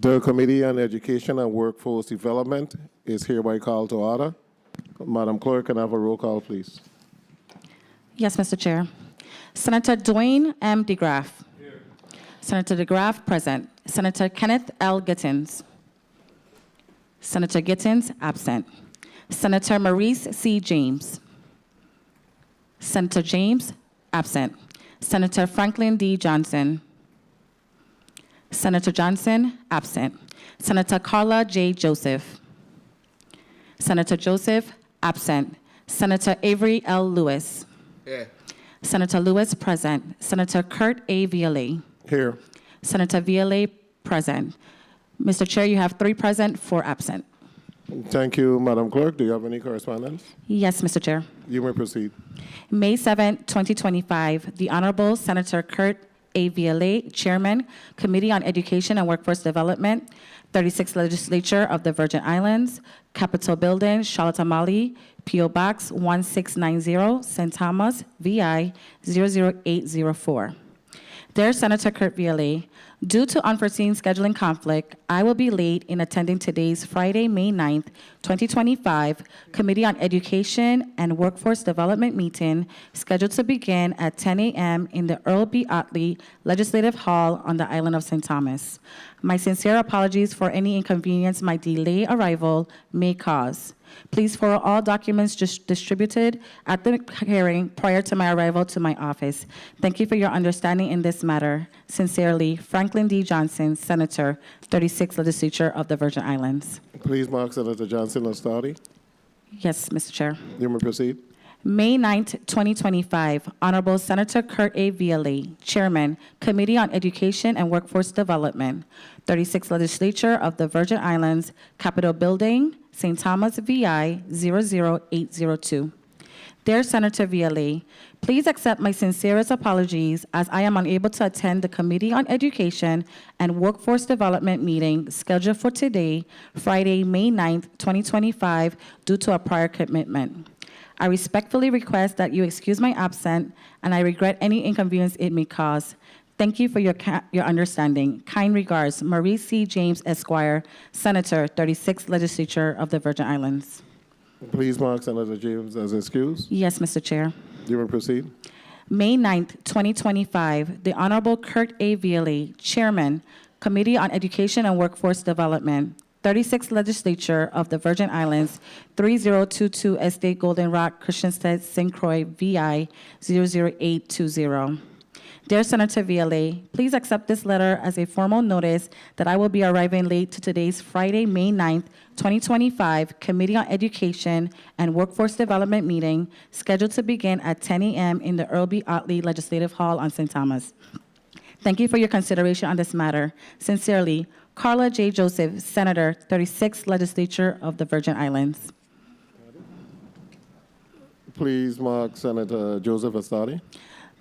The Committee on Education and Workforce Development is hereby called to order. Madam Clerk, can I have a roll call, please? Yes, Mr. Chair. Senator Dwayne M. DeGraff. Here. Senator DeGraff, present. Senator Kenneth L. Gittins. Senator Gittins, absent. Senator Maurice C. James. Senator James, absent. Senator Franklin D. Johnson. Senator Johnson, absent. Senator Carla J. Joseph. Senator Joseph, absent. Senator Avery L. Lewis. Here. Senator Lewis, present. Senator Kurt A. Viale. Here. Senator Viale, present. Mr. Chair, you have 3 present, 4 absent. Thank you, Madam Clerk. Do you have any correspondence? Yes, Mr. Chair. You may proceed. May 7, 2025, the Honorable Senator Kurt A. Viale, Chairman, Committee on Education and Workforce Development, 36th Legislature of the Virgin Islands, Capitol Building, Charlotte Amalie, P.O. Box 1690, St. Thomas, VI 00804. Dear Senator Kurt Viale, due to unforeseen scheduling conflict, I will be late in attending today's Friday, May 9th, 2025, Committee on Education and Workforce Development meeting scheduled to begin at 10 a.m. in the Earle B. Ottley Legislative Hall on the island of St. Thomas. My sincere apologies for any inconvenience my delayed arrival may cause. Please forward all documents distributed at the hearing prior to my arrival to my office. Thank you for your understanding in this matter. Sincerely, Franklin D. Johnson, Senator, 36th Legislature of the Virgin Islands. Please mark Senator Johnson as tardy. Yes, Mr. Chair. You may proceed. May 9th, 2025, Honorable Senator Kurt A. Viale, Chairman, Committee on Education and Workforce Development, 36th Legislature of the Virgin Islands, Capitol Building, St. Thomas, VI 00802. Dear Senator Viale, please accept my sincerest apologies as I am unable to attend the Committee on Education and Workforce Development meeting scheduled for today, Friday, May 9th, 2025, due to a prior commitment. I respectfully request that you excuse my absence, and I regret any inconvenience it may cause. Thank you for your understanding. Kind regards, Maurice C. James, Esquire, Senator, 36th Legislature of the Virgin Islands. Please mark Senator James as excused. Yes, Mr. Chair. You may proceed. May 9th, 2025, the Honorable Kurt A. Viale, Chairman, Committee on Education and Workforce Development, 36th Legislature of the Virgin Islands, 3022 Estate Golden Rock, Christiansted, St. Croix, VI 00820. Dear Senator Viale, please accept this letter as a formal notice that I will be arriving late to today's Friday, May 9th, 2025, Committee on Education and Workforce Development meeting scheduled to begin at 10 a.m. in the Earle B. Ottley Legislative Hall on St. Thomas. Thank you for your consideration on this matter. Sincerely, Carla J. Joseph, Senator, 36th Legislature of the Virgin Islands. Please mark Senator Joseph as tardy.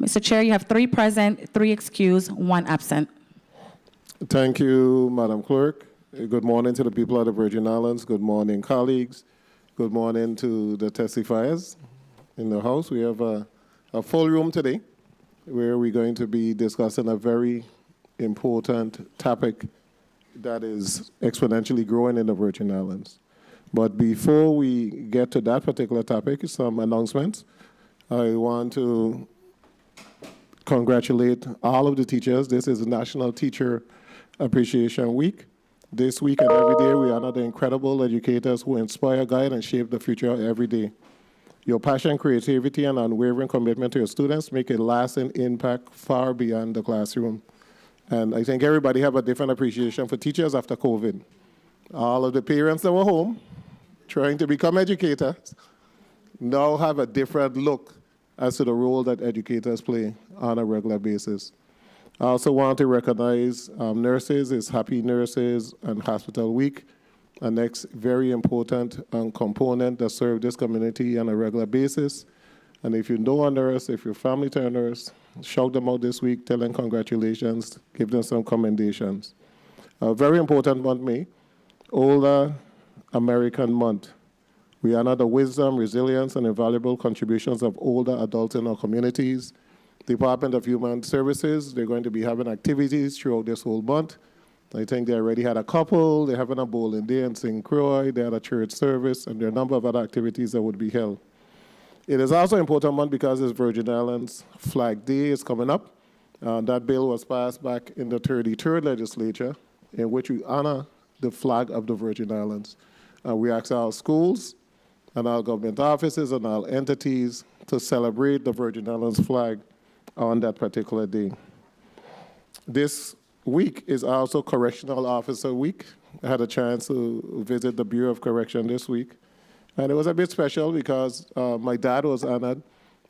Mr. Chair, you have 3 present, 3 excused, 1 absent. Thank you, Madam Clerk. Good morning to the people of the Virgin Islands. Good morning, colleagues. Good morning to the testifiers in the House. We have a full room today where we're going to be discussing a very important topic that is exponentially growing in the Virgin Islands. But before we get to that particular topic, some announcements. I want to congratulate all of the teachers. This is National Teacher Appreciation Week. This week and every day, we honor the incredible educators who inspire, guide, and shape the future every day. Your passion, creativity, and unwavering commitment to your students make a lasting impact far beyond the classroom. And I think everybody have a different appreciation for teachers after COVID. All of the parents that were home trying to become educators now have a different look as to the role that educators play on a regular basis. I also want to recognize nurses. It's Happy Nurses and Hospital Week, a next very important component that serve this community on a regular basis. And if you know a nurse, if your family to a nurse, shout them out this week, tell them congratulations, give them some commendations. A very important month, May, Older American Month. We honor the wisdom, resilience, and invaluable contributions of older adults in our communities. Department of Human Services, they're going to be having activities throughout this whole month I think they already had a couple. They're having a bowling day in St. Croix. They had a church service, and there are a number of other activities that would be held. It is also an important month because it's Virgin Islands Flag Day is coming up. That bill was passed back in the 33rd legislature, in which we honor the flag of the Virgin Islands. We ask our schools and our government offices and our entities to celebrate the Virgin Islands flag on that particular day. This week is also Correctional Officer Week. I had a chance to visit the Bureau of Correction this week. And it was a bit special because my dad was honored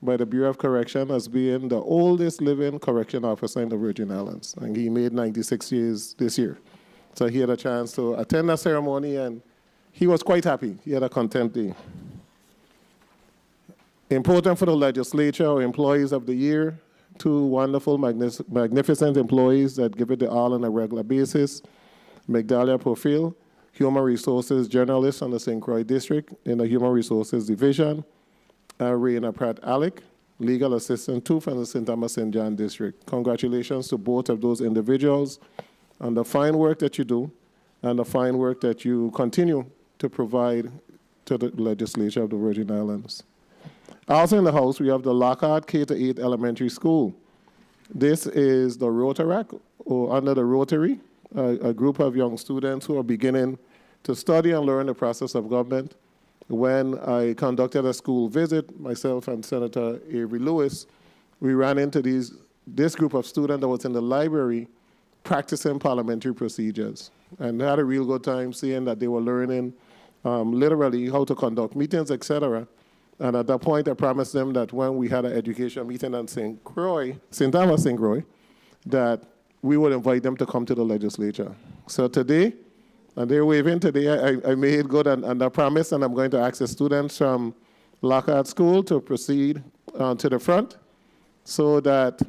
by the Bureau of Correction as being the oldest living correction officer in the Virgin Islands. And he made 96 years this year. So he had a chance to attend that ceremony, and he was quite happy. He had a content day. Important for the legislature, employees of the year, two wonderful, magnificent employees that give it the all on a regular basis. Migdalia Profil, Human Resources Journalist on the St. Croix District in the Human Resources Division. Raina Pratt-Alec, Legal Assistant 2 from the St. Thomas St. John District. Congratulations to both of those individuals on the fine work that you do and the fine work that you continue to provide to the legislature of the Virgin Islands. Also in the House, we have the Lockhart K-8 Elementary School. This is the Rotaract, or under the Rotary, a group of young students who are beginning to study and learn the process of government. When I conducted a school visit, myself and Senator Avery Lewis, we ran into this group of students that was in the library practicing parliamentary procedures. And had a real good time seeing that they were learning literally how to conduct meetings, etc. And at that point, I promised them that when we had an education meeting at St. Thomas St. Croix, that we would invite them to come to the legislature. So today, and they're waving today, I made good on that promise, and I'm going to ask the students from Lockhart School to proceed to the front so that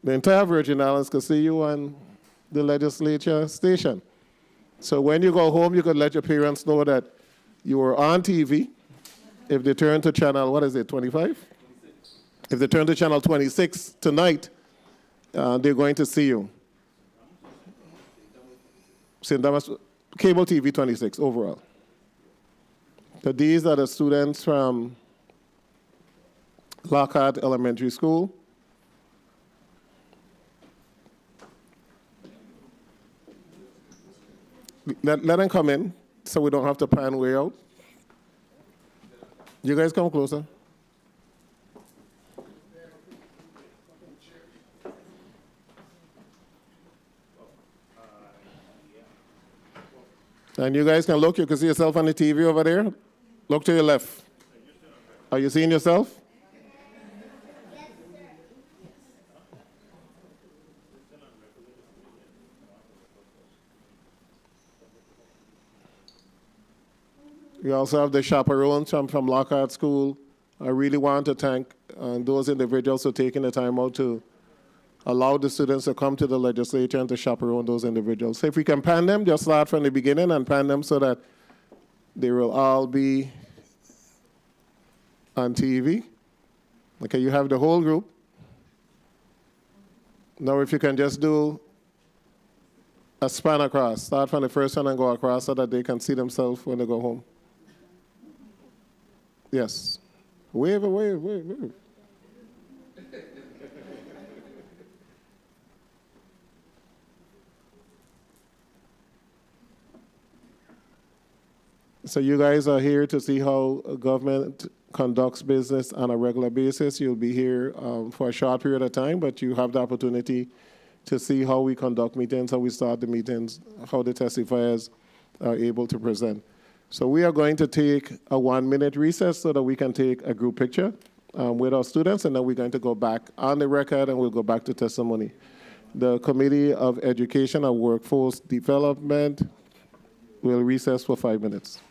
the entire Virgin Islands can see you on the legislature station. So when you go home, you could let your parents know that you were on TV. If they turn to channel, 25? 26. If they turn to channel 26 tonight, they're going to see you. St. Thomas, cable TV 26 overall. So these are the students from Lockhart Elementary School. Let them come in so we don't have to pan way out. You guys come closer. And you guys can look. You can see yourself on the TV over there. Look to your left. Are you seeing yourself? We also have the chaperones from Lockhart School. I really want to thank those individuals for taking the time out to allow the students to come to the legislature and to chaperone those individuals. So if we can pan them, just start from the beginning and pan them so that they will all be on TV. Okay, you have the whole group. Now if you can just do a span across. Start from the first one and go across so that they can see themselves when they go home. Yes. Wave, wave, wave, wave. So you guys are here to see how government conducts business on a regular basis. You'll be here for a short period of time, but you have the opportunity to see how we conduct meetings, how we start the meetings, how the testifiers are able to present. So we are going to take a 1-minute recess so that we can take a group picture with our students, and then we're going to go back on the record and we'll go back to testimony. The Committee of Education and Workforce Development will recess for 5 minutes.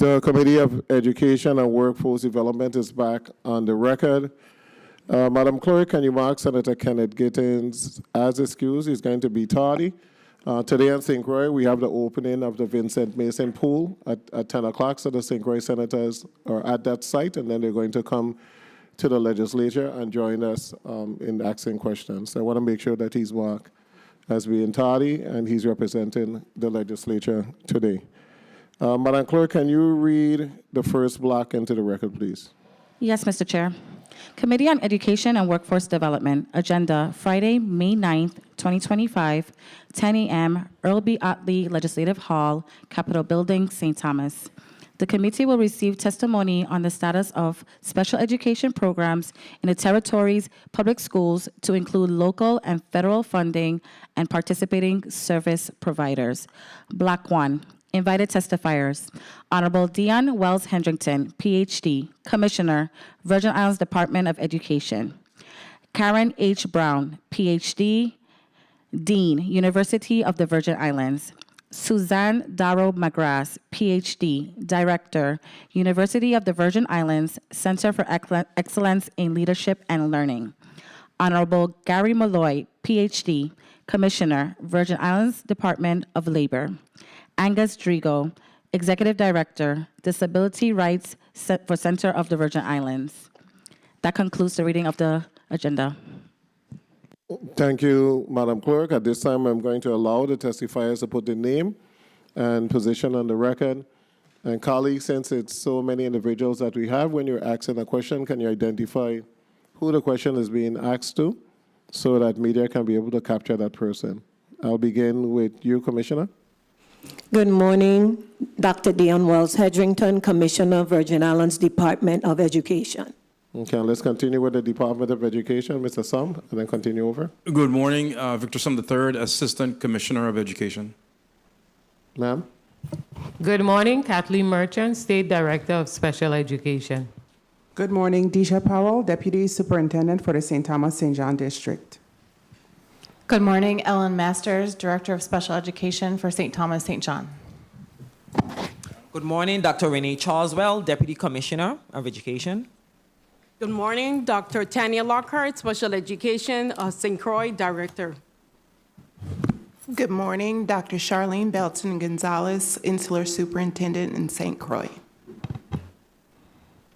The Committee of Education and Workforce Development is back on the record. Madam Clerk, can you mark Senator Kenneth Gittins as excused? He's going to be tardy. Today in St. Croix, we have the opening of the Vincent Mason Pool at 10 o'clock, so the St. Croix senators are at that site, and then they're going to come to the legislature and join us in asking questions. So I want to make sure that he's marked as being tardy, and he's representing the legislature today. Madam Clerk, can you read the first block into the record, please? Yes, Mr. Chair. Committee on Education and Workforce Development, agenda Friday, May 9th, 2025, 10 a.m., Earle B. Ottley Legislative Hall, Capitol Building, St. Thomas. The committee will receive testimony on the status of special education programs in the territory's public schools to include local and federal funding and participating service providers. Block 1. Invited testifiers: Honorable Dion Wells Hendrington, Ph.D., Commissioner, Virgin Islands Department of Education. Karen H. Brown, Ph.D., Dean, University of the Virgin Islands. Suzanne Darrow McGrath, Ph.D., Director, University of the Virgin Islands, Center for Excellence in Leadership and Learning. Honorable Gary Malloy, Ph.D., Commissioner, Virgin Islands Department of Labor. Angus Drigo, Executive Director, Disability Rights for Center of the Virgin Islands. That concludes the reading of the agenda. Thank you, Madam Clerk. At this time, I'm going to allow the testifiers to put their name and position on the record. And colleagues, since it's so many individuals that we have, when you're asking a question, can you identify who the question is being asked to so that media can be able to capture that person? I'll begin with you, Commissioner. Good morning, Dr. Dion Wells Hedrington, Commissioner, Virgin Islands Department of Education. Okay, let's continue with the Department of Education, Mr. Sum, and then continue over. Good morning, Victor Sum III, Assistant Commissioner of Education. Ma'am. Good morning, Kathleen Merchant, State Director of Special Education. Good morning, Deisha Powell, Deputy Superintendent for the St. Thomas St. John District. Good morning, Ellen Masters, Director of Special Education for St. Thomas St. John. Good morning, Dr. Renee Charleswell, Deputy Commissioner of Education. Good morning, Dr. Tanya Lockhart, Special Education, St. Croix Director. Good morning, Dr. Charlene Belton Gonzalez, Insular Superintendent in St. Croix.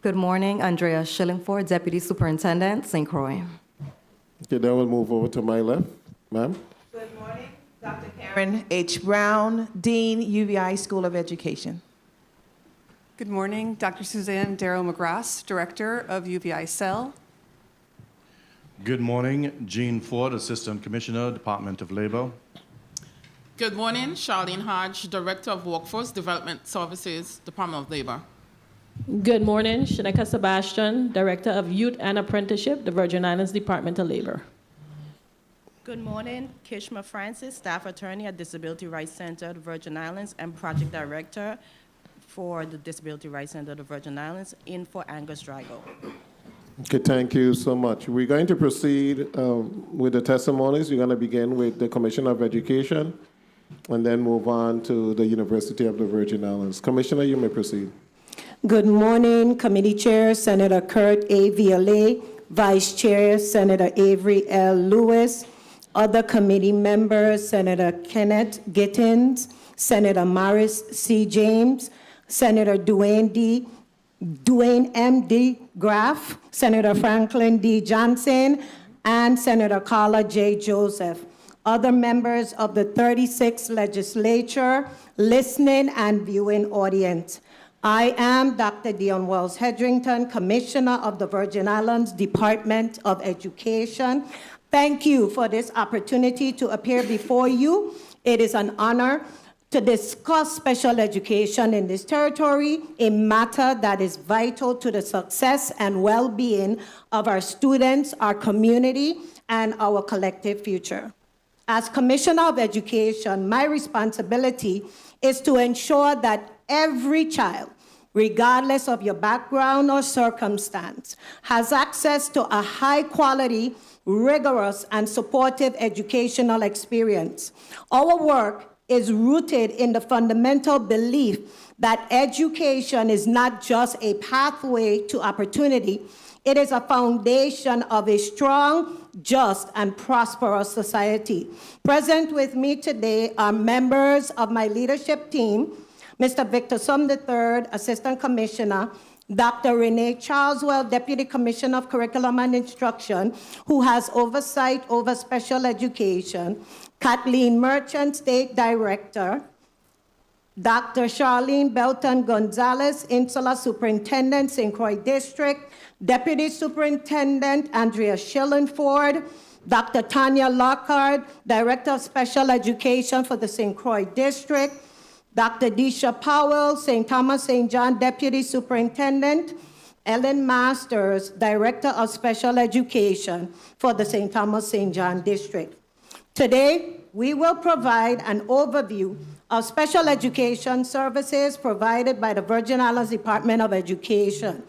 Good morning, Andrea Schillingford, Deputy Superintendent, St. Croix. Okay, then we'll move over to my left. Ma'am. Good morning, Dr. Karen H. Brown, Dean, UVI School of Education. Good morning, Dr. Suzanne Darrow McGrath, Director of UVICEL. Good morning, Jean Ford, Assistant Commissioner, Department of Labor. Good morning, Charlene Hodge, Director of Workforce Development Services, Department of Labor. Good morning, Shaneka Sebastian, Director of Youth and Apprenticeship, the Virgin Islands Department of Labor. Good morning, Kishma Francis, Staff Attorney at Disability Rights Center, the Virgin Islands, and Project Director for the Disability Rights Center, the Virgin Islands, in for Angus Drigo. Okay, thank you so much. We're going to proceed with the testimonies. We're going to begin with the Commissioner of Education and then move on to the University of the Virgin Islands. Commissioner, you may proceed. Good morning, Committee Chair, Senator Kurt A. Viollet, Vice Chair, Senator Avery L. Lewis, other committee members, Senator Kenneth Gittins, Senator Morris C. James, Senator Dwayne M. D. Graff, Senator Franklin D. Johnson, and Senator Carla J. Joseph. Other members of the 36th Legislature, listening and viewing audience. I am Dr. Dion Wells Hedrington, Commissioner of the Virgin Islands Department of Education. Thank you for this opportunity to appear before you. It is an honor to discuss special education in this territory, a matter that is vital to the success and well-being of our students, our community, and our collective future. As Commissioner of Education, my responsibility is to ensure that every child, regardless of your background or circumstance, has access to a high-quality, rigorous, and supportive educational experience. Our work is rooted in the fundamental belief that education is not just a pathway to opportunity, it is a foundation of a strong, just, and prosperous society. Present with me today are members of my leadership team, Mr. Victor Sum III, Assistant Commissioner, Dr. Renee Charleswell, Deputy Commissioner of Curriculum and Instruction, who has oversight over special education, Kathleen Merchant, State Director, Dr. Charlene Belton Gonzalez, Insular Superintendent, St. Croix District, Deputy Superintendent Andrea Shillingford, Dr. Tanya Lockhart, Director of Special Education for the St. Croix District, Dr. Disha Powell, St. Thomas St. John Deputy Superintendent, Ellen Masters, Director of Special Education for the St. Thomas St. John District. Today, we will provide an overview of special education services provided by the Virgin Islands Department of Education.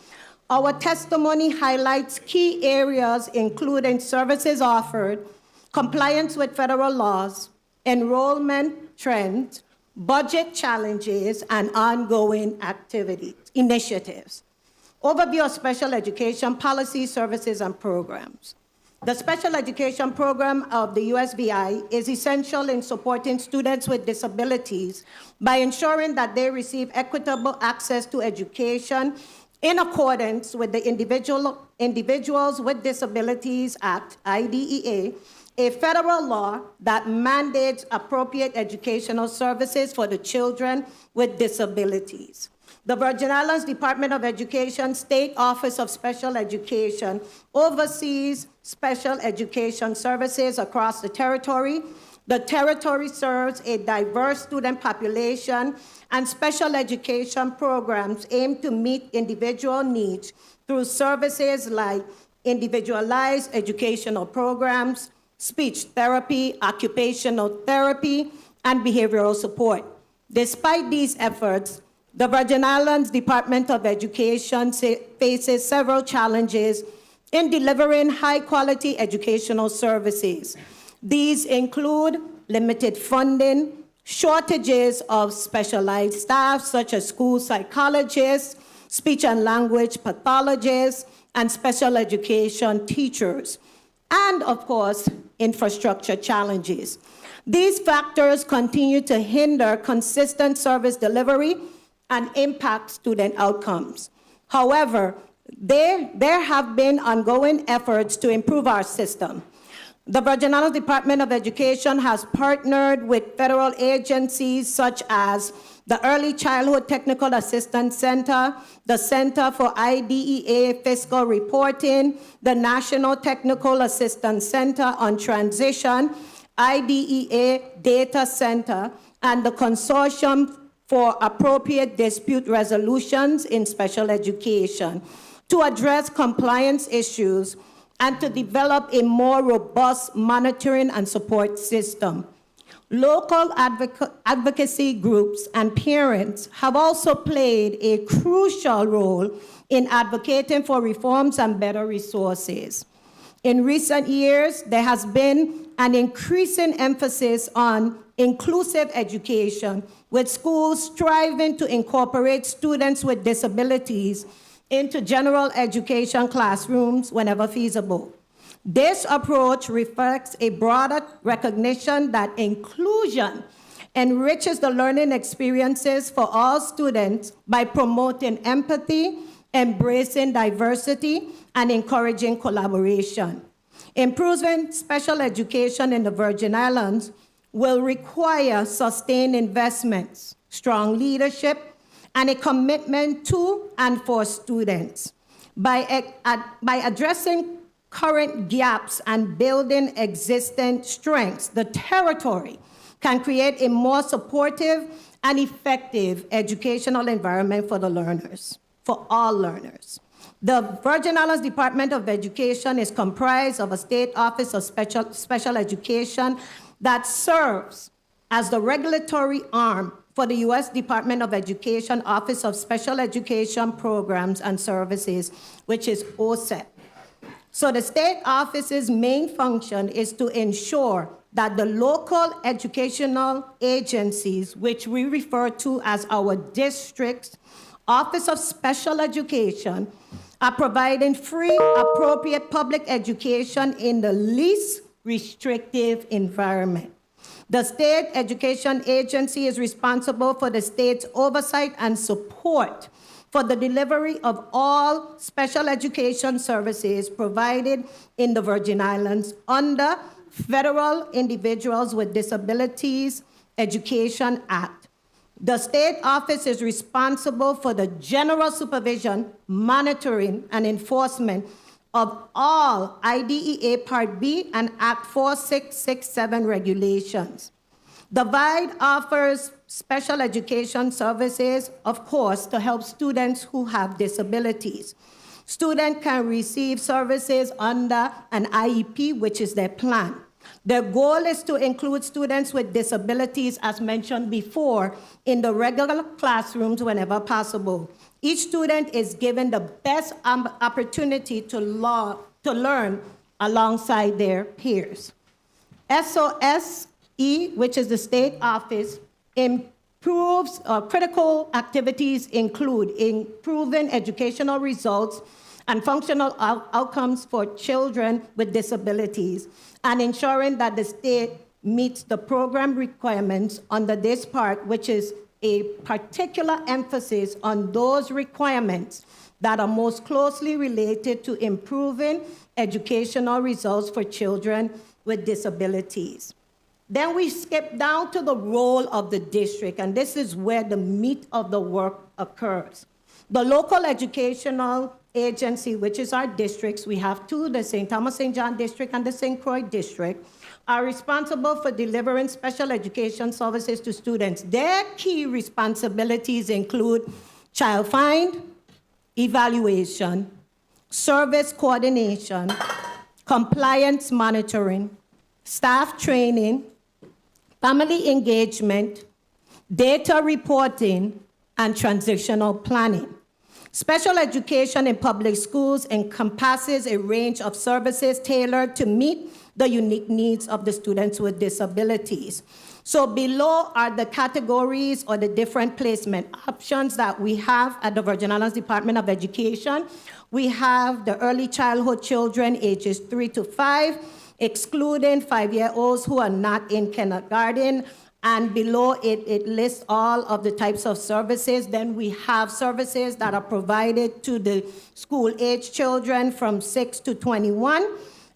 Our testimony highlights key areas including services offered, compliance with federal laws, enrollment trends, budget challenges, and ongoing initiatives. Overview of special education policy, services, and programs. The special education program of the USVI is essential in supporting students with disabilities by ensuring that they receive equitable access to education in accordance with the Individuals with Disabilities Act, IDEA, a federal law that mandates appropriate educational services for the children with disabilities. The Virgin Islands Department of Education State Office of Special Education oversees special education services across the territory. The territory serves a diverse student population, and special education programs aim to meet individual needs through services like individualized educational programs, speech therapy, occupational therapy, and behavioral support. Despite these efforts, the Virgin Islands Department of Education faces several challenges in delivering high-quality educational services. These include limited funding, shortages of specialized staff such as school psychologists, speech and language pathologists, and special education teachers, and of course, infrastructure challenges. These factors continue to hinder consistent service delivery and impact student outcomes. However, there have been ongoing efforts to improve our system. The Virgin Islands Department of Education has partnered with federal agencies such as the Early Childhood Technical Assistance Center, the Center for IDEA Fiscal Reporting, the National Technical Assistance Center on Transition, IDEA Data Center, and the Consortium for Appropriate Dispute Resolutions in Special Education to address compliance issues and to develop a more robust monitoring and support system. Local advocacy groups and parents have also played a crucial role in advocating for reforms and better resources. In recent years, there has been an increasing emphasis on inclusive education, with schools striving to incorporate students with disabilities into general education classrooms whenever feasible. This approach reflects a broader recognition that inclusion enriches the learning experiences for all students by promoting empathy, embracing diversity, and encouraging collaboration. Improving special education in the Virgin Islands will require sustained investments, strong leadership, and a commitment to and for students. By addressing current gaps and building existing strengths, the territory can create a more supportive and effective educational environment for the learners, for all learners. The Virgin Islands Department of Education is comprised of a state office of special education that serves as the regulatory arm for the U.S. Department of Education Office of Special Education Programs and Services, which is OSEP. So the state office's main function is to ensure that the local educational agencies, which we refer to as our district's Office of Special Education, are providing free, appropriate public education in the least restrictive environment. The state education agency is responsible for the state's oversight and support for the delivery of all special education services provided in the Virgin Islands under Federal Individuals with Disabilities Education Act. The state office is responsible for the general supervision, monitoring, and enforcement of all IDEA Part B and Act 4667 regulations. The VIDE offers special education services, of course, to help students who have disabilities. Students can receive services under an IEP, which is their plan. Their goal is to include students with disabilities, as mentioned before, in the regular classrooms whenever possible. Each student is given the best opportunity to learn alongside their peers. SOSE, which is the state office, improves critical activities include improving educational results and functional outcomes for children with disabilities, and ensuring that the state meets the program requirements under this part, which is a particular emphasis on those requirements that are most closely related to improving educational results for children with disabilities. Then we skip down to the role of the district, and this is where the meat of the work occurs. The local educational agency, which is our districts, we have two, the St. Thomas St. John District and the St. Croix District, are responsible for delivering special education services to students. Their key responsibilities include child find, evaluation, service coordination, compliance monitoring, staff training, family engagement, data reporting, and transitional planning. Special education in public schools encompasses a range of services tailored to meet the unique needs of the students with disabilities. So below are the categories or the different placement options that we have at the Virgin Islands Department of Education. We have the early childhood children ages 3 to 5, excluding 5-year-olds who are not in kindergarten. And below it lists all of the types of services. Then we have services that are provided to the school-age children from 6 to 21.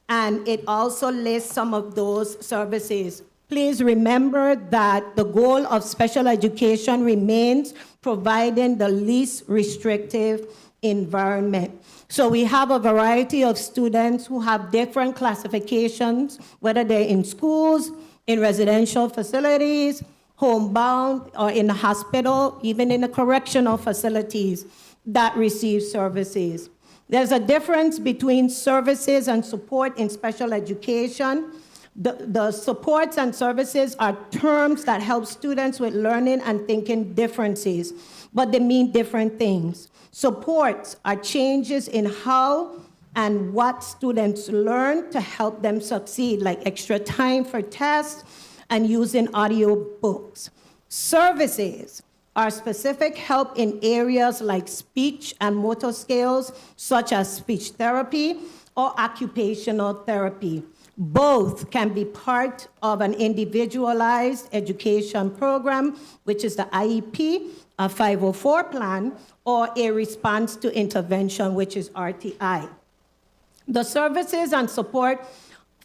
And it also lists some of those services. Please remember that the goal of special education remains providing the least restrictive environment. So we have a variety of students who have different classifications, whether they're in schools, in residential facilities, homebound, or in the hospital, even in the correctional facilities that receive services. There's a difference between services and support in special education. The supports and services are terms that help students with learning and thinking differences, but they mean different things. Supports are changes in how and what students learn to help them succeed, like extra time for tests and using audio books. Services are specific help in areas like speech and motor skills, such as speech therapy or occupational therapy. Both can be part of an individualized education program, which is the IEP, a 504 plan, or a response to intervention, which is RTI. The services and support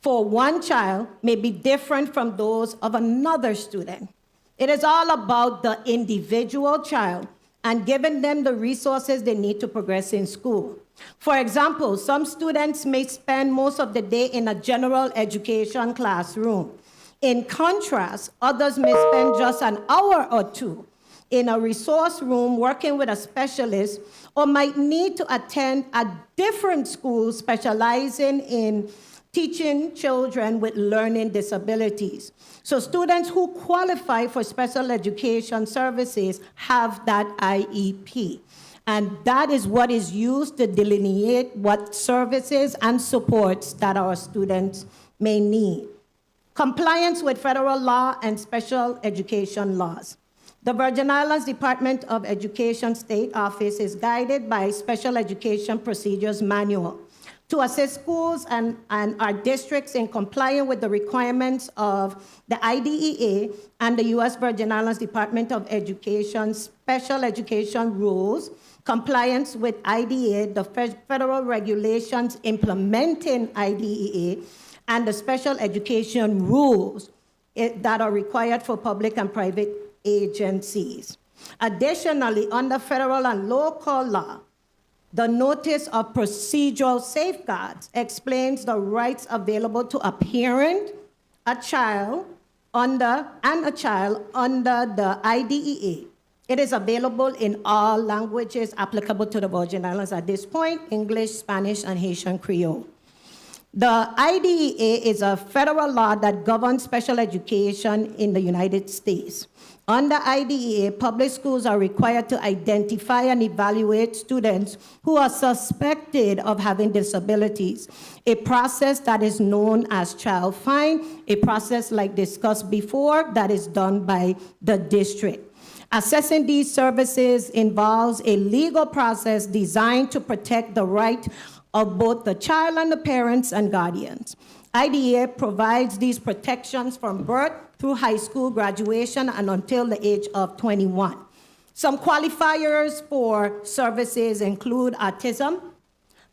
for one child may be different from those of another student. It is all about the individual child and giving them the resources they need to progress in school. For example, some students may spend most of the day in a general education classroom. In contrast, others may spend just an hour or two in a resource room working with a specialist, or might need to attend a different school specializing in teaching children with learning disabilities. So students who qualify for special education services have that IEP. And that is what is used to delineate what services and supports that our students may need. Compliance with federal law and special education laws. The Virgin Islands Department of Education State Office is guided by Special Education Procedures Manual to assist schools and our districts in complying with the requirements of the IDEA and the U.S. Virgin Islands Department of Education special education rules, compliance with IDEA, the federal regulations implementing IDEA, and the special education rules that are required for public and private agencies. Additionally, under federal and local law, the Notice of Procedural Safeguards explains the rights available to a parent, a child under the IDEA. It is available in all languages applicable to the Virgin Islands at this point: English, Spanish, and Haitian Creole. The IDEA is a federal law that governs special education in the United States. Under IDEA, public schools are required to identify and evaluate students who are suspected of having disabilities, a process that is known as child find, a process like discussed before that is done by the district. Assessing these services involves a legal process designed to protect the right of both the child and the parents and guardians. IDEA provides these protections from birth through high school graduation and until the age of 21. Some qualifiers for services include autism,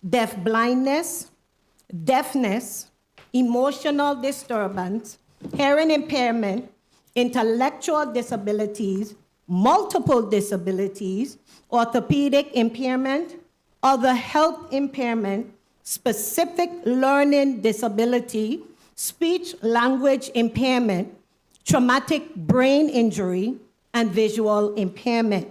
deafblindness, deafness, emotional disturbance, hearing impairment, intellectual disabilities, multiple disabilities, orthopedic impairment, other health impairment, specific learning disability, speech language impairment, traumatic brain injury, and visual impairment.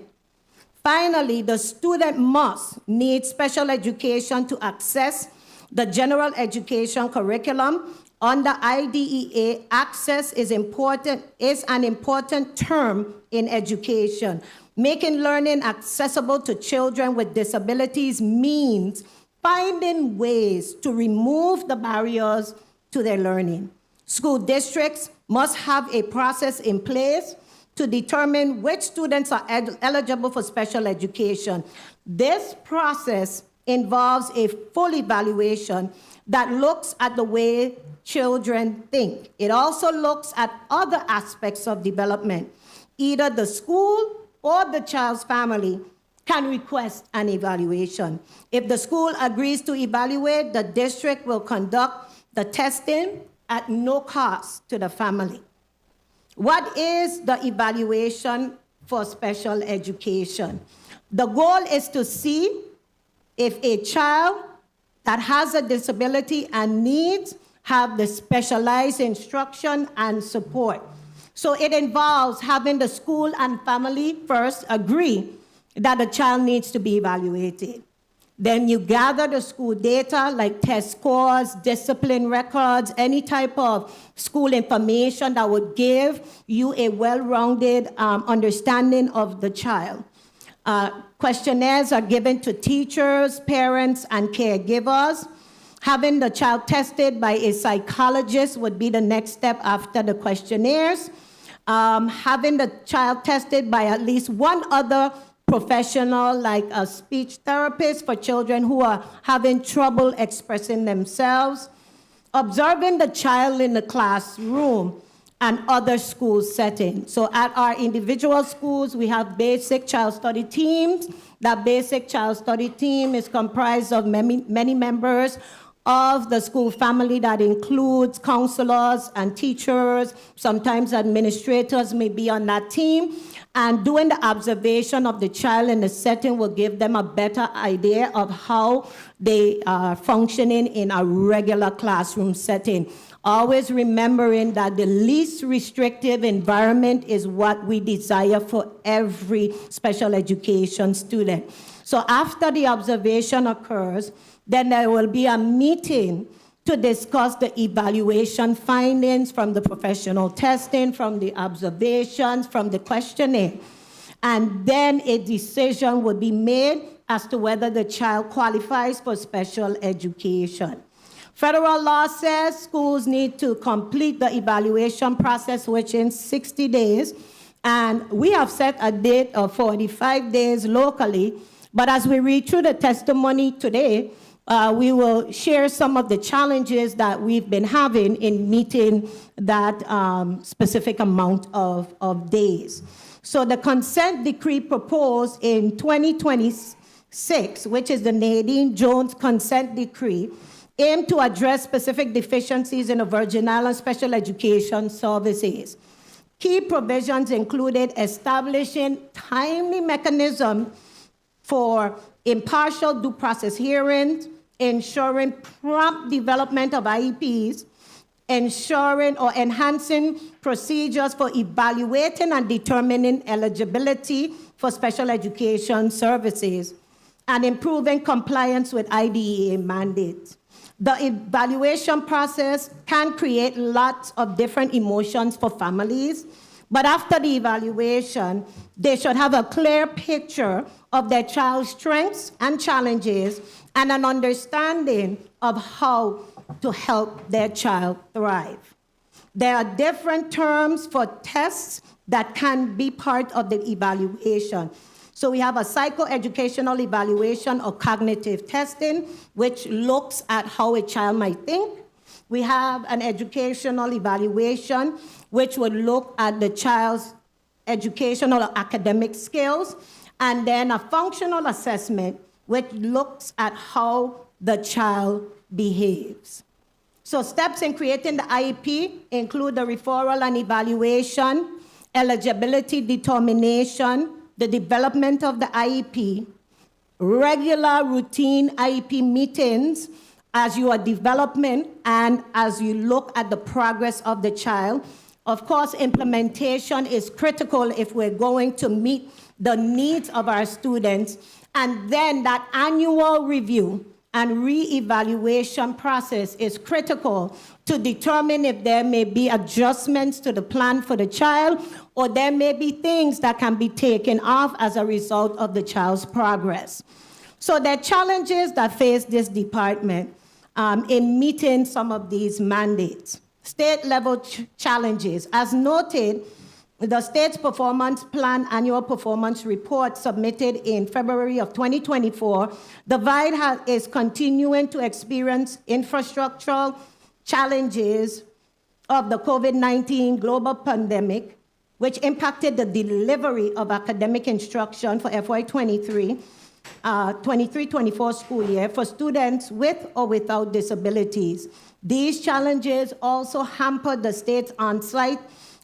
Finally, the student must need special education to access the general education curriculum. Under IDEA, access is an important term in education. Making learning accessible to children with disabilities means finding ways to remove the barriers to their learning. School districts must have a process in place to determine which students are eligible for special education. This process involves a full evaluation that looks at the way children think. It also looks at other aspects of development. Either the school or the child's family can request an evaluation. If the school agrees to evaluate, the district will conduct the testing at no cost to the family. What is the evaluation for special education? The goal is to see if a child that has a disability and needs have the specialized instruction and support. So it involves having the school and family first agree that the child needs to be evaluated. Then you gather the school data like test scores, discipline records, any type of school information that would give you a well-rounded understanding of the child. Questionnaires are given to teachers, parents, and caregivers. Having the child tested by a psychologist would be the next step after the questionnaires. Having the child tested by at least one other professional, like a speech therapist for children who are having trouble expressing themselves. Observing the child in the classroom and other school settings. So at our individual schools, we have basic child study teams. That basic child study team is comprised of many members of the school family that includes counselors and teachers. Sometimes administrators may be on that team. And doing the observation of the child in the setting will give them a better idea of how they are functioning in a regular classroom setting. Always remembering that the least restrictive environment is what we desire for every special education student. So after the observation occurs, then there will be a meeting to discuss the evaluation findings from the professional testing, from the observations, from the questionnaire. And then a decision would be made as to whether the child qualifies for special education. Federal law says schools need to complete the evaluation process within 60 days, and we have set a date of 45 days locally. But as we read through the testimony today, we will share some of the challenges that we've been having in meeting that specific amount of days. So the consent decree proposed in 2026, which is the Nadine Jones consent decree, aimed to address specific deficiencies in the Virgin Islands special education services. Key provisions included establishing timely mechanism for impartial due process hearings, ensuring prompt development of IEPs, ensuring or enhancing procedures for evaluating and determining eligibility for special education services, and improving compliance with IDEA mandates. The evaluation process can create lots of different emotions for families, but after the evaluation, they should have a clear picture of their child's strengths and challenges and an understanding of how to help their child thrive. There are different terms for tests that can be part of the evaluation. So we have a psychoeducational evaluation or cognitive testing, which looks at how a child might think. We have an educational evaluation, which would look at the child's educational or academic skills, and then a functional assessment, which looks at how the child behaves. So steps in creating the IEP include the referral and evaluation, eligibility determination, the development of the IEP, regular routine IEP meetings as you are developing and as you look at the progress of the child. Of course, implementation is critical if we're going to meet the needs of our students. And then that annual review and re-evaluation process is critical to determine if there may be adjustments to the plan for the child, or there may be things that can be taken off as a result of the child's progress. So there are challenges that face this department in meeting some of these mandates. State-level challenges. As noted, the state's performance plan annual performance report submitted in February of 2024, the VIDE is continuing to experience infrastructural challenges of the COVID-19 global pandemic, which impacted the delivery of academic instruction for FY 23-24 school year for students with or without disabilities. These challenges also hampered the state's on-site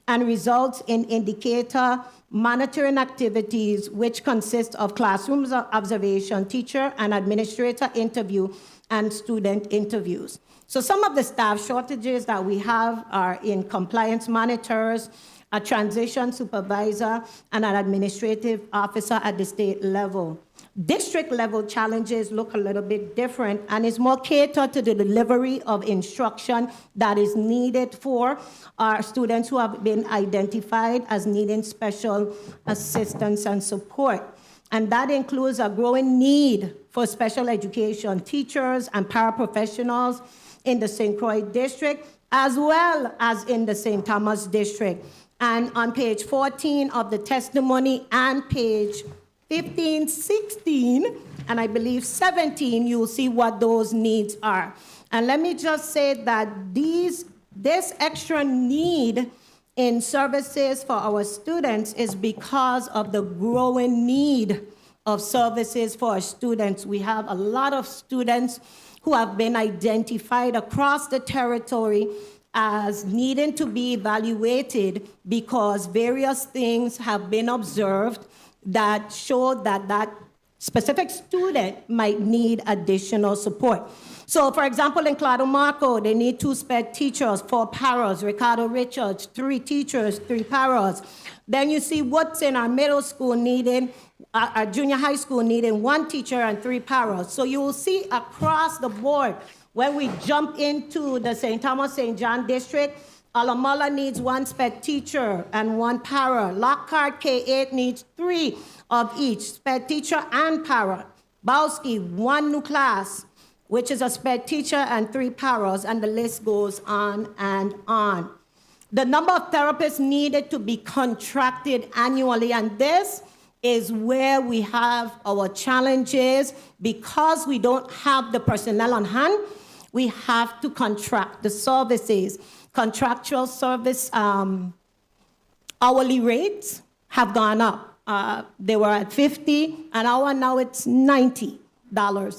and results in indicator monitoring activities, which consist of classroom observation, teacher and administrator interview, and student interviews. So some of the staff shortages that we have are in compliance monitors, a transition supervisor, and an administrative officer at the state level. District level challenges look a little bit different and is more catered to the delivery of instruction that is needed for our students who have been identified as needing special assistance and support. And that includes a growing need for special education teachers and paraprofessionals in the St. Croix district, as well as in the St. Thomas district. And on page 14 of the testimony and page 15, 16, and I believe 17, you'll see what those needs are. And let me just say that this extra need in services for our students is because of the growing need of services for our students. We have a lot of students who have been identified across the territory as needing to be evaluated because various things have been observed that show that that specific student might need additional support. So, for example, in Claudio Marco, they need 2 sped teachers, 4 paras. Ricardo Richards, 3 teachers, 3 paras. Then you see what's in our middle school needing, our junior high school needing 1 teacher and 3 paras. So you will see across the board, when we jump into the St. Thomas, St. John district, Alamala needs 1 sped teacher and 1 para. Lockhart K8 needs 3 of each, sped teacher and para. Bowski, 1 new class. which is a sped teacher and 3 paras, and the list goes on and on. The number of therapists needed to be contracted annually, and this is where we have our challenges. Because we don't have the personnel on hand, we have to contract the services. Contractual service hourly rates have gone up. They were at $50 an hour, now it's $90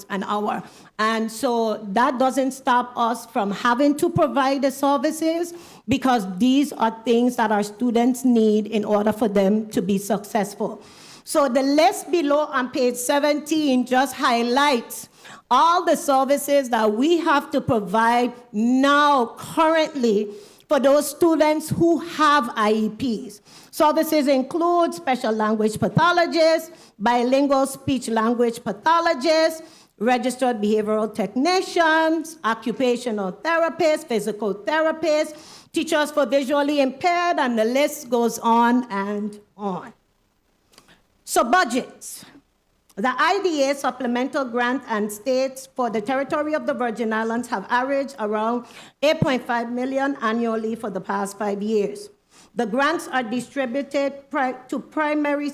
an hour. And so that doesn't stop us from having to provide the services, because these are things that our students need in order for them to be successful. So the list below on page 17 just highlights all the services that we have to provide now currently for those students who have IEPs. Services include special language pathologists, bilingual speech-language pathologists, registered behavioral technicians, occupational therapists, physical therapists, teachers for visually impaired, and the list goes on and on. So budgets. The IDA supplemental grant and states for the territory of the Virgin Islands have averaged around $8.5 million annually for the past 5 years. The grants are distributed three primary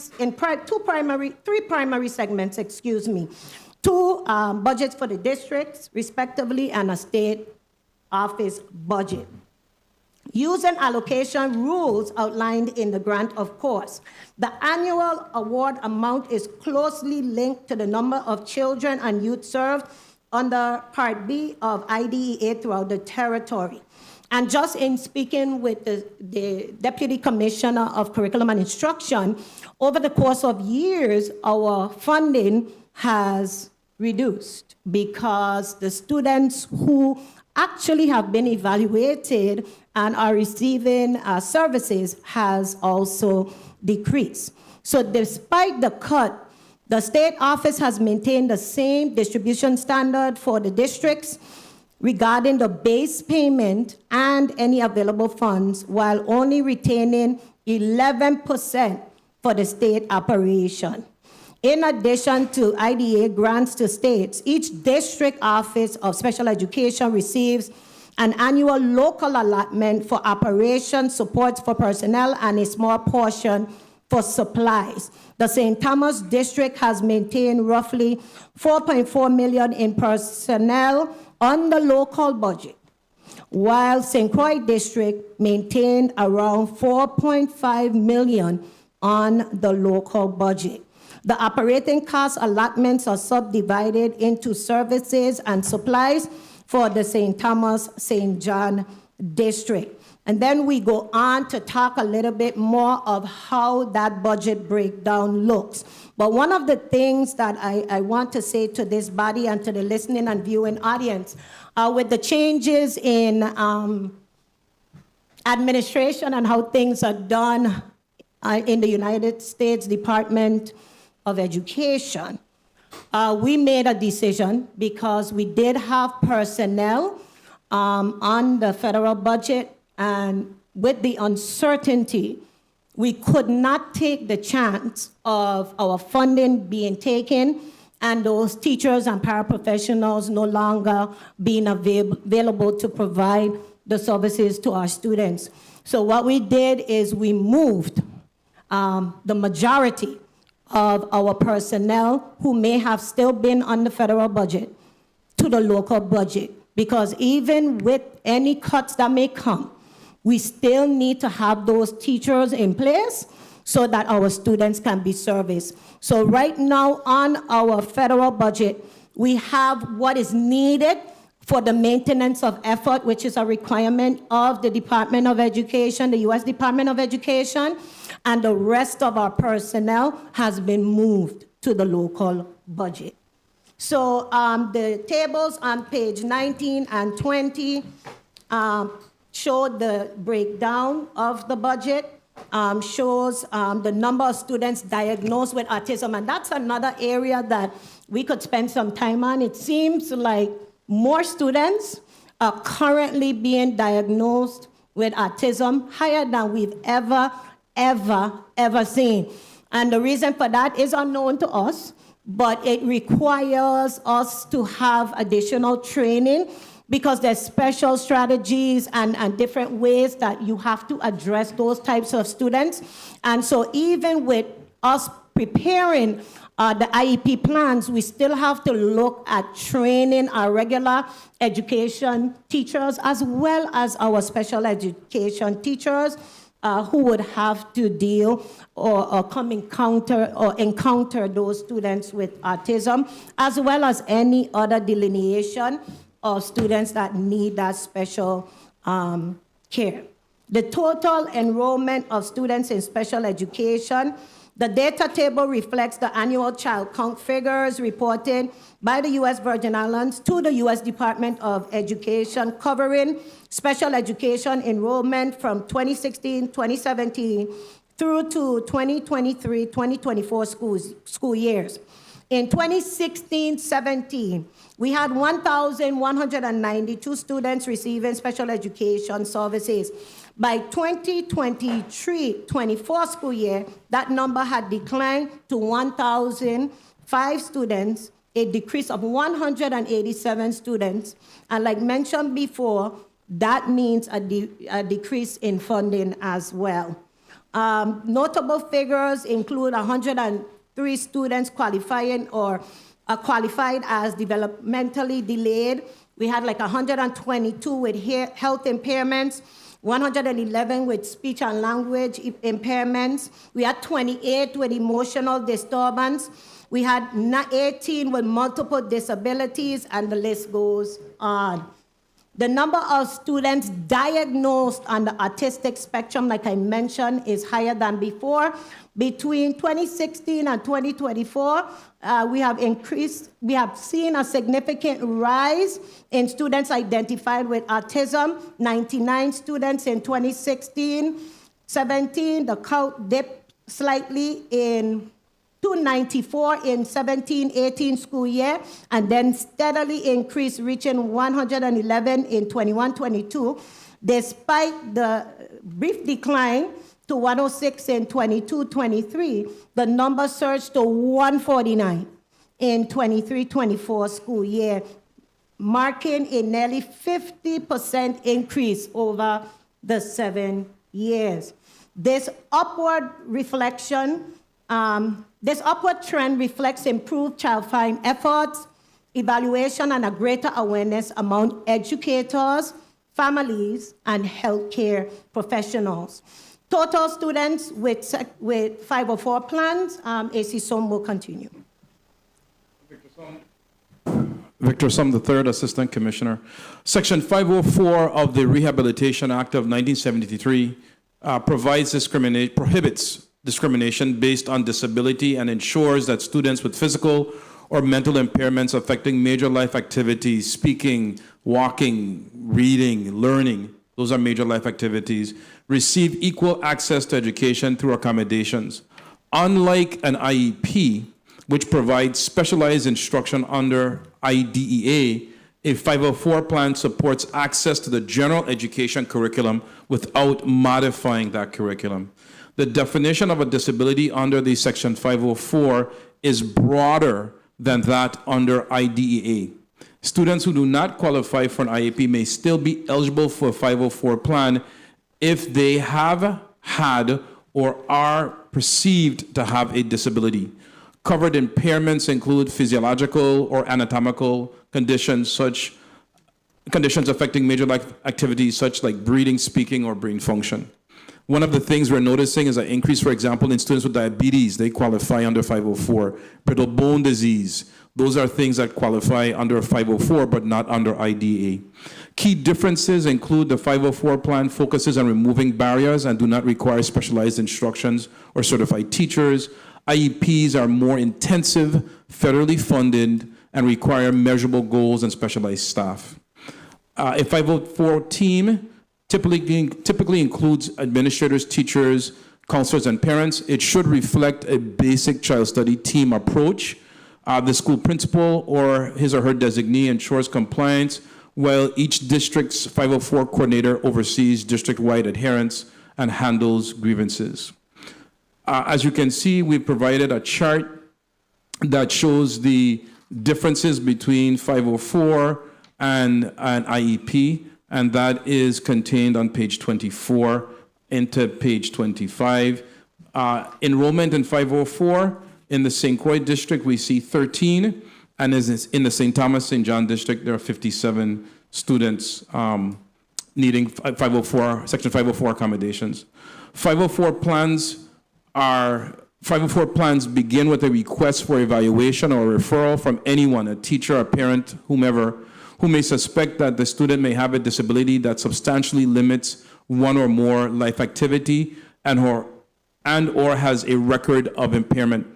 segments, two budgets for the districts, respectively, and a state office budget. Using allocation rules outlined in the grant, of course, the annual award amount is closely linked to the number of children and youth served under Part B of IDEA throughout the territory. And just in speaking with the Deputy Commissioner of Curriculum and Instruction, over the course of years, our funding has reduced because the students who actually have been evaluated and are receiving services has also decreased. So despite the cut, the state office has maintained the same distribution standard for the districts regarding the base payment and any available funds, while only retaining 11% for the state operation. In addition to IDA grants to states, each district office of special education receives an annual local allotment for operation supports for personnel and a small portion for supplies. The St. Thomas district has maintained roughly $4.4 million in personnel on the local budget, while St. Croix district maintained around $4.5 million on the local budget. The operating cost allotments are subdivided into services and supplies for the St. Thomas, St. John district. And then we go on to talk a little bit more of how that budget breakdown looks. But one of the things that I want to say to this body and to the listening and viewing audience, with the changes in administration and how things are done in the United States Department of Education, we made a decision because we did have personnel on the federal budget, and with the uncertainty, we could not take the chance of our funding being taken and those teachers and paraprofessionals no longer being available to provide the services to our students. So what we did is we moved the majority of our personnel who may have still been on the federal budget to the local budget, because even with any cuts that may come, we still need to have those teachers in place so that our students can be serviced. So right now on our federal budget, we have what is needed for the maintenance of effort, which is a requirement of the Department of Education, the U.S. Department of Education, and the rest of our personnel has been moved to the local budget. So the tables on page 19 and 20 show the breakdown of the budget, shows the number of students diagnosed with autism, and that's another area that we could spend some time on. It seems like more students are currently being diagnosed with autism, higher than we've ever seen. And the reason for that is unknown to us, but it requires us to have additional training because there's special strategies and different ways that you have to address those types of students. And so even with us preparing the IEP plans, we still have to look at training our regular education teachers as well as our special education teachers who would have to deal or encounter those students with autism, as well as any other delineation of students that need that special care. The total enrollment of students in special education, the data table reflects the annual child count figures reported by the U.S. Virgin Islands to the U.S. Department of Education, covering special education enrollment from 2016-2017 through to 2023-2024 school years. In 2016-17, we had 1,192 students receiving special education services. By 2023-24 school year, that number had declined to 1,005 students, a decrease of 187 students. And like mentioned before, that means a decrease in funding as well. Notable figures include 103 students qualifying or qualified as developmentally delayed. We had like 122 with health impairments, 111 with speech and language impairments. We had 28 with emotional disturbance. We had 18 with multiple disabilities, and the list goes on. The number of students diagnosed on the autistic spectrum, like I mentioned, is higher than before. Between 2016 and 2024, we have seen a significant rise in students identified with autism. 99 students in 2016-17. The count dipped slightly in 294 in 17-18 school year, and then steadily increased, reaching 111 in 21-22, despite the brief decline to 106 in 22-23, the number surged to 149 in 23-24 school year, marking a nearly 50% increase over the 7 years. This upward trend reflects improved child-find efforts, evaluation, and a greater awareness among educators, families, and healthcare professionals. Total students with 504 plans, AC Som will continue. Victor Sum III, Assistant Commissioner. Section 504 of the Rehabilitation Act of 1973 prohibits discrimination based on disability and ensures that students with physical or mental impairments affecting major life activities, speaking, walking, reading, learning, those are major life activities, receive equal access to education through accommodations. Unlike an IEP, which provides specialized instruction under IDEA, a 504 plan supports access to the general education curriculum without modifying that curriculum. The definition of a disability under the Section 504 is broader than that under IDEA. Students who do not qualify for an IEP may still be eligible for a 504 plan if they have had or are perceived to have a disability. Covered impairments include physiological or anatomical conditions affecting major life activities such like breathing, speaking, or brain function. One of the things we're noticing is an increase, for example, in students with diabetes. They qualify under 504. Brittle bone disease. Those are things that qualify under 504, but not under IDEA. Key differences include the 504 plan focuses on removing barriers and do not require specialized instructions or certified teachers. IEPs are more intensive, federally funded, and require measurable goals and specialized staff. A 504 team typically includes administrators, teachers, counselors, and parents. It should reflect a basic child study team approach. The school principal or his or her designee ensures compliance, while each district's 504 coordinator oversees district-wide adherence and handles grievances. As you can see, we provided a chart that shows the differences between 504 and an IEP, and that is contained on page 24 into page 25. Enrollment in 504, in the St. Croix district, we see 13, and in the St. Thomas, St. John district, there are 57 students needing 504, Section 504 accommodations. 504 plans begin with a request for evaluation or referral from anyone, a teacher, a parent, whomever, who may suspect that the student may have a disability that substantially limits one or more life activity and or has a record of impairment.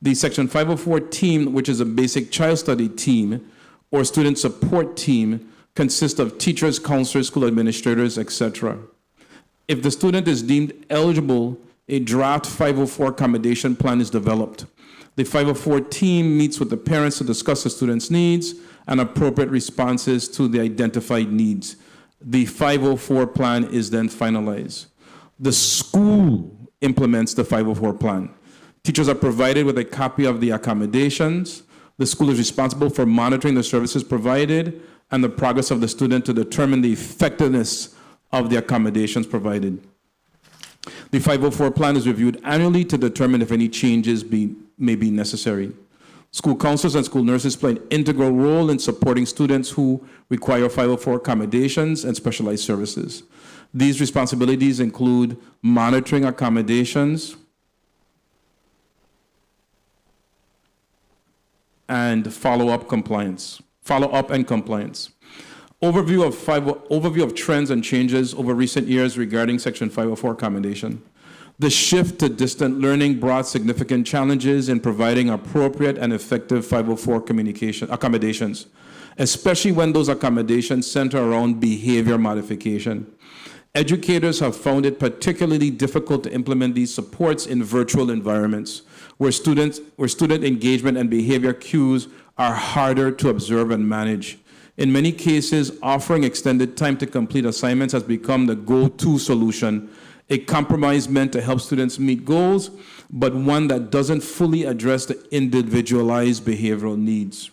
The Section 504 team, which is a basic child study team or student support team, consists of teachers, counselors, school administrators, etc. If the student is deemed eligible, a draft 504 accommodation plan is developed. The 504 team meets with the parents to discuss the student's needs and appropriate responses to the identified needs. The 504 plan is then finalized. The school implements the 504 plan. Teachers are provided with a copy of the accommodations. The school is responsible for monitoring the services provided and the progress of the student to determine the effectiveness of the accommodations provided. The 504 plan is reviewed annually to determine if any changes may be necessary. School counselors and school nurses play an integral role in supporting students who require 504 accommodations and specialized services. These responsibilities include monitoring accommodations and follow-up and compliance. Overview of trends and changes over recent years regarding Section 504 accommodation. The shift to distant learning brought significant challenges in providing appropriate and effective 504 accommodations, especially when those accommodations center around behavior modification. Educators have found it particularly difficult to implement these supports in virtual environments, where student engagement and behavior cues are harder to observe and manage. In many cases, offering extended time to complete assignments has become the go-to solution, a compromise meant to help students meet goals, but one that doesn't fully address the individualized behavioral needs.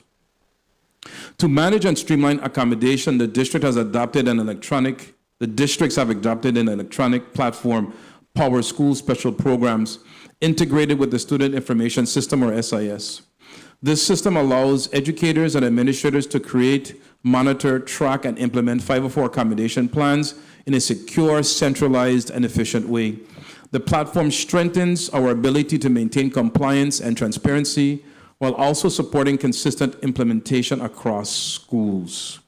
To manage and streamline accommodation, the districts have adopted an electronic platform, Power School Special Programs, integrated with the Student Information System, or SIS. This system allows educators and administrators to create, monitor, track, and implement 504 accommodation plans in a secure, centralized, and efficient way. The platform strengthens our ability to maintain compliance and transparency while also supporting consistent implementation across schools.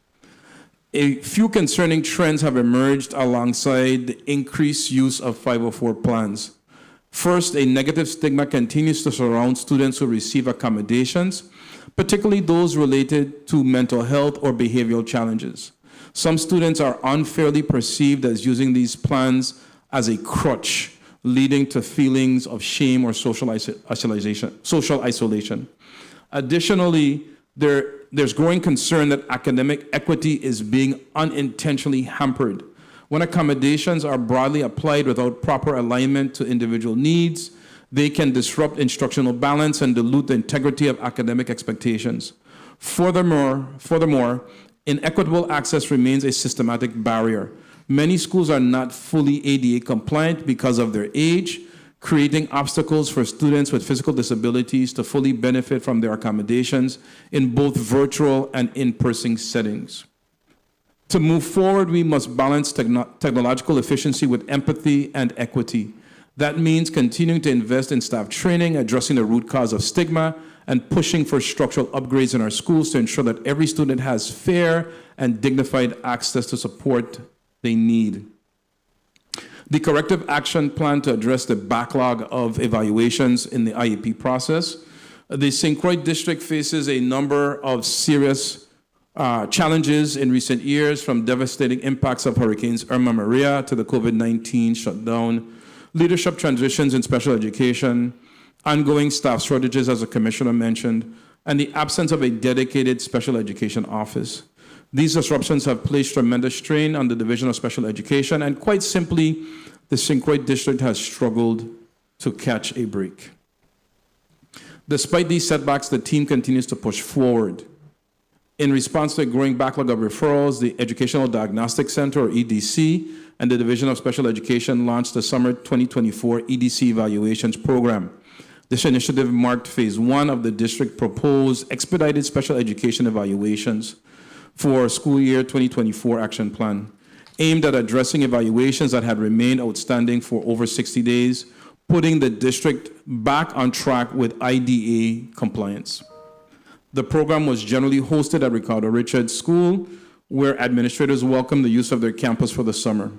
A few concerning trends have emerged alongside the increased use of 504 plans. First, a negative stigma continues to surround students who receive accommodations, particularly those related to mental health or behavioral challenges. Some students are unfairly perceived as using these plans as a crutch, leading to feelings of shame or social isolation. Additionally, there's growing concern that academic equity is being unintentionally hampered. When accommodations are broadly applied without proper alignment to individual needs, they can disrupt instructional balance and dilute the integrity of academic expectations. Furthermore, inequitable access remains a systematic barrier. Many schools are not fully ADA compliant because of their age, creating obstacles for students with physical disabilities to fully benefit from their accommodations in both virtual and in-person settings. To move forward, we must balance technological efficiency with empathy and equity. That means continuing to invest in staff training, addressing the root cause of stigma, and pushing for structural upgrades in our schools to ensure that every student has fair and dignified access to support they need. The corrective action plan to address the backlog of evaluations in the IEP process. The St. Croix district faces a number of serious challenges in recent years, from devastating impacts of Hurricanes Irma and Maria to the COVID-19 shutdown, leadership transitions in special education, ongoing staff shortages, as the commissioner mentioned, and the absence of a dedicated special education office. These disruptions have placed tremendous strain on the Division of Special Education, and quite simply, the St. Croix district has struggled to catch a break. Despite these setbacks, the team continues to push forward. In response to a growing backlog of referrals, the Educational Diagnostic Center, or EDC, and the Division of Special Education launched the Summer 2024 EDC Evaluations Program. This initiative marked phase 1 of the district proposed expedited special education evaluations for school year 2024 action plan, aimed at addressing evaluations that had remained outstanding for over 60 days, putting the district back on track with IDA compliance. The program was generally hosted at Ricardo Richards School, where administrators welcomed the use of their campus for the summer.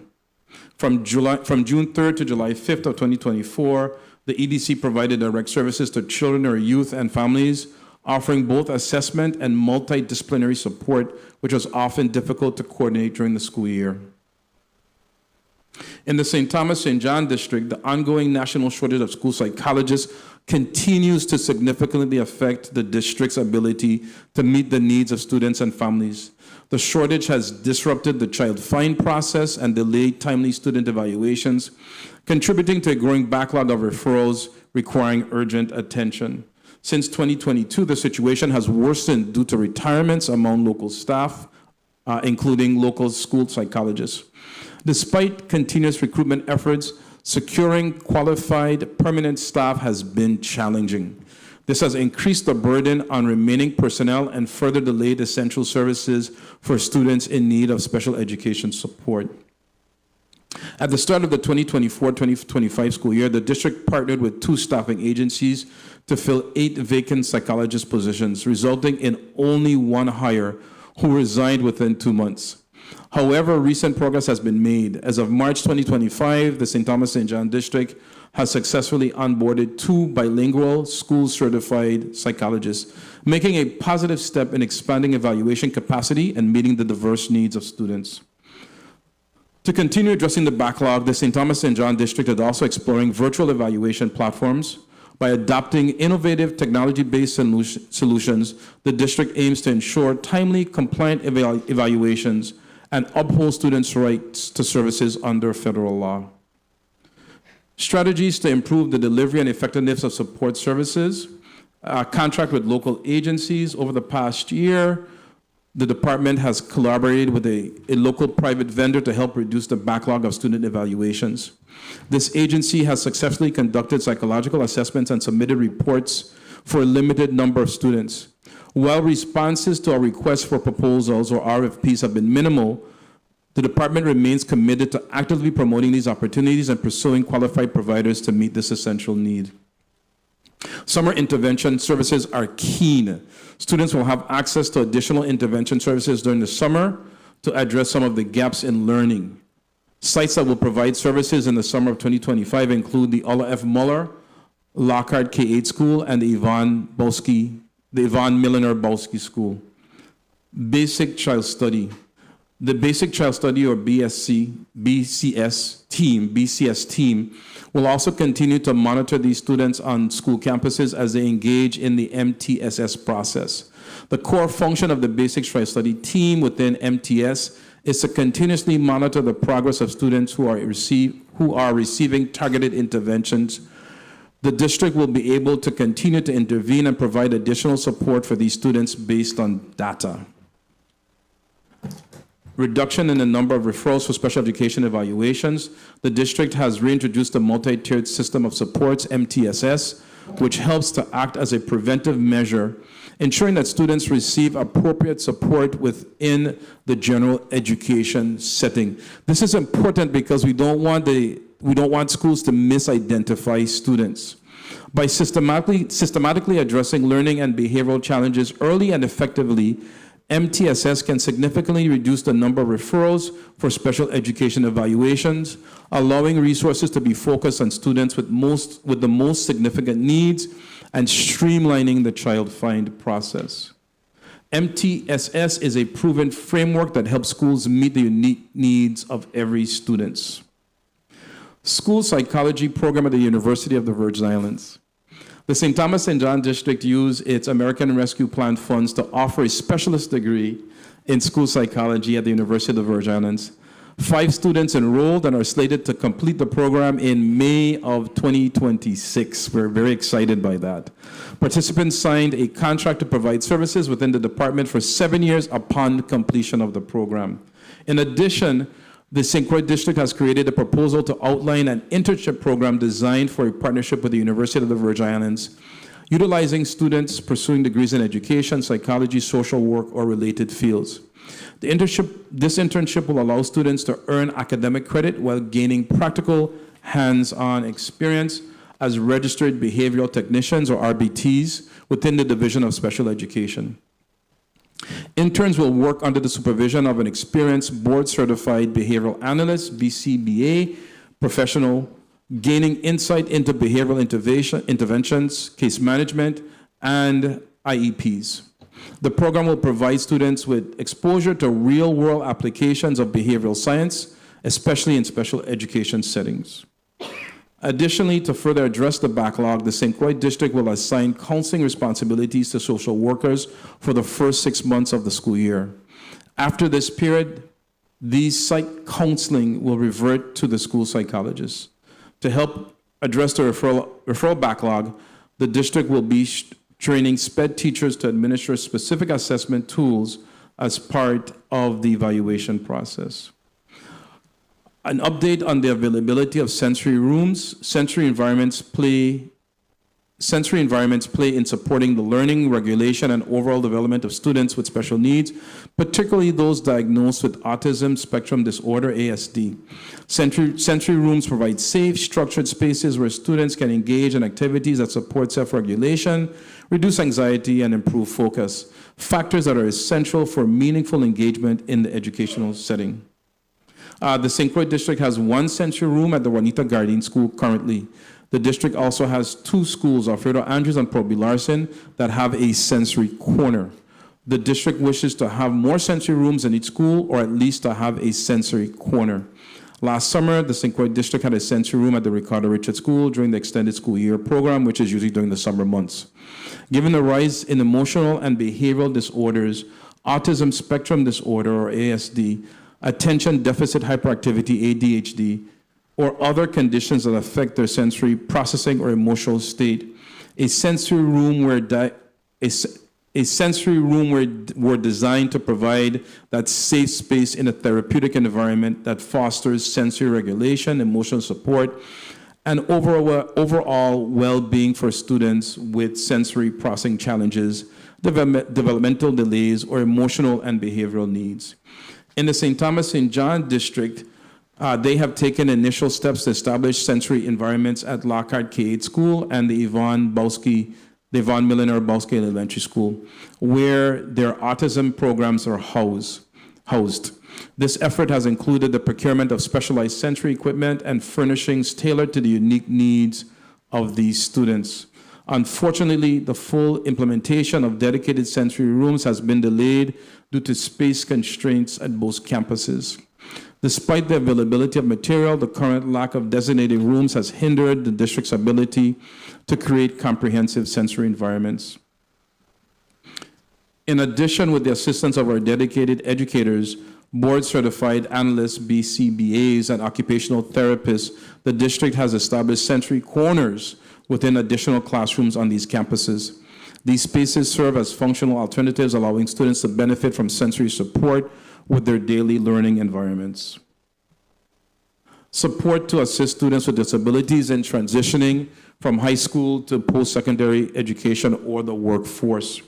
From June 3rd to July 5th of 2024, the EDC provided direct services to children or youth and families, offering both assessment and multidisciplinary support, which was often difficult to coordinate during the school year. In the St. Thomas St. John district, the ongoing national shortage of school psychologists continues to significantly affect the district's ability to meet the needs of students and families. The shortage has disrupted the child find process and delayed timely student evaluations, contributing to a growing backlog of referrals requiring urgent attention. Since 2022, the situation has worsened due to retirements among local staff, including local school psychologists. Despite continuous recruitment efforts, securing qualified permanent staff has been challenging. This has increased the burden on remaining personnel and further delayed essential services for students in need of special education support. At the start of the 2024-2025 school year, the district partnered with 2 staffing agencies to fill 8 vacant psychologist positions, resulting in only 1 hire who resigned within 2 months. However, recent progress has been made. As of March 2025, the St. Thomas St. John district has successfully onboarded 2 bilingual school-certified psychologists, making a positive step in expanding evaluation capacity and meeting the diverse needs of students. To continue addressing the backlog, the St. Thomas St. John district is also exploring virtual evaluation platforms. By adopting innovative technology-based solutions, the district aims to ensure timely, compliant evaluations and uphold students' rights to services under federal law. Strategies to improve the delivery and effectiveness of support services, contract with local agencies. Over the past year, the department has collaborated with a local private vendor to help reduce the backlog of student evaluations. This agency has successfully conducted psychological assessments and submitted reports for a limited number of students. While responses to our requests for proposals, or RFPs, have been minimal, the department remains committed to actively promoting these opportunities and pursuing qualified providers to meet this essential need. Summer intervention services are keen. Students will have access to additional intervention services during the summer to address some of the gaps in learning. Sites that will provide services in the summer of 2025 include the Ulla F. Muller Lockhart K-8 School and the Yvonne Milliner Bowski School. Basic Child Study. The Basic Child Study, or BCS team will also continue to monitor these students on school campuses as they engage in the MTSS process. The core function of the Basic Child Study team within MTS is to continuously monitor the progress of students who are receiving targeted interventions. The district will be able to continue to intervene and provide additional support for these students based on data. Reduction in the number of referrals for special education evaluations. The district has reintroduced a multi-tiered system of supports, MTSS, which helps to act as a preventive measure, ensuring that students receive appropriate support within the general education setting. This is important because we don't want schools to misidentify students. By systematically addressing learning and behavioral challenges early and effectively, MTSS can significantly reduce the number of referrals for special education evaluations, allowing resources to be focused on students with the most significant needs and streamlining the child find process. MTSS is a proven framework that helps schools meet the unique needs of every student. School psychology program at the University of the Virgin Islands. The St. Thomas St. John District used its American Rescue Plan funds to offer a specialist degree in school psychology at the University of the Virgin Islands. 5 students enrolled and are slated to complete the program in May of 2026. We're very excited by that. Participants signed a contract to provide services within the department for 7 years upon completion of the program. In addition, the St. Croix District has created a proposal to outline an internship program designed for a partnership with the University of the Virgin Islands, utilizing students pursuing degrees in education, psychology, social work, or related fields. This internship will allow students to earn academic credit while gaining practical, hands-on experience as registered behavioral technicians, or RBTs, within the Division of Special Education. Interns will work under the supervision of an experienced board-certified behavioral analyst, BCBA, professional, gaining insight into behavioral interventions, case management, and IEPs. The program will provide students with exposure to real-world applications of behavioral science, especially in special education settings. Additionally, to further address the backlog, the St. Croix District will assign counseling responsibilities to social workers for the first 6 months of the school year. After this period, these psych counseling will revert to the school psychologists. To help address the referral backlog, the district will be training SPED teachers to administer specific assessment tools as part of the evaluation process. An update on the availability of sensory rooms. Sensory environments play in supporting the learning, regulation, and overall development of students with special needs, particularly those diagnosed with autism spectrum disorder, ASD. Sensory rooms provide safe, structured spaces where students can engage in activities that support self-regulation, reduce anxiety, and improve focus, factors that are essential for meaningful engagement in the educational setting. The St. Croix District has 1 sensory room at the Juanita Gardine School currently. The district also has 2 schools, Alfredo Andrews and Proby Larson, that have a sensory corner. The district wishes to have more sensory rooms in each school, or at least to have a sensory corner. Last summer, the St. Croix District had a sensory room at the Ricardo Richards School during the extended school year program, which is usually during the summer months. Given the rise in emotional and behavioral disorders, autism spectrum disorder, or ASD, attention deficit hyperactivity, ADHD, or other conditions that affect their sensory processing or emotional state, a sensory room were designed to provide that safe space in a therapeutic environment that fosters sensory regulation, emotional support, and overall well-being for students with sensory processing challenges, developmental delays, or emotional and behavioral needs. In the St. Thomas St. John District, they have taken initial steps to establish sensory environments at Lockhart K-8 School and the Yvonne Milliner Bowski Elementary School, where their autism programs are housed. This effort has included the procurement of specialized sensory equipment and furnishings tailored to the unique needs of these students. Unfortunately, the full implementation of dedicated sensory rooms has been delayed due to space constraints at both campuses. Despite the availability of material, the current lack of designated rooms has hindered the district's ability to create comprehensive sensory environments. In addition, with the assistance of our dedicated educators, board-certified analysts, BCBAs, and occupational therapists, the district has established sensory corners within additional classrooms on these campuses. These spaces serve as functional alternatives, allowing students to benefit from sensory support with their daily learning environments. Support to assist students with disabilities in transitioning from high school to post-secondary education or the workforce.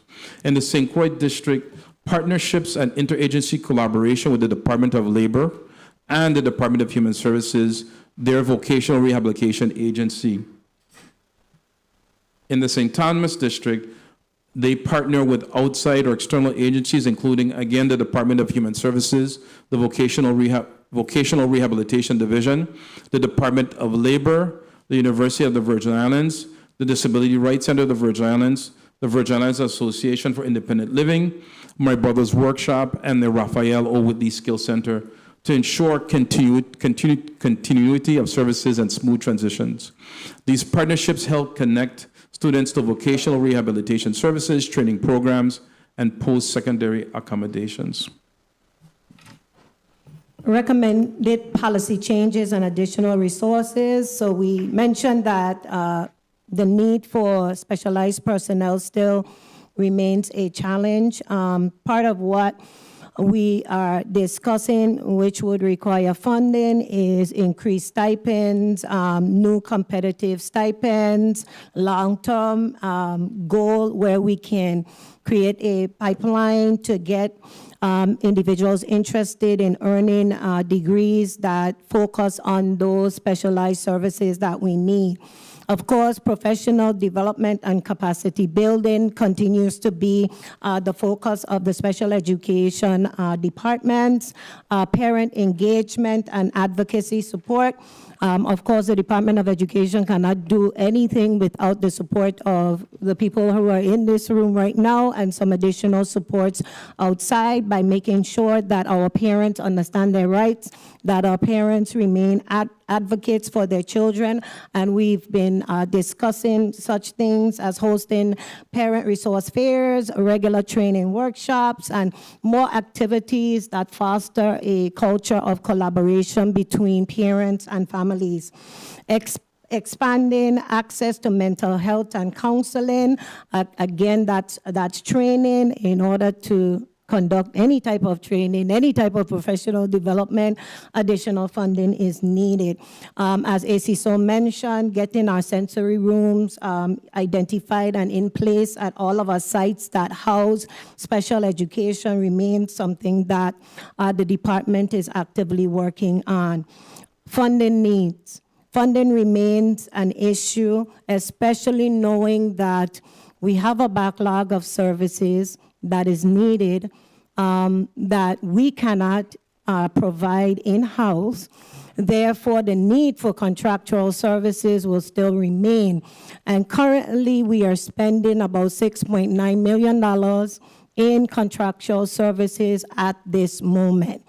In the St. Croix District, partnerships and interagency collaboration with the Department of Labor and the Department of Human Services, their vocational rehabilitation agency. In the St. Thomas District, they partner with outside or external agencies, including, again, the Department of Human Services, the Vocational Rehabilitation Division, the Department of Labor, the University of the Virgin Islands, the Disability Rights Center of the Virgin Islands, the Virgin Islands Association for Independent Living, My Brother's Workshop, and the Raphael O. Whitley Skills Center to ensure continuity of services and smooth transitions. These partnerships help connect students to vocational rehabilitation services, training programs, and post-secondary accommodations. recommended policy changes and additional resources. So we mentioned that the need for specialized personnel still remains a challenge. Part of what we are discussing, which would require funding, is increased stipends, new competitive stipends, long-term goal where we can create a pipeline to get individuals interested in earning degrees that focus on those specialized services that we need. Of course, professional development and capacity building continues to be the focus of the special education departments, parent engagement and advocacy support. Of course, the Department of Education cannot do anything without the support of the people who are in this room right now and some additional supports outside by making sure that our parents understand their rights, that our parents remain advocates for their children, and we've been discussing such things as hosting parent resource fairs, regular training workshops, and more activities that foster a culture of collaboration between parents and families. Expanding access to mental health and counseling. Again, that's training in order to conduct any type of training, any type of professional development. Additional funding is needed. As AC so mentioned, getting our sensory rooms identified and in place at all of our sites that house special education remains something that the department is actively working on. Funding needs. Funding remains an issue, especially knowing that we have a backlog of services that is needed that we cannot provide in-house. Therefore, the need for contractual services will still remain. And currently, we are spending about $6.9 million in contractual services at this moment.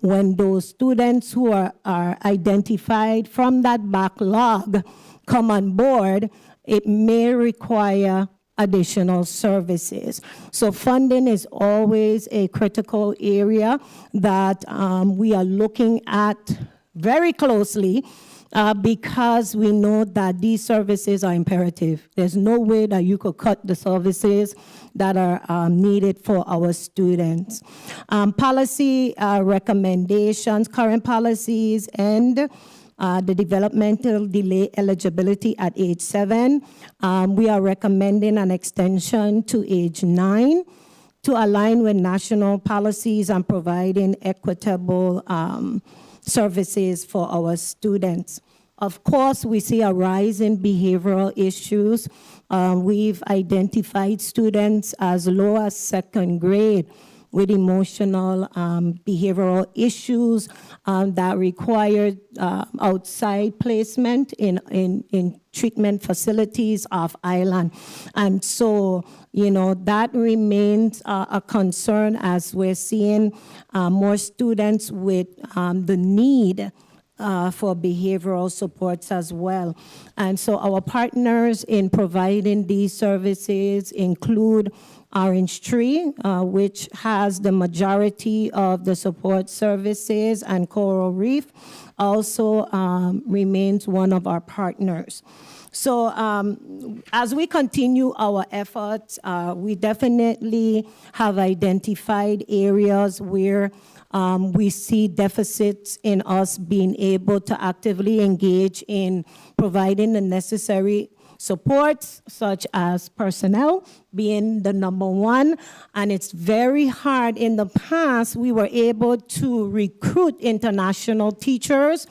When those students who are identified from that backlog come on board, it may require additional services. So funding is always a critical area that we are looking at very closely because we know that these services are imperative. There's no way that you could cut the services that are needed for our students. Policy recommendations, current policies, and the developmental delay eligibility at age 7. We are recommending an extension to age 9 to align with national policies and providing equitable services for our students. Of course, we see a rise in behavioral issues. We've identified students as low as 2nd grade with emotional behavioral issues that require outside placement in treatment facilities off island. And so, that remains a concern as we're seeing more students with the need for behavioral supports as well. And so our partners in providing these services include Orange Tree, which has the majority of the support services, and Coral Reef also remains one of our partners. So as we continue our efforts, we definitely have identified areas where we see deficits in us being able to actively engage in providing the necessary supports, such as personnel being the number one. And it's very hard. In the past, we were able to recruit international teachers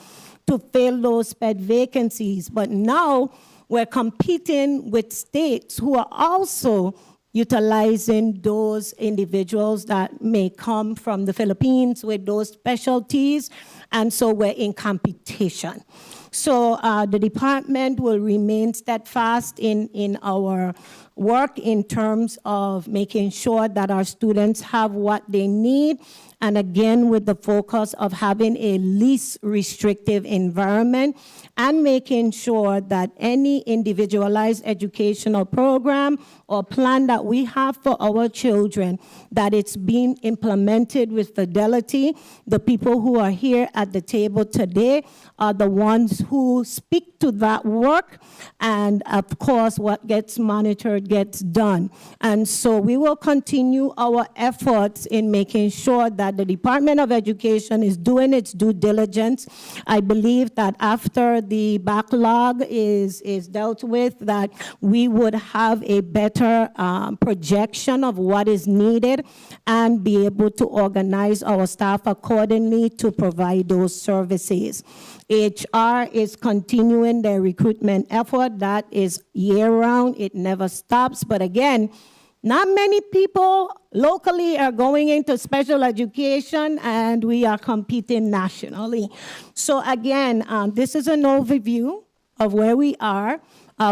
to fill those SPED vacancies. But now we're competing with states who are also utilizing those individuals that may come from the Philippines with those specialties. And so we're in competition. So the department will remain steadfast in our work in terms of making sure that our students have what they need and again with the focus of having a least restrictive environment and making sure that any individualized educational program or plan that we have for our children, that it's being implemented with fidelity. The people who are here at the table today are the ones who speak to that work, and of course what gets monitored gets done. And so we will continue our efforts in making sure that the Department of Education is doing its due diligence. I believe that after the backlog is dealt with, that we would have a better projection of what is needed and be able to organize our staff accordingly to provide those services. HR is continuing their recruitment effort. That is year-round. It never stops. But again, not many people locally are going into special education, and we are competing nationally. So again, this is an overview of where we are.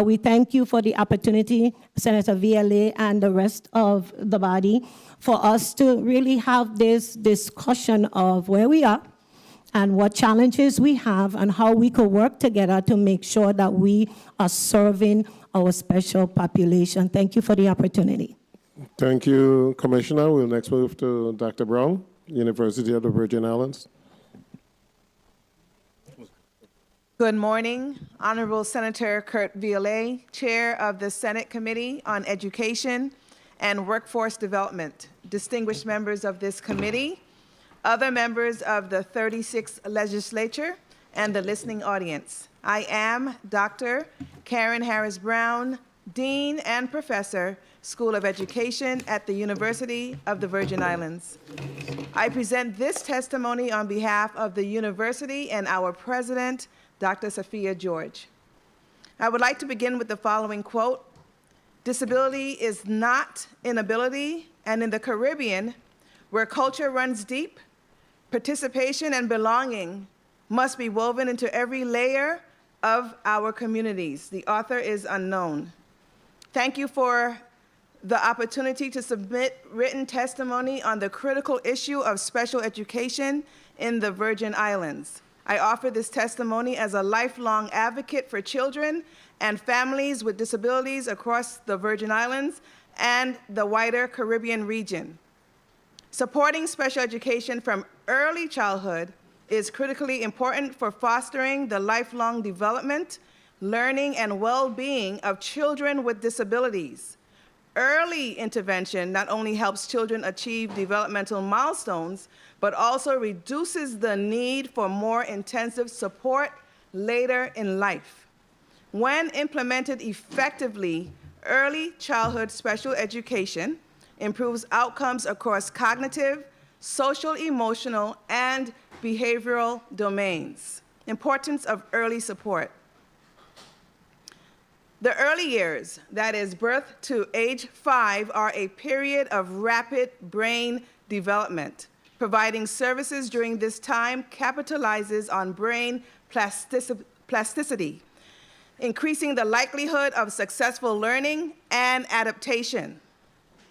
We thank you for the opportunity, Senator VLA and the rest of the body, for us to really have this discussion of where we are and what challenges we have and how we could work together to make sure that we are serving our special population. Thank you for the opportunity. Thank you, Commissioner. We'll next move to Dr. Brown, University of the Virgin Islands. Good morning, Honorable Senator Kurt VLA, Chair of the Senate Committee on Education and Workforce Development, distinguished members of this committee, other members of the 36th Legislature, and the listening audience. I am Dr. Karen Harris Brown, Dean and Professor, School of Education at the University of the Virgin Islands. I present this testimony on behalf of the university and our president, Dr. Sophia George. I would like to begin with the following quote: "Disability is not inability, and in the Caribbean, where culture runs deep, participation and belonging must be woven into every layer of our communities." The author is unknown. Thank you for the opportunity to submit written testimony on the critical issue of special education in the Virgin Islands. I offer this testimony as a lifelong advocate for children and families with disabilities across the Virgin Islands and the wider Caribbean region. Supporting special education from early childhood is critically important for fostering the lifelong development, learning, and well-being of children with disabilities. Early intervention not only helps children achieve developmental milestones, but also reduces the need for more intensive support later in life. When implemented effectively, early childhood special education improves outcomes across cognitive, social, emotional, and behavioral domains. Importance of early support. The early years, that is birth to age 5, are a period of rapid brain development. Providing services during this time capitalizes on brain plasticity, increasing the likelihood of successful learning and adaptation.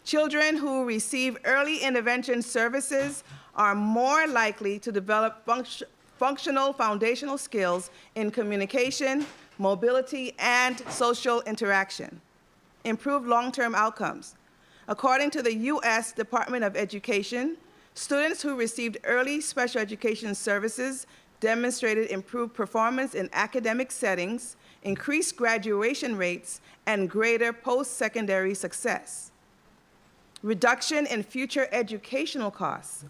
Children who receive early intervention services are more likely to develop functional foundational skills in communication, mobility, and social interaction. Improved long-term outcomes. According to the U.S. Department of Education, students who received early special education services demonstrated improved performance in academic settings, increased graduation rates, and greater post-secondary success. Reduction in future educational costs.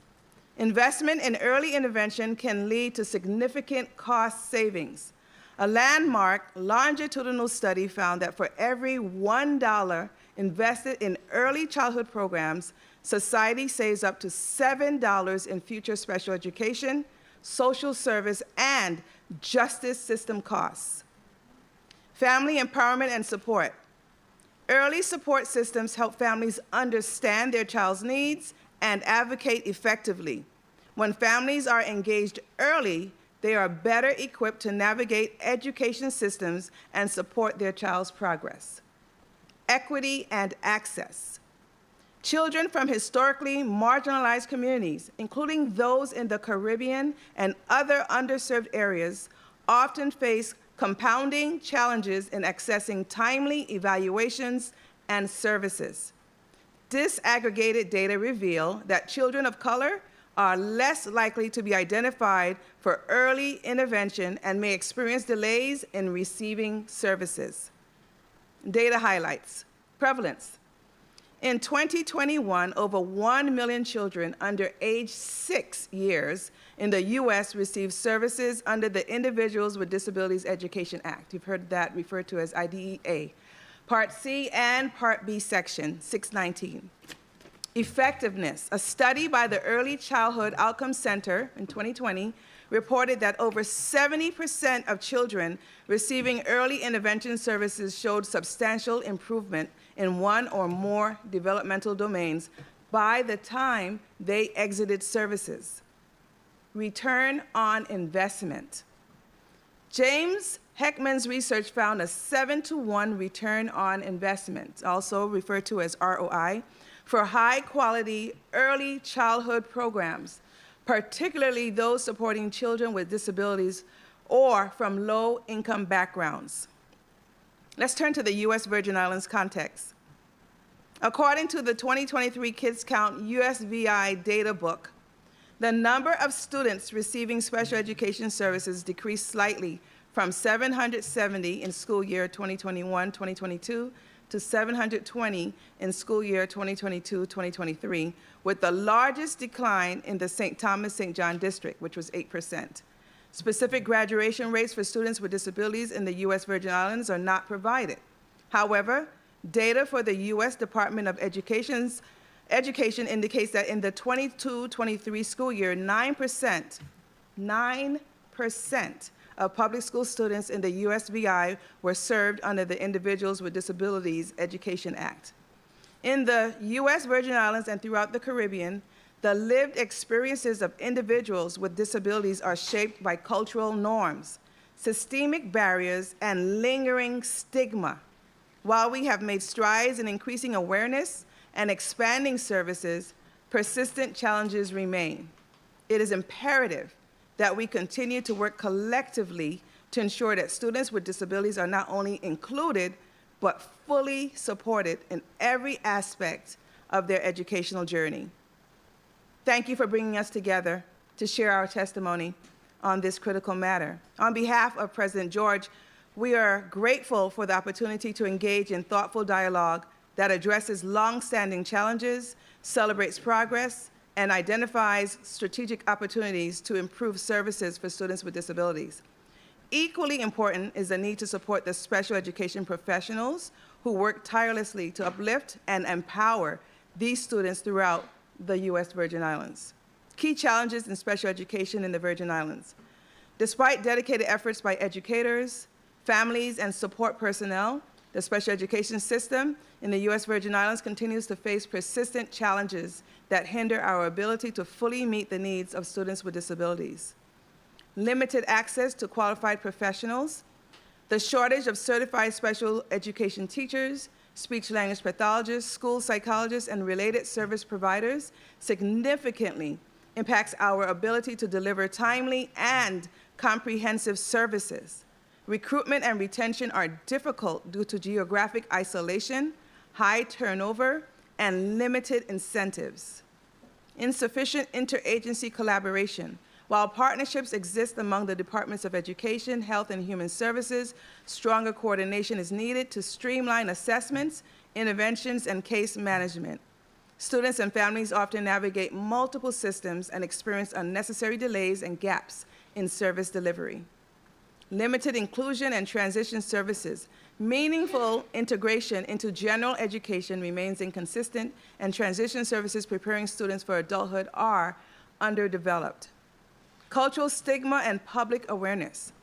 Investment in early intervention can lead to significant cost savings. A landmark longitudinal study found that for every $1 invested in early childhood programs, society saves up to $7 in future special education, social service, and justice system costs. Family empowerment and support. Early support systems help families understand their child's needs and advocate effectively. When families are engaged early, they are better equipped to navigate education systems and support their child's progress. Equity and access. Children from historically marginalized communities, including those in the Caribbean and other underserved areas, often face compounding challenges in accessing timely evaluations and services. Disaggregated data reveal that children of color are less likely to be identified for early intervention and may experience delays in receiving services. Data highlights prevalence. In 2021, over 1 million children under age 6 years in the U.S. received services under the Individuals with Disabilities Education Act. You've heard that referred to as IDEA. Part C and Part B section 619. Effectiveness. A study by the Early Childhood Outcomes Center in 2020 reported that over 70% of children receiving early intervention services showed substantial improvement in one or more developmental domains by the time they exited services. Return on investment. James Heckman's research found a 7-to-1 return on investment, also referred to as ROI, for high-quality early childhood programs, particularly those supporting children with disabilities or from low-income backgrounds. Let's turn to the U.S. Virgin Islands context. According to the 2023 Kids Count USVI data book, the number of students receiving special education services decreased slightly from 770 in school year 2021-2022 to 720 in school year 2022-2023, with the largest decline in the St. Thomas-St. John district, which was 8%. Specific graduation rates for students with disabilities in the U.S. Virgin Islands are not provided. However, data for the U.S. Department of Education indicates that in the 22-23 school year, 9% of public school students in the USVI were served under the Individuals with Disabilities Education Act. In the U.S. Virgin Islands and throughout the Caribbean, the lived experiences of individuals with disabilities are shaped by cultural norms, systemic barriers, and lingering stigma. While we have made strides in increasing awareness and expanding services, persistent challenges remain. It is imperative that we continue to work collectively to ensure that students with disabilities are not only included, but fully supported in every aspect of their educational journey. Thank you for bringing us together to share our testimony on this critical matter. On behalf of President George, we are grateful for the opportunity to engage in thoughtful dialogue that addresses long-standing challenges, celebrates progress, and identifies strategic opportunities to improve services for students with disabilities. Equally important is the need to support the special education professionals who work tirelessly to uplift and empower these students throughout the U.S. Virgin Islands. Key challenges in special education in the Virgin Islands. Despite dedicated efforts by educators, families, and support personnel, the special education system in the U.S. Virgin Islands continues to face persistent challenges that hinder our ability to fully meet the needs of students with disabilities. Limited access to qualified professionals, the shortage of certified special education teachers, speech-language pathologists, school psychologists, and related service providers significantly impacts our ability to deliver timely and comprehensive services. Recruitment and retention are difficult due to geographic isolation, high turnover, and limited incentives. Insufficient interagency collaboration. While partnerships exist among the Departments of Education, Health, and Human Services, stronger coordination is needed to streamline assessments, interventions, and case management. Students and families often navigate multiple systems and experience unnecessary delays and gaps in service delivery. Limited inclusion and transition services. Meaningful integration into general education remains inconsistent, and transition services preparing students for adulthood are underdeveloped. Cultural stigma and public awareness.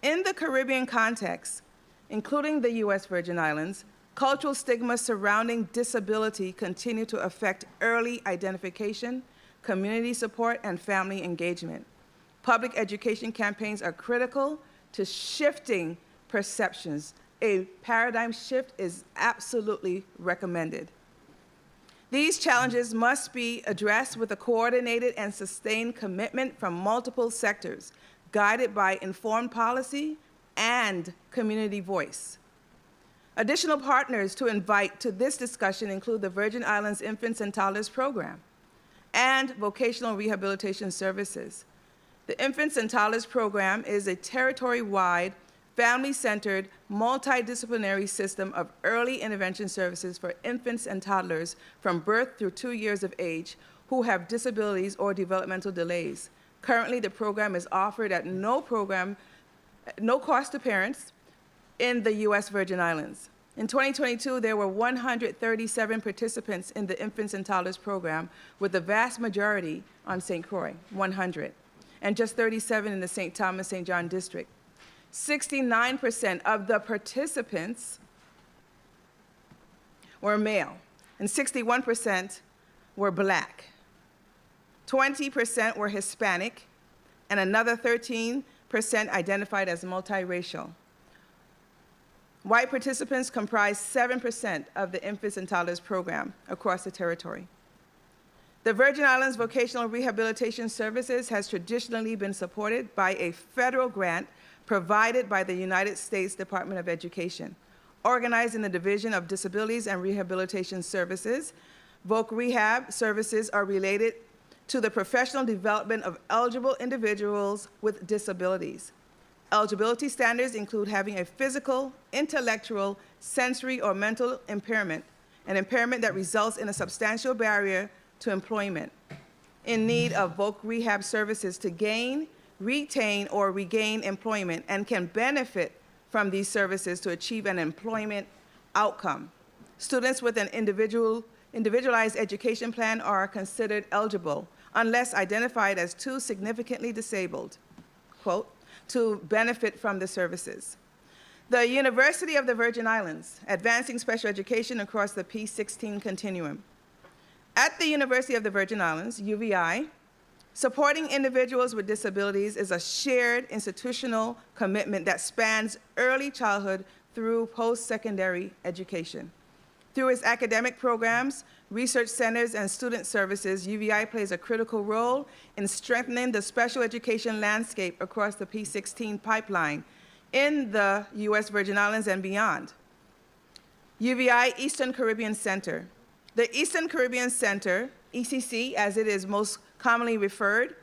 In the Caribbean context, including the U.S. Virgin Islands, cultural stigma surrounding disability continue to affect early identification, community support, and family engagement. Public education campaigns are critical to shifting perceptions. A paradigm shift is absolutely recommended. These challenges must be addressed with a coordinated and sustained commitment from multiple sectors, guided by informed policy and community voice. Additional partners to invite to this discussion include the Virgin Islands Infants and Toddlers Program and Vocational Rehabilitation Services. The Infants and Toddlers Program is a territory-wide, family-centered, multidisciplinary system of early intervention services for infants and toddlers from birth through 2 years of age who have disabilities or developmental delays. Currently, the program is offered at no cost to parents in the U.S. Virgin Islands. In 2022, there were 137 participants in the Infants and Toddlers Program, with the vast majority on St. Croix, 100, and just 37 in the St. Thomas, St. John district. 69% of the participants were male, and 61% were Black. 20% were Hispanic, and another 13% identified as multiracial. White participants comprised 7% of the Infants and Toddlers Program across the territory. The Virgin Islands Vocational Rehabilitation Services has traditionally been supported by a federal grant provided by the United States Department of Education. Organized in the Division of Disabilities and Rehabilitation Services, Voc Rehab services are related to the professional development of eligible individuals with disabilities. Eligibility standards include having a physical, intellectual, sensory, or mental impairment, an impairment that results in a substantial barrier to employment, in need of Voc Rehab services to gain, retain, or regain employment, and can benefit from these services to achieve an employment outcome. Students with an individualized education plan are considered eligible unless identified as too significantly disabled, quote, to benefit from the services. The University of the Virgin Islands, advancing special education across the P16 continuum. At the University of the Virgin Islands, UVI, supporting individuals with disabilities is a shared institutional commitment that spans early childhood through post-secondary education. Through its academic programs, research centers, and student services, UVI plays a critical role in strengthening the special education landscape across the P16 pipeline in the U.S. Virgin Islands and beyond. UVI Eastern Caribbean Center. The Eastern Caribbean Center, ECC as it is most commonly referred,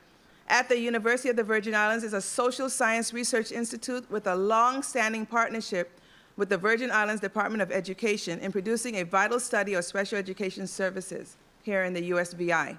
at the University of the Virgin Islands is a social science research institute with a long-standing partnership with the Virgin Islands Department of Education in producing a vital study of special education services here in the USVI.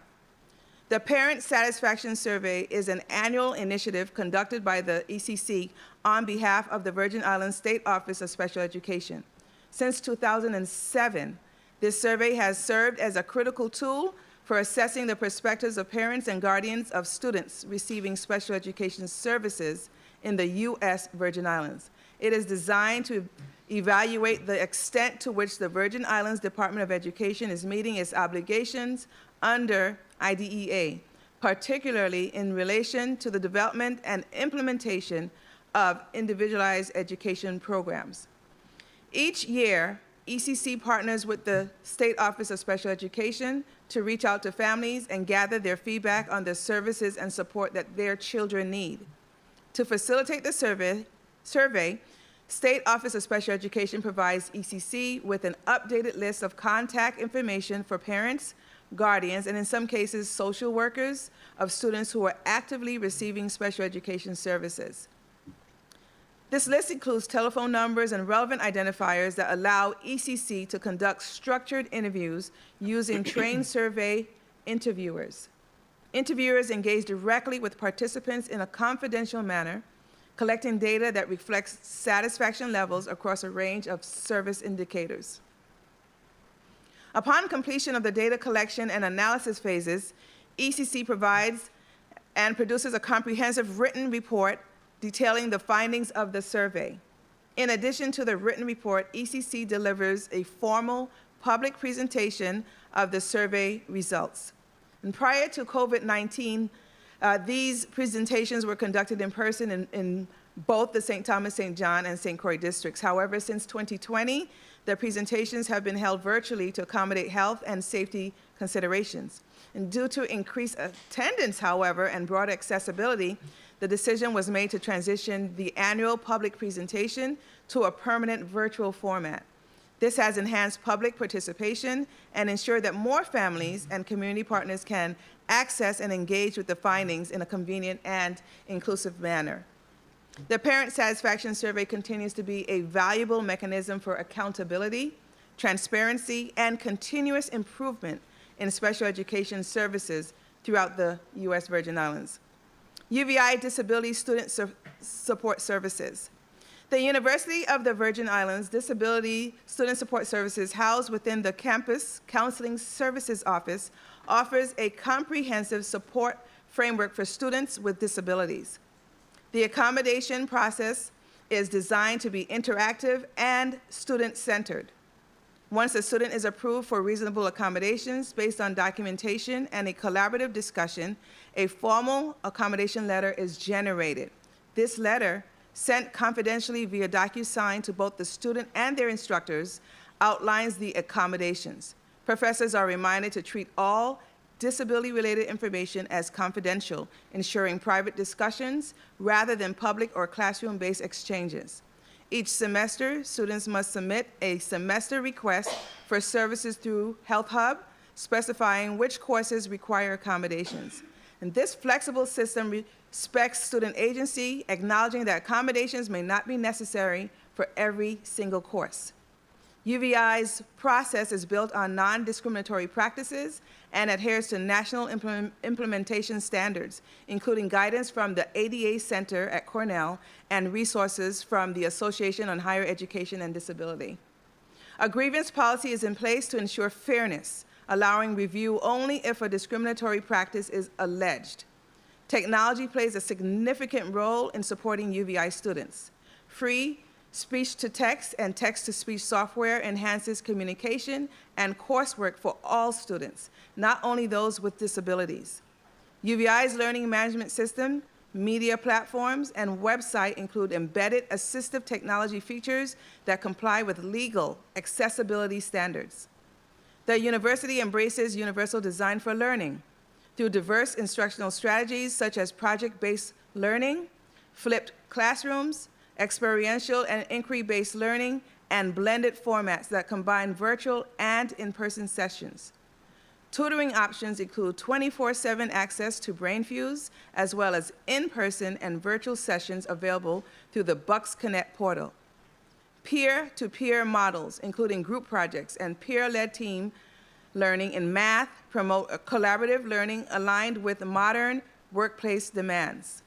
The Parent Satisfaction Survey is an annual initiative conducted by the ECC on behalf of the Virgin Islands State Office of Special Education. Since 2007, this survey has served as a critical tool for assessing the perspectives of parents and guardians of students receiving special education services in the U.S. Virgin Islands. It is designed to evaluate the extent to which the Virgin Islands Department of Education is meeting its obligations under IDEA, particularly in relation to the development and implementation of individualized education programs. Each year, ECC partners with the State Office of Special Education to reach out to families and gather their feedback on the services and support that their children need. To facilitate the survey, State Office of Special Education provides ECC with an updated list of contact information for parents, guardians, and in some cases, social workers of students who are actively receiving special education services. This list includes telephone numbers and relevant identifiers that allow ECC to conduct structured interviews using trained survey interviewers. Interviewers engage directly with participants in a confidential manner, collecting data that reflects satisfaction levels across a range of service indicators. Upon completion of the data collection and analysis phases, ECC provides and produces a comprehensive written report detailing the findings of the survey. In addition to the written report, ECC delivers a formal public presentation of the survey results. And prior to COVID-19 These presentations were conducted in person in both the St. Thomas, St. John, and St. Croix districts. However, since 2020, the presentations have been held virtually to accommodate health and safety considerations. And due to increased attendance, however, and broader accessibility, the decision was made to transition the annual public presentation to a permanent virtual format. This has enhanced public participation and ensured that more families and community partners can access and engage with the findings in a convenient and inclusive manner. The Parent Satisfaction Survey continues to be a valuable mechanism for accountability, transparency, and continuous improvement in special education services throughout the U.S. Virgin Islands. UVI Disability Student Support Services. The University of the Virgin Islands Disability Student Support Services, housed within the Campus Counseling Services Office, offers a comprehensive support framework for students with disabilities. The accommodation process is designed to be interactive and student-centered. Once a student is approved for reasonable accommodations based on documentation and a collaborative discussion, a formal accommodation letter is generated. This letter, sent confidentially via DocuSign to both the student and their instructors, outlines the accommodations. Professors are reminded to treat all disability-related information as confidential, ensuring private discussions rather than public or classroom-based exchanges. Each semester, students must submit a semester request for services through Health Hub, specifying which courses require accommodations. And this flexible system respects student agency, acknowledging that accommodations may not be necessary for every single course. UVI's process is built on non-discriminatory practices and adheres to national implementation standards, including guidance from the ADA Center at Cornell and resources from the Association on Higher Education and Disability. A grievance policy is in place to ensure fairness, allowing review only if a discriminatory practice is alleged. Technology plays a significant role in supporting UVI students. Free speech-to-text and text-to-speech software enhances communication and coursework for all students, not only those with disabilities. UVI's learning management system, media platforms, and website include embedded assistive technology features that comply with legal accessibility standards. The university embraces universal design for learning through diverse instructional strategies such as project-based learning, flipped classrooms, experiential and inquiry-based learning, and blended formats that combine virtual and in-person sessions. Tutoring options include 24/7 access to BrainFuse, as well as in-person and virtual sessions available through the Bucks Connect portal. Peer-to-peer models, including group projects and peer-led team learning in math, promote a collaborative learning aligned with modern workplace demands.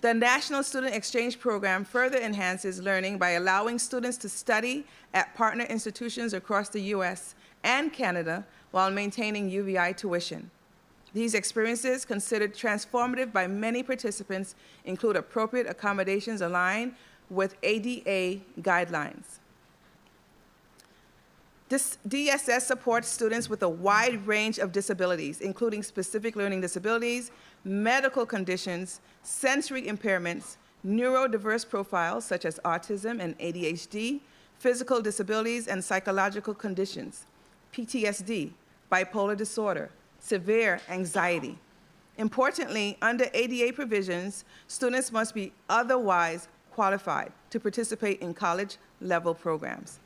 The National Student Exchange Program further enhances learning by allowing students to study at partner institutions across the U.S. and Canada while maintaining UVI tuition. These experiences, considered transformative by many participants, include appropriate accommodations aligned with ADA guidelines. This DSS supports students with a wide range of disabilities, including specific learning disabilities, medical conditions, sensory impairments, neurodiverse profiles such as autism and ADHD, physical disabilities and psychological conditions, PTSD, bipolar disorder, severe anxiety. Importantly, under ADA provisions, students must be otherwise qualified to participate in college-level programs.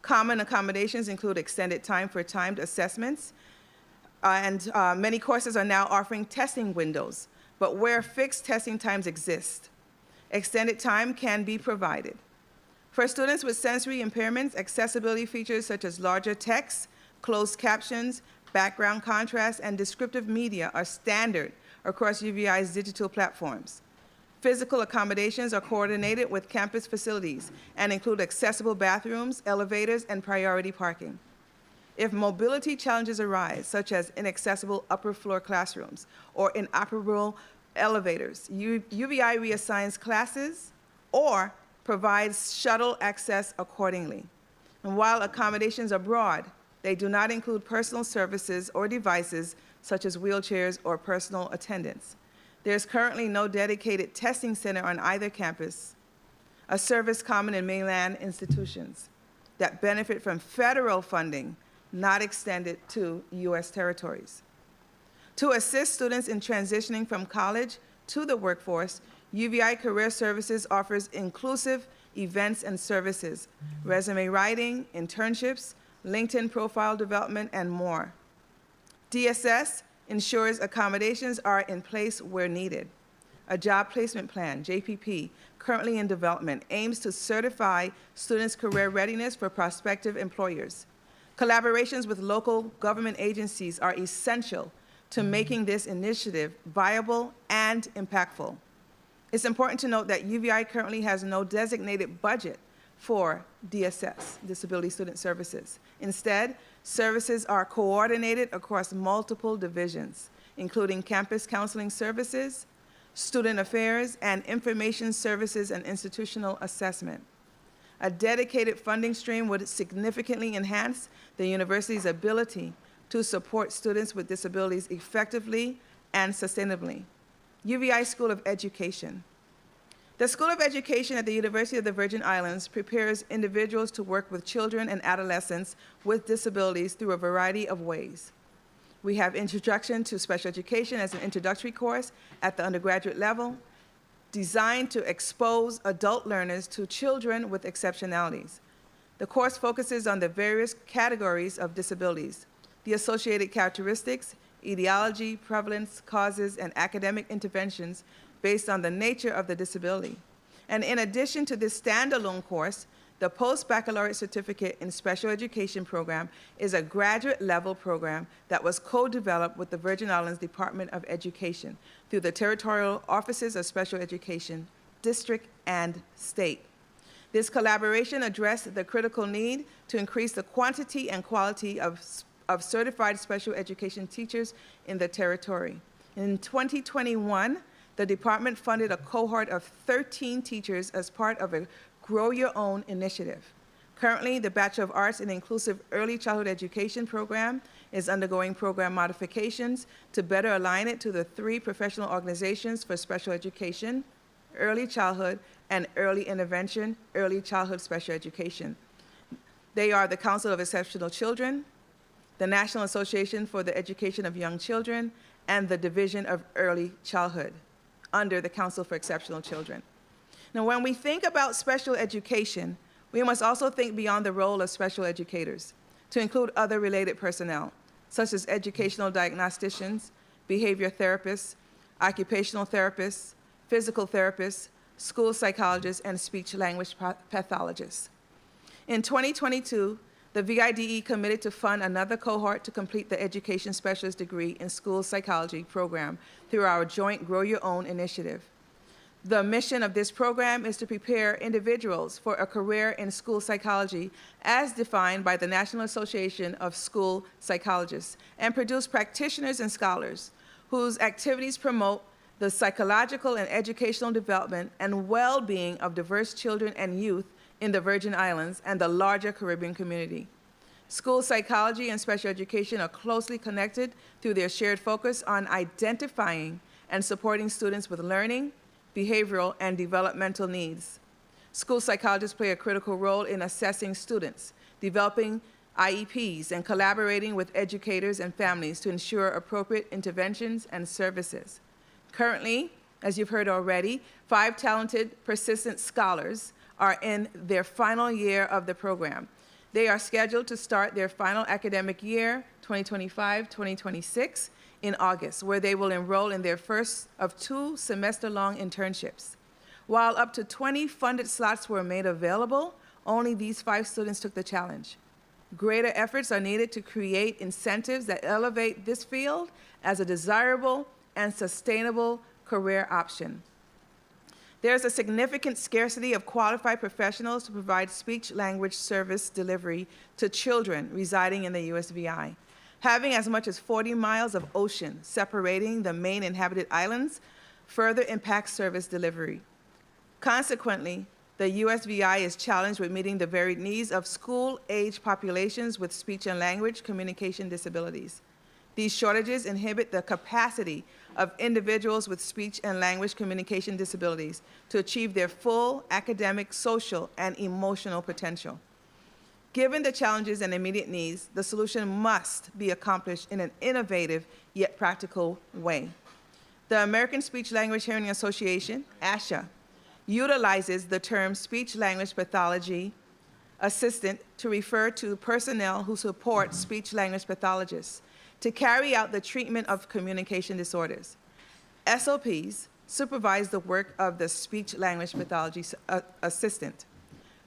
Common accommodations include extended time for timed assessments, and many courses are now offering testing windows, but where fixed testing times exist, extended time can be provided. For students with sensory impairments, accessibility features such as larger text, closed captions, background contrast, and descriptive media are standard across UVI's digital platforms. Physical accommodations are coordinated with campus facilities and include accessible bathrooms, elevators, and priority parking. If mobility challenges arise, such as inaccessible upper floor classrooms or inoperable elevators, UVI reassigns classes or provides shuttle access accordingly. And while accommodations are broad, they do not include personal services or devices such as wheelchairs or personal attendants. There's currently no dedicated testing center on either campus, a service common in mainland institutions that benefit from federal funding not extended to U.S. territories. To assist students in transitioning from college to the workforce, UVI Career Services offers inclusive events and services, resume writing, internships, LinkedIn profile development, and more. DSS ensures accommodations are in place where needed. A job placement plan, JPP, currently in development, aims to certify students' career readiness for prospective employers. Collaborations with local government agencies are essential to making this initiative viable and impactful. It's important to note that UVI currently has no designated budget for DSS, Disability Student Services. Instead, services are coordinated across multiple divisions, including campus counseling services, student affairs, and information services and institutional assessment. A dedicated funding stream would significantly enhance the university's ability to support students with disabilities effectively and sustainably. UVI School of Education. The School of Education at the University of the Virgin Islands prepares individuals to work with children and adolescents with disabilities through a variety of ways. We have Introduction to Special Education as an introductory course at the undergraduate level, designed to expose adult learners to children with exceptionalities. The course focuses on the various categories of disabilities, the associated characteristics, etiology, prevalence, causes, and academic interventions based on the nature of the disability. And in addition to this standalone course, the Post-Baccalaureate Certificate in Special Education program is a graduate-level program that was co-developed with the Virgin Islands Department of Education through the Territorial Offices of Special Education, District and State. This collaboration addressed the critical need to increase the quantity and quality of certified special education teachers in the territory. In 2021, the department funded a cohort of 13 teachers as part of a Grow Your Own initiative. Currently, the Bachelor of Arts in Inclusive Early Childhood Education program is undergoing program modifications to better align it to the 3 professional organizations for special education, early childhood, and early intervention, early childhood special education. They are the Council of Exceptional Children, the National Association for the Education of Young Children, and the Division of Early Childhood under the Council for Exceptional Children. Now, when we think about special education, we must also think beyond the role of special educators to include other related personnel, such as educational diagnosticians, behavior therapists, occupational therapists, physical therapists, school psychologists, and speech-language pathologists. In 2022, the VIDE committed to fund another cohort to complete the Education Specialist degree in School Psychology program through our joint Grow Your Own initiative. The mission of this program is to prepare individuals for a career in school psychology as defined by the National Association of School Psychologists and produce practitioners and scholars whose activities promote the psychological and educational development and well-being of diverse children and youth in the Virgin Islands and the larger Caribbean community. School psychology and special education are closely connected through their shared focus on identifying and supporting students with learning, behavioral, and developmental needs. School psychologists play a critical role in assessing students, developing IEPs, and collaborating with educators and families to ensure appropriate interventions and services. Currently, as you've heard already, 5 talented, persistent scholars are in their final year of the program. They are scheduled to start their final academic year, 2025-2026, in August, where they will enroll in their first of 2 semester-long internships. While up to 20 funded slots were made available, only these 5 students took the challenge. Greater efforts are needed to create incentives that elevate this field as a desirable and sustainable career option. There is a significant scarcity of qualified professionals to provide speech-language service delivery to children residing in the USVI. Having as much as 40 miles of ocean separating the main inhabited islands further impacts service delivery. Consequently, the USVI is challenged with meeting the varied needs of school-age populations with speech and language communication disabilities. These shortages inhibit the capacity of individuals with speech and language communication disabilities to achieve their full academic, social, and emotional potential. Given the challenges and immediate needs, the solution must be accomplished in an innovative yet practical way. The American Speech Language Hearing Association, ASHA, utilizes the term speech-language pathology assistant to refer to personnel who support speech-language pathologists to carry out the treatment of communication disorders. SLPs supervise the work of the speech-language pathology assistant.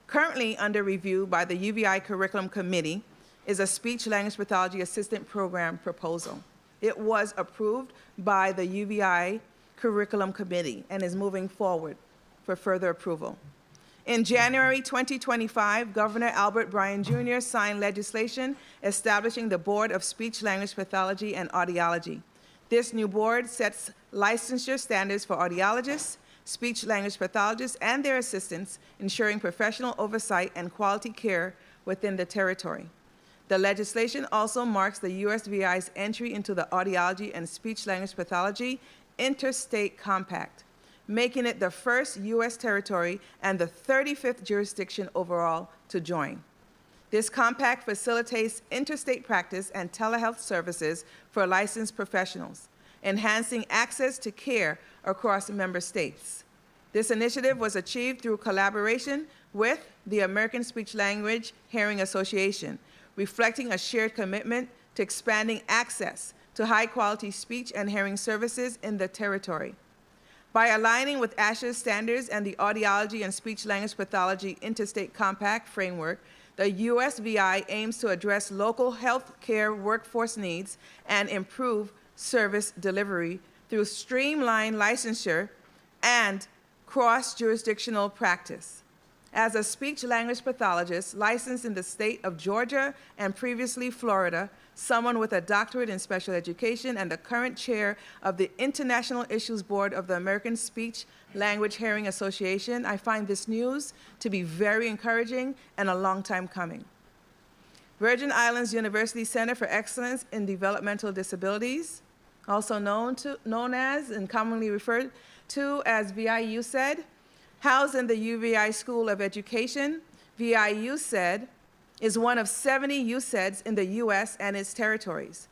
Currently under review by the UVI Curriculum Committee is a speech-language pathology assistant program proposal. It was approved by the UVI Curriculum Committee and is moving forward for further approval. In January 2025, Governor Albert Bryan Jr. signed legislation establishing the Board of Speech-Language Pathology and Audiology. This new board sets licensure standards for audiologists, speech-language pathologists, and their assistants, ensuring professional oversight and quality care within the territory. The legislation also marks the USVI's entry into the Audiology and Speech-Language Pathology Interstate Compact, making it the first U.S. territory and the 35th jurisdiction overall to join. This compact facilitates interstate practice and telehealth services for licensed professionals, enhancing access to care across member states. This initiative was achieved through collaboration with the American Speech-Language Hearing Association, reflecting a shared commitment to expanding access to high-quality speech and hearing services in the territory. By aligning with ASHA's standards and the Audiology and Speech-Language Pathology Interstate Compact framework, the USVI aims to address local health care workforce needs and improve service delivery through streamlined licensure and cross-jurisdictional practice. As a speech-language pathologist licensed in the state of Georgia and previously Florida, someone with a doctorate in special education and the current chair of the International Issues Board of the American Speech-Language Hearing Association, I find this news to be very encouraging and a long time coming. Virgin Islands University Center for Excellence in Developmental Disabilities, also known as and commonly referred to as VIUCED, housed in the UVI School of Education. VIUCED is one of 70 UCEDs in the U.S. and its territories.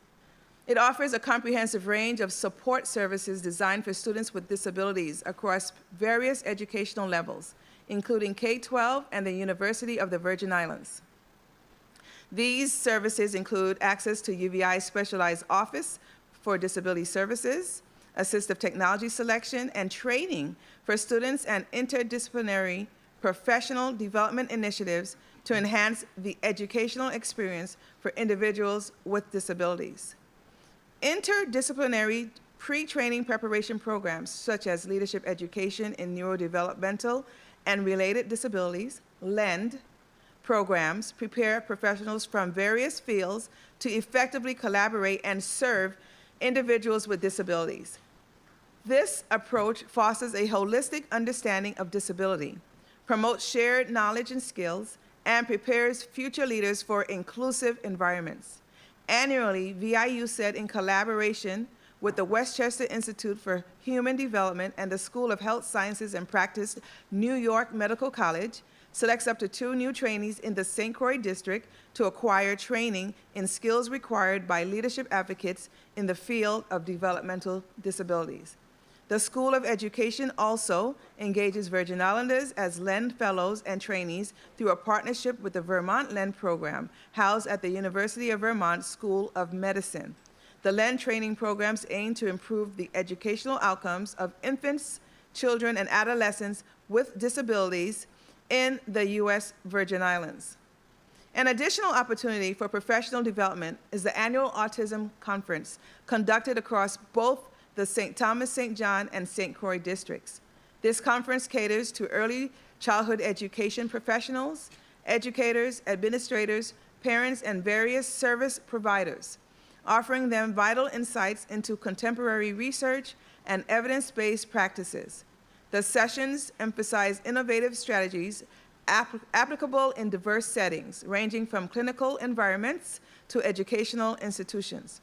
It offers a comprehensive range of support services designed for students with disabilities across various educational levels, including K-12 and the University of the Virgin Islands. These services include access to UVI's specialized office for disability services, assistive technology selection, and training for students and interdisciplinary professional development initiatives to enhance the educational experience for individuals with disabilities. Interdisciplinary pre-training preparation programs such as leadership education in neurodevelopmental and related disabilities, LEND, programs prepare professionals from various fields to effectively collaborate and serve individuals with disabilities. This approach fosters a holistic understanding of disability, promotes shared knowledge and skills, and prepares future leaders for inclusive environments. Annually, VIUCED, in collaboration with the Westchester Institute for Human Development and the School of Health Sciences and Practice, New York Medical College, selects up to 2 new trainees in the St. Croix district to acquire training in skills required by leadership advocates in the field of developmental disabilities. The School of Education also engages Virgin Islanders as LEND Fellows and trainees through a partnership with the Vermont LEND program, housed at the University of Vermont School of Medicine. The LEND training programs aim to improve the educational outcomes of infants, children, and adolescents with disabilities in the U.S. Virgin Islands. An additional opportunity for professional development is the annual Autism Conference, conducted across both the St. Thomas, St. John, and St. Croix districts. This conference caters to early childhood education professionals, educators, administrators, parents, and various service providers, offering them vital insights into contemporary research and evidence-based practices. The sessions emphasize innovative strategies applicable in diverse settings, ranging from clinical environments to educational institutions.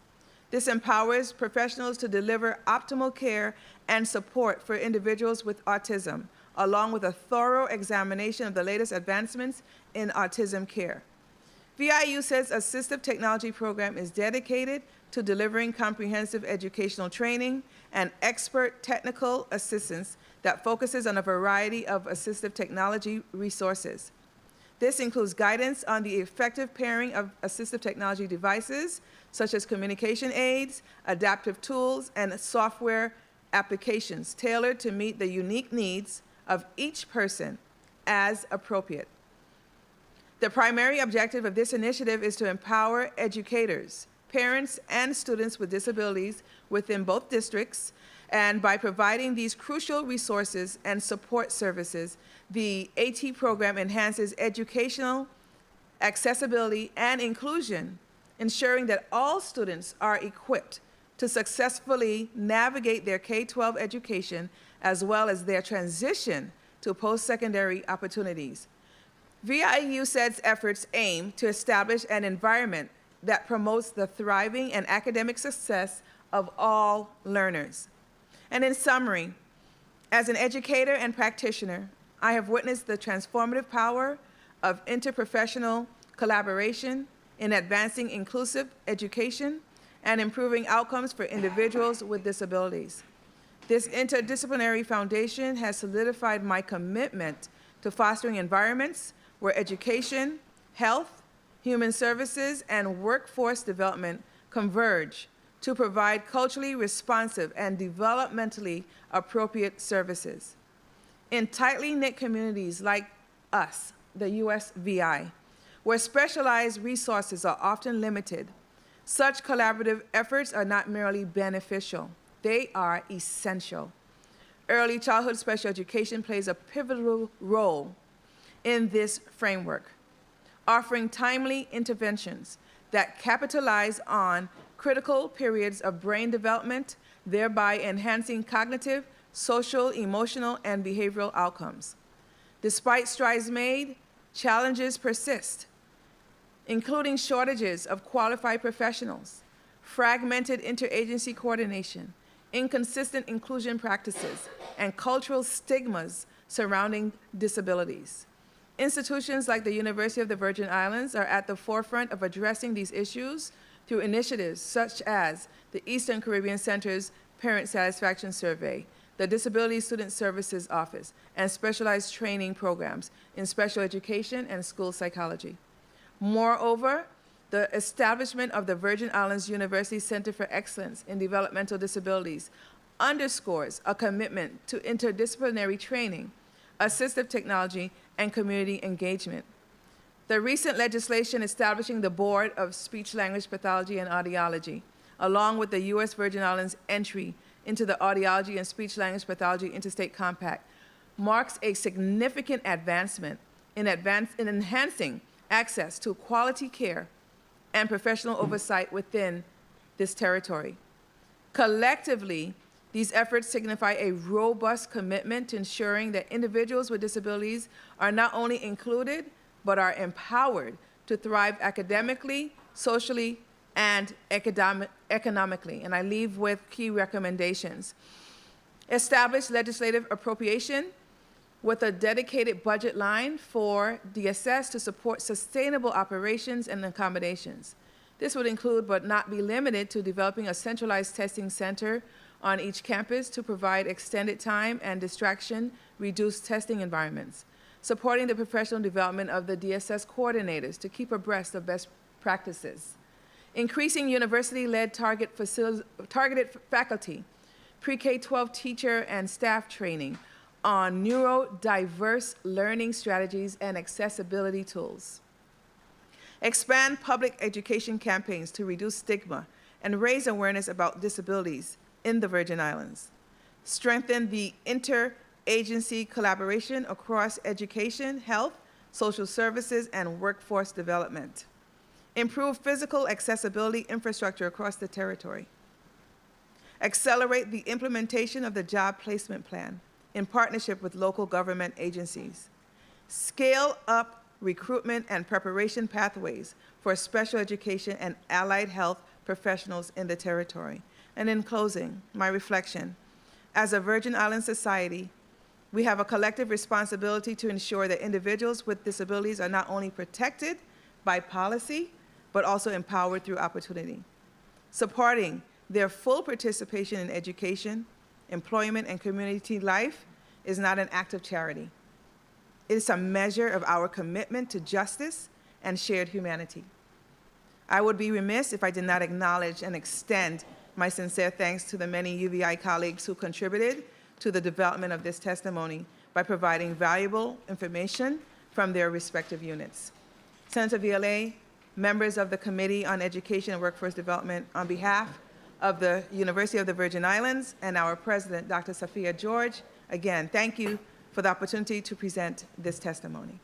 This empowers professionals to deliver optimal care and support for individuals with autism, along with a thorough examination of the latest advancements in autism care. VIUCEL's Assistive Technology Program is dedicated to delivering comprehensive educational training and expert technical assistance that focuses on a variety of assistive technology resources. This includes guidance on the effective pairing of assistive technology devices, such as communication aids, adaptive tools, and software applications tailored to meet the unique needs of each person as appropriate. The primary objective of this initiative is to empower educators, parents, and students with disabilities within both districts, and by providing these crucial resources and support services, the AT program enhances educational accessibility and inclusion, ensuring that all students are equipped to successfully navigate their K-12 education as well as their transition to post-secondary opportunities. VIUCEL's efforts aim to establish an environment that promotes the thriving and academic success of all learners. And in summary, as an educator and practitioner, I have witnessed the transformative power of interprofessional collaboration in advancing inclusive education and improving outcomes for individuals with disabilities. This interdisciplinary foundation has solidified my commitment to fostering environments where education, health, human services, and workforce development converge to provide culturally responsive and developmentally appropriate services. In tightly knit communities like us, the USVI, where specialized resources are often limited, such collaborative efforts are not merely beneficial, they are essential. Early childhood special education plays a pivotal role in this framework, offering timely interventions that capitalize on critical periods of brain development, thereby enhancing cognitive, social, emotional, and behavioral outcomes. Despite strides made, challenges persist, including shortages of qualified professionals, fragmented interagency coordination, inconsistent inclusion practices, and cultural stigmas surrounding disabilities. Institutions like the University of the Virgin Islands are at the forefront of addressing these issues through initiatives such as the Eastern Caribbean Center's Parent Satisfaction Survey, the Disability Student Services Office, and specialized training programs in special education and school psychology. Moreover, the establishment of the Virgin Islands University Center for Excellence in Developmental Disabilities underscores a commitment to interdisciplinary training, assistive technology, and community engagement. The recent legislation establishing the Board of Speech-Language Pathology and Audiology, along with the U.S. Virgin Islands' entry into the Audiology and Speech-Language Pathology Interstate Compact, marks a significant advancement in enhancing access to quality care and professional oversight within this territory. Collectively, these efforts signify a robust commitment to ensuring that individuals with disabilities are not only included, but are empowered to thrive academically, socially, and economically. And I leave with key recommendations. Establish legislative appropriation with a dedicated budget line for DSS to support sustainable operations and accommodations. This would include, but not be limited to, developing a centralized testing center on each campus to provide extended time and distraction-reduced testing environments, supporting the professional development of the DSS coordinators to keep abreast of best practices, increasing university-led targeted faculty, pre-K-12 teacher and staff training on neurodiverse learning strategies and accessibility tools. Expand public education campaigns to reduce stigma and raise awareness about disabilities in the Virgin Islands. Strengthen the interagency collaboration across education, health, social services, and workforce development. Improve physical accessibility infrastructure across the territory. Accelerate the implementation of the job placement plan in partnership with local government agencies. Scale up recruitment and preparation pathways for special education and allied health professionals in the territory. And in closing, my reflection, as a Virgin Islands society, we have a collective responsibility to ensure that individuals with disabilities are not only protected by policy, but also empowered through opportunity. Supporting their full participation in education, employment, and community life is not an act of charity. It is a measure of our commitment to justice and shared humanity. I would be remiss if I did not acknowledge and extend my sincere thanks to the many UVI colleagues who contributed to the development of this testimony by providing valuable information from their respective units. Senator VLA, members of the Committee on Education and Workforce Development, on behalf of the University of the Virgin Islands and our president, Dr. Sophia George, again, thank you for the opportunity to present this testimony.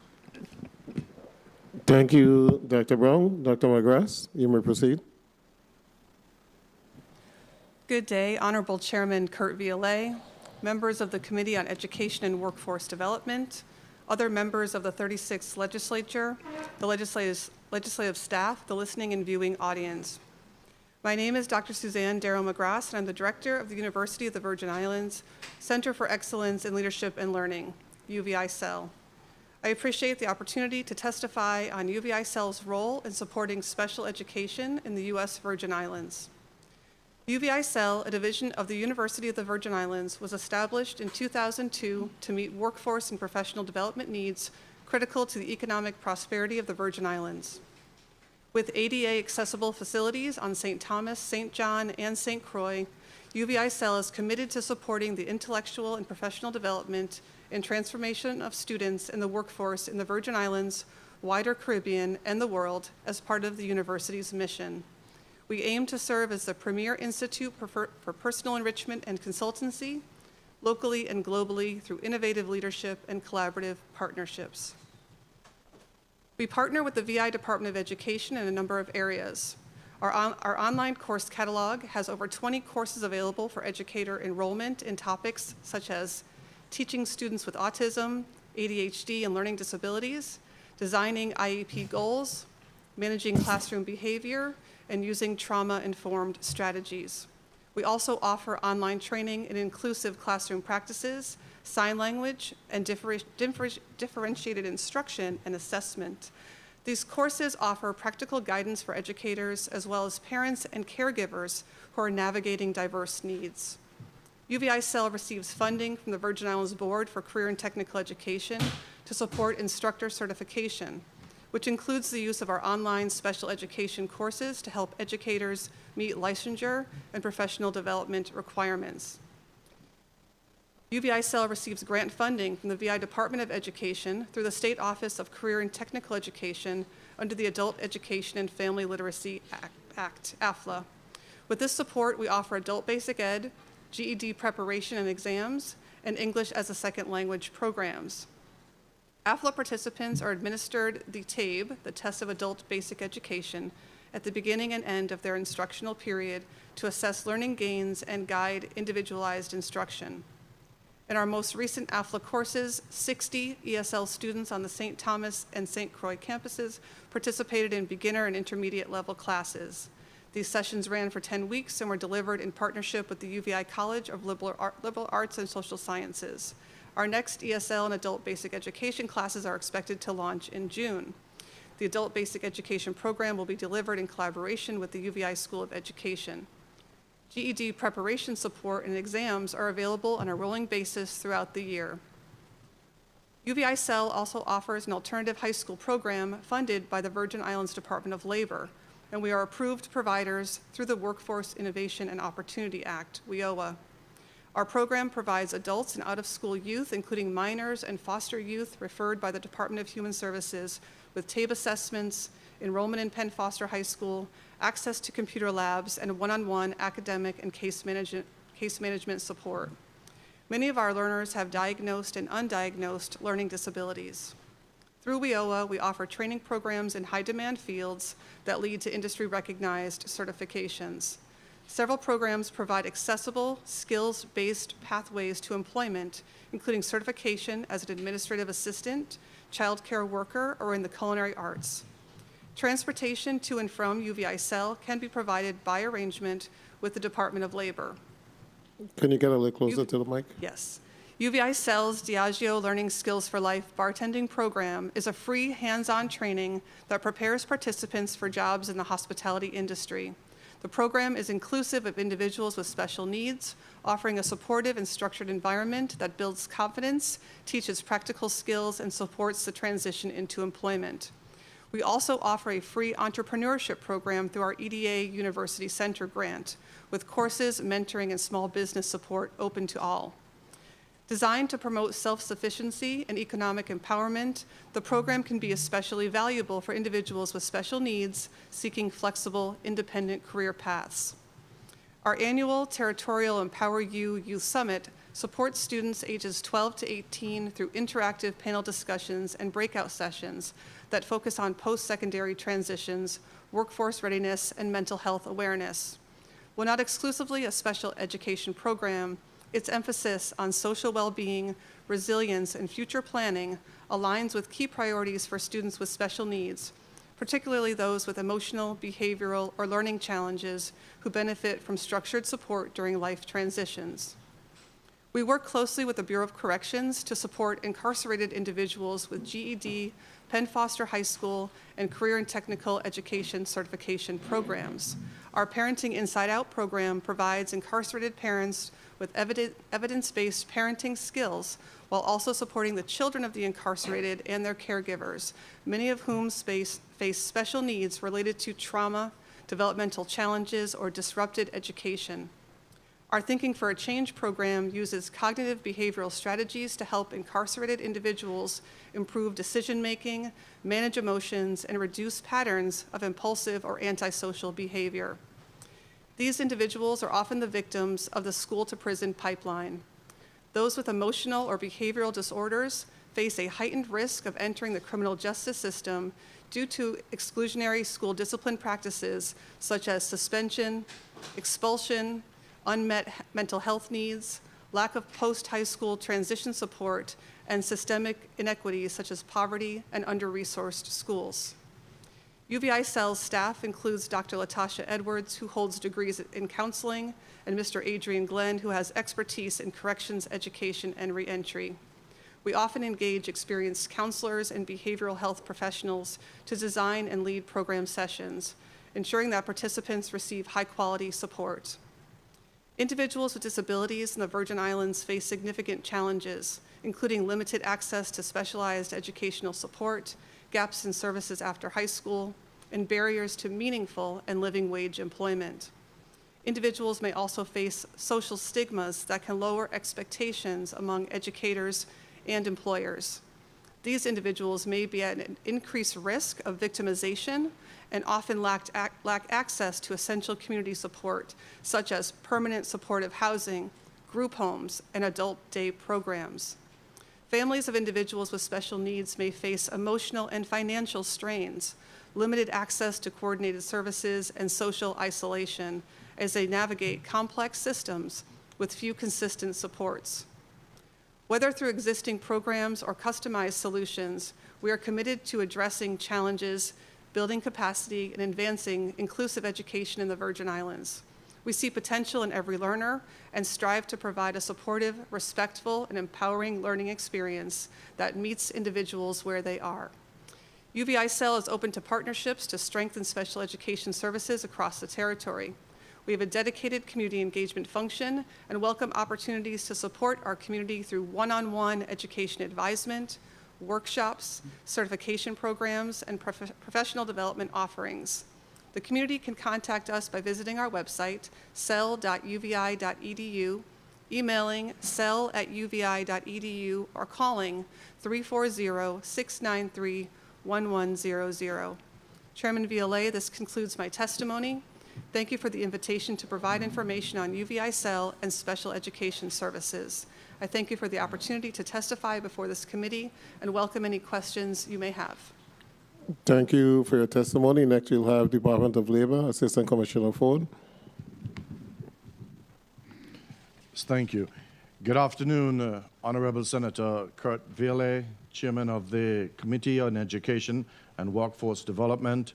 Thank you, Dr. Brown. Dr. McGrath, you may proceed. Good day, Honorable Chairman Kurt VLA, members of the Committee on Education and Workforce Development, other members of the 36th Legislature, the legislative staff, the listening and viewing audience. My name is Dr. Suzanne Darrow McGrath, and I'm the director of the University of the Virgin Islands Center for Excellence in Leadership and Learning, UVICEL. I appreciate the opportunity to testify on UVICEL's role in supporting special education in the U.S. Virgin Islands. UVICEL, a division of the University of the Virgin Islands, was established in 2002 to meet workforce and professional development needs critical to the economic prosperity of the Virgin Islands. With ADA accessible facilities on St. Thomas, St. John, and St. Croix, UVICEL is committed to supporting the intellectual and professional development and transformation of students in the workforce in the Virgin Islands, wider Caribbean, and the world as part of the university's mission. We aim to serve as the premier institute for personal enrichment and consultancy, locally and globally through innovative leadership and collaborative partnerships. We partner with the VI Department of Education in a number of areas. Our online course catalog has over 20 courses available for educator enrollment in topics such as teaching students with autism, ADHD, and learning disabilities, designing IEP goals, managing classroom behavior, and using trauma-informed strategies. We also offer online training in inclusive classroom practices, sign language, and differentiated instruction and assessment. These courses offer practical guidance for educators as well as parents and caregivers who are navigating diverse needs. UVICEL receives funding from the Virgin Islands Board for Career and Technical Education to support instructor certification, which includes the use of our online special education courses to help educators meet licensure and professional development requirements. UVICEL receives grant funding from the VI Department of Education through the State Office of Career and Technical Education under the Adult Education and Family Literacy Act, AFLA. With this support, we offer adult basic ed, GED preparation and exams, and English as a second language programs. AFLA participants are administered the TABE, the Test of Adult Basic Education, at the beginning and end of their instructional period to assess learning gains and guide individualized instruction. In our most recent AFLA courses, 60 ESL students on the St. Thomas and St. Croix campuses participated in beginner and intermediate level classes. These sessions ran for 10 weeks and were delivered in partnership with the UVI College of Liberal Arts and Social Sciences. Our next ESL and adult basic education classes are expected to launch in June. The adult basic education program will be delivered in collaboration with the UVI School of Education. GED preparation support and exams are available on a rolling basis throughout the year. UVICEL also offers an alternative high school program funded by the Virgin Islands Department of Labor, and we are approved providers through the Workforce Innovation and Opportunity Act, WIOA. Our program provides adults and out-of-school youth, including minors and foster youth referred by the Department of Human Services, with TABE assessments, enrollment in Penn Foster High School, access to computer labs, and one-on-one academic and case management support. Many of our learners have diagnosed and undiagnosed learning disabilities. Through WIOA, we offer training programs in high-demand fields that lead to industry-recognized certifications. Several programs provide accessible, skills-based pathways to employment, including certification as an administrative assistant, child care worker, or in the culinary arts. Transportation to and from UVICEL can be provided by arrangement with the Department of Labor. Can you get a little closer to the mic? Yes. UVICEL's Diageo Learning Skills for Life bartending program is a free hands-on training that prepares participants for jobs in the hospitality industry. The program is inclusive of individuals with special needs, offering a supportive and structured environment that builds confidence, teaches practical skills, and supports the transition into employment. We also offer a free entrepreneurship program through our EDA University Center grant, with courses, mentoring, and small business support open to all. Designed to promote self-sufficiency and economic empowerment, the program can be especially valuable for individuals with special needs seeking flexible, independent career paths. Our annual Territorial Empower You Youth Summit supports students ages 12 to 18 through interactive panel discussions and breakout sessions that focus on post-secondary transitions, workforce readiness, and mental health awareness. While not exclusively a special education program, its emphasis on social well-being, resilience, and future planning aligns with key priorities for students with special needs, particularly those with emotional, behavioral, or learning challenges who benefit from structured support during life transitions. We work closely with the Bureau of Corrections to support incarcerated individuals with GED, Penn Foster High School, and career and technical education certification programs. Our Parenting Inside Out program provides incarcerated parents with evidence-based parenting skills while also supporting the children of the incarcerated and their caregivers, many of whom face special needs related to trauma, developmental challenges, or disrupted education. Our Thinking for a Change program uses cognitive behavioral strategies to help incarcerated individuals improve decision-making, manage emotions, and reduce patterns of impulsive or antisocial behavior. These individuals are often the victims of the school-to-prison pipeline. Those with emotional or behavioral disorders face a heightened risk of entering the criminal justice system due to exclusionary school discipline practices such as suspension, expulsion, unmet mental health needs, lack of post-high school transition support, and systemic inequities such as poverty and under-resourced schools. UVICEL's staff includes Dr. Latasha Edwards, who holds degrees in counseling, and Mr. Adrian Glenn, who has expertise in corrections education and reentry. We often engage experienced counselors and behavioral health professionals to design and lead program sessions, ensuring that participants receive high-quality support. Individuals with disabilities in the Virgin Islands face significant challenges, including limited access to specialized educational support, gaps in services after high school, and barriers to meaningful and living wage employment. Individuals may also face social stigmas that can lower expectations among educators and employers. These individuals may be at an increased risk of victimization and often lack access to essential community support, such as permanent supportive housing, group homes, and adult day programs. Families of individuals with special needs may face emotional and financial strains, limited access to coordinated services, and social isolation as they navigate complex systems with few consistent supports. Whether through existing programs or customized solutions, we are committed to addressing challenges, building capacity, and advancing inclusive education in the Virgin Islands. We see potential in every learner and strive to provide a supportive, respectful, and empowering learning experience that meets individuals where they are. UVICEL is open to partnerships to strengthen special education services across the territory. We have a dedicated community engagement function and welcome opportunities to support our community through one-on-one education advisement, workshops, certification programs, and professional development offerings. The community can contact us by visiting our website, cell.uvi.edu, emailing cell@uvi.edu, or calling 340-693-1100. Chairman Violet, this concludes my testimony. Thank you for the invitation to provide information on UVICEL and special education services. I thank you for the opportunity to testify before this committee and welcome any questions you may have. Thank you for your testimony. Next, you'll have Department of Labor, Assistant Commissioner Ford. Thank you. Good afternoon, Honorable Senator Kurt Earle, Chairman of the Committee on Education and Workforce Development,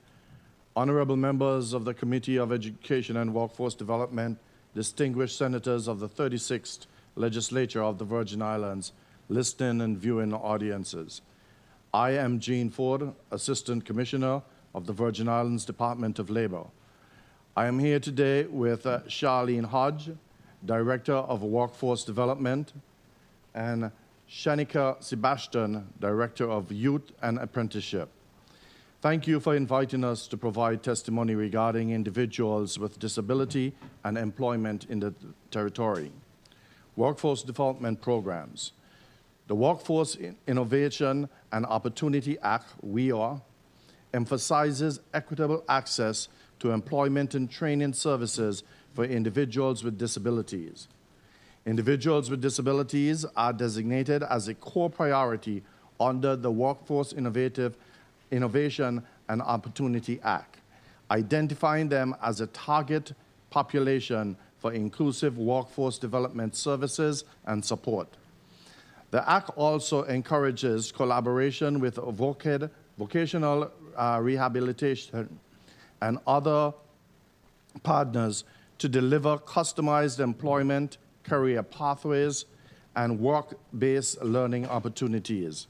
honorable members of the Committee of Education and Workforce Development, distinguished senators of the 36th Legislature of the Virgin Islands, listening and viewing audiences. I am Gene Ford, Assistant Commissioner of the Virgin Islands Department of Labor. I am here today with Charlene Hodge, Director of Workforce Development, and Shanika Sebastian, Director of Youth and Apprenticeship. Thank you for inviting us to provide testimony regarding individuals with disability and employment in the territory. Workforce development programs. The Workforce Innovation and Opportunity Act, WIOA, emphasizes equitable access to employment and training services for individuals with disabilities. Individuals with disabilities are designated as a core priority under the Workforce Innovation and Opportunity Act, identifying them as a target population for inclusive workforce development services and support. The Act also encourages collaboration with vocational rehabilitation and other partners to deliver customized employment, career pathways, and work-based learning opportunities.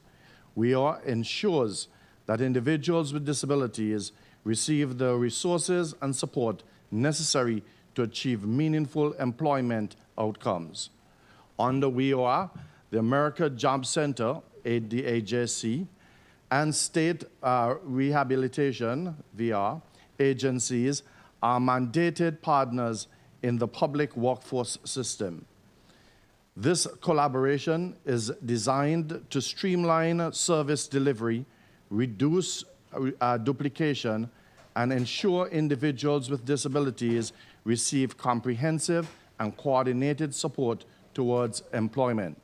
WIOA ensures that individuals with disabilities receive the resources and support necessary to achieve meaningful employment outcomes. Under WIOA, the America Job Center, the AJC, and state rehabilitation, VR, agencies are mandated partners in the public workforce system. This collaboration is designed to streamline service delivery, reduce duplication, and ensure individuals with disabilities receive comprehensive and coordinated support towards employment.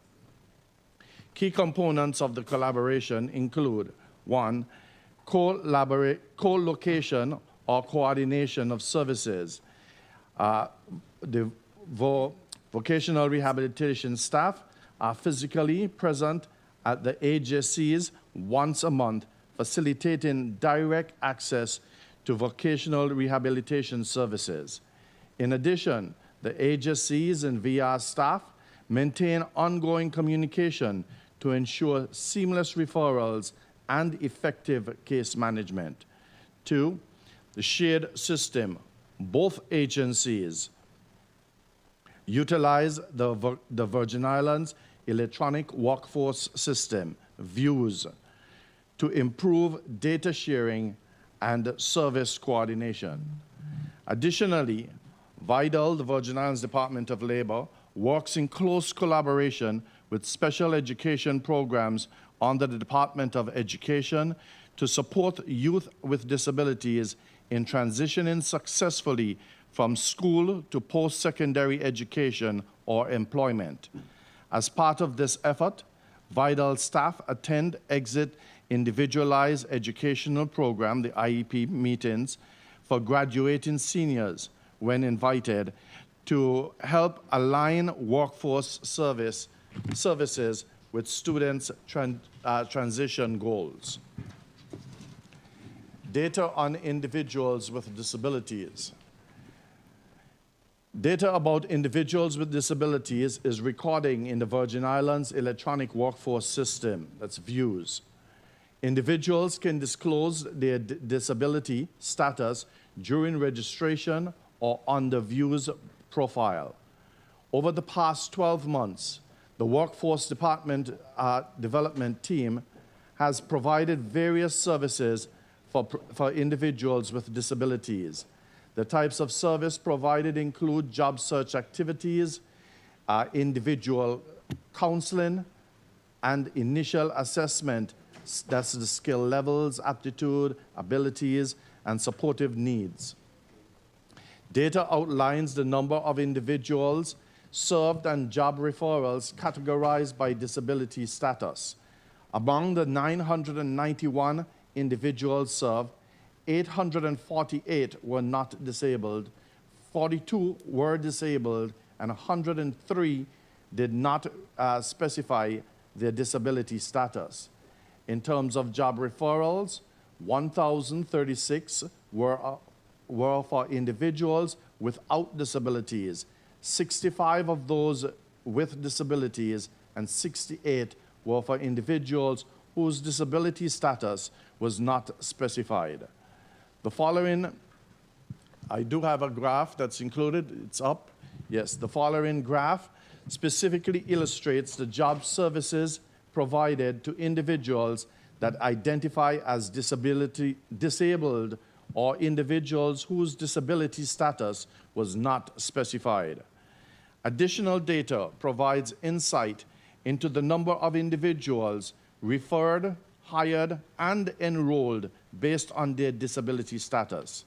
Key components of the collaboration include: 1, co-location or coordination of services. The vocational rehabilitation staff are physically present at the AJCs once a month, facilitating direct access to vocational rehabilitation services. In addition, the AJCs and VR staff maintain ongoing communication to ensure seamless referrals and effective case management. 2, the shared system. Both agencies utilize the Virgin Islands Electronic Workforce System, VIEWS, to improve data sharing and service coordination. Additionally, VIDAL, the Virgin Islands Department of Labor, works in close collaboration with special education programs under the Department of Education to support youth with disabilities in transitioning successfully from school to post-secondary education or employment. As part of this effort, VIDAL staff attend exit individualized educational program, the IEP meetings, for graduating seniors when invited to help align workforce services with students' transition goals. Data on individuals with disabilities. Data about individuals with disabilities is recording in the Virgin Islands Electronic Workforce System, that's VIEWS. Individuals can disclose their disability status during registration or on the VIEWS profile. Over the past 12 months, the Workforce Development team has provided various services for individuals with disabilities. The types of service provided include job search activities, individual counseling, and initial assessment. That's the skill levels, aptitude, abilities, and supportive needs. Data outlines the number of individuals served and job referrals categorized by disability status. Among the 991 individuals served, 848 were not disabled, 42 were disabled, and 103 did not specify their disability status. In terms of job referrals, 1,036 were for individuals without disabilities, 65 of those with disabilities, and 68 were for individuals whose disability status was not specified. The following, I do have a graph that's included, it's up. Yes, the following graph specifically illustrates the job services provided to individuals that identify as disabled or individuals whose disability status was not specified. Additional data provides insight into the number of individuals referred, hired, and enrolled based on their disability status.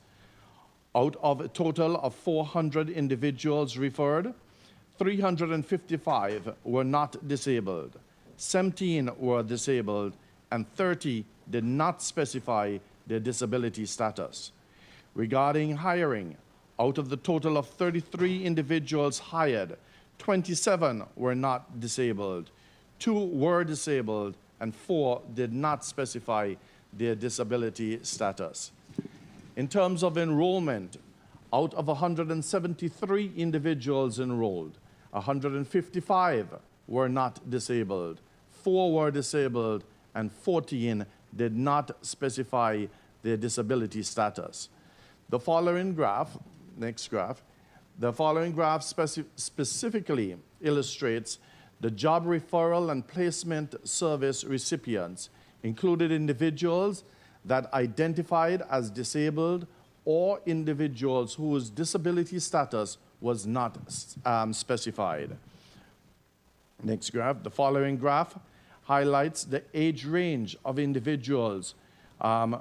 Out of a total of 400 individuals referred, 355 were not disabled, 17 were disabled, and 30 did not specify their disability status. Regarding hiring, out of the total of 33 individuals hired, 27 were not disabled, 2 were disabled, and 4 did not specify their disability status. In terms of enrollment, out of 173 individuals enrolled, 155 were not disabled, 4 were disabled, and 14 did not specify their disability status. The following graph, next graph, the following graph specifically illustrates the job referral and placement service recipients, included individuals that identified as disabled or individuals whose disability status was not specified. Next graph, the following graph highlights the age range of individuals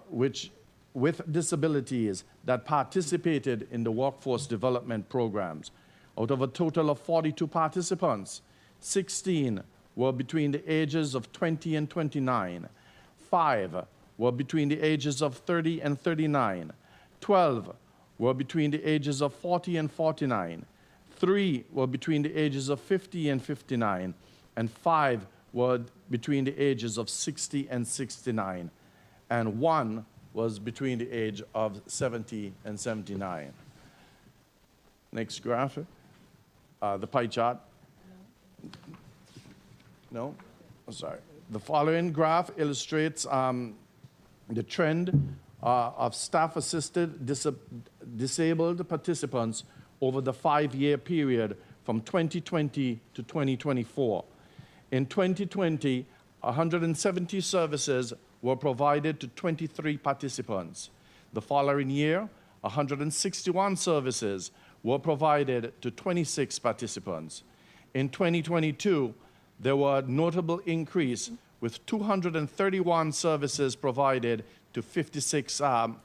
with disabilities that participated in the workforce development programs. Out of a total of 42 participants, 16 were between the ages of 20 and 29, 5 were between the ages of 30 and 39, 12 were between the ages of 40 and 49, 3 were between the ages of 50 and 59, and 5 were between the ages of 60 and 69, and 1 was between the age of 70 and 79. Next graph, the pie chart. No? Oh, sorry. The following graph illustrates the trend of staff-assisted disabled participants over the 5-year period from 2020 to 2024. In 2020, 170 services were provided to 23 participants. The following year, 161 services were provided to 26 participants. In 2022, there were a notable increase with 231 services provided to 56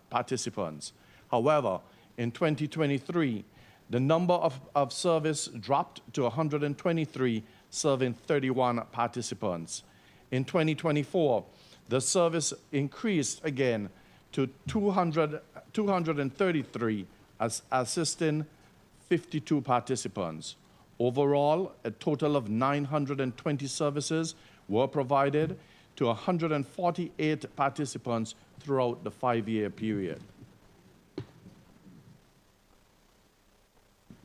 participants. However, in 2023, the number of service dropped to 123, serving 31 participants. In 2024, the service increased again to 233, assisting 52 participants. Overall, a total of 920 services were provided to 148 participants throughout the 5-year period.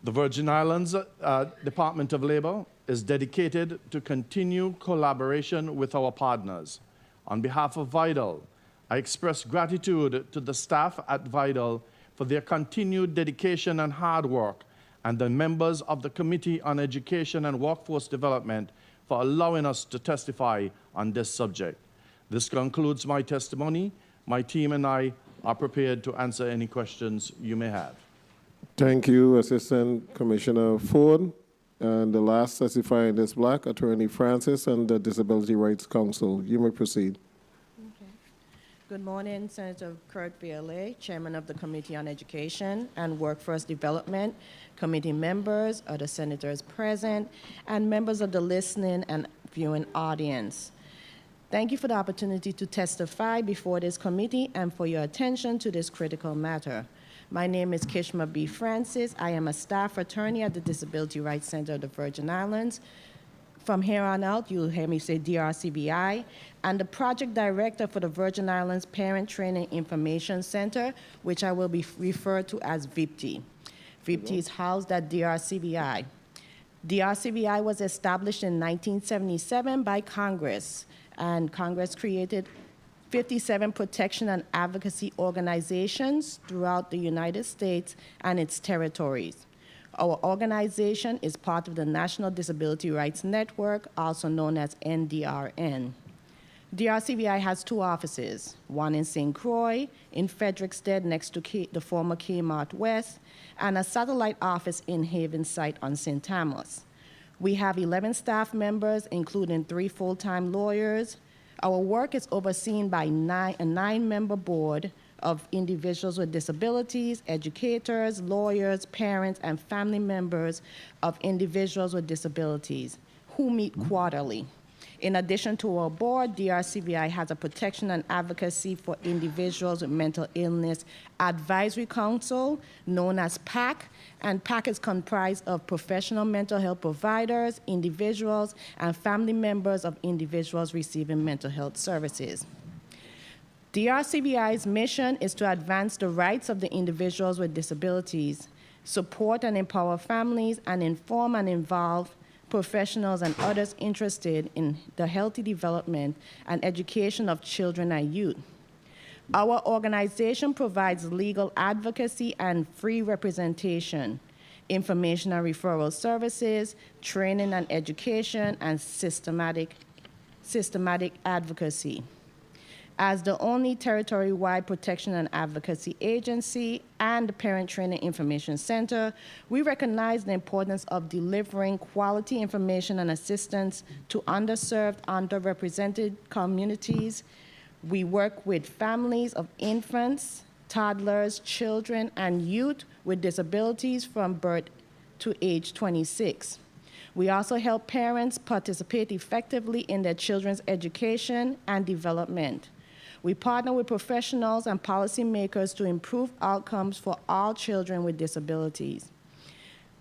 The Virgin Islands Department of Labor is dedicated to continue collaboration with our partners. On behalf of VITAL, I express gratitude to the staff at VITAL for their continued dedication and hard work, and the members of the Committee on Education and Workforce Development for allowing us to testify on this subject. This concludes my testimony. My team and I are prepared to answer any questions you may have. Thank you, Assistant Commissioner Ford. And the last testifier in this block, Attorney Francis and the Disability Rights Council. You may proceed. Okay. Good morning, Senator Kurt Earle, Chairman of the Committee on Education and Workforce Development, committee members, other senators present, and members of the listening and viewing audience. Thank you for the opportunity to testify before this committee and for your attention to this critical matter. My name is Kishma B. Francis. I am a staff attorney at the Disability Rights Center of the Virgin Islands. From here on out, you'll hear me say DRCVI, and the project director for the Virgin Islands Parent Training Information Center, which I will be referred to as VIPT. VIPT is housed at DRCVI. DRCVI was established in 1977 by Congress, and Congress created 57 protection and advocacy organizations throughout the United States and its territories. Our organization is part of the National Disability Rights Network, also known as NDRN. DRCVI has 2 offices, one in St. Croix, in Frederickstead next to the former Kmart West, and a satellite office in Havenside on St. Thomas. We have 11 staff members, including 3 full-time lawyers. Our work is overseen by a 9-member board of individuals with disabilities, educators, lawyers, parents, and family members of individuals with disabilities who meet quarterly. In addition to our board, DRCVI has a protection and advocacy for individuals with mental illness advisory council, known as PAC, and PAC is comprised of professional mental health providers, individuals, and family members of individuals receiving mental health services. DRCVI's mission is to advance the rights of the individuals with disabilities, support and empower families, and inform and involve professionals and others interested in the healthy development and education of children and youth. Our organization provides legal advocacy and free representation, information and referral services, training and education, and systematic advocacy. As the only territory-wide protection and advocacy agency and the Parent Training Information Center, we recognize the importance of delivering quality information and assistance to underserved, underrepresented communities. We work with families of infants, toddlers, children, and youth with disabilities from birth to age 26. We also help parents participate effectively in their children's education and development. We partner with professionals and policymakers to improve outcomes for all children with disabilities.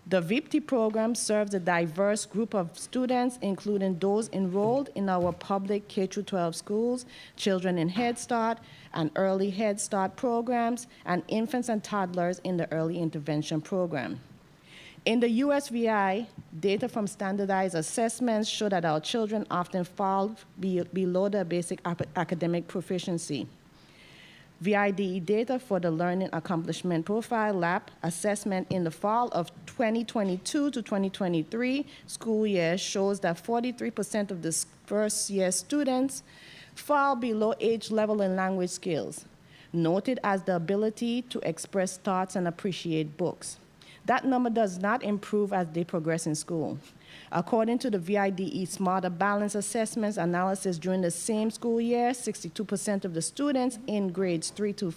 The VIPT program serves a diverse group of students, including those enrolled in our public K-12 schools, children in Head Start and early Head Start programs, and infants and toddlers in the early intervention program. In the USVI, data from standardized assessments show that our children often fall below their basic academic proficiency. VIDE data for the Learning Accomplishment Profile LAP assessment in the fall of 2022 to 2023 school year shows that 43% of the first-year students fall below age level in language skills, noted as the ability to express thoughts and appreciate books. That number does not improve as they progress in school. According to the VIDE Smarter Balance Assessments analysis during the same school year, 62% of the students in grades 3 to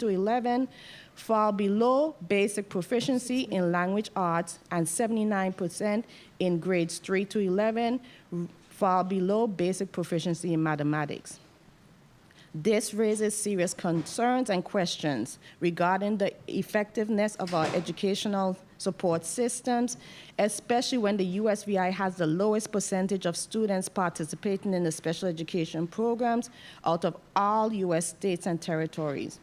11 fall below basic proficiency in language arts, and 79% in grades 3 to 11 fall below basic proficiency in mathematics. This raises serious concerns and questions regarding the effectiveness of our educational support systems, especially when the USVI has the lowest percentage of students participating in the special education programs out of all U.S. states and territories.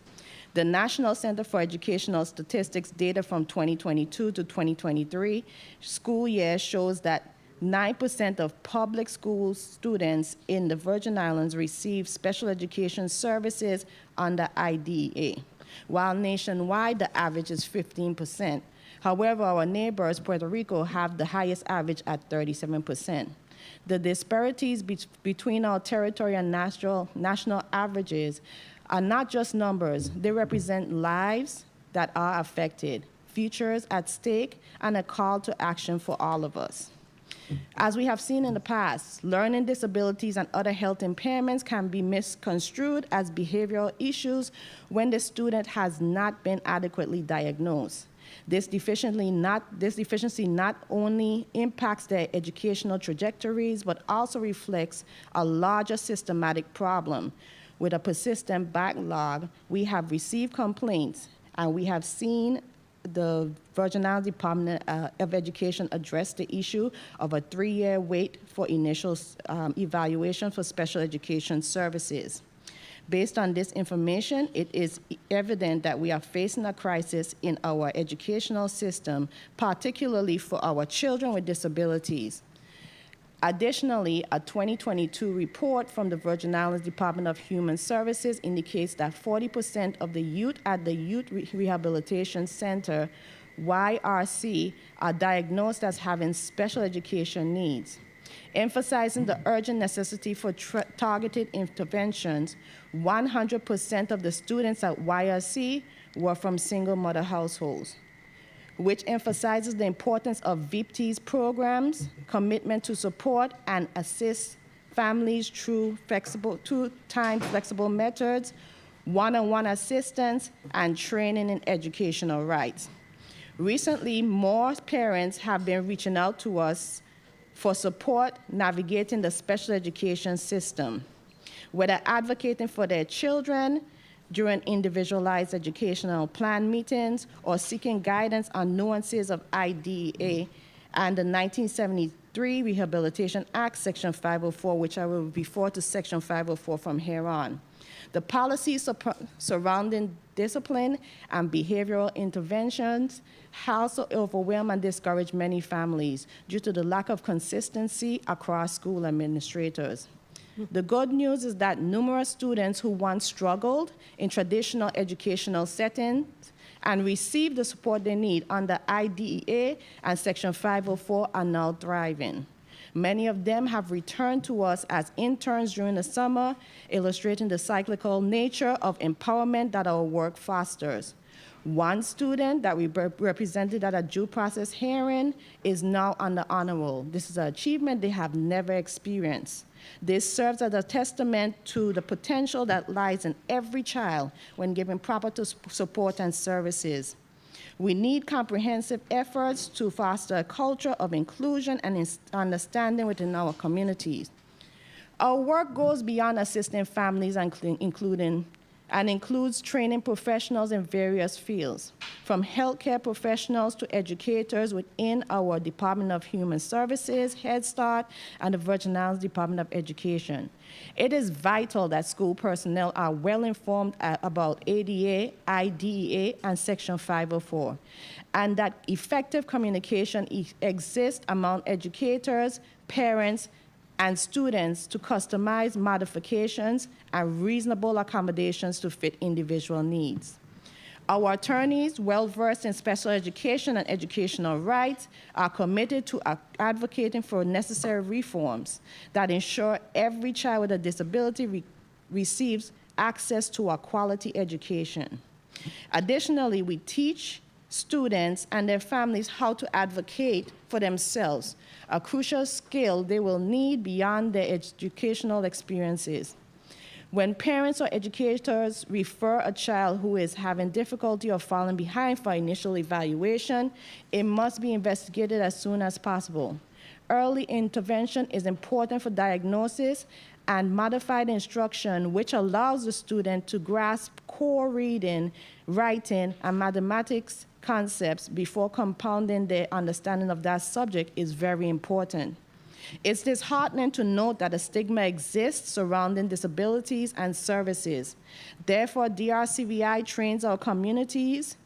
The National Center for Educational Statistics data from 2022 to 2023 school year shows that 9% of public school students in the Virgin Islands receive special education services under IDEA, while nationwide the average is 15%. However, our neighbors, Puerto Rico, have the highest average at 37%. The disparities between our territory and national averages are not just numbers. They represent lives that are affected, futures at stake, and a call to action for all of us. As we have seen in the past, learning disabilities and other health impairments can be misconstrued as behavioral issues when the student has not been adequately diagnosed. This deficiency not only impacts their educational trajectories, but also reflects a larger systematic problem. With a persistent backlog, we have received complaints, and we have seen the Virgin Islands Department of Education addressed the issue of a 3-year wait for initial evaluation for special education services. Based on this information, it is evident that we are facing a crisis in our educational system, particularly for our children with disabilities. Additionally, a 2022 report from the Virgin Islands Department of Human Services indicates that 40% of the youth at the Youth Rehabilitation Center, YRC, are diagnosed as having special education needs. Emphasizing the urgent necessity for targeted interventions, 100% of the students at YRC were from single mother households, which emphasizes the importance of VIPT's programs, commitment to support and assist families through time flexible methods, one-on-one assistance, and training in educational rights. Recently, more parents have been reaching out to us for support navigating the special education system, whether advocating for their children during individualized educational plan meetings or seeking guidance on nuances of IDEA and the 1973 Rehabilitation Act, Section 504, which I will refer to Section 504 from here on. The policies surrounding discipline and behavioral interventions also overwhelm and discourage many families due to the lack of consistency across school administrators. The good news is that numerous students who once struggled in traditional educational settings and received the support they need under IDEA and Section 504 are now thriving. Many of them have returned to us as interns during the summer, illustrating the cyclical nature of empowerment that our work fosters. One student that we represented at a due process hearing is now on the honor roll. This is an achievement they have never experienced. This serves as a testament to the potential that lies in every child when given proper support and services. We need comprehensive efforts to foster a culture of inclusion and understanding within our communities. Our work goes beyond assisting families and includes training professionals in various fields, from healthcare professionals to educators within our Department of Human Services, Head Start, and the Virgin Islands Department of Education. It is vital that school personnel are well informed about ADA, IDEA, and Section 504, and that effective communication exists among educators, parents, and students to customize modifications and reasonable accommodations to fit individual needs. Our attorneys, well-versed in special education and educational rights, are committed to advocating for necessary reforms that ensure every child with a disability receives access to a quality education. Additionally, we teach students and their families how to advocate for themselves, a crucial skill they will need beyond their educational experiences. When parents or educators refer a child who is having difficulty or falling behind for initial evaluation, it must be investigated as soon as possible. Early intervention is important for diagnosis and modified instruction, which allows the student to grasp core reading, writing, and mathematics concepts before compounding their understanding of that subject is very important. It's disheartening to note that a stigma exists surrounding disabilities and services. Therefore, DRCVI trains our communities,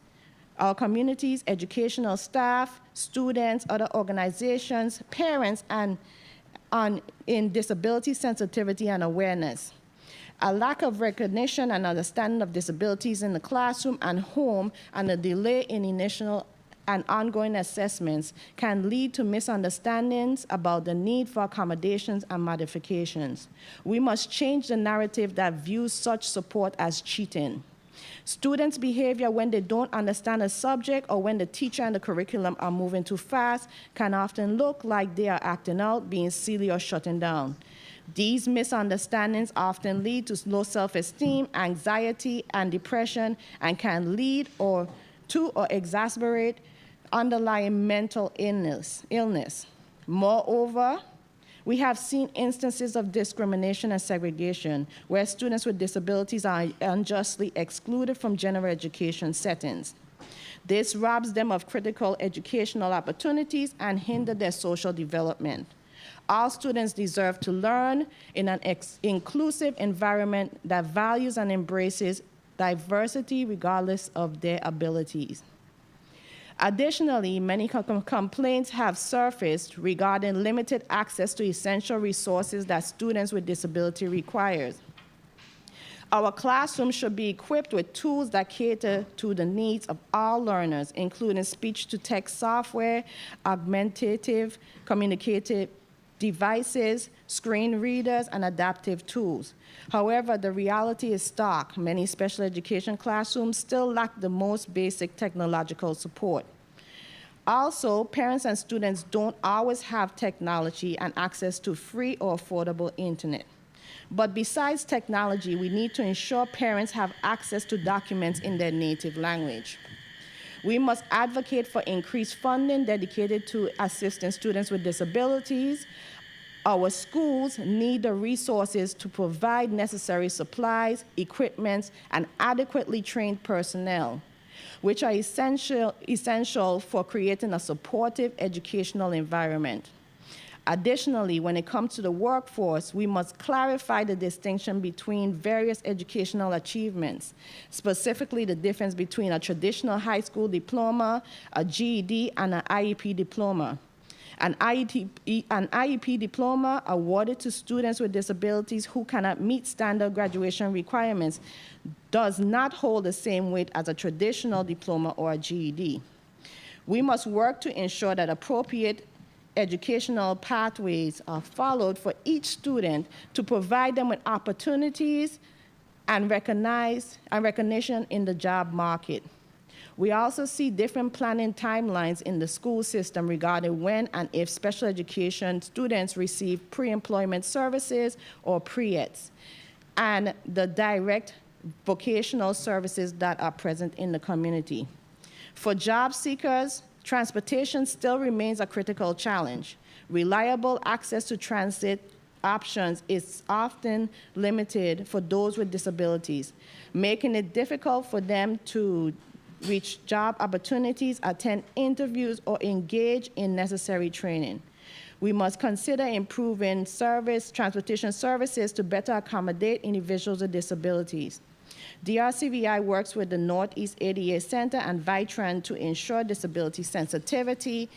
educational staff, students, other organizations, parents, and in disability sensitivity and awareness. A lack of recognition and understanding of disabilities in the classroom and home and a delay in initial and ongoing assessments can lead to misunderstandings about the need for accommodations and modifications. We must change the narrative that views such support as cheating. Students' behavior when they don't understand a subject or when the teacher and the curriculum are moving too fast can often look like they are acting out, being silly, or shutting down. These misunderstandings often lead to low self-esteem, anxiety, and depression, and can lead to or exacerbate underlying mental illness. Moreover, we have seen instances of discrimination and segregation where students with disabilities are unjustly excluded from general education settings. This robs them of critical educational opportunities and hinders their social development. All students deserve to learn in an inclusive environment that values and embraces diversity regardless of their abilities. Additionally, many complaints have surfaced regarding limited access to essential resources that students with disability require. Our classrooms should be equipped with tools that cater to the needs of all learners, including speech-to-text software, augmentative, communicative devices, screen readers, and adaptive tools. However, the reality is stark. Many special education classrooms still lack the most basic technological support. Also, parents and students don't always have technology and access to free or affordable internet. But besides technology, we need to ensure parents have access to documents in their native language. We must advocate for increased funding dedicated to assisting students with disabilities. Our schools need the resources to provide necessary supplies, equipment, and adequately trained personnel, which are essential for creating a supportive educational environment. Additionally, when it comes to the workforce, we must clarify the distinction between various educational achievements, specifically the difference between a traditional high school diploma, a GED, and an IEP diploma. An IEP diploma awarded to students with disabilities who cannot meet standard graduation requirements does not hold the same weight as a traditional diploma or a GED. We must work to ensure that appropriate educational pathways are followed for each student to provide them with opportunities and recognition in the job market. We also see different planning timelines in the school system regarding when and if special education students receive pre-employment services or pre-ETs, and the direct vocational services that are present in the community. For job seekers, transportation still remains a critical challenge. Reliable access to transit options is often limited for those with disabilities, making it difficult for them to reach job opportunities, attend interviews, or engage in necessary training. We must consider improving transportation services to better accommodate individuals with disabilities. DRCVI works with the Northeast ADA Center and VITRAN to ensure disability sensitivity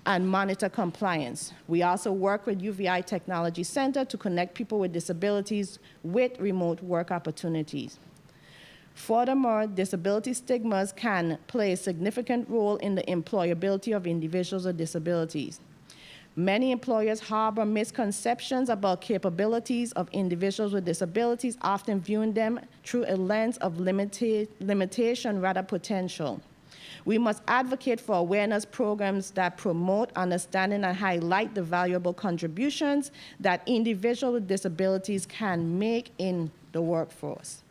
and monitor compliance. We also work with UVI Technology Center to connect people with disabilities with remote work opportunities. Furthermore, disability stigmas can play a significant role in the employability of individuals with disabilities. Many employers harbor misconceptions about capabilities of individuals with disabilities, often viewing them through a lens of limitation rather potential. We must advocate for awareness programs that promote understanding and highlight the valuable contributions that individuals with disabilities can make in the workforce.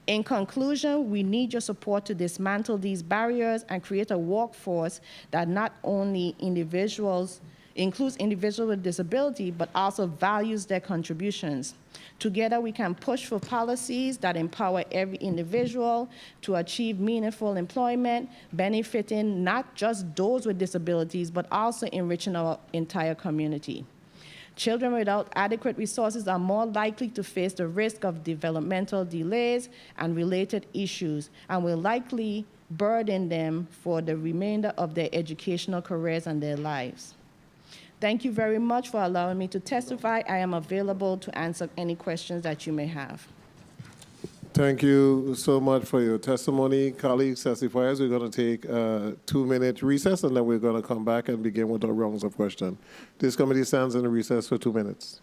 In conclusion, we need your support to dismantle these barriers and create a workforce that not only includes individuals with disability, but also values their contributions. Together, we can push for policies that empower every individual to achieve meaningful employment, benefiting not just those with disabilities, but also enriching our entire community. Children without adequate resources are more likely to face the risk of developmental delays and related issues, and will likely burden them for the remainder of their educational careers and their lives. Thank you very much for allowing me to testify. I am available to answer any questions that you may have. Thank you so much for your testimony. Colleagues, testifiers, we're going to take a 2-minute recess, and then we're going to come back and begin with our rounds of questions. This committee stands in a recess for 2 minutes.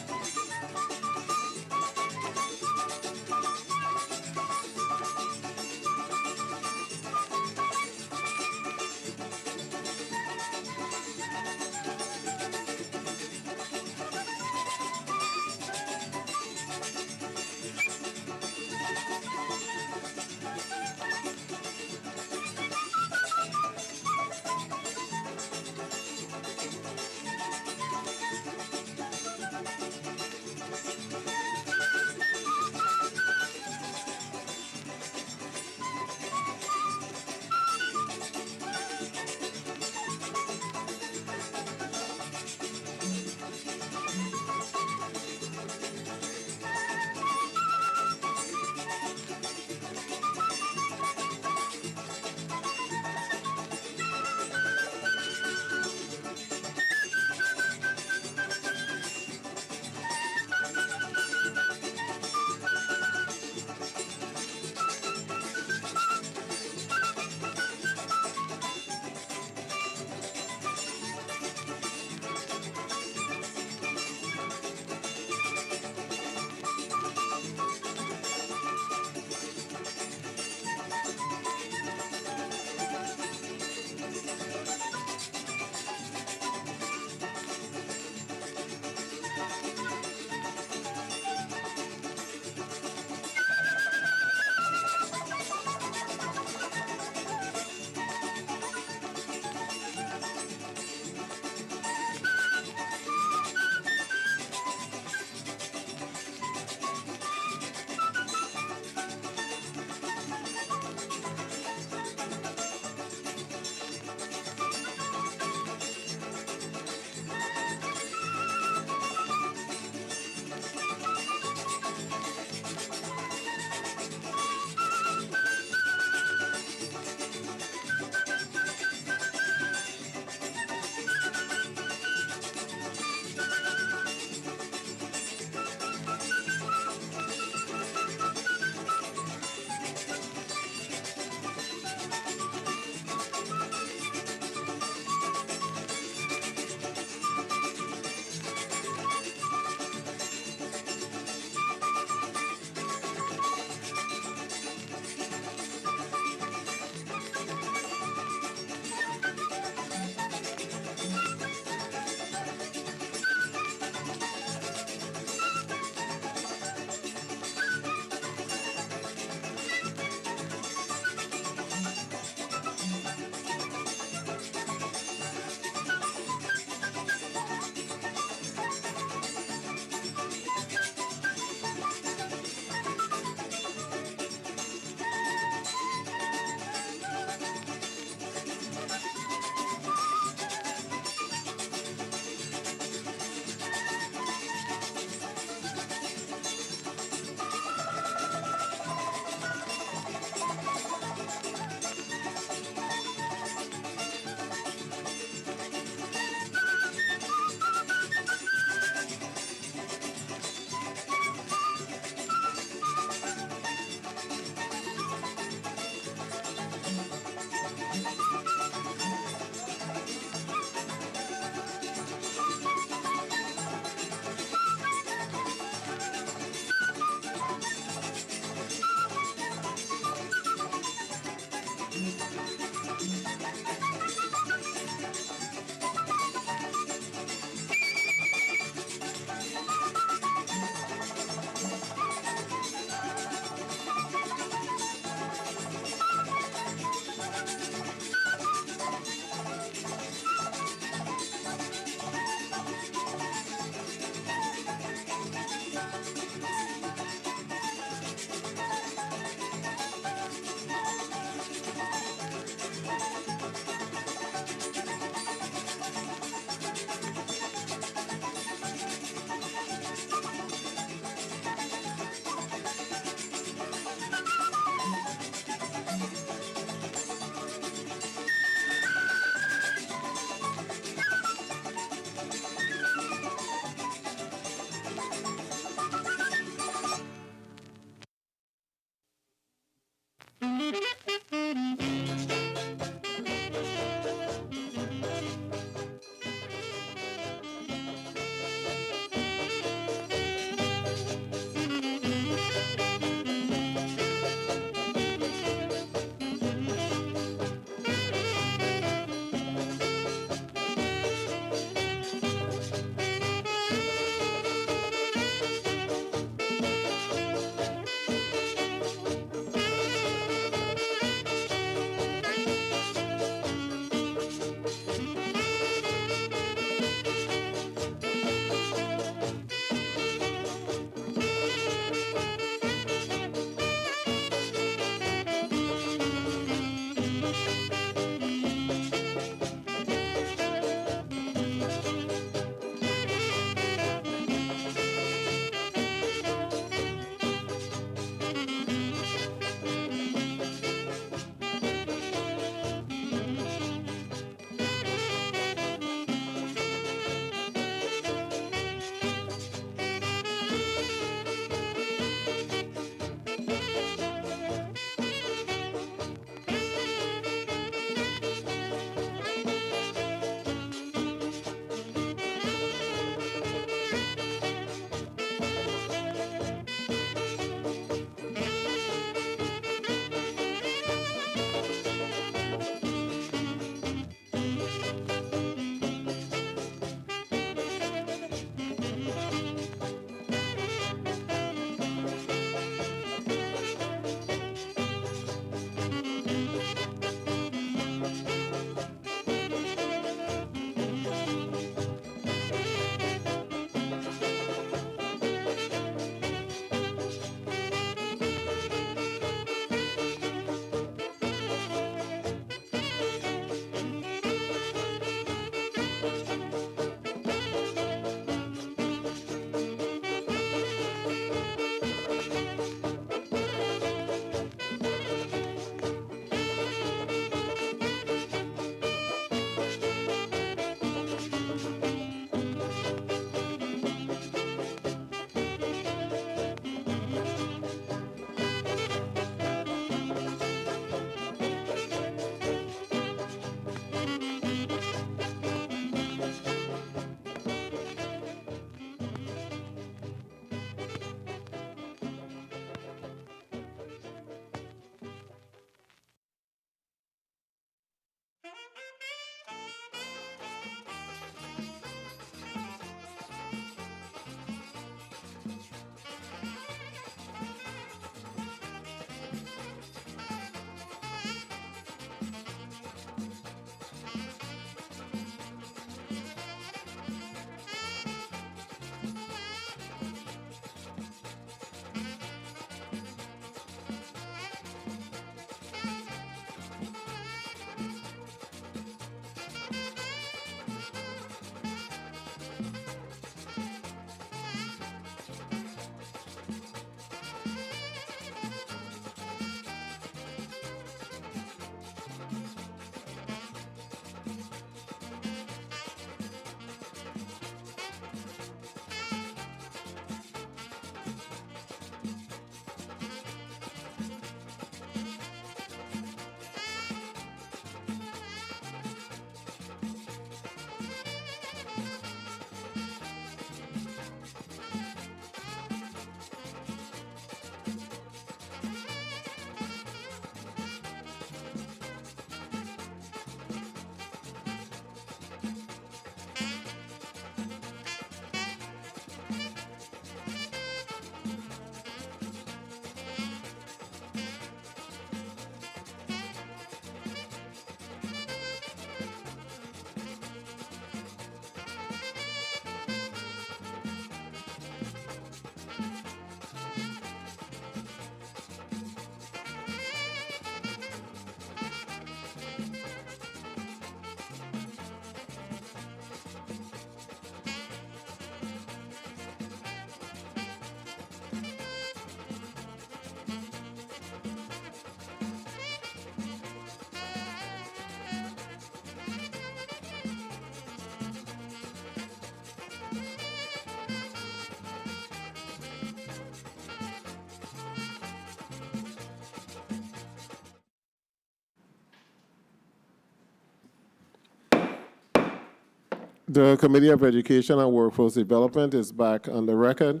The Committee of Education and Workforce Development is back on the record.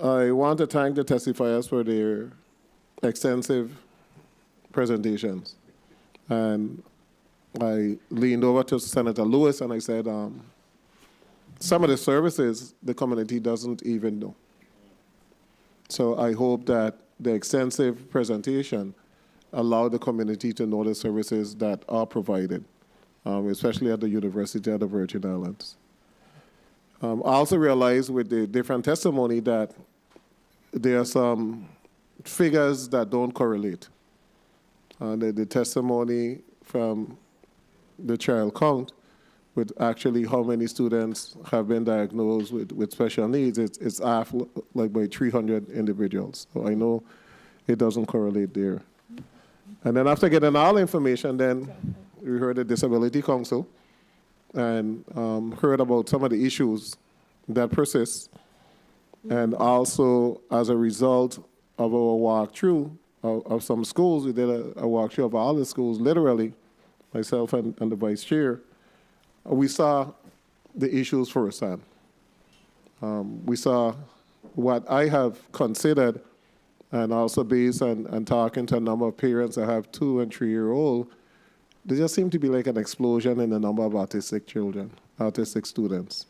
I want to thank the testifiers for their extensive presentations. And I leaned over to Senator Lewis and I said, some of the services the community doesn't even know. So I hope that the extensive presentation allowed the community to know the services that are provided, especially at the University of the Virgin Islands. I also realized with the different testimony that there are some figures that don't correlate. The testimony from the child count with actually how many students have been diagnosed with special needs, it's off like by 300 individuals. So I know it doesn't correlate there. And then after getting all the information, then we heard the Disability Council and heard about some of the issues that persist. And also, as a result of our walkthrough of some schools, we did a walkthrough of all the schools, literally, myself and the vice chair. We saw the issues firsthand. We saw what I have considered, and also based on talking to a number of parents that have 2- and 3-year-old, there just seemed to be like an explosion in the number of autistic children, autistic students.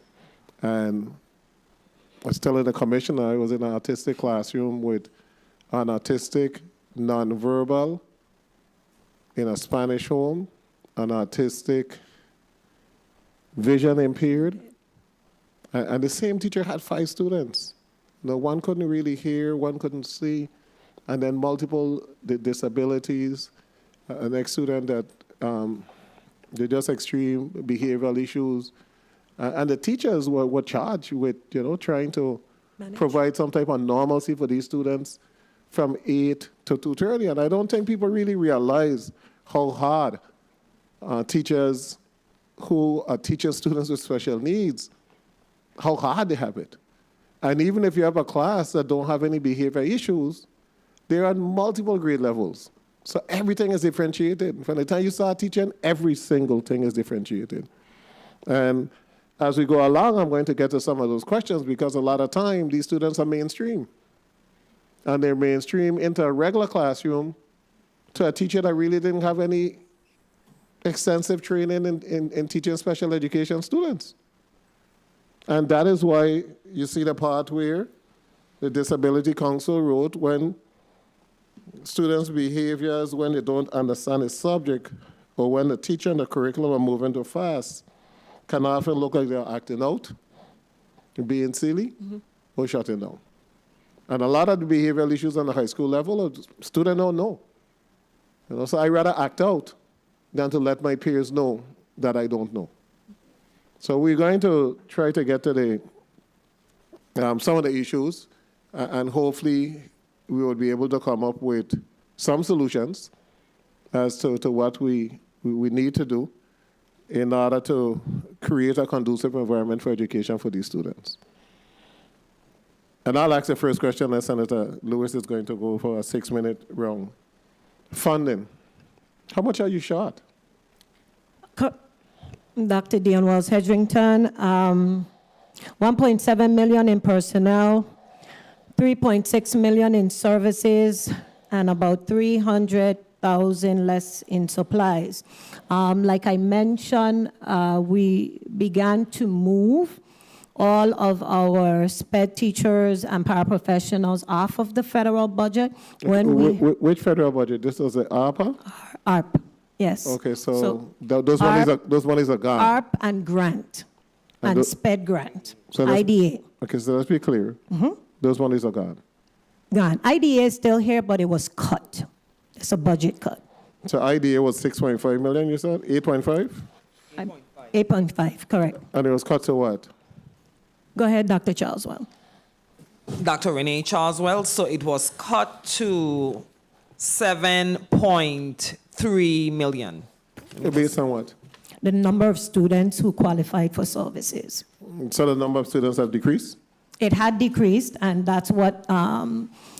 And I was telling the commissioner I was in an autistic classroom with an autistic nonverbal in a Spanish home, an autistic vision impaired, and the same teacher had 5 students. You know, one couldn't really hear, one couldn't see, and then multiple disabilities. An next student that they're just extreme behavioral issues, and the teachers were charged with, you know, trying to provide some type of normalcy for these students from 8 to 2:30. And I don't think people really realize how hard teachers who are teaching students with special needs, how hard they have it. And even if you have a class that don't have any behavior issues, they're on multiple grade levels. So everything is differentiated. From the time you start teaching, every single thing is differentiated. And as we go along, I'm going to get to some of those questions because a lot of time these students are mainstream. And they're mainstream into a regular classroom to a teacher that really didn't have any extensive training in teaching special education students. And that is why you see the part where the Disability Council wrote when students' behaviors, when they don't understand a subject, or when the teacher and the curriculum are moving too fast, can often look like they're acting out, being silly, or shutting down. And a lot of the behavioral issues on the high school level, students don't know. You know, so I rather act out than to let my peers know that I don't know. So we're going to try to get to the some of the issues, and hopefully we will be able to come up with some solutions as to what we need to do in order to create a conducive environment for education for these students. And I'll ask the first question, and Senator Lewis is going to go for a 6-minute round. Funding. How much are you short? Dr. Dion Wells-Hedrington, 1.7 million in personnel, 3.6 million in services, and about 300,000 less in supplies. Like I mentioned, we began to move all of our SPED teachers and paraprofessionals off of the federal budget. Which federal budget? This was the ARPA? ARP, yes. Okay, so those monies are gone. ARP and grant, and SPED grant, so IDA. Okay, so let's be clear. Those monies are gone. Gone. IDA is still here, but it was cut. It's a budget cut. So IDA was 6.5 million, you said? 8.5? 8.5, correct. And it was cut to what? Go ahead, Dr. Charleswell. Dr. Renee Charleswell, so it was cut to 7.3 million. Based on what? The number of students who qualified for services. So the number of students have decreased? It had decreased, and that's what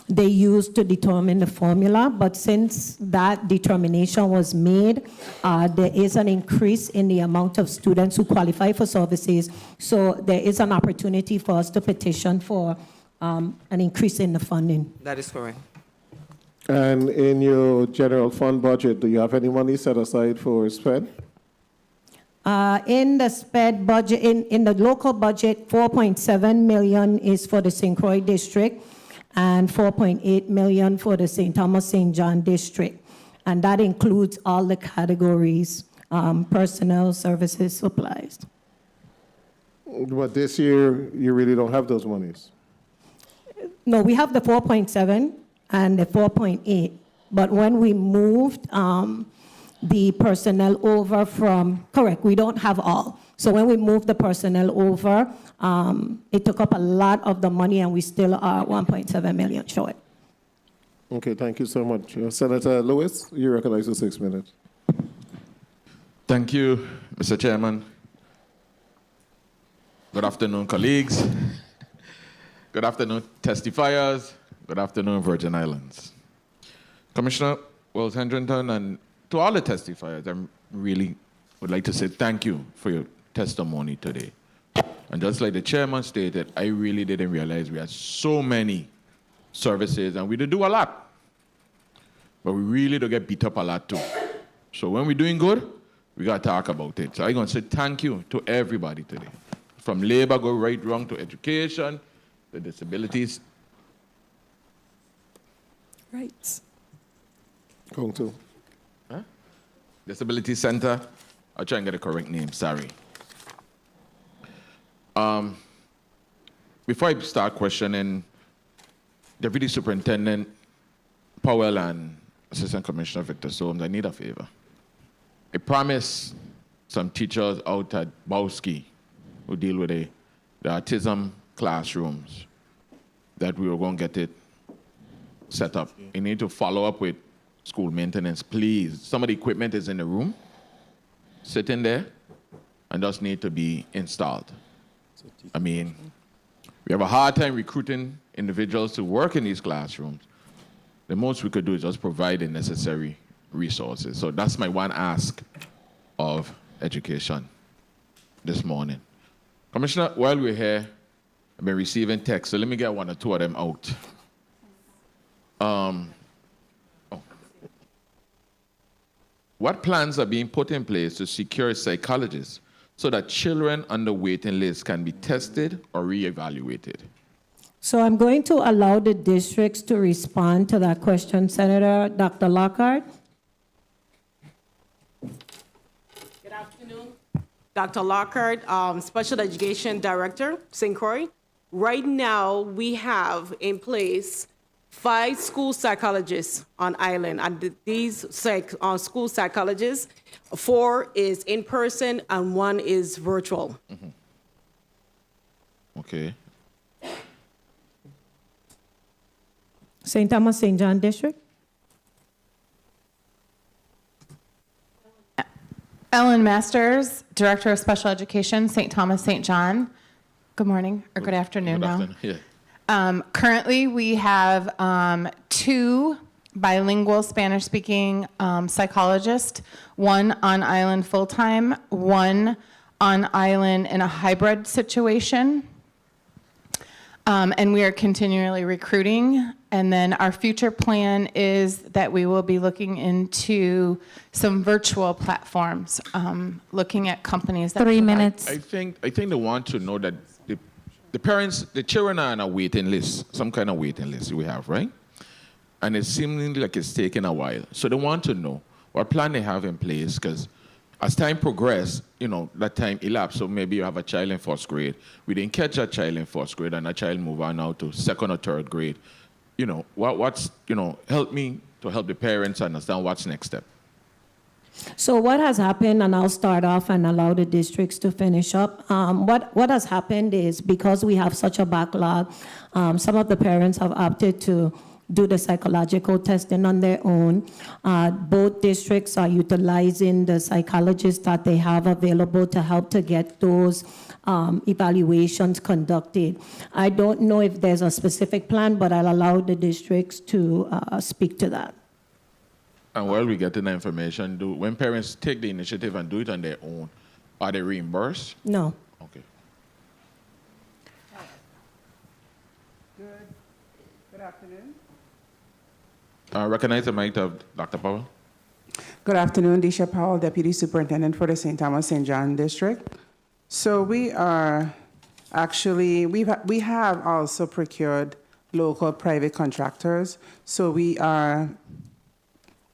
they use to determine the formula. But since that determination was made, there is an increase in the amount of students who qualify for services. So there is an opportunity for us to petition for an increase in the funding. That is correct. And in your general fund budget, do you have any money set aside for SPED? In the SPED budget, in the local budget, 4.7 million is for the St. Croix district and 4.8 million for the St. Thomas St. John district. And that includes all the categories, personnel, services, supplies. But this year, you really don't have those monies. No, we have the 4.7 and the 4.8. But when we moved the personnel over from, correct, we don't have all. So when we moved the personnel over, it took up a lot of the money and we still are 1.7 million short. Okay, thank you so much. Senator Lewis, you recognize for 6 minutes. Thank you, Mr. Chairman. Good afternoon, colleagues. Good afternoon, testifiers. Good afternoon, Virgin Islands. Commissioner Wells Hendrington, and to all the testifiers, I really would like to say thank you for your testimony today. And just like the chairman stated, I really didn't realize we had so many services, and we did do a lot. But we really do get beat up a lot too. So when we're doing good, we got to talk about it. So I'm going to say thank you to everybody today. From labor, go right wrong to education, the disabilities. Right. Going to. Huh? Disability Center. I'll try and get the correct name, sorry. Before I start questioning Deputy Superintendent Powell and Assistant Commissioner Victor Soames, I need a favor. I promised some teachers out at Bowski who deal with the autism classrooms that we were going to get it set up. You need to follow up with school maintenance, please. Some of the equipment is in the room, sitting there, and just need to be installed. I mean, we have a hard time recruiting individuals to work in these classrooms. The most we could do is just provide the necessary resources. So that's my one ask of education this morning. Commissioner, while we're here, I've been receiving texts, so let me get one or two of them out. What plans are being put in place to secure psychologists so that children on the waiting list can be tested or reevaluated? So I'm going to allow the districts to respond to that question. Senator Dr. Lockhart. Good afternoon. Dr. Lockhart, Special Education Director, St. Croix. Right now, we have in place 5 school psychologists on island, and these school psychologists, 4 is in person and 1 is virtual. Mm-hmm. Okay. St. Thomas St. John District. Ellen Masters, Director of Special Education, St. Thomas St. John. Good morning, or good afternoon now. Yeah. Currently, we have 2 bilingual Spanish-speaking psychologists, 1 on island full-time, 1 on island in a hybrid situation. And we are continually recruiting. And then our future plan is that we will be looking into some virtual platforms, looking at companies that 3 minutes. I think they want to know that the parents, the children are on a waiting list, some kind of waiting list we have, right? And it's seeming like it's taking a while. So they want to know what plan they have in place, because as time progresses, that time elapsed. So maybe you have a child in 1st grade. We didn't catch a child in 1st grade, and a child move on now to 2nd or 3rd grade. Help me to help the parents understand what's next step. So what has happened, and I'll start off and allow the districts to finish up. What has happened is, because we have such a backlog, some of the parents have opted to do the psychological testing on their own. Both districts are utilizing the psychologists that they have available to help to get those evaluations conducted. I don't know if there's a specific plan, but I'll allow the districts to speak to that. And while we get the information, when parents take the initiative and do it on their own, are they reimbursed? No. Okay. Good afternoon. Recognize the mic of Dr. Powell. Good afternoon, Disha Powell, Deputy Superintendent for the St. Thomas St. John District. So we are actually, we have also procured local private contractors. So we are,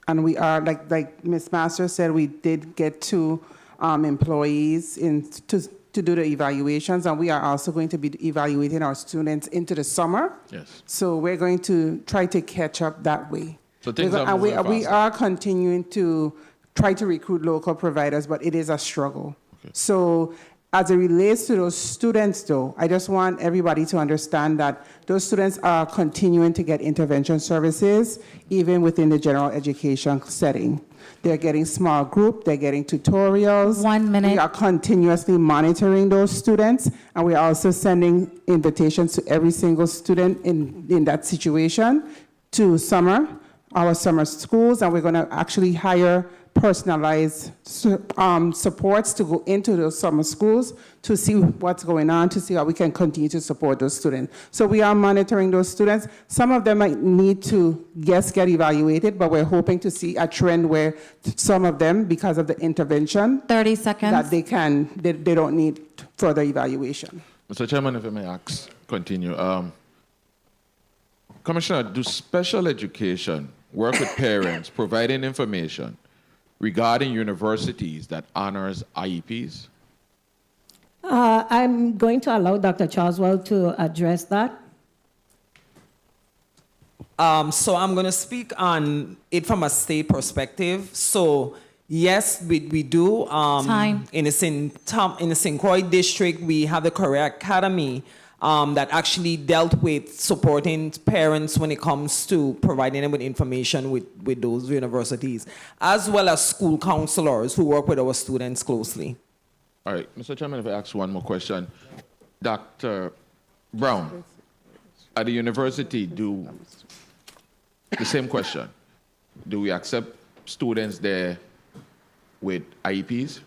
like Ms. Master said, we did get 2 employees to do the evaluations, and we are also going to be evaluating our students into the summer. Yes. So we're going to try to catch up that way. So things are moving we faster. are continuing to try to recruit local providers, but it is a struggle. Okay. So as it relates to those students, though, I just want everybody to understand that those students are continuing to get intervention services, even within the general education setting. They're getting small group, they're getting tutorials. 1 minute. We are continuously monitoring those students, and we're also sending invitations to every single student in that situation to our summer schools, and we're going to actually hire personalized supports to go into those summer schools to see what's going on, to see how we can continue to support those students. So we are monitoring those students. Some of them might need to get evaluated, but we're hoping to see a trend where some of them, because of the intervention, 30 seconds. that they don't need further evaluation. Mr. Chairman, if I may continue. Commissioner, do special education work with parents providing information regarding universities that honors IEPs? I'm going to allow Dr. Charleswell to address that. So I'm going to speak on it from a state perspective. So yes, we do. Time. In the St. Croix district, we have the Career Academy that actually dealt with supporting parents when it comes to providing them with information with those universities, as well as school counselors who work with our students closely. All right, Mr. Chairman, if I ask one more question. Dr. Brown, at the university, the same question. Do we accept students there with IEPs?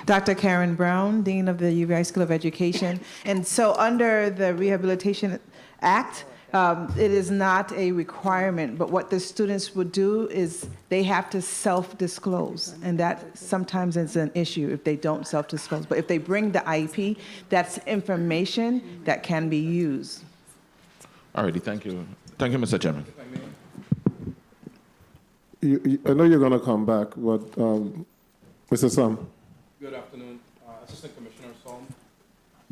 Dr. Karen Brown, Dean of the UVI School of Education. And so under the Rehabilitation Act, it is not a requirement, but what the students would do is they have to self-disclose, and that sometimes is an issue if they don't self-disclose. But if they bring the IEP, that's information that can be used. All righty, thank you. Thank you, Mr. Chairman. I know you're going to come back, but Mr. Sam. Good afternoon, Assistant Commissioner Solm.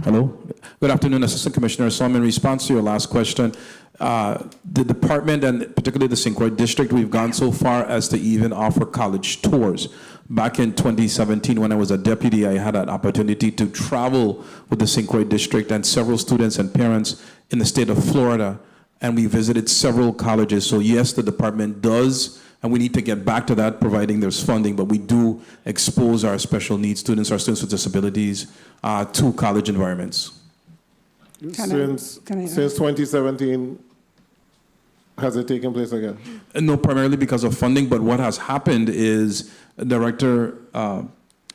Hello. Good afternoon, Assistant Commissioner Solm. In response to your last question, the department and particularly the St. Croix district, we've gone so far as to even offer college tours. Back in 2017, when I was a deputy, I had an opportunity to travel with the St. Croix district and several students and parents in the state of Florida, and we visited several colleges. So yes, the department does, and we need to get back to that, providing there's funding, but we do expose our special needs students, our students with disabilities, to college environments. Since 2017, has it taken place again? No, primarily because of funding, but what has happened is, Director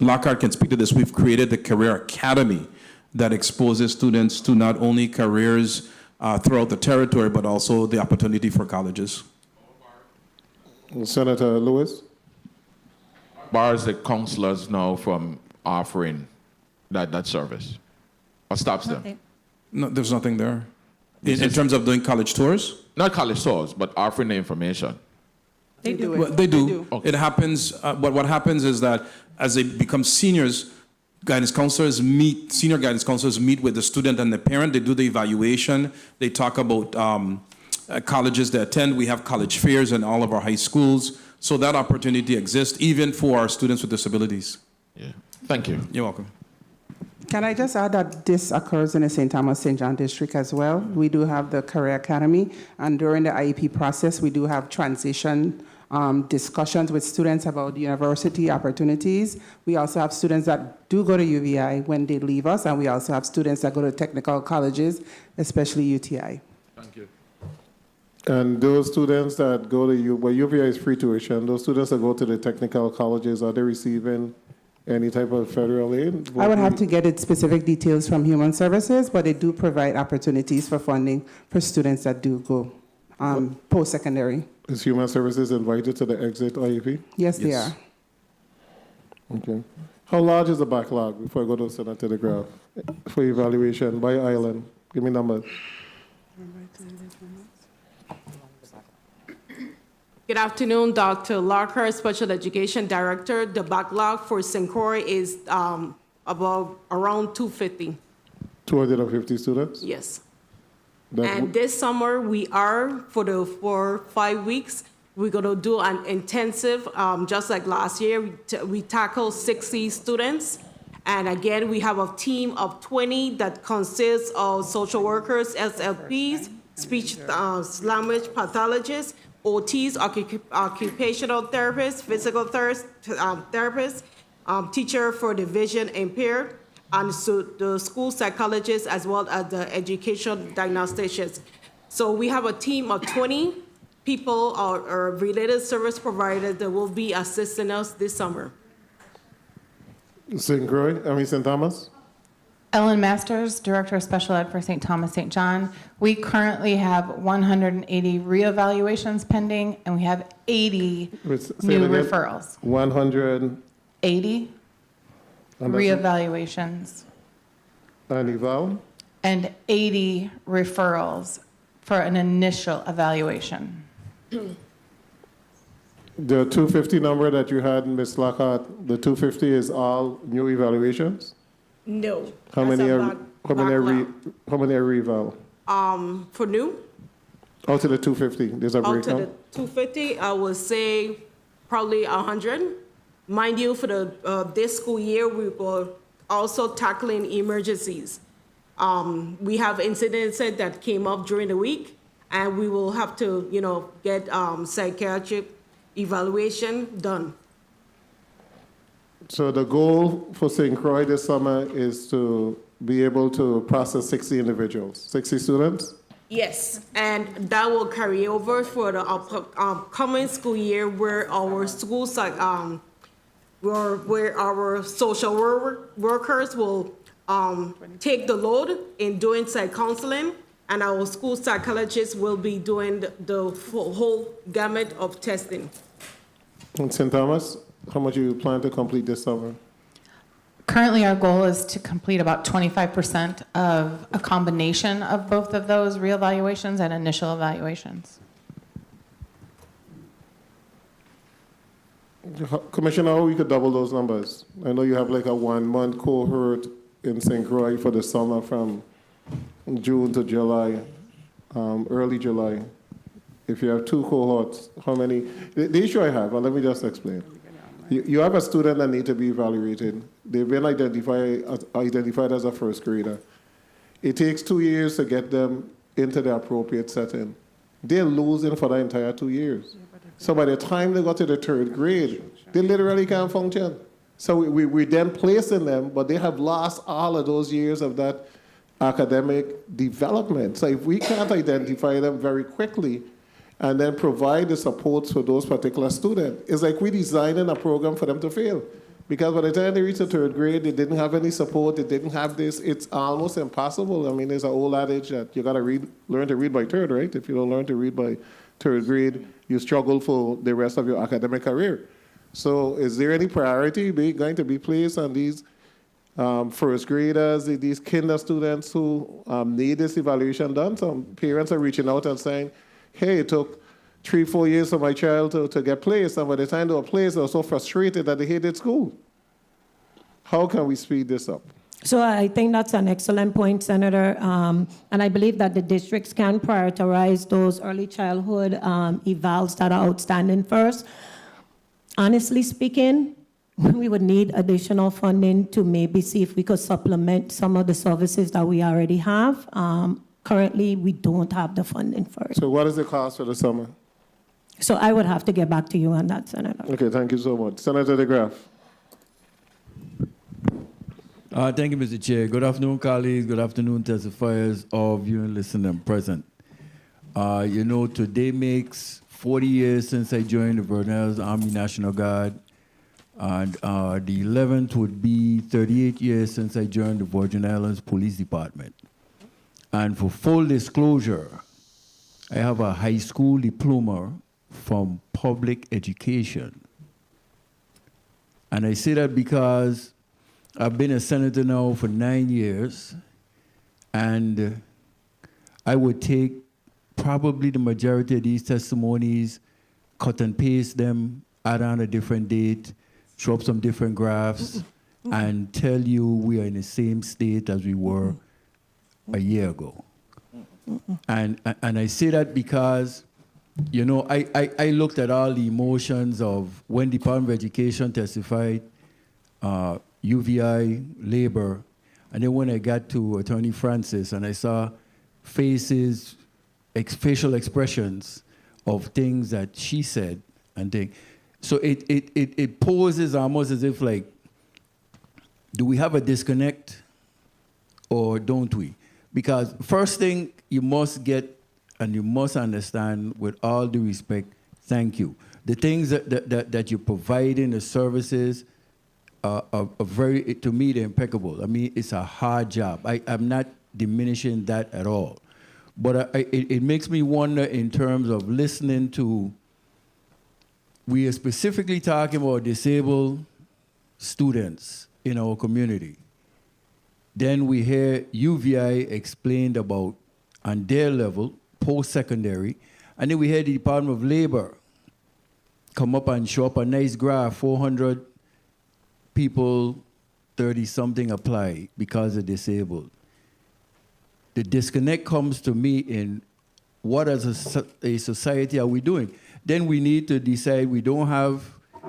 Lockhart can speak to this, we've created the Career Academy that exposes students to not only careers throughout the territory, but also the opportunity for colleges. Senator Lewis? Bars the counselors now from offering that service? Or stops them? No, there's nothing there. In terms of doing college tours? Not college tours, but offering the information. They do it. Well, they do. Okay. It happens, but what happens is that as they become seniors, senior guidance counselors meet with the student and the parent. They do the evaluation. They talk about colleges they attend. We have college fairs in all of our high schools. So that opportunity exists even for our students with disabilities. Yeah. Thank you. You're welcome. Can I just add that this occurs in the St. Thomas St. John district as well? We do have the Career Academy, and during the IEP process, we do have transition discussions with students about university opportunities. We also have students that do go to UVI when they leave us, and we also have students that go to technical colleges, especially UTI. Thank you. And those students that go to UVI is free tuition. Those students that go to the technical colleges, are they receiving any type of federal aid? I would have to get it specific details from Human Services, but they do provide opportunities for funding for students that do go post-secondary. Is Human Services invited to the exit IEP? Yes, they are. Okay. How large is the backlog, before I go to Senator DeGraff, for evaluation by island? Give me numbers. Good afternoon, Dr. Lockhart, Special Education Director. The backlog for St. Croix is about around 250. 250 students? Yes. And this summer, we are, for 5 weeks, we're going to do an intensive, just like last year, we tackled 60 students. And again, we have a team of 20 that consists of social workers, SLPs, speech language pathologists, OTs, occupational therapists, physical therapists, teacher for the vision impaired, and so the school psychologists as well as the education diagnosticians. So we have a team of 20 people or related service providers that will be assisting us this summer. St. Thomas? Ellen Masters, Director of Special Ed for St. Thomas St. John. We currently have 180 reevaluations pending, and we have 80 new referrals. 180 reevaluations. And eval? And 80 referrals for an initial evaluation. The 250 number that you had, Ms. Lockhart, the 250 is all new evaluations? No. How many are reval? For new? Out to the 250, there's a breakdown? Out to the 250, I would say probably 100. Mind you, for the this school year, we were also tackling emergencies. We have incidents that came up during the week, and we will have to, get psychiatric evaluation done. So the goal for St. Croix this summer is to be able to process 60 individuals, 60 students? Yes, and that will carry over for the upcoming school year, where our schools, where our social workers will take the load in doing psych counseling, and our school psychologists will be doing the whole gamut of testing. In St. Thomas, how much do you plan to complete this summer? Currently, our goal is to complete about 25% of a combination of both of those reevaluations and initial evaluations. Commissioner, how we could double those numbers? I know you have like a 1 month cohort in St. Croix for the summer from June to July, early July. If you have 2 cohorts, how many? The issue I have, let me just explain. You have a student that needs to be evaluated. They've been identified as a first grader. It takes 2 years to get them into the appropriate setting. They're losing for the entire 2 years. So by the time they got to the 3rd grade, they literally can't function. So we then placing them, but they have lost all of those years of that academic development. So if we can't identify them very quickly and then provide the supports for those particular students, it's like we're designing a program for them to fail. Because by the time they reach the 3rd grade, they didn't have any support, they didn't have this. It's almost impossible. I mean, there's an old adage that you gotta learn to read by 3rd, right? If you don't learn to read by 3rd grade, you struggle for the rest of your academic career. So is there any priority going to be placed on these first graders, these kinder students who need this evaluation done? Some parents are reaching out and saying, hey, it took 3-4 years for my child to get placed, and by the time they were placed, they were so frustrated that they hated school. How can we speed this up? So I think that's an excellent point, Senator, and I believe that the districts can prioritize those early childhood evals that are outstanding first. Honestly speaking, we would need additional funding to maybe see if we could supplement some of the services that we already have. Currently, we don't have the funding for it. So what is the cost for the summer? So I would have to get back to you on that, Senator. Okay, thank you so much. Senator DeGraff. Thank you, Mr. Chair. Good afternoon, colleagues. Good afternoon, testifiers, all viewing, listening, and present. Today makes 40 years since I joined the Virgin Islands Army National Guard, and the 11th would be 38 years since I joined the Virgin Islands Police Department. And for full disclosure, I have a high school diploma from public education. And I say that because I've been a senator now for 9 years, and I would take probably the majority of these testimonies, cut and paste them, add on a different date, throw up some different graphs, and tell you we are in the same state as we were a year ago. And I say that because, I looked at all the emotions of when Department of Education testified, UVI, labor, and then when I got to Attorney Francis and I saw faces, facial expressions of things that she said and things. So it poses almost as if like, do we have a disconnect or don't we? Because first thing you must get and you must understand with all due respect, thank you. The things that you provide in the services are very, to me, they're impeccable. I mean, it's a hard job. I'm not diminishing that at all. But it makes me wonder in terms of listening to, we are specifically talking about disabled students in our community. Then we hear UVI explained about on their level, post-secondary, and then we hear the Department of Labor come up and show up a nice graph, 400 people, 30-something apply because they're disabled. The disconnect comes to me in what as a society are we doing? Then we need to decide we don't have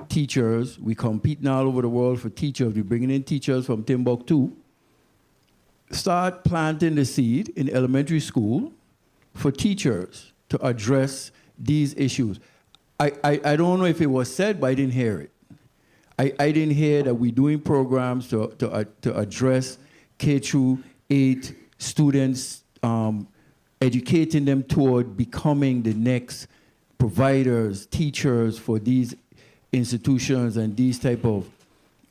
teachers. We're competing all over the world for teachers. We're bringing in teachers from Timbuktu. Start planting the seed in elementary school for teachers to address these issues. I don't know if it was said, but I didn't hear it. I didn't hear that we're doing programs to address K-8 students, educating them toward becoming the next providers, teachers for these institutions and these type of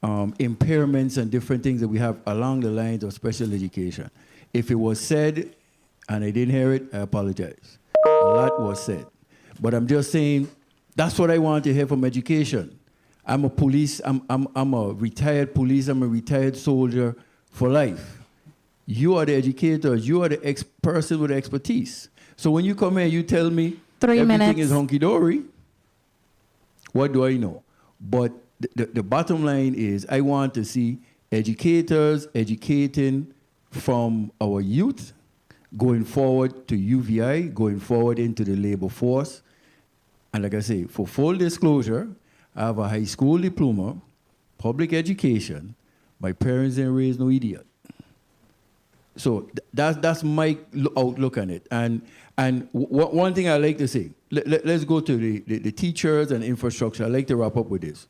impairments and different things that we have along the lines of special education. If it was said and I didn't hear it, I apologize. A lot was said. But I'm just saying, that's what I want to hear from education. I'm a police, I'm a retired police, I'm a retired soldier for life. You are the educators, you are the person with the expertise. So when you come here, you tell me everything is hunky-dory, what do I know? But the bottom line is I want to see educators educating from our youth, going forward to UVI, going forward into the labor force. And like I say, for full disclosure, I have a high school diploma, public education. My parents didn't raise no idiot. So that's my outlook on it. And one thing I like to say, let's go to the teachers and infrastructure. I like to wrap up with this.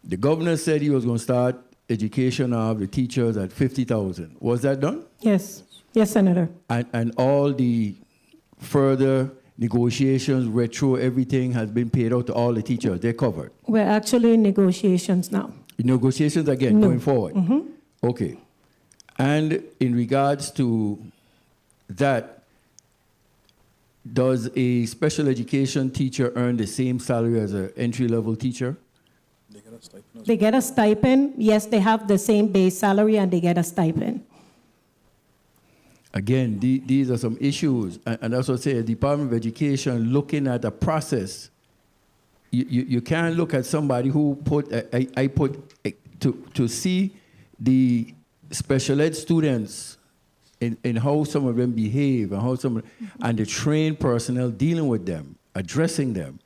The governor said he was going to start education of the teachers at 50,000. Was that done? Yes. Yes, Senator. And all the further negotiations, retro, everything has been paid out to all the teachers. They're covered. We're actually in negotiations now. Negotiations again, No. going forward? Mm-hmm. Okay. And in regards to that, does a special education teacher earn the same salary as an entry-level teacher? They get a stipend. Yes, they have the same base salary and they get a stipend. Again, these are some issues, and that's what I say, the Department of Education looking at a process. You can't look at somebody who to see the special ed students in how some of them behave and how and the trained personnel dealing with them, addressing them.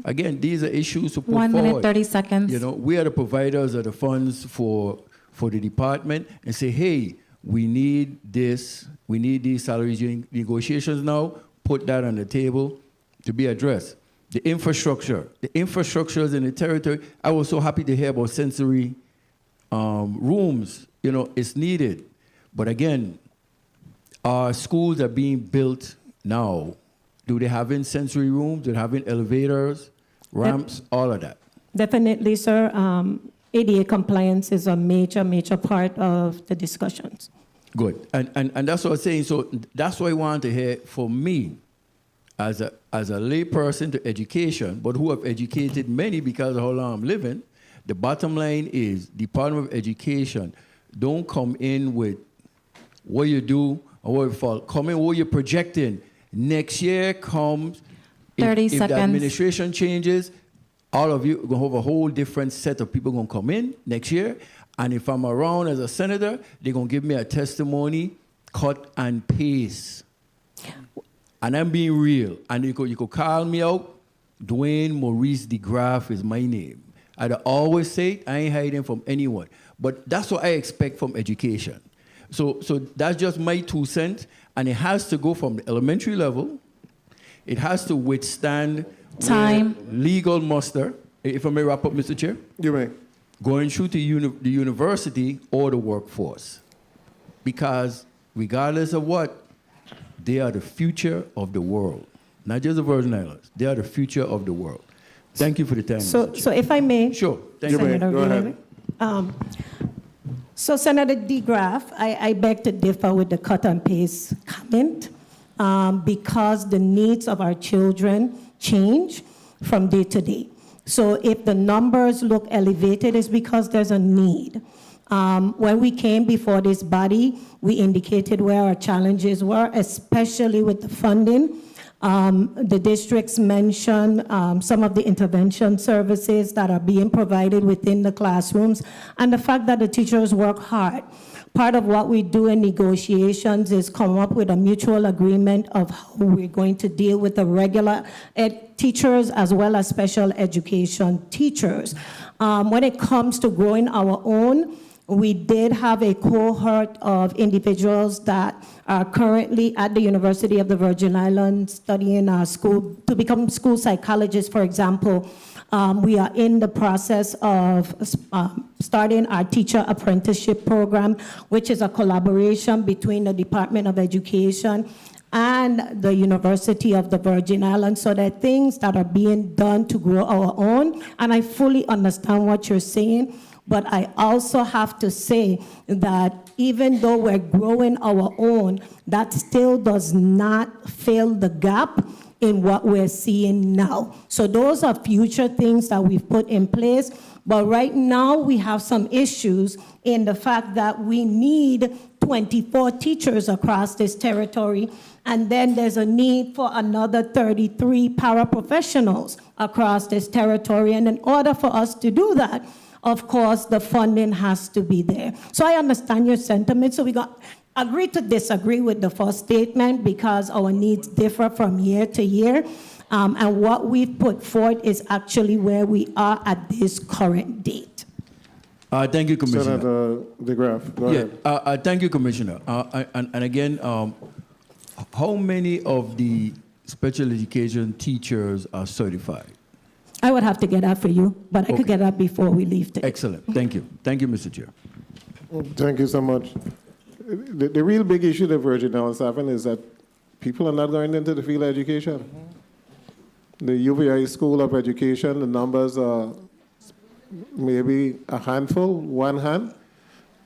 Again, these are issues to put 1 forward. minute, 30 seconds. You know, we are the providers of the funds for the department and say, hey, we need this, we need these salaries during negotiations now, put that on the table to be addressed. the infrastructures in the territory. I was so happy to hear about sensory rooms. You know, it's needed. But again, our schools are being built now. Do they have in sensory rooms? Do they have in elevators, ramps, all of that? Definitely, sir. ADA compliance is a major, major part of the discussions. Good. And that's what I'm saying. So that's what I want to hear from me as a lay person to education, but who have educated many because of how long I'm living. The bottom line is Department of Education, don't come in with what you do or what you fall. Come in what you're projecting. Next year comes, 30 if seconds. the administration changes, all of you are going to have a whole different set of people going to come in next year. And if I'm around as a senator, they're going to give me a testimony, cut and paste. And I'm being real. And you could call me out. Dwayne Maurice DeGraff is my name. I'd always say it, I ain't hiding from anyone. But that's what I expect from education. So that's just my 2 cents. And it has to go from the elementary level. It has to withstand time, legal muster. If I may wrap up, Mr. Chair. You may. Going through to the university or the workforce. Because regardless of what, they are the future of the world. Not just the Virgin Islands. They are the future of the world. Thank you for the time. So if I may. Sure. Thank you. Senator Go ahead. So Senator DeGraff, I beg to differ with the cut and paste comment because the needs of our children change from day to day. So if the numbers look elevated, it's because there's a need. When we came before this body, we indicated where our challenges were, especially with the funding. The districts mentioned some of the intervention services that are being provided within the classrooms and the fact that the teachers work hard. Part of what we do in negotiations is come up with a mutual agreement of how we're going to deal with the regular ed teachers as well as special education teachers. When it comes to growing our own, we did have a cohort of individuals that are currently at the University of the Virgin Islands studying school to become school psychologists, for example. We are in the process of starting our teacher apprenticeship program, which is a collaboration between the Department of Education and the University of the Virgin Islands. So there are things that are being done to grow our own, and I fully understand what you're saying. But I also have to say that even though we're growing our own, that still does not fill the gap in what we're seeing now. So those are future things that we've put in place. But right now, we have some issues in the fact that we need 24 teachers across this territory, and then there's a need for another 33 paraprofessionals across this territory. And in order for us to do that, of course, the funding has to be there. So I understand your sentiment. So we got agree to disagree with the first statement because our needs differ from year to year. And what we've put forth is actually where we are at this current date. Thank you, Commissioner. Senator DeGraff, go ahead. Thank you, Commissioner. And again, how many of the special education teachers are certified? I would have to get that for you, but I could get that before we leave today. Excellent. Thank you. Thank you, Mr. Chair. Thank you so much. The real big issue the Virgin Islands having is that people are not going into the field of education. The UVI School of Education, the numbers are maybe a handful, one hand.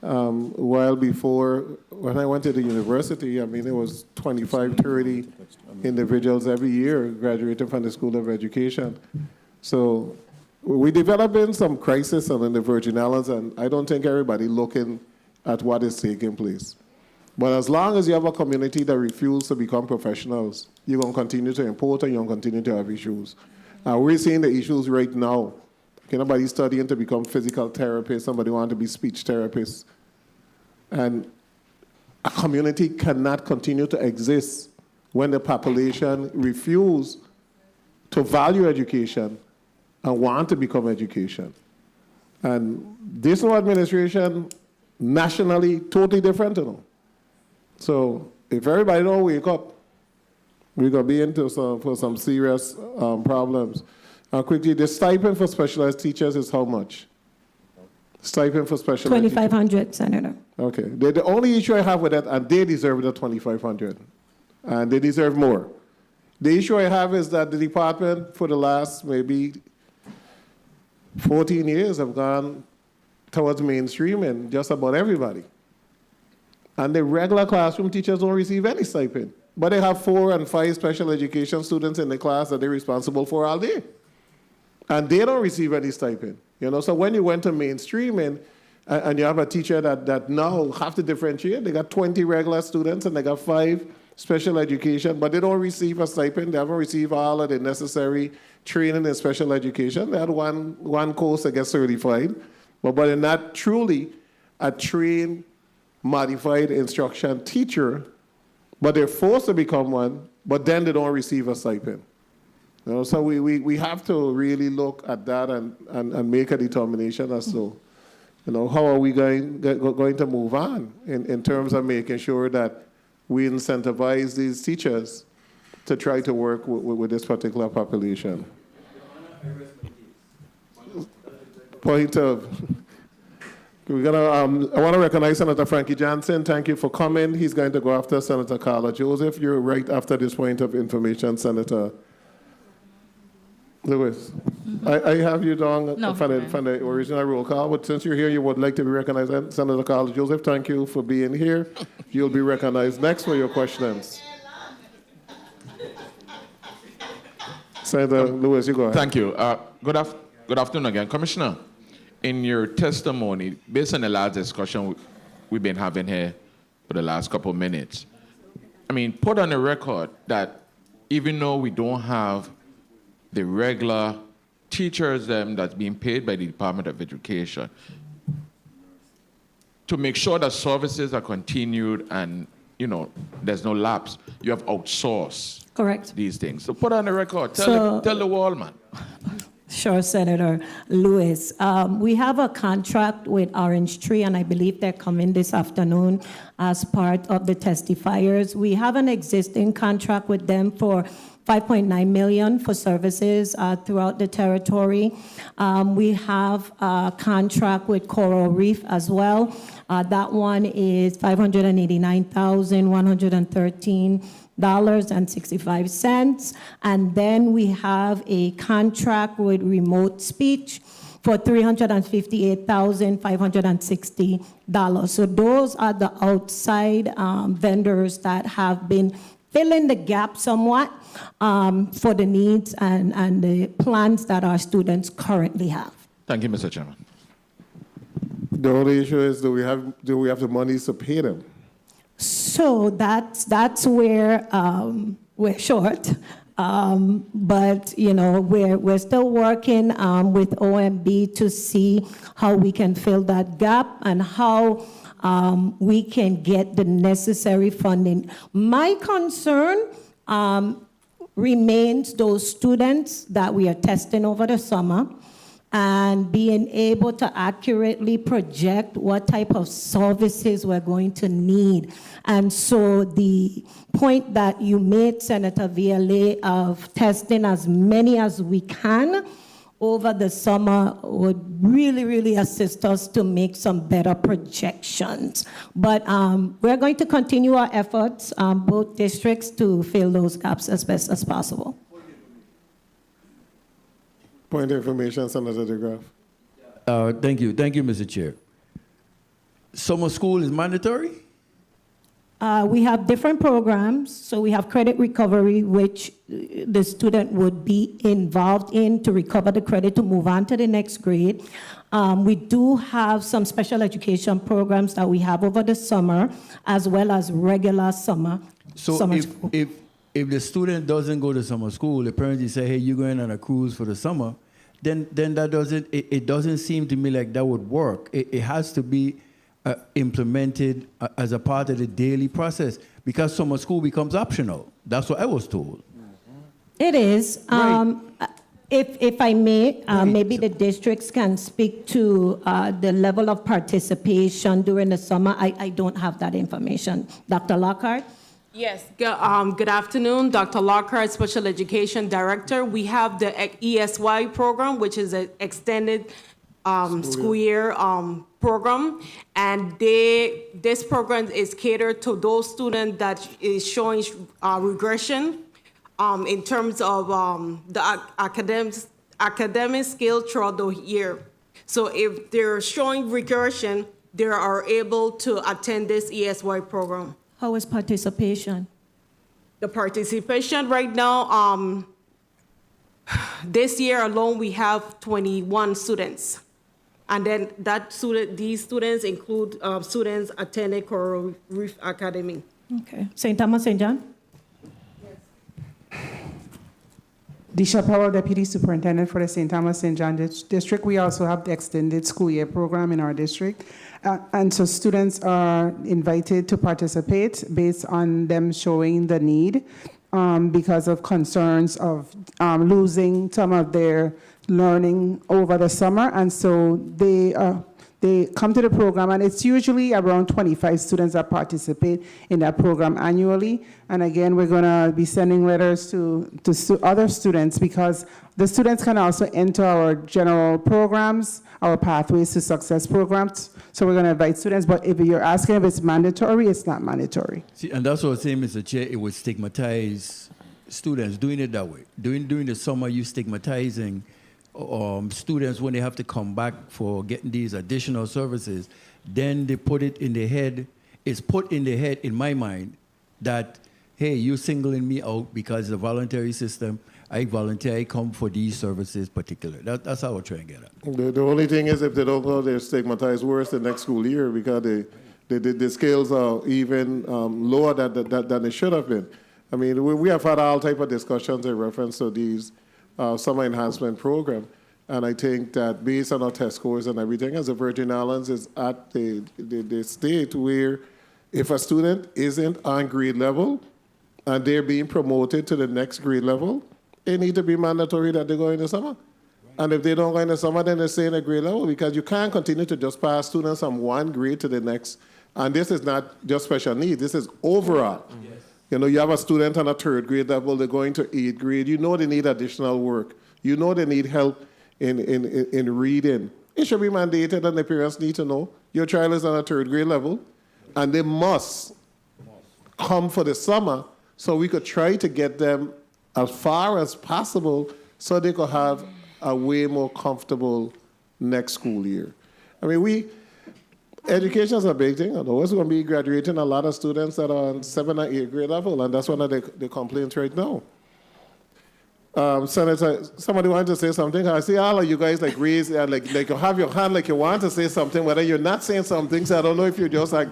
While before, when I went to the university, I mean, it was 25, 30 individuals every year graduating from the School of Education. So we're developing some crisis in the Virgin Islands, and I don't think everybody looking at what is taking place. But as long as you have a community that refuses to become professionals, you're going to continue to import and you're going to continue to have issues. We're seeing the issues right now. Nobody studying to become physical therapists, somebody want to be speech therapists. And a community cannot continue to exist when the population refuses to value education and want to become education. And this new administration, nationally, totally different, you know. So if everybody don't wake up We're going to be into some serious problems. Quickly, the stipend for specialized teachers is how much? Stipend for specialized teachers? $2,500, Senator. Okay. The only issue I have with that, and they deserve the $2,500, and they deserve more. The issue I have is that the department for the last maybe 14 years have gone towards mainstreaming just about everybody. And the regular classroom teachers don't receive any stipend. But they have 4 and 5 special education students in the class that they're responsible for all day. And they don't receive any stipend. So when you went to mainstreaming, and you have a teacher that now have to differentiate, they got 20 regular students and they got 5 special education, but they don't receive a stipend. They haven't received all of the necessary training in special education. They had one course that gets certified, but they're not truly a trained, modified instruction teacher, but they're forced to become one, but then they don't receive a stipend. So we have to really look at that and make a determination as to, how are we going to move on in terms of making sure that we incentivize these teachers to try to work with this particular population. Point of... I want to recognize Senator Frankie Johnson. Thank you for coming. He's going to go after Senator Carla Joseph. You're right after this point of information, Senator Lewis. I have you down from the original roll call, but since you're here, you would like to be recognized. Senator Carla Joseph, thank you for being here. You'll be recognized next for your questions. Senator Lewis, you go ahead. Thank you. Good afternoon again. Commissioner, in your testimony, based on the last discussion we've been having here for the last couple of minutes, put on the record that even though we don't have the regular teachers that's being paid by the Department of Education, to make sure that services are continued and, there's no lapse, you have outsourced Correct. these things. So put on the record. Tell the world, man. Sure, Senator Lewis. We have a contract with Orange Tree, and I believe they're coming this afternoon as part of the testifiers. We have an existing contract with them for $5.9 million for services throughout the territory. We have a contract with Coral Reef as well. That one is $589,113.65. And then we have a contract with Remote Speech for $358,560. So those are the outside vendors that have been filling the gap somewhat for the needs and the plans that our students currently have. Thank you, Mr. Chairman. The only issue is, do we have the money to pay them? So that's where we're short. But we're still working with OMB to see how we can fill that gap and how we can get the necessary funding. My concern remains those students that we are testing over the summer and being able to accurately project what type of services we're going to need. And so the point that you made, Senator VLA, of testing as many as we can over the summer would really, really assist us to make some better projections. But we're going to continue our efforts, both districts, to fill those gaps as best as possible. Point of information, Senator DeGraff. Thank you, Mr. Chair. Summer school is mandatory? We have different programs. So we have credit recovery, which the student would be involved in to recover the credit to move on to the next grade. We do have some special education programs that we have over the summer, as well as regular summer. So if the student doesn't go to summer school, the parents say, hey, you're going on a cruise for the summer, then that doesn't seem to me like that would work. It has to be implemented as a part of the daily process, because summer school becomes optional. That's what I was told. It is. Right. If I may, maybe the districts can speak to the level of participation during the summer. I don't have that information. Dr. Lockhart? Yes, good afternoon, Dr. Lockhart, Special Education Director. We have the ESY program, which is an extended school year program, and this program is catered to those students that is showing regression in terms of the academic skill throughout the year. So if they're showing regression, they are able to attend this ESY program. How is participation? The participation right now, this year alone, we have 21 students. And then these students include students attending Coral Reef Academy. Okay. St. Thomas, St. John? Disha Powell, Deputy Superintendent for the St. Thomas St. John District. We also have the extended school year program in our district. And so students are invited to participate based on them showing the need because of concerns of losing some of their learning over the summer. And so they come to the program, and it's usually around 25 students that participate in that program annually. And again, we're going to be sending letters to other students, because the students can also enter our general programs, our Pathways to Success programs. So we're going to invite students, but if you're asking if it's mandatory, it's not mandatory. See, and that's what I'm saying, Mr. Chair, it would stigmatize students doing it that way. During the summer, you stigmatizing students when they have to come back for getting these additional services. Then they put it in their head, it's put in their head, in my mind, that, hey, you're singling me out because it's a voluntary system. I volunteer, I come for these services particularly. That's how we're trying to get at. The only thing is, if they don't go, they're stigmatized worse the next school year, because the scales are even lower than they should have been. I mean, we have had all type of discussions in reference to these summer enhancement program. And I think that based on our test scores and everything, as the Virgin Islands is at the state where if a student isn't on grade level and they're being promoted to the next grade level, it need to be mandatory that they go in the summer. And if they don't go in the summer, then they stay in a grade level, because you can't continue to just pass students from one grade to the next. And this is not just special needs, this is overall. Yes. You know, you have a student on a third grade level, they're going to eighth grade, you know they need additional work. You know they need help in reading. It should be mandated, and the parents need to know your child is on a third grade level, and they must come for the summer so we could try to get them as far as possible so they could have a way more comfortable next school year. I mean, education is a big thing. I know we're going to be graduating a lot of students that are on 7th or 8th grade level, and that's one of the complaints right now. Senator, somebody wanted to say something. I see all of you guys like raise, like you have your hand like you want to say something, whether you're not saying something, so I don't know if you're just like...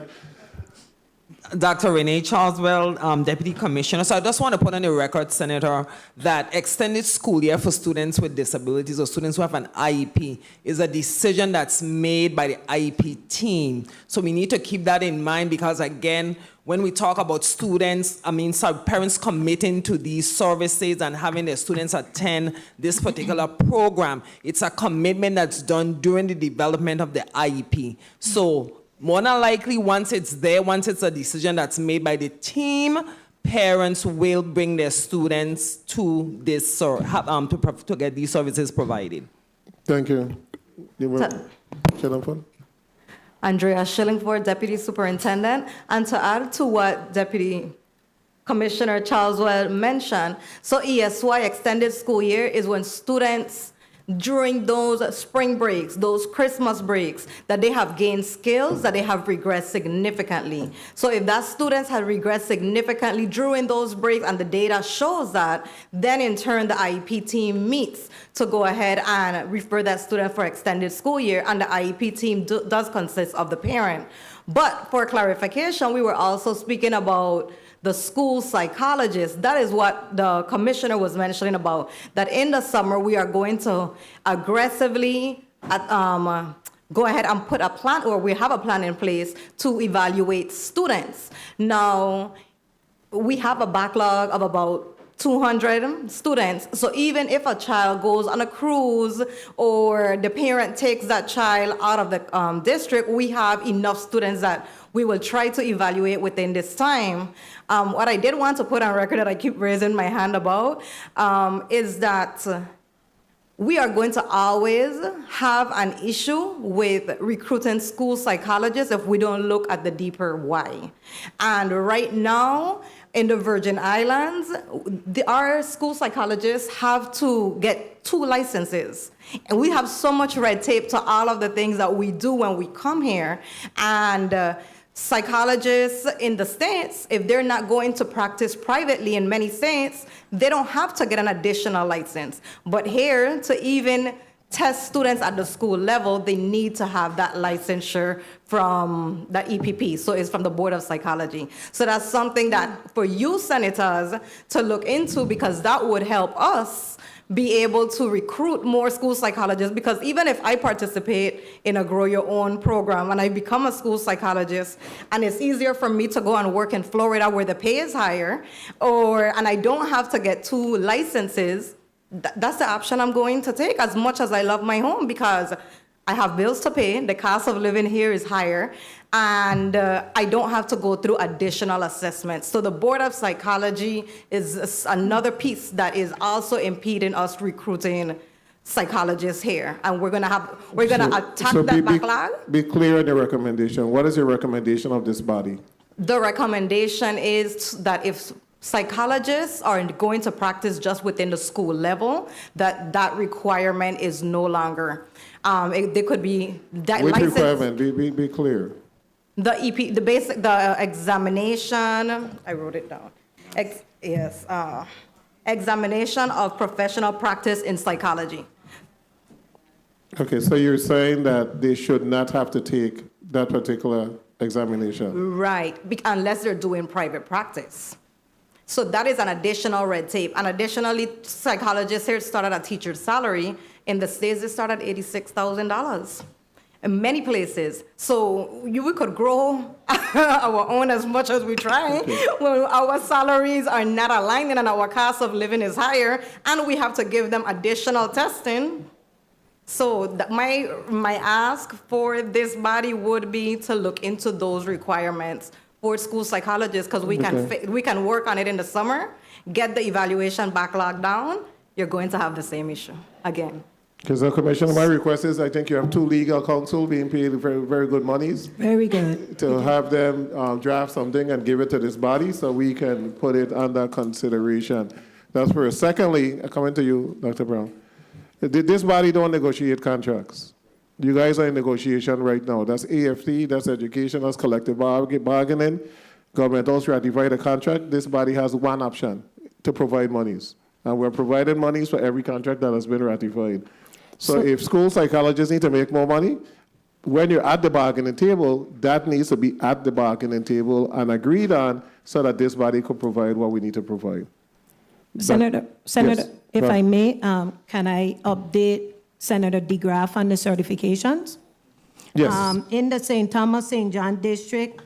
Dr. Renee Charleswell, Deputy Commissioner. So I just want to put on the record, Senator, that extended school year for students with disabilities or students who have an IEP is a decision that's made by the IEP team. So we need to keep that in mind, because, again, when we talk about students, parents committing to these services and having their students attend this particular program, it's a commitment that's done during the development of the IEP. So more than likely, once it's there, once it's a decision that's made by the team, parents will bring their students to this to get these services provided. Thank you. Andrea Shillingford, Deputy Superintendent. And to add to what Deputy Commissioner Charleswell mentioned, so ESY, extended school year, is when students, during those spring breaks, those Christmas breaks, that they have gained skills, that they have regressed significantly. So if that students have regressed significantly during those breaks, and the data shows that, then in turn the IEP team meets to go ahead and refer that student for extended school year, and the IEP team does consist of the parent. But for clarification, we were also speaking about the school psychologist. That is what the commissioner was mentioning about, that in the summer we are going to aggressively go ahead and put a plan, or we have a plan in place to evaluate students. Now, we have a backlog of about 200 students. So even if a child goes on a cruise or the parent takes that child out of the district, we have enough students that we will try to evaluate within this time. What I did want to put on record that I keep raising my hand about is that we are going to always have an issue with recruiting school psychologists if we don't look at the deeper why. And right now, in the Virgin Islands, our school psychologists have to get 2 licenses. And we have so much red tape to all of the things that we do when we come here. And psychologists in the States, if they're not going to practice privately in many states, they don't have to get an additional license. But here, to even test students at the school level, they need to have that licensure from the EPP. So it's from the Board of Psychology. So that's something that for you senators to look into, because that would help us be able to recruit more school psychologists, because even if I participate in a Grow Your Own program and I become a school psychologist, and it's easier for me to go and work in Florida where the pay is higher, and I don't have to get 2 licenses, that's the option I'm going to take, as much as I love my home, because I have bills to pay, the cost of living here is higher, and I don't have to go through additional assessments. So the Board of Psychology is another piece that is also impeding us recruiting psychologists here, and we're gonna attack that backlog. Be clear in the recommendation. What is your recommendation of this body? The recommendation is that if psychologists are going to practice just within the school level, that requirement is no longer. They could be that Which license. requirement? Be clear. The examination. I wrote it down. Examination of professional practice in psychology. Okay, so you're saying that they should not have to take that particular examination? Right, unless they're doing private practice. So that is an additional red tape. And additionally, psychologists here start at a teacher's salary. In the States, they start at $86,000 in many places. So we could grow our own as much as we try. Okay. When our salaries are not aligning and our cost of living is higher, and we have to give them additional testing. So my ask for this body would be to look into those requirements for school psychologists, because we can work on it in the summer, get the evaluation backlog down. You're going to have the same issue again. Because the Commissioner, my request is, I think you have 2 legal counsel being paid very, very good monies. Very good. To have them draft something and give it to this body so we can put it under consideration. That's first. Secondly, coming to you, Dr. Brown. This body don't negotiate contracts. You guys are in negotiation right now. That's AFT, that's education, that's collective bargaining. Government also ratified a contract. This body has one option, to provide monies. And we're providing monies for every contract that has been ratified. So if school psychologists need to make more money, when you're at the bargaining table, that needs to be at the bargaining table and agreed on so that this body could provide what we need to provide. Senator, yes, if I may, can I update Senator DeGraff on the certifications? Yes. In the St. Thomas, St. John district,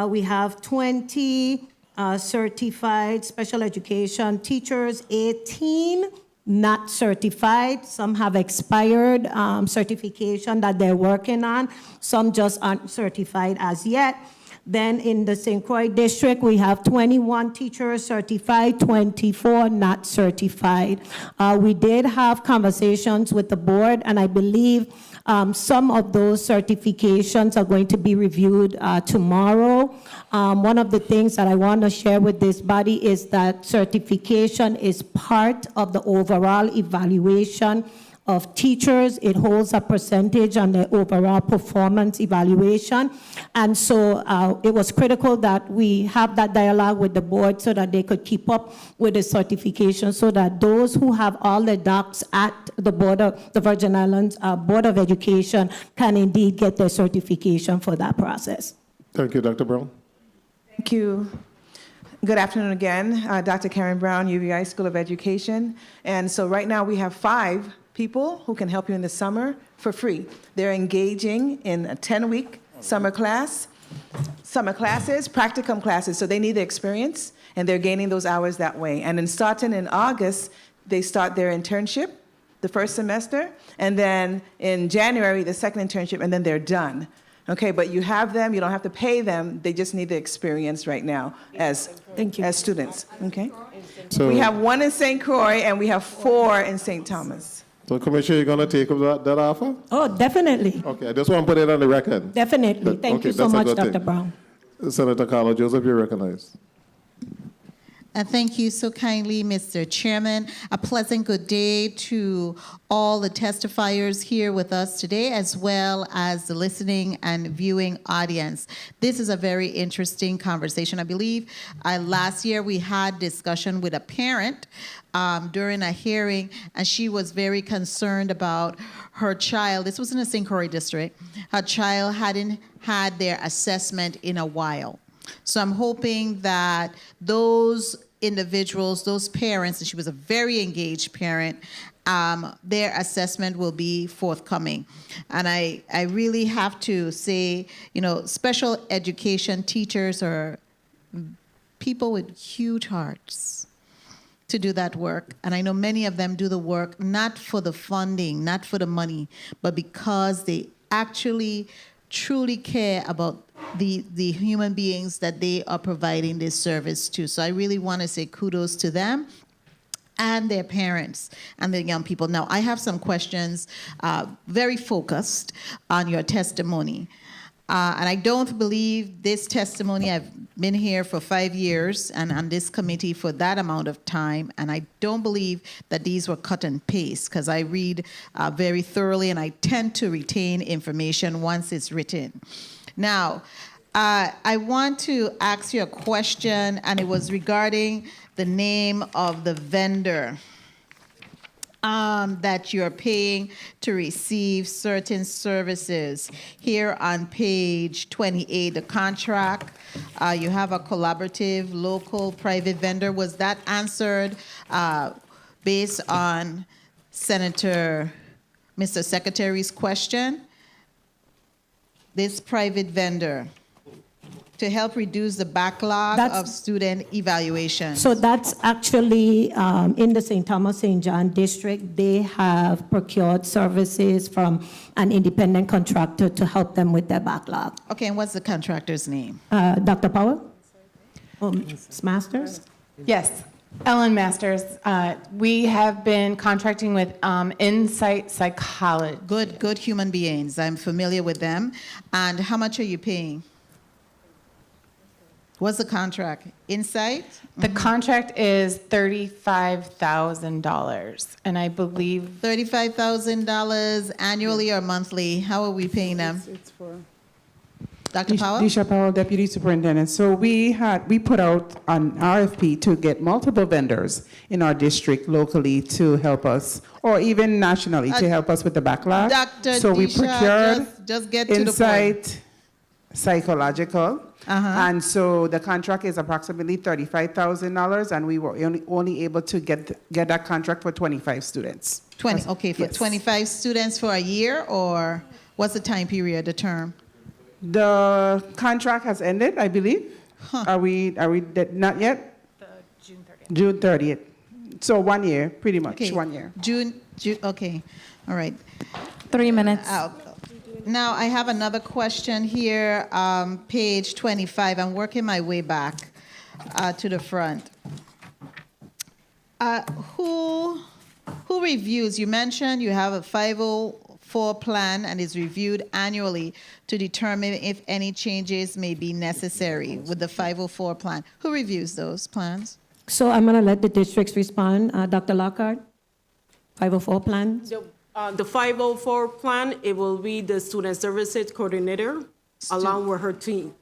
we have 20 certified special education teachers, 18 not certified. Some have expired certification that they're working on. Some just aren't certified as yet. Then in the St. Croix district, we have 21 teachers certified, 24 not certified. We did have conversations with the board, and I believe some of those certifications are going to be reviewed tomorrow. One of the things that I want to share with this body is that certification is part of the overall evaluation of teachers. It holds a percentage on the overall performance evaluation. And so it was critical that we have that dialogue with the board so that they could keep up with the certification, so that those who have all the docs at the board of the Virgin Islands Board of Education can indeed get their certification for that process. Thank you, Dr. Brown. Thank you. Good afternoon again. Dr. Karen Brown, UVI School of Education. And so right now we have 5 people who can help you in the summer for free. They're engaging in a 10-week summer classes, practicum classes, so they need the experience. and they're gaining those hours that way. And then starting in August, they start their internship, the first semester, and then in January, the second internship, and then they're done. Okay, but you have them, you don't have to pay them, they just need the experience right now as students, okay? So, we have 1 in St. Croix and we have 4 in St. Thomas. So, Commissioner, you're going to take up that offer? Oh, definitely. Okay, I just want to put it on the record. Definitely. Thank you so that's a much, good Dr. thing. Brown. Senator Carla Joseph, you're recognized. Thank you so kindly, Mr. Chairman. A pleasant good day to all the testifiers here with us today, as well as the listening and viewing audience. This is a very interesting conversation. I believe last year we had discussion with a parent during a hearing, and she was very concerned about her child. This was in the St. Croix district. Her child hadn't had their assessment in a while. So I'm hoping that those individuals, those parents, and she was a very engaged parent, their assessment will be forthcoming. And I really have to say, special education teachers are people with huge hearts to do that work. And I know many of them do the work not for the funding, not for the money, but because they actually truly care about the human beings that they are providing this service to. So I really want to say kudos to them and their parents and the young people. Now, I have some questions, very focused on your testimony. And I don't believe this testimony, I've been here for 5 years and on this committee for that amount of time, and I don't believe that these were cut and paste, because I read very thoroughly and I tend to retain information once it's written. Now, I want to ask you a question, and it was regarding the name of the vendor that you're paying to receive certain services. Here on page 28, the contract, you have a collaborative local private vendor. Was that answered based on Mr. Secretary's question? This private vendor, to help reduce the backlog of student evaluation. So that's actually in the St. Thomas, St. John district. They have procured services from an independent contractor to help them with their backlog. Okay, and what's the contractor's name? Dr. Powell? Masters? Yes, Ellen Masters. We have been contracting with Insight Psychology. Good human beings. I'm familiar with them. And how much are you paying? What's the contract? Insight? The contract is $35,000, and I believe $35,000 annually or monthly. How are we paying them? It's for Dr. Powell? Disha Powell, Deputy Superintendent. So we put out an RFP to get multiple vendors in our district locally to help us, or even nationally to help us with the backlog. Dr. So we procured just get to the point. Insight Psychological. And so the contract is approximately $35,000, and we were only able to get that contract for 25 students. 20, okay, for 25 students for a year, or what's the time period, the term? The contract has ended, I believe. Are we not yet? June 30th. June 30th. So 1 year, pretty much, Okay. 1 year. June, okay, all right. 3 minutes. Now, I have another question here, page 25. I'm working my way back to the front. Who reviews? You mentioned you have a 504 plan and is reviewed annually to determine if any changes may be necessary with the 504 plan. Who reviews those plans? So I'm going to let the districts respond. Dr. Lockhart, 504 plan? The 504 plan, it will be the student services coordinator along with her team.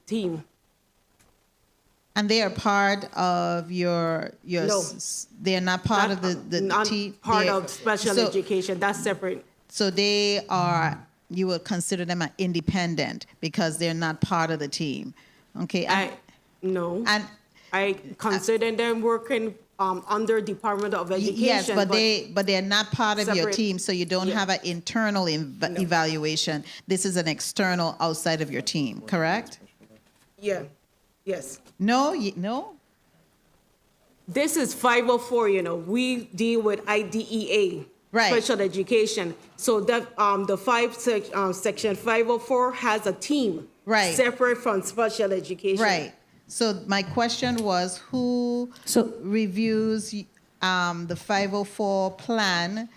And they are part of your No. They're not part of the not team? part of special education, that's separate. So they are, you would consider them an independent because they're not part of the team, okay? No. And I consider them working under Department of Education. Yes, but they're not part of your separate. team, so you don't have an internal evaluation. This is an external outside of your team, correct? Yeah, yes. No, no? This is 504, you know, we deal with IDEA, Right. special education. So that, section 504 has a team. Right. Separate from special education. Right. So my question was, who reviews the 504 plan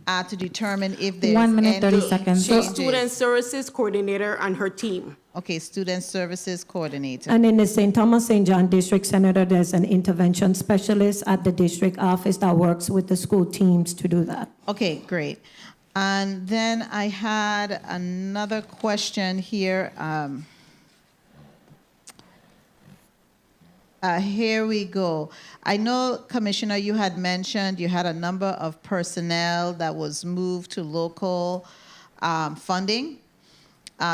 to determine if there's 1 minute, 30 any seconds. The changes? student services coordinator and her team. Okay, student services coordinator. And in the St. Thomas St. John District, Senator, there's an intervention specialist at the district office that works with the school teams to do that. Okay, great. And then I had another question here. Here we go. I know, Commissioner, you had mentioned you had a number of personnel that was moved to local funding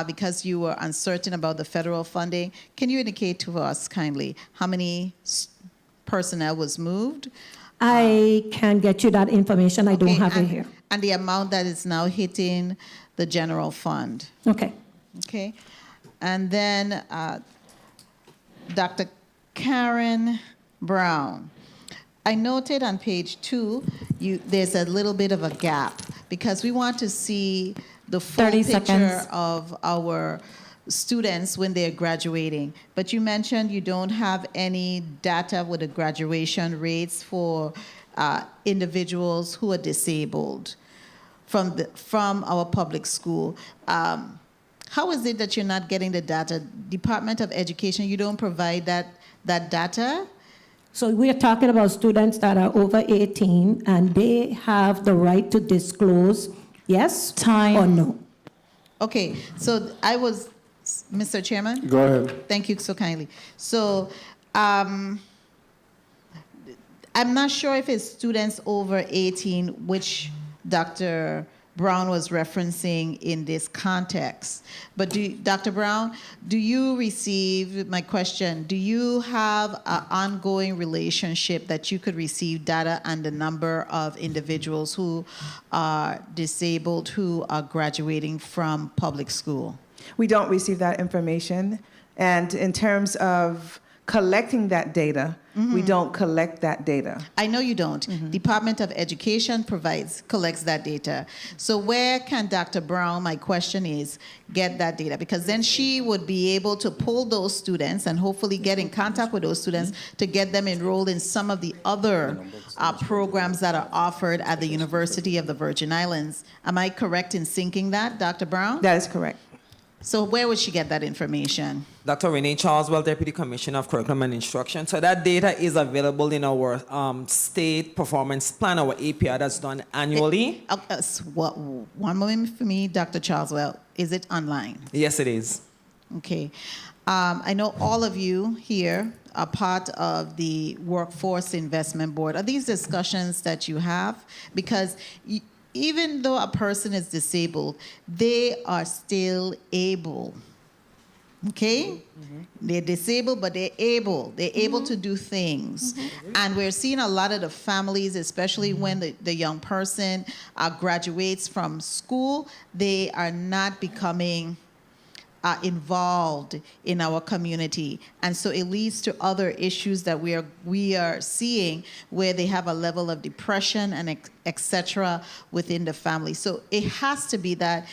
because you were uncertain about the federal funding. Can you indicate to us kindly how many personnel was moved? I can get you that information. I don't have it and, here. And the amount that is now hitting the general fund. Okay. Okay. And then Dr. Karen Brown. I noted on page 2, there's a little bit of a gap because we want to see the full 30 picture seconds. of our students when they're graduating. But you mentioned you don't have any data with the graduation rates for individuals who are disabled from our public school. How is it that you're not getting the data? Department of Education, you don't provide that data? So we are talking about students that are over 18 and they have the right to disclose, yes or no. Okay, so Mr. Chairman? Go ahead. Thank you so kindly. So I'm not sure if it's students over 18, which Dr. Brown was referencing in this context. But Dr. Brown, do you receive, my question, do you have an ongoing relationship that you could receive data on the number of individuals who are disabled who are graduating from public school? We don't receive that information. And in terms of collecting that data, we don't collect that data. I know you don't. Department of Education collects that data. So where can Dr. Brown, my question is, get that data? Because then she would be able to pull those students and hopefully get in contact with those students to get them enrolled in some of the other programs that are offered at the University of the Virgin Islands. Am I correct in thinking that, Dr. Brown? That is correct. So where would she get that information? Dr. Renee Charleswell, Deputy Commissioner of Curriculum and Instruction. So that data is available in our state performance plan, our APR that's done annually. One moment for me, Dr. Charleswell. Is it online? Yes, it is. Okay. I know all of you here are part of the Workforce Investment Board. Are these discussions that you have? Because even though a person is disabled, they are still able. Okay? They're disabled, but they're able. They're able to do things. And we're seeing a lot of the families, especially when the young person graduates from school, they are not becoming involved in our community. And so it leads to other issues that we are seeing where they have a level of depression and et cetera within the family. So it has to be that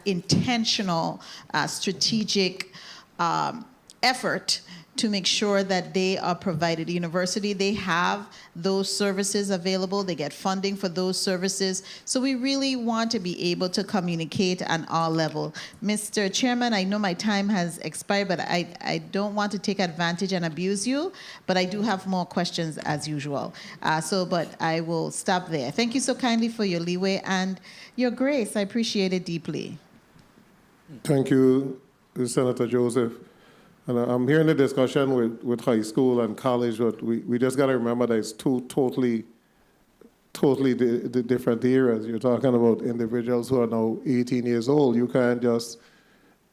intentional, strategic effort to make sure that they are provided. The university, they have those services available. They get funding for those services. So we really want to be able to communicate on all levels. Mr. Chairman, I know my time has expired, but I don't want to take advantage and abuse you, but I do have more questions as usual. But I will stop there. Thank you so kindly for your leeway and your grace. I appreciate it deeply. Thank you, Senator Joseph. And I'm hearing the discussion with high school and college, but we just got to remember that it's two totally different areas. You're talking about individuals who are now 18 years old. You can't just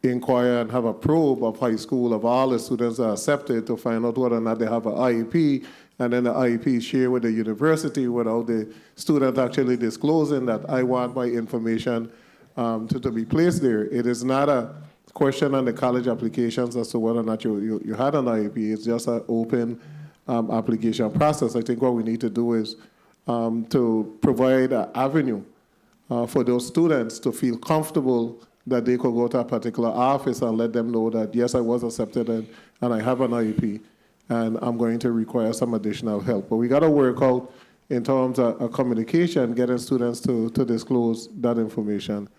inquire and have a probe of high school of all the students that are accepted to find out whether or not they have an IEP, and then the IEP share with the university without the student actually disclosing that I want my information to be placed there. It is not a question on the college applications as to whether or not you had an IEP. It's just an open application process. I think what we need to do is to provide an avenue for those students to feel comfortable that they could go to a particular office and let them know that, yes, I was accepted and I have an IEP and I'm going to require some additional help. But we got to work out in terms of communication, getting students to disclose that information.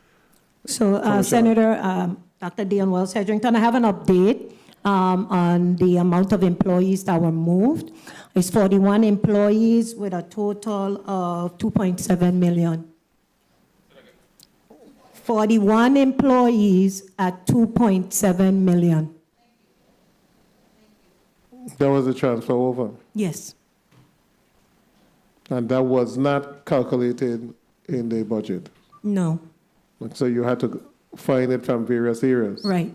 So, Senator, Dr. Dion Wells-Hedrington, I have an update on the amount of employees that were moved. It's 41 employees with a total of 2.7 million. 41 employees at 2.7 million. That was a transfer over. Yes. And that was not calculated in the budget. No. So you had to find it from various areas. Right.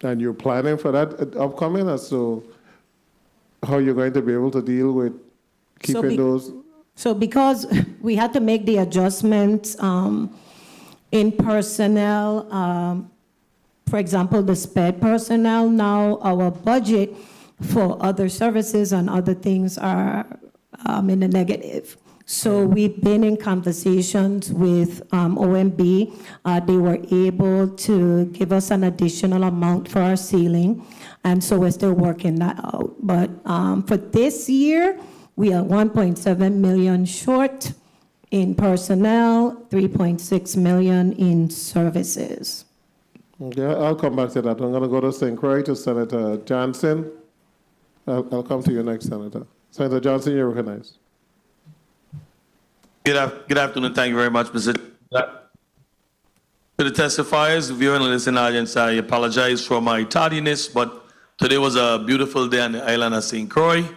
And you're planning for that upcoming as to how you're going to be able to deal with keeping those? So because we had to make the adjustments in personnel, for example, the SPED personnel, now our budget for other services and other things are in the negative. So we've been in conversations with OMB. They were able to give us an additional amount for our ceiling, and so we're still working that out. But for this year, we are 1.7 million short in personnel, 3.6 million in services. Okay, I'll come back to that. I'm going to go to St. Croix to Senator Johnson. I'll come to you next, Senator. Senator Johnson, you're recognized. Good afternoon. Thank you very much, Mr. To the testifiers, viewing and listening audience, I apologize for my tardiness, but today was a beautiful day on the island of St. Croix.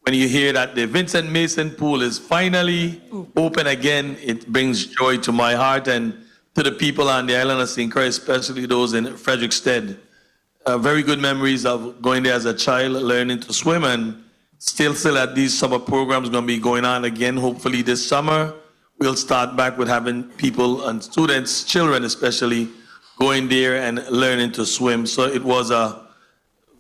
When you hear that the Vincent Mason pool is finally open again, it brings joy to my heart and to the people on the island of St. Croix, especially those in Frederickstead. Very good memories of going there as a child, learning to swim, and still at these summer programs going to be going on again. Hopefully this summer, we'll start back with having people and students, children especially, going there and learning to swim. So it was a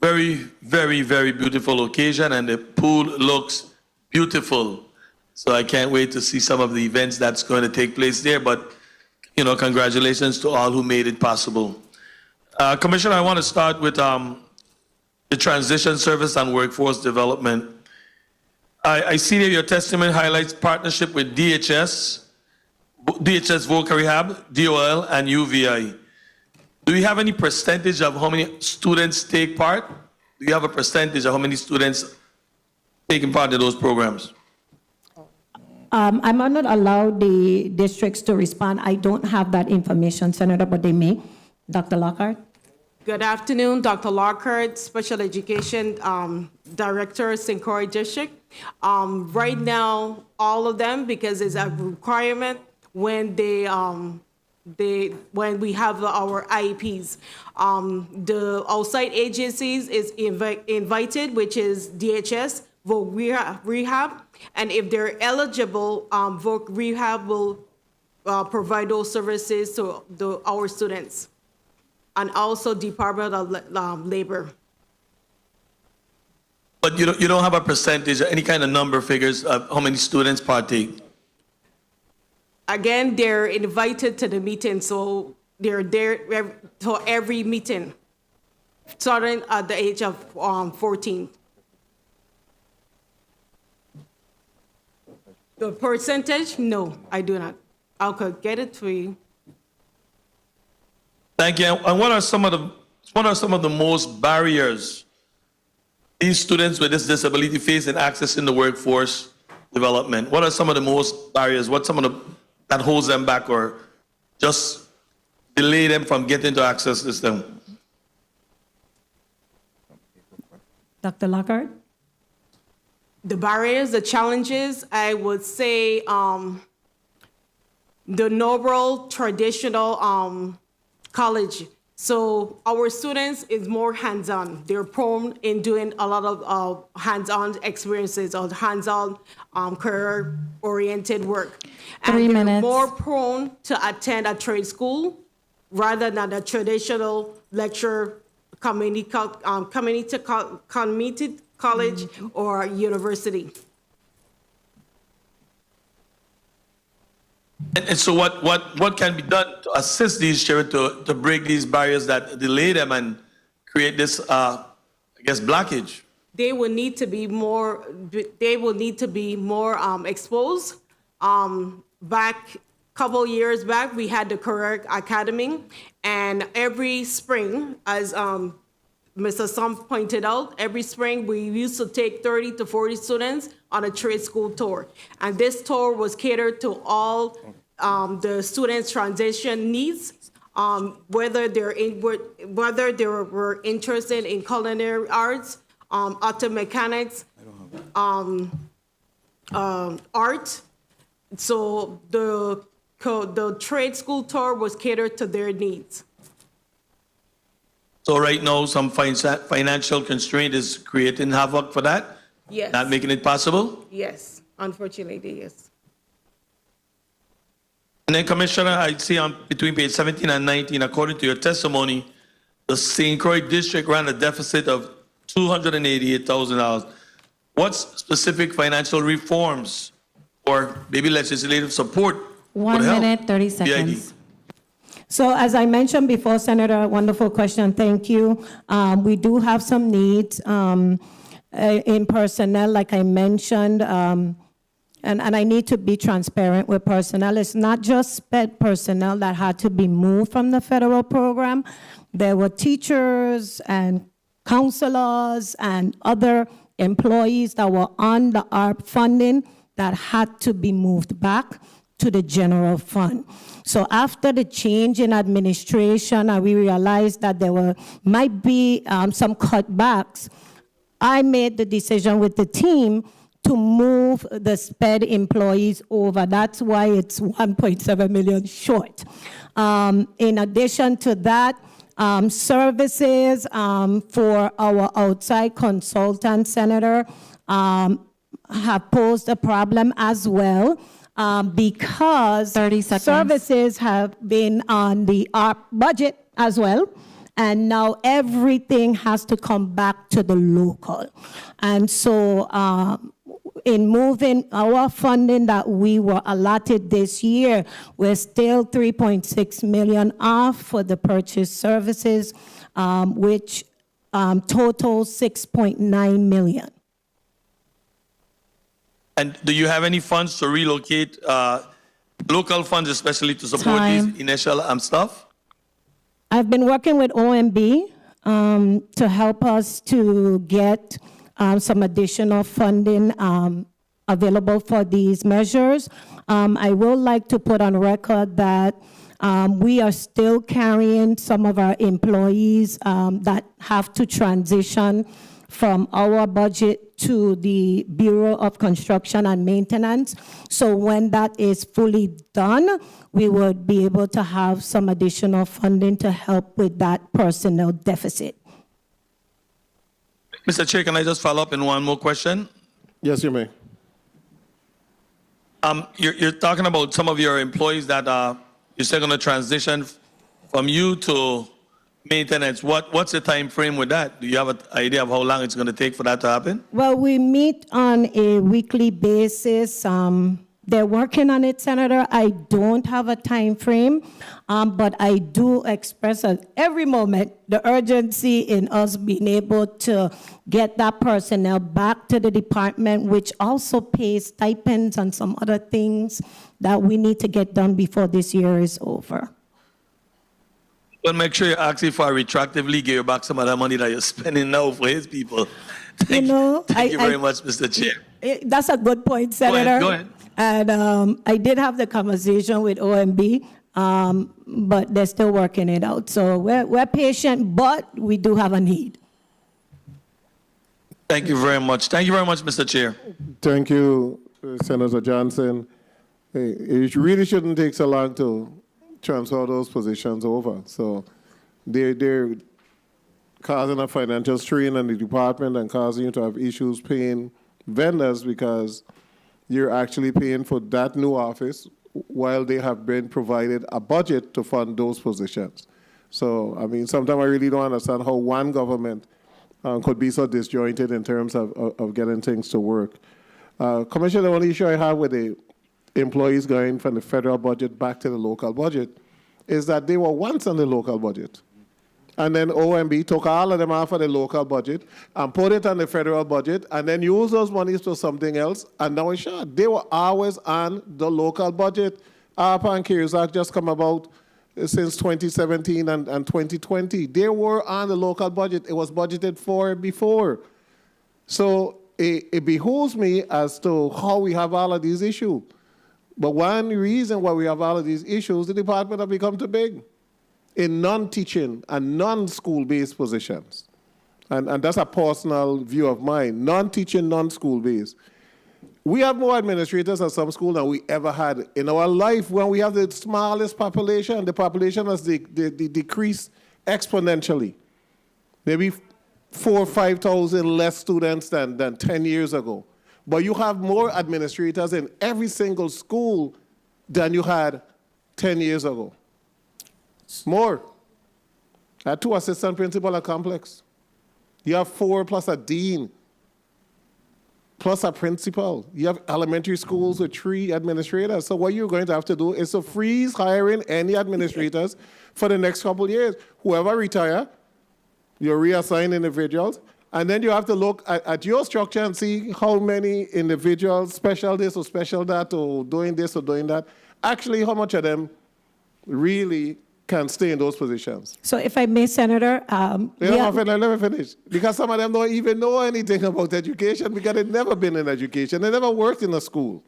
very, very, very beautiful occasion, and the pool looks beautiful. So I can't wait to see some of the events that's going to take place there. But, you know, congratulations to all who made it possible. Commissioner, I want to start with the Transition Service and Workforce Development. I see that your testimony highlights partnership with DHS Vocal Rehab, DOL, and UVI. Do you have any percentage of how many students take part? Do you have a percentage of how many students taking part in those programs? I'm not allowed the districts to respond. I don't have that information, Senator, but they may. Dr. Lockhart? Good afternoon, Dr. Lockhart, Special Education Director, St. Croix District. Right now, all of them, because it's a requirement when when we have our IEPs. The outside agencies is invited, which is DHS, Voc Rehab, and if they're eligible, Voc Rehab will provide those services to our students, and also Department of Labor. But you don't have a percentage, any kind of number figures of how many students partake? Again, they're invited to the meeting, so they're there to every meeting, starting at the age of 14. The percentage? No, I do not. I could get it for you. Thank you. And what are some of the most barriers these students with this disability face in accessing the workforce development? What are some of the most barriers? What's some of the that holds them back or just delay them from getting to access this thing? Dr. Lockhart? The barriers, the challenges, I would say the noble traditional college. So our students is more hands-on. They're prone in doing a lot of hands-on experiences or hands-on career-oriented work. And they're more prone to attend a trade school rather than a traditional lecture community college or university. And so what can be done to assist these children to break these barriers that delay them and create this, I guess, blockage? They will need to be more. They will need to be more exposed. Back couple years back, we had the Career Academy, and every spring, as Mr. Sum pointed out, every spring we used to take 30 to 40 students on a trade school tour, and this tour was catered to all the students' transition needs. Whether they were interested in culinary arts, auto mechanics, art. So the trade school tour was catered to their needs. So right now, some financial constraint is creating havoc for that? Yes. Not making it possible? Yes, unfortunately, yes. And then, Commissioner, I see on between page 17 and 19, according to your testimony, the St. Croix district ran a deficit of $288,000. What specific financial reforms or maybe legislative support 1 would help minute, 30 BID? seconds. So as I mentioned before, Senator, wonderful question, thank you. We do have some needs in personnel, like I mentioned, and I need to be transparent with personnel. It's not just SPED personnel that had to be moved from the federal program. There were teachers and counselors and other employees that were on the ARP funding that had to be moved back to the general fund. So after the change in administration, we realized that there might be some cutbacks. I made the decision with the team to move the SPED employees over. That's why it's 1.7 million short. In addition to that, services for our outside consultant, Senator, have posed a problem as well. Because services have been on the ARP budget as well, and now everything has to come back to the local. And so in moving our funding that we were allotted this year, we're still 3.6 million off for the purchase services, which totals 6.9 million. And do you have any funds to relocate local funds, especially to support these initial stuff? I've been working with OMB to help us to get some additional funding available for these measures. I would like to put on record that we are still carrying some of our employees that have to transition from our budget to the Bureau of Construction and Maintenance. So when that is fully done, we would be able to have some additional funding to help with that personnel deficit. Mr. Chair, can I just follow up in one more question? Yes, you may. You're talking about some of your employees that you're still going to transition from you to maintenance. What's the time frame with that? Do you have an idea of how long it's going to take for that to happen? Well, we meet on a weekly basis. They're working on it, Senator. I don't have a time frame, but I do express at every moment the urgency in us being able to get that personnel back to the department, which also pays stipends and some other things that we need to get done before this year is over. Well, make sure you ask if I retroactively give you back some of that money that you're spending now for his people. Thank you very much, Mr. Chair. That's a good point, Senator. Go ahead. And I did have the conversation with OMB, but they're still working it out. So we're patient, but we do have a need. Thank you very much. Thank you very much, Mr. Chair. Thank you, Senator Johnson. It really shouldn't take so long to transfer those positions over. So they're causing a financial strain on the department and causing you to have issues paying vendors because you're actually paying for that new office while they have been provided a budget to fund those positions. So, I mean, sometimes I really don't understand how one government could be so disjointed in terms of getting things to work. Commissioner, the only issue I have with the employees going from the federal budget back to the local budget is that they were once on the local budget. And then OMB took all of them off of the local budget and put it on the federal budget and then used those monies for something else, and now it's shot. They were always on the local budget. ARPA and CARES Act just come about since 2017 and 2020. They were on the local budget. It was budgeted for before. So it behooves me as to how we have all of these issues. But one reason why we have all of these issues, the department have become too big in non-teaching and non-school-based positions. And that's a personal view of mine, non-teaching, non-school-based. We have more administrators at some school than we ever had in our life. When we have the smallest population, the population has decreased exponentially. Maybe 4,000 or 5,000 less students than 10 years ago. But you have more administrators in every single school than you had 10 years ago. More. I had 2 assistant principal at complex. You have 4 plus a dean, plus a principal. You have elementary schools with 3 administrators. So what you're going to have to do is to freeze hiring any administrators for the next couple of years. Whoever retire, you reassign individuals, and then you have to look at your structure and see how many individuals, special this or special that, or doing this or doing that, actually how much of them really can stay in those positions. So if I may, Senator. Let me finish. Because some of them don't even know anything about education because they've never been in education. They never worked in a school.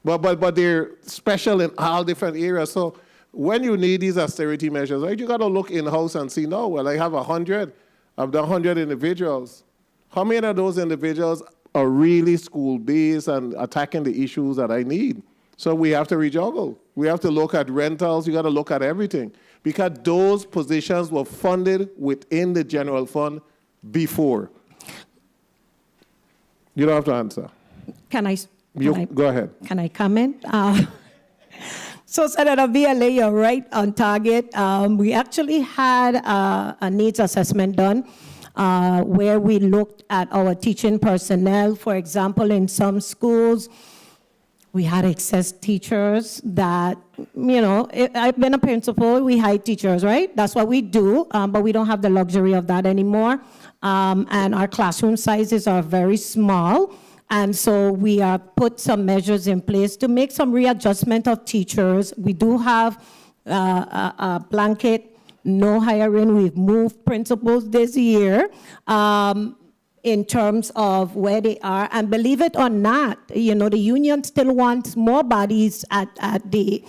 But they're special in all different areas. So when you need these austerity measures, right, you got to look in-house and see, no, well, I have 100 of the 100 individuals. How many of those individuals are really school-based and attacking the issues that I need? So we have to rejuggle. We have to look at rentals. You got to look at everything. Because those positions were funded within the general fund before. You don't have to answer. Go ahead. Can I comment? So, Senator VLA, you're right on target. We actually had a needs assessment done where we looked at our teaching personnel. For example, in some schools, we had excess teachers that, I've been a principal, we hire teachers, right? That's what we do, but we don't have the luxury of that anymore. And our classroom sizes are very small. And so we put some measures in place to make some readjustment of teachers. We do have a blanket no hiring. We've moved principals this year in terms of where they are. And believe it or not, the union still wants more bodies at the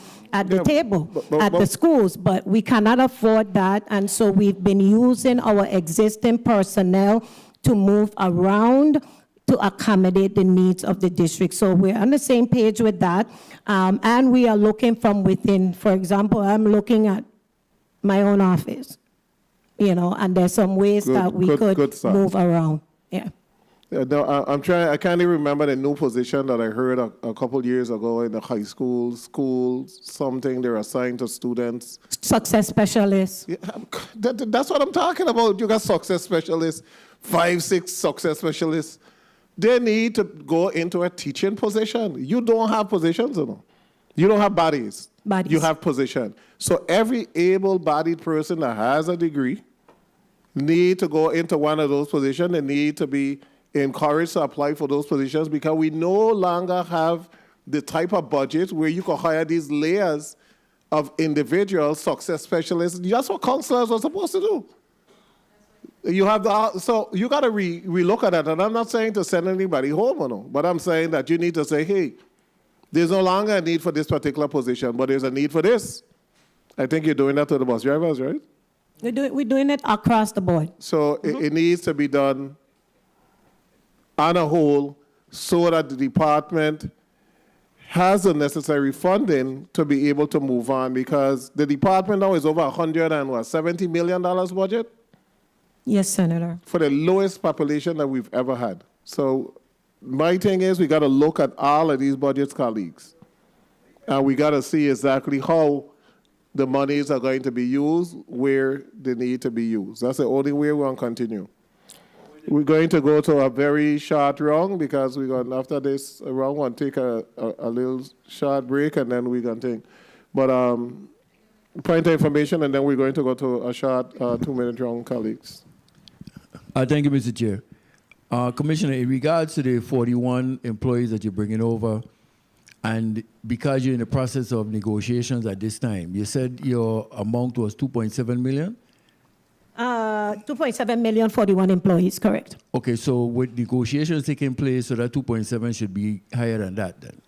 table, at the schools, but we cannot afford that. And so we've been using our existing personnel to move around to accommodate the needs of the district. So we're on the same page with that. And we are looking from within. For example, I'm looking at my own office, and there's some ways that we could move around. Yeah. No, I can't even remember the new position that I heard a couple years ago in the high school, something they're assigned to students. Success specialists. Yeah, that's what I'm talking about. You got success specialists, 5, 6 success specialists. They need to go into a teaching position. You don't have positions, You don't have bodies. You have position. So every able-bodied person that has a degree need to go into one of those positions. They need to be encouraged to apply for those positions because we no longer have the type of budget where you can hire these layers of individual success specialists. That's what counselors are supposed to do. You have so you got to relook at that. And I'm not saying to send anybody home, but I'm saying that you need to say, hey, there's no longer a need for this particular position, but there's a need for this. I think you're doing that to the bus drivers, right? We're doing it across the board. So it needs to be done on a whole so that the department has the necessary funding to be able to move on because the department now is over $170 million budget. Yes, Senator. For the lowest population that we've ever had. So my thing is we got to look at all of these budgets, colleagues. And we got to see exactly how the monies are going to be used where they need to be used. That's the only way we're going to continue. We're going to go to a very short round because we're going, after this round, we'll take a little short break and then we're going to take. But point of information, and then we're going to go to a short 2-minute round, colleagues. Thank you, Mr. Chair. Commissioner, in regards to the 41 employees that you're bringing over, and because you're in the process of negotiations at this time, you said your amount was 2.7 million? 2.7 million, 41 employees, correct. Okay, so with negotiations taking place, so that 2.7 should be higher than that then?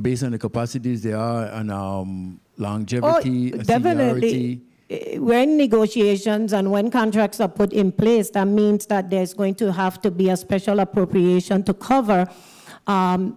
Based on the capacities they are and longevity, and definitely. seniority? We're in negotiations, and when contracts are put in place, that means that there's going to have to be a special appropriation to cover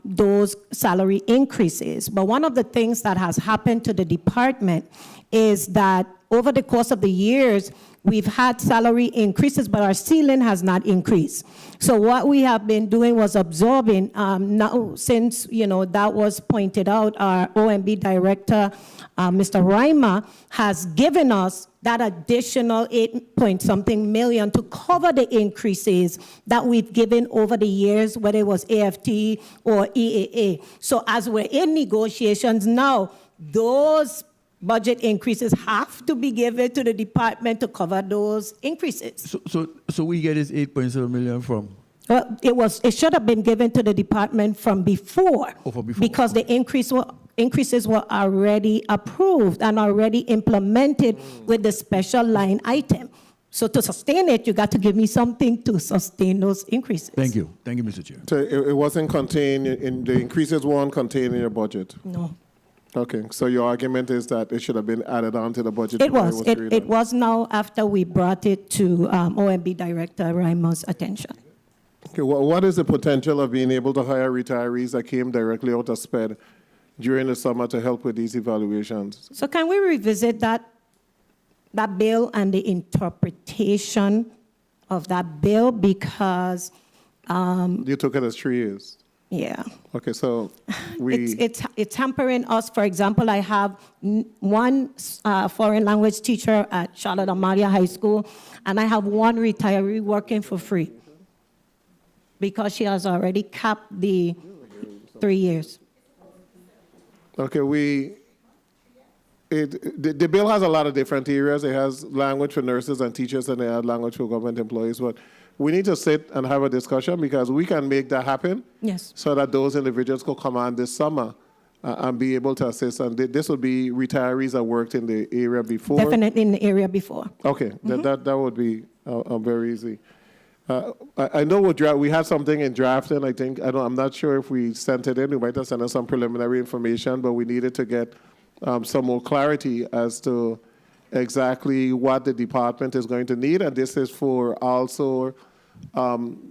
those salary increases. But one of the things that has happened to the department is that over the course of the years, we've had salary increases, but our ceiling has not increased. So what we have been doing was absorbing, now since, that was pointed out, our OMB director, Mr. Reimer, has given us that additional 8-point-something million to cover the increases that we've given over the years, whether it was AFT or EAA. So as we're in negotiations now, those budget increases have to be given to the department to cover those increases. So we get this 8.7 million from? Well, it should have been given to the department from before. Oh, from before. Because the increases were already approved and already implemented with the special line item. So to sustain it, you got to give me something to sustain those increases. Thank you. Thank you, Mr. Chair. So it wasn't contained, the increases weren't contained in your budget? No. Okay, so your argument is that it should have been added on to the budget? It was. It was now after we brought it to OMB Director Reimer's attention. Okay, what is the potential of being able to hire retirees that came directly out of SPED during the summer to help with these evaluations? So can we revisit that bill and the interpretation of that bill? Because you took it as 3 years. Yeah. Okay, so it's hampering us. For example, I have one foreign language teacher at Charlotte Amalia High School, and I have one retiree working for free because she has already capped the 3 years. Okay, the bill has a lot of different areas. It has language for nurses and teachers, and it has language for government employees. But we need to sit and have a discussion because we can make that happen. Yes. So that those individuals could come on this summer and be able to assist. And this would be retirees that worked in the area before. Definitely in the area before. Okay, that would be very easy. I know we had something in drafting. I'm not sure if we sent it in. We might have sent us some preliminary information, but we needed to get some more clarity as to exactly what the department is going to need. And this is for also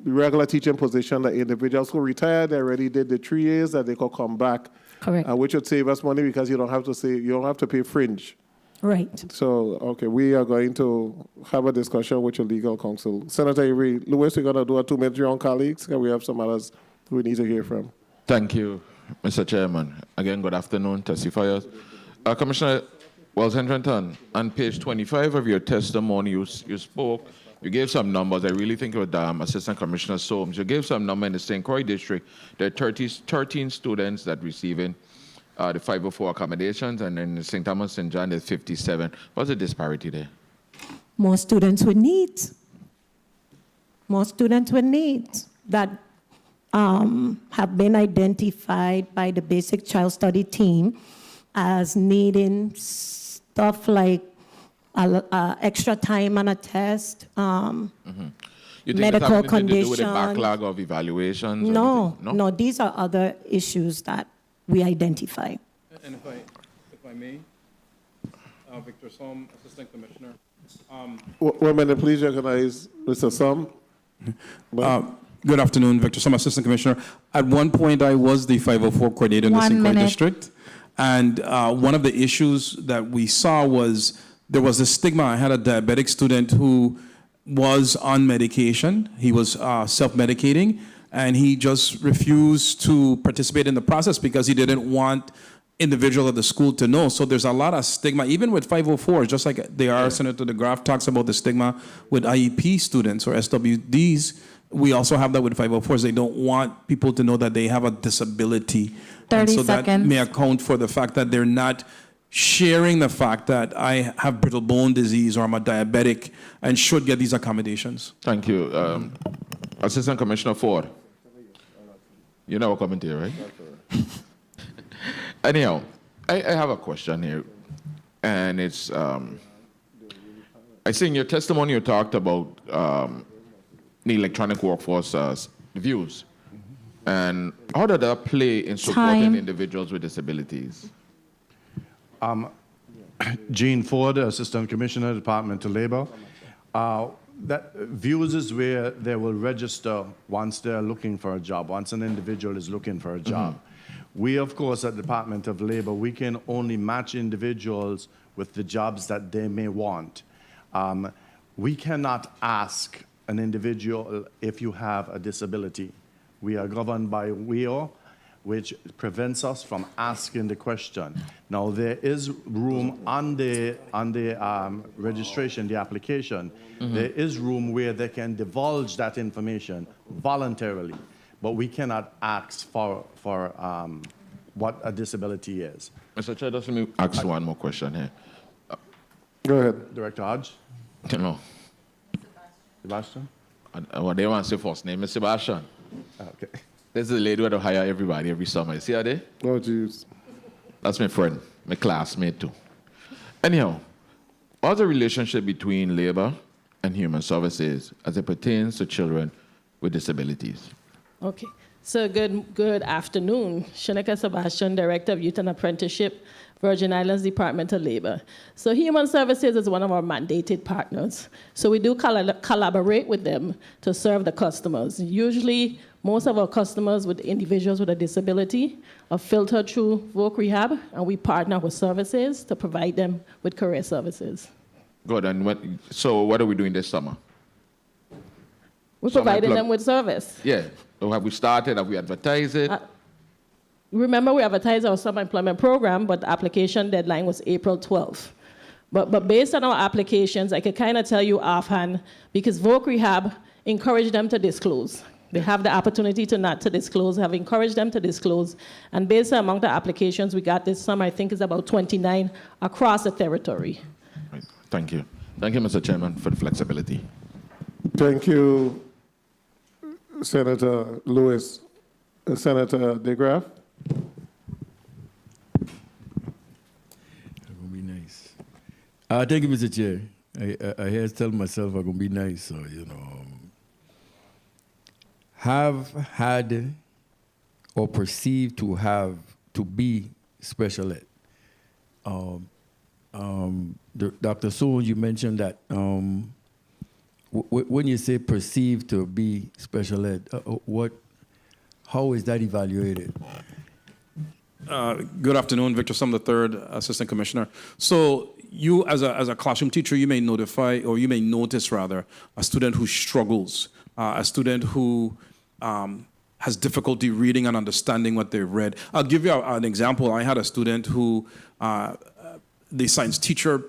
regular teaching position that individuals who retired, they already did the 3 years, that they could come back. Correct. Which would save us money because you don't have to pay fringe. Right. So, okay, we are going to have a discussion with your legal counsel. Senator Avery Lewis, we're going to do a 2-minute round, colleagues, and we have some others we need to hear from. Thank you, Mr. Chairman. Again, good afternoon, testifiers. Commissioner Wells-Henrington, on page 25 of your testimony, you spoke, you gave some numbers. I really think it was Assistant Commissioner Soames. You gave some number in the St. Croix district. There are 13 students that receiving the 504 accommodations, and in St. Thomas, St. John, there's 57. What's the disparity there? More students with needs. More students with needs that have been identified by the basic child study team as needing stuff like extra time on a test, You think medical it's having to do with the conditions. backlog of evaluations? or No, anything? no, these are other issues that we identify. And if I may, Victor Som, Assistant Commissioner. 1 minute, please recognize Mr. Som. Good afternoon, Victor Som, Assistant Commissioner. At one point, I was the 504 coordinator in the 1 St. Croix minute. district. And one of the issues that we saw was there was a stigma. I had a diabetic student who was on medication. He was self-medicating, and he just refused to participate in the process because he didn't want individual at the school to know. So there's a lot of stigma, even with 504s, just like they are. Senator DeGraff talks about the stigma with IEP students or SWDs. We also have that with 504s. They don't want people to know that they have a disability. 30 so seconds. that may account for the fact that they're not sharing the fact that I have brittle bone disease or I'm a diabetic and should get these accommodations. Thank you. Assistant Commissioner Ford. You never comment here, right? Anyhow, I have a question here. And it's, I see in your testimony you talked about the electronic workforce views. And how did that play in supporting individuals with disabilities? Gene Ford, Assistant Commissioner, Department of Labor. That views is where they will register once they're looking for a job, once an individual is looking for a job. We, of course, at Department of Labor, we can only match individuals with the jobs that they may want. We cannot ask an individual if you have a disability. We are governed by WEO, which prevents us from asking the question. Now, there is room on the registration, the application, there is room where they can divulge that information voluntarily, but we cannot ask for what a disability is. Mr. Chair, let me ask one more question here. Go ahead. Director Hodge? No. Sebastian? What they want to say first name is Sebastian. Okay. This is the lady who hire everybody every summer. You see her there? Oh, jeez. That's my friend, my classmate too. Anyhow, what's the relationship between labor and human services as it pertains to children with disabilities? Okay. So good afternoon. Shaneka Sebastian, Director of Youth and Apprenticeship, Virgin Islands Department of Labor. So Human Services is one of our mandated partners. So we do collaborate with them to serve the customers. Usually, most of our customers with individuals with a disability are filtered through Voc Rehab, and we partner with services to provide them with career services. Good. And so what are we doing this summer? We're providing them with service. Yeah. So have we started? Have we advertised it? Remember, we advertised our summer employment program, but the application deadline was April 12th. But based on our applications, I could kind of tell you offhand, because Voc Rehab encouraged them to disclose. They have the opportunity to not to disclose, have encouraged them to disclose. And based on among the applications we got this summer, I think it's about 29 across the territory. Right. Thank you. Thank you, Mr. Chairman, for the flexibility. Thank you, Senator Lewis. Senator DeGraff? That's going to be nice. Thank you, Mr. Chair. I hear tell myself I'm going to be nice, so, you know. Have had or perceived to have to be special ed. Dr. Soul, you mentioned that when you say perceived to be special ed, how is that evaluated? Good afternoon, Victor Sum III, Assistant Commissioner. So you, as a classroom teacher, you may notify, or you may notice rather, a student who struggles, a student who has difficulty reading and understanding what they've read. I'll give you an example. I had a student who the science teacher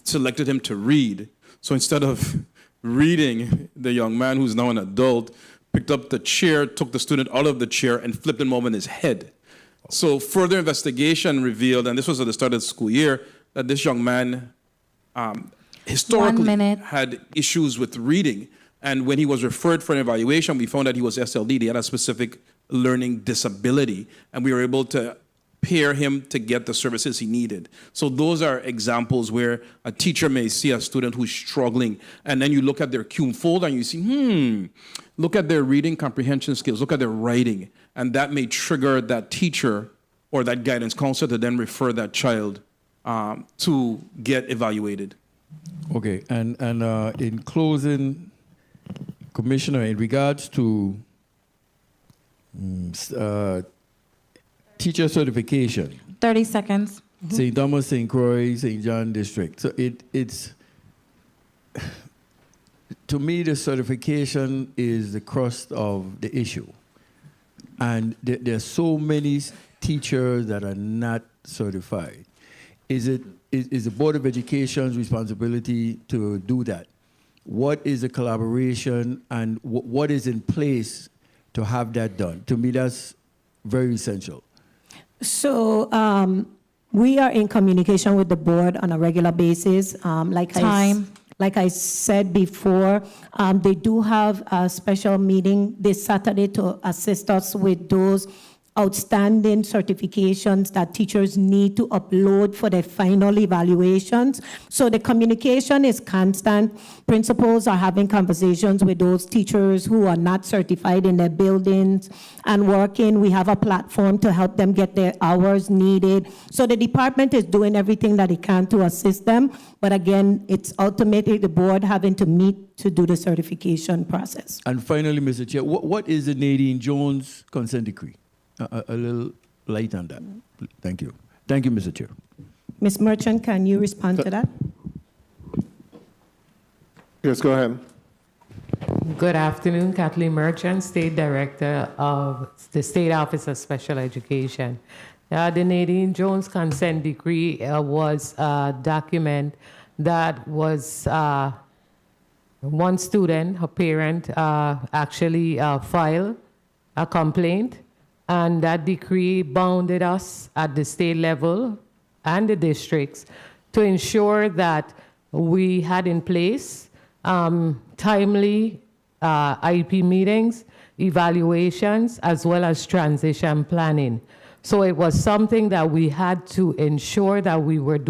selected him to read. So instead of reading, the young man, who's now an adult, picked up the chair, took the student out of the chair, and flipped him over on his head. So further investigation revealed, and this was at the start of the school year, that this young man historically had issues with reading. And when he was referred for an evaluation, we found that he was SLD. He had a specific learning disability, and we were able to pair him to get the services he needed. So those are examples where a teacher may see a student who's struggling, and then you look at their CUME folder and you see, look at their reading comprehension skills, look at their writing, and that may trigger that teacher or that guidance counselor to then refer that child to get evaluated. Okay, and in closing, Commissioner, in regards to teacher certification. 30 seconds. St. Thomas, St. Croix, St. John District. So it's, to me, the certification is the crust of the issue. And there's so many teachers that are not certified. Is the Board of Education's responsibility to do that? What is the collaboration and what is in place to have that done? To me, that's very essential. So we are in communication with the board on a regular basis. Like I said before, they do have a special meeting this Saturday to assist us with those outstanding certifications that teachers need to upload for their final evaluations. So the communication is constant. Principals are having conversations with those teachers who are not certified in their buildings and working. We have a platform to help them get their hours needed. So the department is doing everything that it can to assist them. But again, it's ultimately the board having to meet to do the certification process. And finally, Mr. Chair, what is the Nadine Jones consent decree? A little light on that. Thank you. Thank you, Mr. Chair. Ms. Merchant, can you respond to that? Yes, go ahead. Good afternoon, Kathleen Merchant, State Director of the State Office of Special Education. The Nadine Jones consent decree was a document that was one student, her parent, actually filed a complaint. And that decree bounded us at the state level and the districts to ensure that we had in place timely IEP meetings, evaluations, as well as transition planning. So it was something that we had to ensure that we were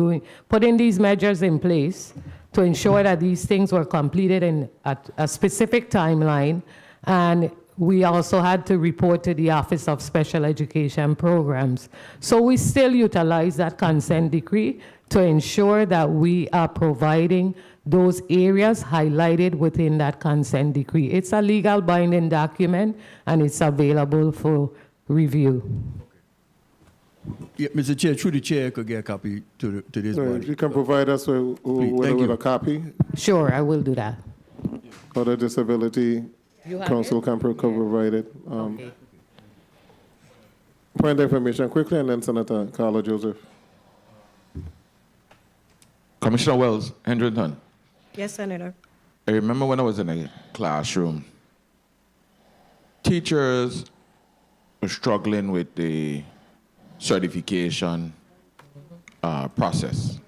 putting these measures in place to ensure that these things were completed in a specific timeline. And we also had to report to the Office of Special Education Programs. So we still utilize that consent decree to ensure that we are providing those areas highlighted within that consent decree. It's a legal binding document and it's available for review. Yeah, Mr. Chair, through the chair, could get a copy to this body. You can provide us with a copy? Sure, I will do that. Other disability council can provide it. Okay. Point of information quickly, and then Senator Carla Joseph. Commissioner Wells, Hendrington. Yes, Senator. I remember when I was in a classroom, teachers were struggling with the certification process,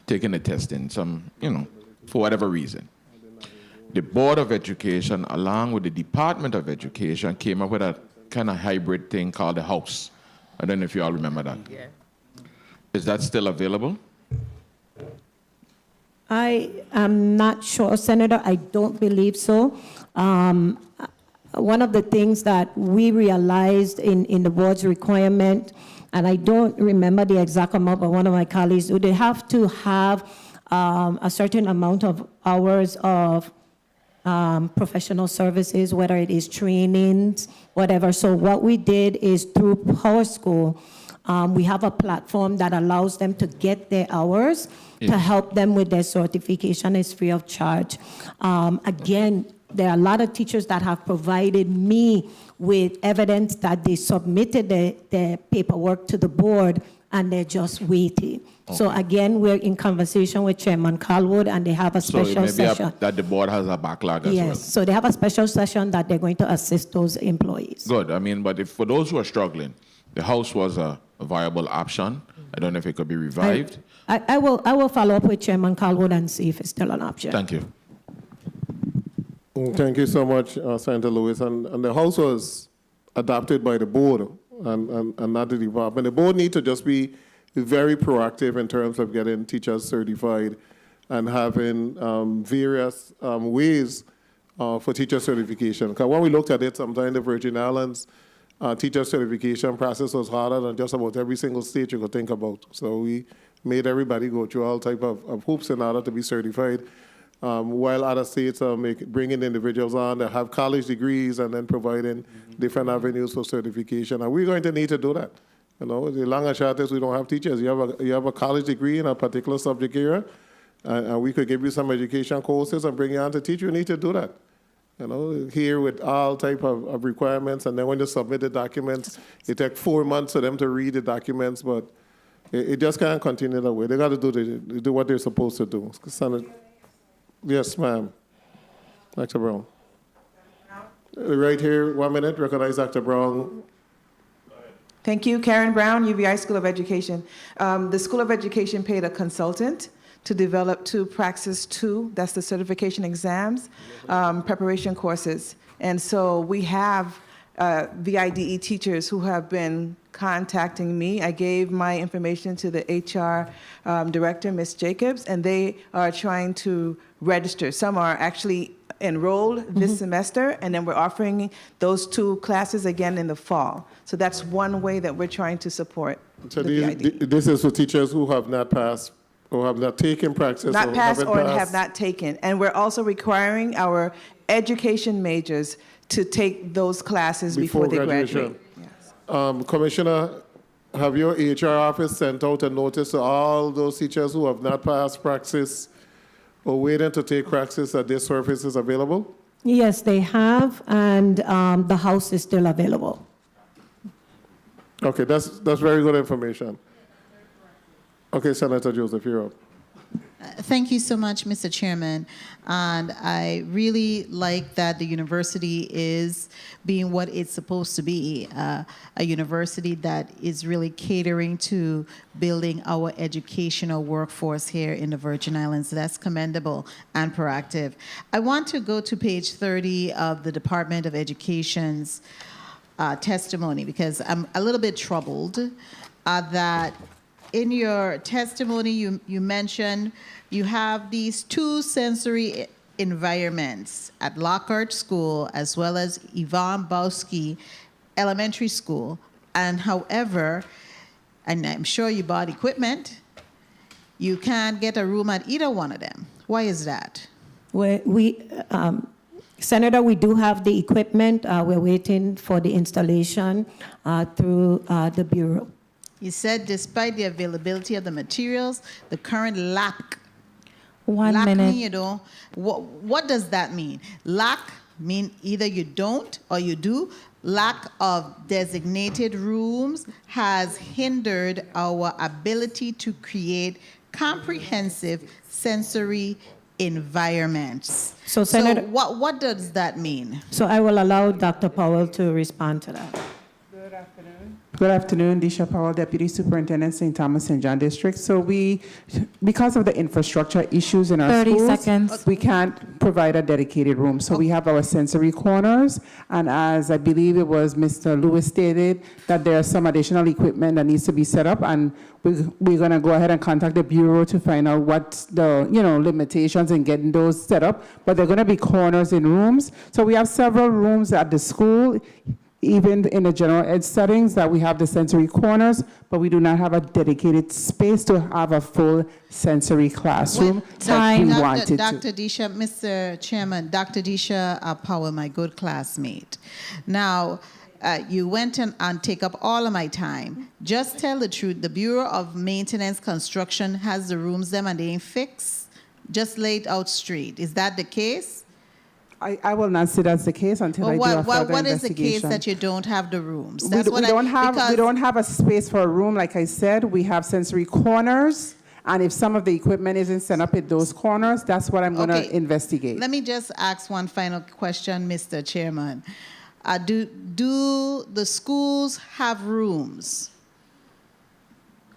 taking the testing, for whatever reason. The Board of Education, along with the Department of Education, came up with a kind of hybrid thing called the House. I don't know if you all remember that. Yeah. Is that still available? I am not sure, Senator. I don't believe so. One of the things that we realized in the board's requirement, and I don't remember the exact amount, but one of my colleagues, they have to have a certain amount of hours of professional services, whether it is trainings, whatever. So what we did is through Power School, we have a platform that allows them to get their hours to help them with their certification. It's free of charge. Again, there are a lot of teachers that have provided me with evidence that they submitted their paperwork to the board and they're just waiting. Okay. So again, we're in conversation with Chairman Calwood, and they have a special session. That the board has a backlog as well. Yes, so they have a special session that they're going to assist those employees. Good. But if for those who are struggling, the House was a viable option. I don't know if it could be revived. I will follow up with Chairman Calwood and see if it's still an option. Thank you. Thank you so much, Senator Lewis. And the House was adopted by the board and not the department. The board need to just be very proactive in terms of getting teachers certified and having various ways for teacher certification. Because when we looked at it, sometimes the Virgin Islands teacher certification process was harder than just about every single state you could think about. So we made everybody go through all type of hoops in order to be certified. While other states are bringing individuals on that have college degrees and then providing different avenues for certification. And we're going to need to do that. The long and short is we don't have teachers. You have a college degree in a particular subject area, and we could give you some education courses and bring you on to teach. You need to do that. Here with all type of requirements, and then when you submit the documents, it takes 4 months for them to read the documents, but It just can't continue that way. They got to do what they're supposed to do. Yes, ma'am. Dr. Brown. Right here, 1 minute. Recognize Dr. Brown. Thank you. Karen Brown, UVI School of Education. The School of Education paid a consultant to develop 2 Praxis 2, that's the certification exams, preparation courses. And so we have VIDE teachers who have been contacting me. I gave my information to the HR director, Ms. Jacobs, and they are trying to register. Some are actually enrolled this semester, and then we're offering those 2 classes again in the fall. So that's one way that we're trying to support. So this is for teachers who have not passed or have not taken Praxis. Not passed or have not taken. And we're also requiring our education majors to take those classes before they graduate. Yes. Commissioner, have your HR office sent out a notice to all those teachers who have not passed Praxis or waiting to take Praxis that this service is available? Yes, they have, and the house is still available. Okay, that's very good information. Okay, Senator Joseph, you're up. Thank you so much, Mr. Chairman. And I really like that the university is being what it's supposed to be, a university that is really catering to building our educational workforce here in the Virgin Islands. That's commendable and proactive. I want to go to page 30 of the Department of Education's testimony, because I'm a little bit troubled that in your testimony, you mentioned you have these 2 sensory environments at Lockhart School as well as Yvonne Bowski Elementary School. And however, and I'm sure you bought equipment, you can't get a room at either one of them. Why is that? Senator, we do have the equipment. We're waiting for the installation through the Bureau. You said despite the availability of the materials, the current lack. 1 lack minute. Mean, what does that mean? Lack mean either you don't or you do. Lack of designated rooms has hindered our ability to create comprehensive sensory environments. So, Senator, what does that mean? So I will allow Dr. Powell to respond to that. Good afternoon, Disha Powell, Deputy Superintendent, St. Thomas St. John District. So because of the infrastructure issues in our 30 schools, seconds. we can't provide a dedicated room. So we have our sensory corners, and as I believe it was Mr. Lewis stated, that there are some additional equipment that needs to be set up, and we're going to go ahead and contact the Bureau to find out what the limitations in getting those set up. But they're going to be corners in rooms. So we have several rooms at the school, even in the general ed settings, that we have the sensory corners, but we do not have a dedicated space to have a full sensory classroom that we wanted to. Dr. Disha, Mr. Chairman, Dr. Disha Powell, my good classmate. Now, you went and take up all of my time. Just tell the truth. The Bureau of Maintenance Construction has the rooms them and they ain't fixed, just laid out straight. Is that the case? I will not say that's the case until I do a further investigation. What is the case that you don't have the rooms? We don't have a space for a room. Like I said, we have sensory corners, and if some of the equipment isn't set up at those corners, that's what I'm going to investigate. Let me just ask one final question, Mr. Chairman. Do the schools have rooms?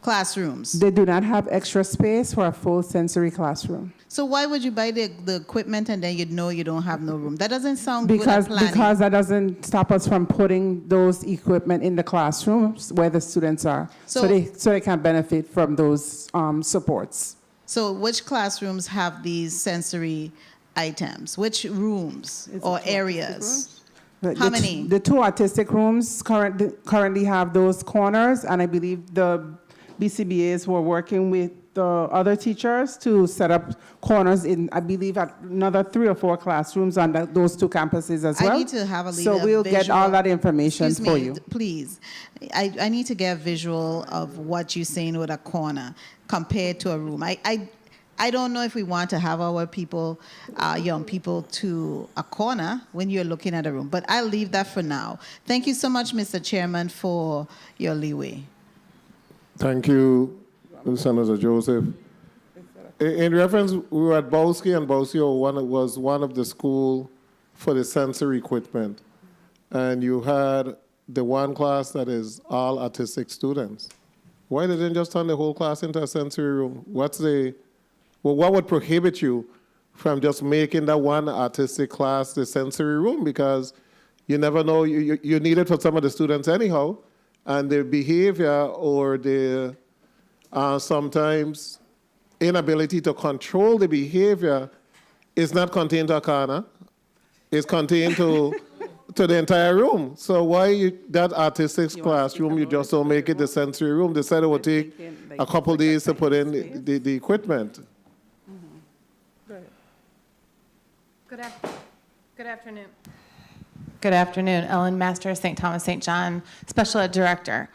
Classrooms? They do not have extra space for a full sensory classroom. So why would you buy the equipment and then you know you don't have no room? That doesn't sound good at planning. Because that doesn't stop us from putting those equipment in the classrooms where the students are, so they can benefit from those supports. So which classrooms have these sensory items? Which rooms or areas? How many? The 2 artistic rooms currently have those corners, and I believe the BCBAs were working with the other teachers to set up corners in, I believe, at another 3 or 4 classrooms on those 2 campuses as well. I need to have So we'll get all that information for you. Please. I need to get a visual of what you're saying with a corner compared to a room. I don't know if we want to have our people, young people, to a corner when you're looking at a room, but I'll leave that for now. Thank you so much, Mr. Chairman, for your leeway. Thank you, Senator Joseph. In reference, we were at Bowski, and Bowski was one of the school for the sensory equipment. And you had the one class that is all autistic students. Why didn't you just turn the whole class into a sensory room? What would prohibit you from just making that one autistic class the sensory room? Because you never know, you need it for some of the students anyhow, and their behavior or their sometimes inability to control the behavior is not contained to a corner. It's contained to the entire room. So why that artistic classroom, you just don't make it the sensory room? They said it would take a couple days to put in the equipment. Good afternoon. Good afternoon. Ellen Master, St. Thomas St. John, Special Ed Director.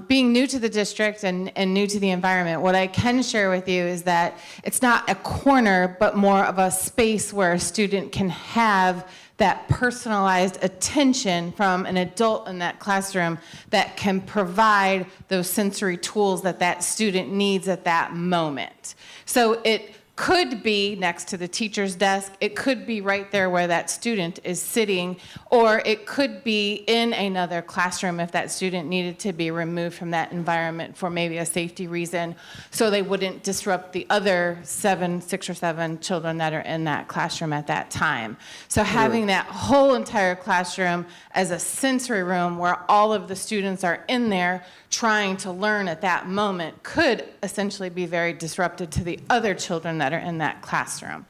Being new to the district and new to the environment, what I can share with you is that it's not a corner, but more of a space where a student can have that personalized attention from an adult in that classroom that can provide those sensory tools that that student needs at that moment. So it could be next to the teacher's desk, it could be right there where that student is sitting, or it could be in another classroom if that student needed to be removed from that environment for maybe a safety reason, so they wouldn't disrupt the other 6 or 7 children that are in that classroom at that time. So having that whole entire classroom as a sensory room where all of the students are in there trying to learn at that moment could essentially be very disruptive to the other children that are in that classroom.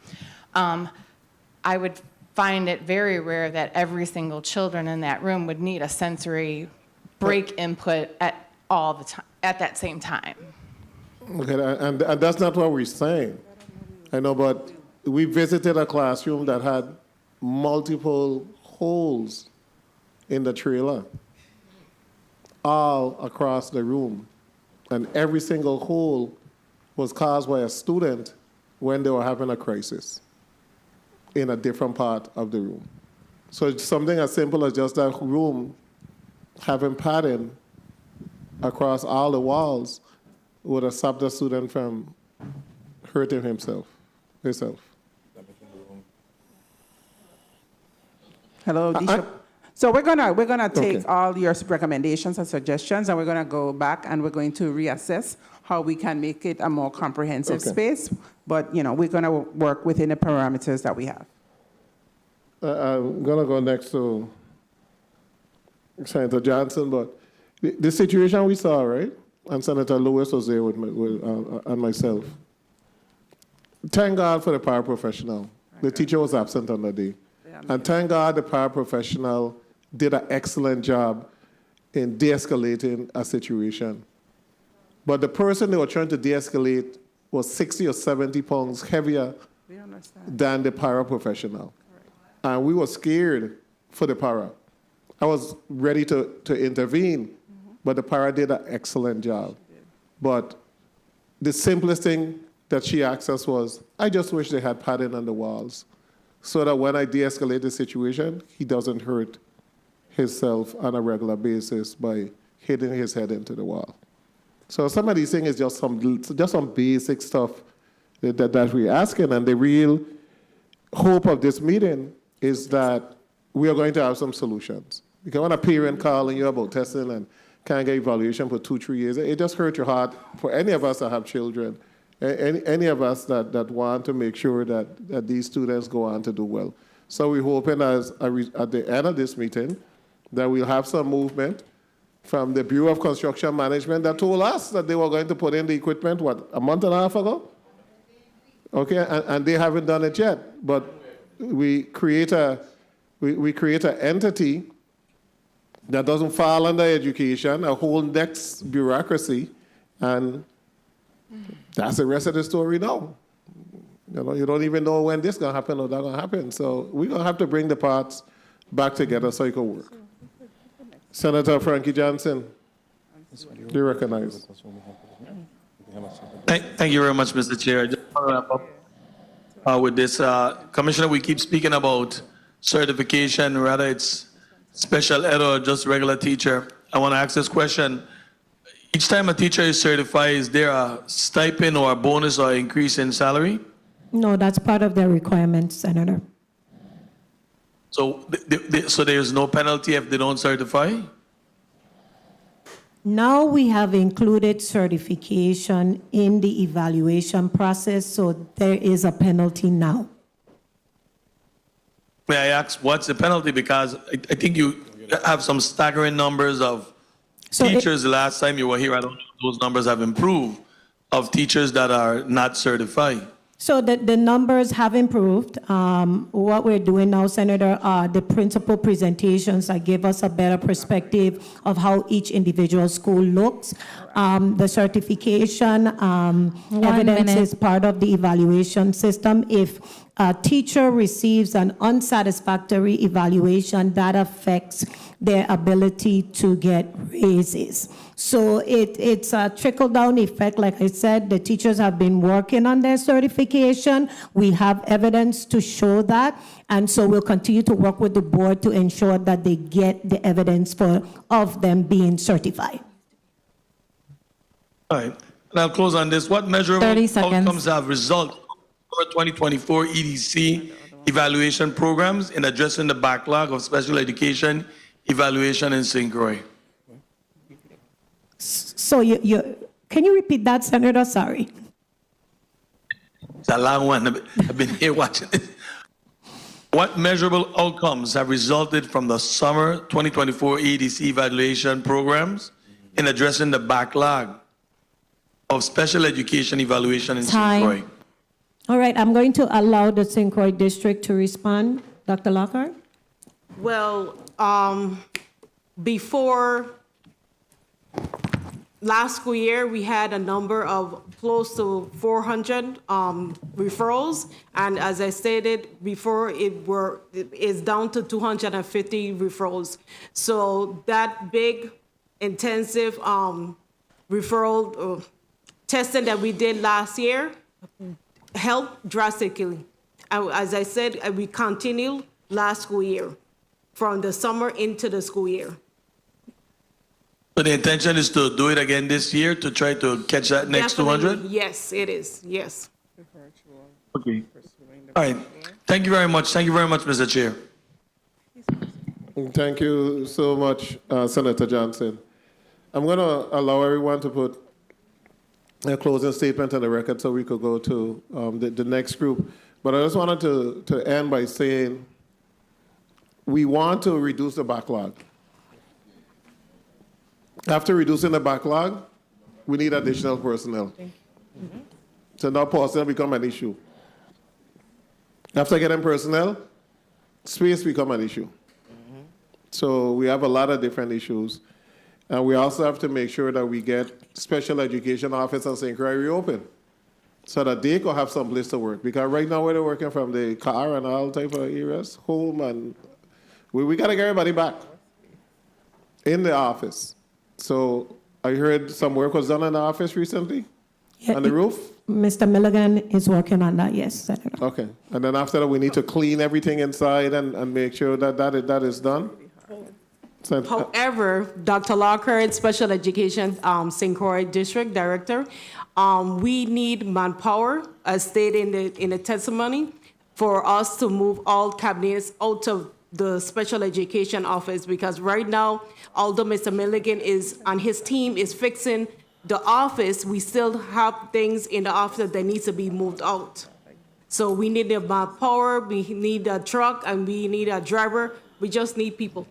I would find it very rare that every single children in that room would need a sensory break input at all the time, at that same time. Okay, and that's not what we're saying. I know, but we visited a classroom that had multiple holes in the trailer, all across the room. And every single hole was caused by a student when they were having a crisis in a different part of the room. So it's something as simple as just that room having padding across all the walls would have stopped the student from hurting himself. Hello, Bishop. So we're gonna take all your recommendations and suggestions, and we're gonna go back and we're going to reassess how we can make it a more comprehensive space. But we're gonna work within the parameters that we have. I'm gonna go next to Senator Johnson, but the situation we saw, right? And Senator Lewis was there with and myself. Thank God for the paraprofessional. The teacher was absent on the day. And thank God the paraprofessional did an excellent job in de-escalating a situation. But the person they were trying to de-escalate was 60 or 70 pounds heavier than the paraprofessional. And we were scared for the para. I was ready to intervene, but the para did an excellent job. But the simplest thing that she asked us was, I just wish they had padding on the walls so that when I de-escalate the situation, he doesn't hurt himself on a regular basis by hitting his head into the wall. So some of these things is just some basic stuff that we're asking, and the real hope of this meeting is that we are going to have some solutions. Because when a parent calling you about testing and can't get evaluation for 2-3 years, it just hurts your heart for any of us that have children, any of us that want to make sure that these students go on to do well. So we're hoping at the end of this meeting that we'll have some movement from the Bureau of Construction Management that told us that they were going to put in the equipment, a month and a half ago? Okay, and they haven't done it yet. But we create an entity that doesn't fall under education, a whole next bureaucracy, and that's the rest of the story now. You don't even know when this is going to happen or that going to happen. So we're going to have to bring the parts back together so it can work. Senator Frankie Johnson, you recognize. Thank you very much, Mr. Chair. I just want to wrap up with this. Commissioner, we keep speaking about certification, whether it's special ed or just regular teacher. I want to ask this question. Each time a teacher is certified, is there a stipend or a bonus or increase in salary? No, that's part of their requirements, Senator. So, so there's no penalty if they don't certify? Now we have included certification in the evaluation process, so there is a penalty now. May I ask, what's the penalty? Because I think you have some staggering numbers of teachers. The last time you were here, I don't know if those numbers have improved, of teachers that are not certified. So the numbers have improved. What we're doing now, Senator, the principal presentations that give us a better perspective of how each individual school looks. The certification evidence is part of the evaluation system. If a teacher receives an unsatisfactory evaluation, that affects their ability to get raises. So it's a trickle-down effect. Like I said, the teachers have been working on their certification. We have evidence to show that. And so we'll continue to work with the board to ensure that they get the evidence of them being certified. All right. And I'll close on this. What measurable 30 seconds. outcomes have resulted from the 2024 EDC evaluation programs in addressing the backlog of special education evaluation in St. Croix? So can you repeat that, Senator? Sorry. It's a long one. I've been here watching it. What measurable outcomes have resulted from the summer 2024 EDC evaluation programs in addressing the backlog of special education evaluation in St. Croix? All right, I'm going to allow the St. Croix district to respond. Dr. Lockhart? Well, before last school year, we had a number of close to 400 referrals, and as I stated before, it is down to 250 referrals. So that big, intensive referral testing that we did last year helped drastically. As I said, we continued last school year, from the summer into the school year. So the intention is to do it again this year to try to catch that next Definitely, 200? yes, it is, yes. Okay. All right. Thank you very much. Thank you very much, Mr. Chair. Thank you so much, Senator Johnson. I'm going to allow everyone to put a closing statement on the record so we could go to the next group. But I just wanted to end by saying we want to reduce the backlog. After reducing the backlog, we need additional personnel. So now personnel become an issue. After getting personnel, space become an issue. So we have a lot of different issues. And we also have to make sure that we get special education office in St. Croix reopened so that they could have some place to work. Because right now, where they're working from the car and all type of areas, home, and we got to get everybody back in the office. So I heard some work was done in the office recently, on the roof? Mr. Milligan is working on that, yes, Senator. Okay. And then after that, we need to clean everything inside and make sure that is done? However, Dr. Lockhart, Special Education St. Croix District Director, we need manpower, as stated in the testimony, for us to move all cabinets out of the special education office, because right now, although Mr. Milligan is on his team is fixing the office, we still have things in the office that needs to be moved out. So we need the manpower, we need a truck, and we need a driver. We just need people.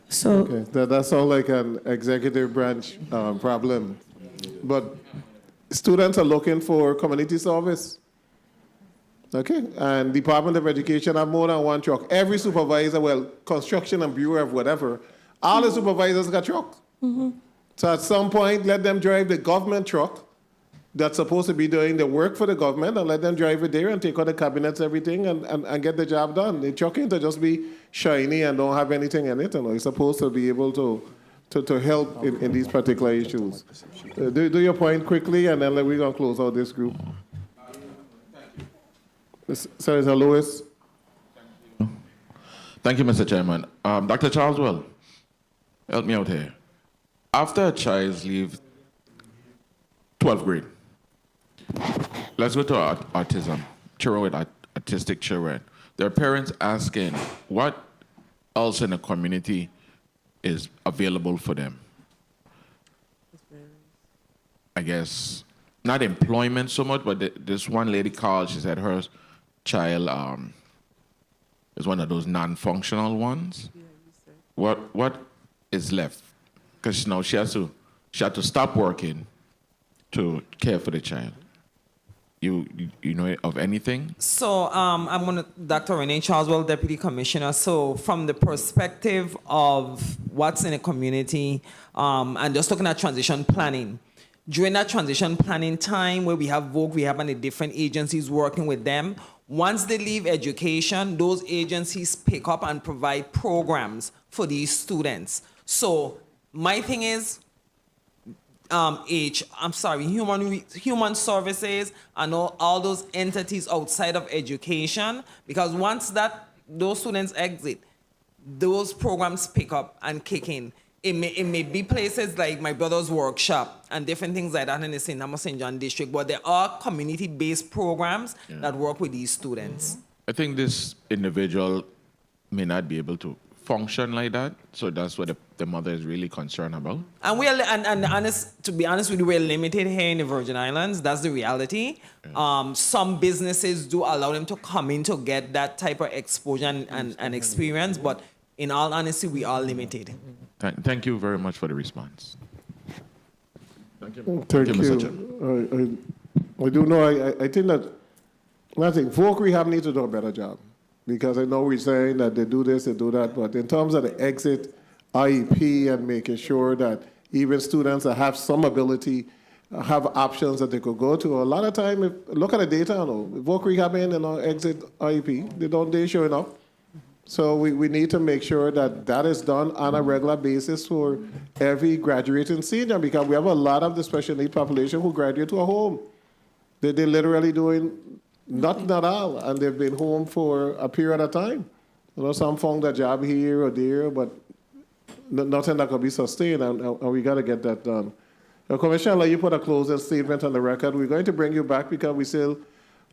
So okay, that's all like an executive branch problem. But students are looking for community service. Okay, and Department of Education have more than one truck. Every supervisor, well, construction and bureau of whatever, all the supervisors got trucks. So at some point, let them drive the government truck that's supposed to be doing the work for the government, and let them drive it there and take out the cabinets, everything, and get the job done. The truck ain't to just be shiny and don't have anything in it. You know, it's supposed to be able to help in these particular issues. Do your point quickly, and then we're going to close out this group. Senator Lewis. Thank you, Mr. Chairman. Dr. Charles Well, help me out here. after a child leaves 12th grade, let's go to autism, children with autistic children. Their parents asking what else in the community is available for them. I guess not employment so much, but this one lady called, she said her child is one of those non-functional ones. What is left? Because now she had to stop working to care for the child. You know of anything? So I'm going to, Dr. Renee Charleswell, Deputy Commissioner. So from the perspective of what's in the community, and just looking at transition planning, during that transition planning time where we have VOC, we have many different agencies working with them. Once they leave education, those agencies pick up and provide programs for these students. So my thing is, human services and all those entities outside of education, because once those students exit, those programs pick up and kick in. It may be places like my brother's workshop and different things like that in the St. John district, but there are community-based programs that work with these students. I think this individual may not be able to function like that, so that's what the mother is really concerned about. And to be honest with you, we're limited here in the Virgin Islands. That's the reality. Some businesses do allow them to come in to get that type of exposure and experience, but in all honesty, we are limited. Thank you very much for the response. Thank you. I do know, I think that, I think VOC Rehab needs to do a better job, because I know we're saying that they do this, they do that, but in terms of the exit IEP and making sure that even students that have some ability have options that they could go to. A lot of time, look at the data, VOC Rehab in exit IEP, they're showing up. So we need to make sure that that is done on a regular basis for every graduating senior, because we have a lot of the special need population who graduate to a home. They're literally doing nothing at all, and they've been home for a period of time. Some found a job here or there, but nothing that could be sustained, and we got to get that done. Commissioner, you put a closing statement on the record. We're going to bring you back because we still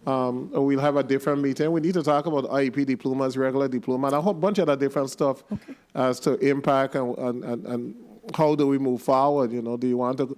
we'll have a different meeting. We need to talk about IEP diplomas, regular diploma, and a whole bunch of other different stuff as to impact and how do we move forward. Do you want to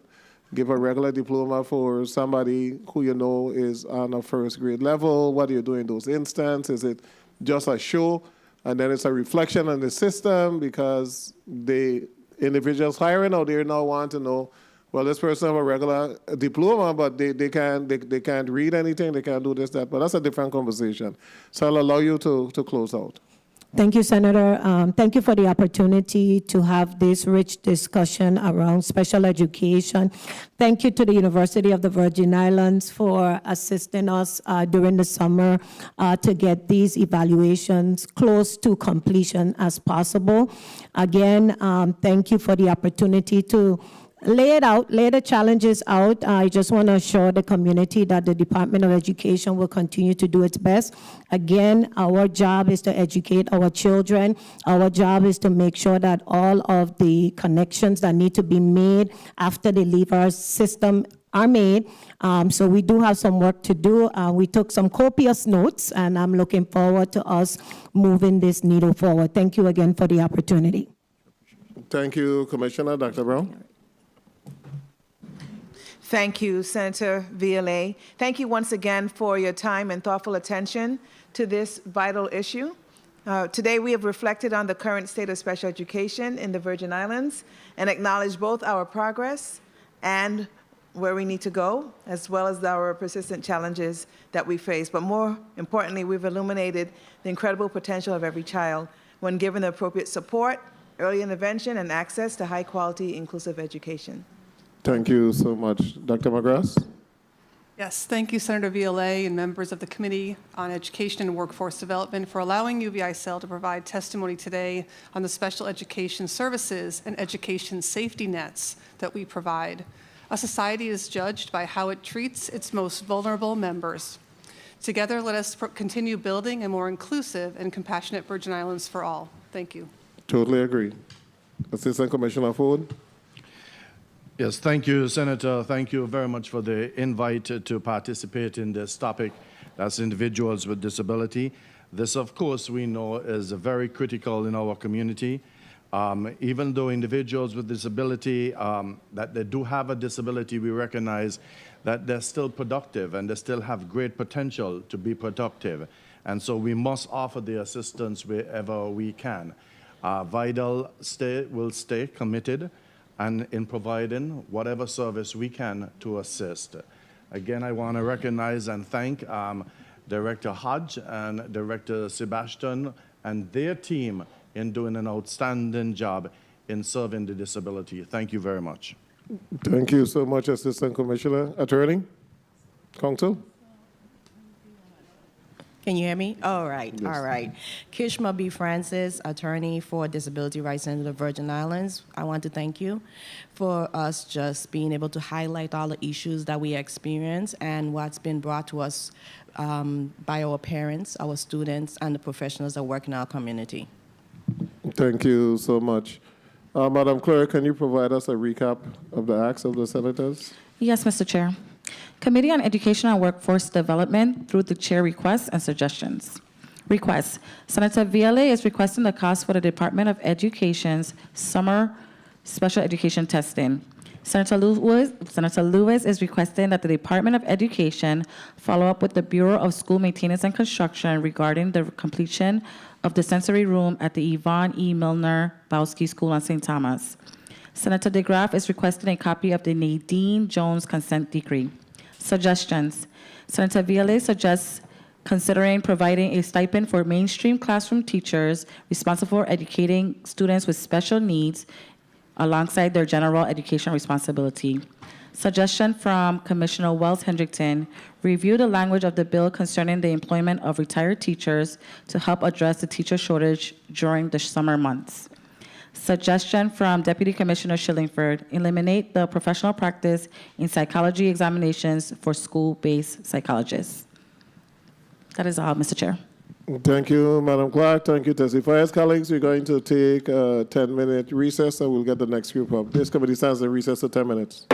give a regular diploma for somebody who is on a first grade level? What do you do in those instances? Is it just a show, and then it's a reflection on the system because the individuals hiring out there now want to know, well, this person have a regular diploma, but they can't read anything, they can't do this, that. But that's a different conversation. So I'll allow you to close out. Thank you, Senator. Thank you for the opportunity to have this rich discussion around special education. Thank you to the University of the Virgin Islands for assisting us during the summer to get these evaluations close to completion as possible. Again, thank you for the opportunity to lay the challenges out. I just want to assure the community that the Department of Education will continue to do its best. Again, our job is to educate our children. Our job is to make sure that all of the connections that need to be made after they leave our system are made. So we do have some work to do. We took some copious notes, and I'm looking forward to us moving this needle forward. Thank you again for the opportunity. Thank you, Commissioner. Dr. Brown? Thank you, Senator Violet. Thank you once again for your time and thoughtful attention to this vital issue. Today we have reflected on the current state of special education in the Virgin Islands and acknowledged both our progress and where we need to go, as well as our persistent challenges that we face. But more importantly, we've illuminated the incredible potential of every child when given the appropriate support, early intervention, and access to high-quality, inclusive education. Thank you so much. Dr. McGrath? Yes, thank you, Senator Violet and members of the Committee on Education and Workforce Development for allowing UVICEL to provide testimony today on the special education services and education safety nets that we provide. A society is judged by how it treats its most vulnerable members. Together, let us continue building a more inclusive and compassionate Virgin Islands for all. Thank you. Totally agree. Assistant Commissioner Ford? Yes, thank you, Senator. Thank you very much for the invite to participate in this topic. That's individuals with disability. This, of course, we know is very critical in our community. Even though individuals with disability, that they do have a disability, we recognize that they're still productive and they still have great potential to be productive. And so we must offer the assistance wherever we can. Vital will stay committed and in providing whatever service we can to assist. Again, I want to recognize and thank Director Hodge and Director Sebastian and their team in doing an outstanding job in serving the disability. Thank you very much. Thank you so much, Assistant Commissioner. Attorney? Counsel? Can you hear me? All right, Yes. all right. Kishma B. Francis, attorney for Disability Rights Center of the Virgin Islands. I want to thank you for us just being able to highlight all the issues that we experience and what's been brought to us by our parents, our students, and the professionals that work in our community. Thank you so much. Madam Clerk, can you provide us a recap of the acts of the senators? Yes, Mr. Chair. Committee on Education and Workforce Development, through the chair, requests and suggestions. Request. Senator VLA is requesting the cost for the Department of Education's summer special education testing. Senator Lewis is requesting that the Department of Education follow up with the Bureau of School Maintenance and Construction regarding the completion of the sensory room at the Yvonne E. Milner Bowski School on St. Thomas. Senator DeGraff is requesting a copy of the Nadine Jones consent decree. Suggestions. Senator VLA suggests considering providing a stipend for mainstream classroom teachers responsible for educating students with special needs alongside their general education responsibility. Suggestion from Commissioner Wells Hendrickson, review the language of the bill concerning the employment of retired teachers to help address the teacher shortage during the summer months. Suggestion from Deputy Commissioner Shillingford, eliminate the professional practice in psychology examinations for school-based psychologists. That is all, Mr. Chair. Thank you, Madam Clerk. Thank you, testifiers. Colleagues, we're going to take a 10-minute recess, and we'll get the next group up. This committee stands in recess for 10 minutes.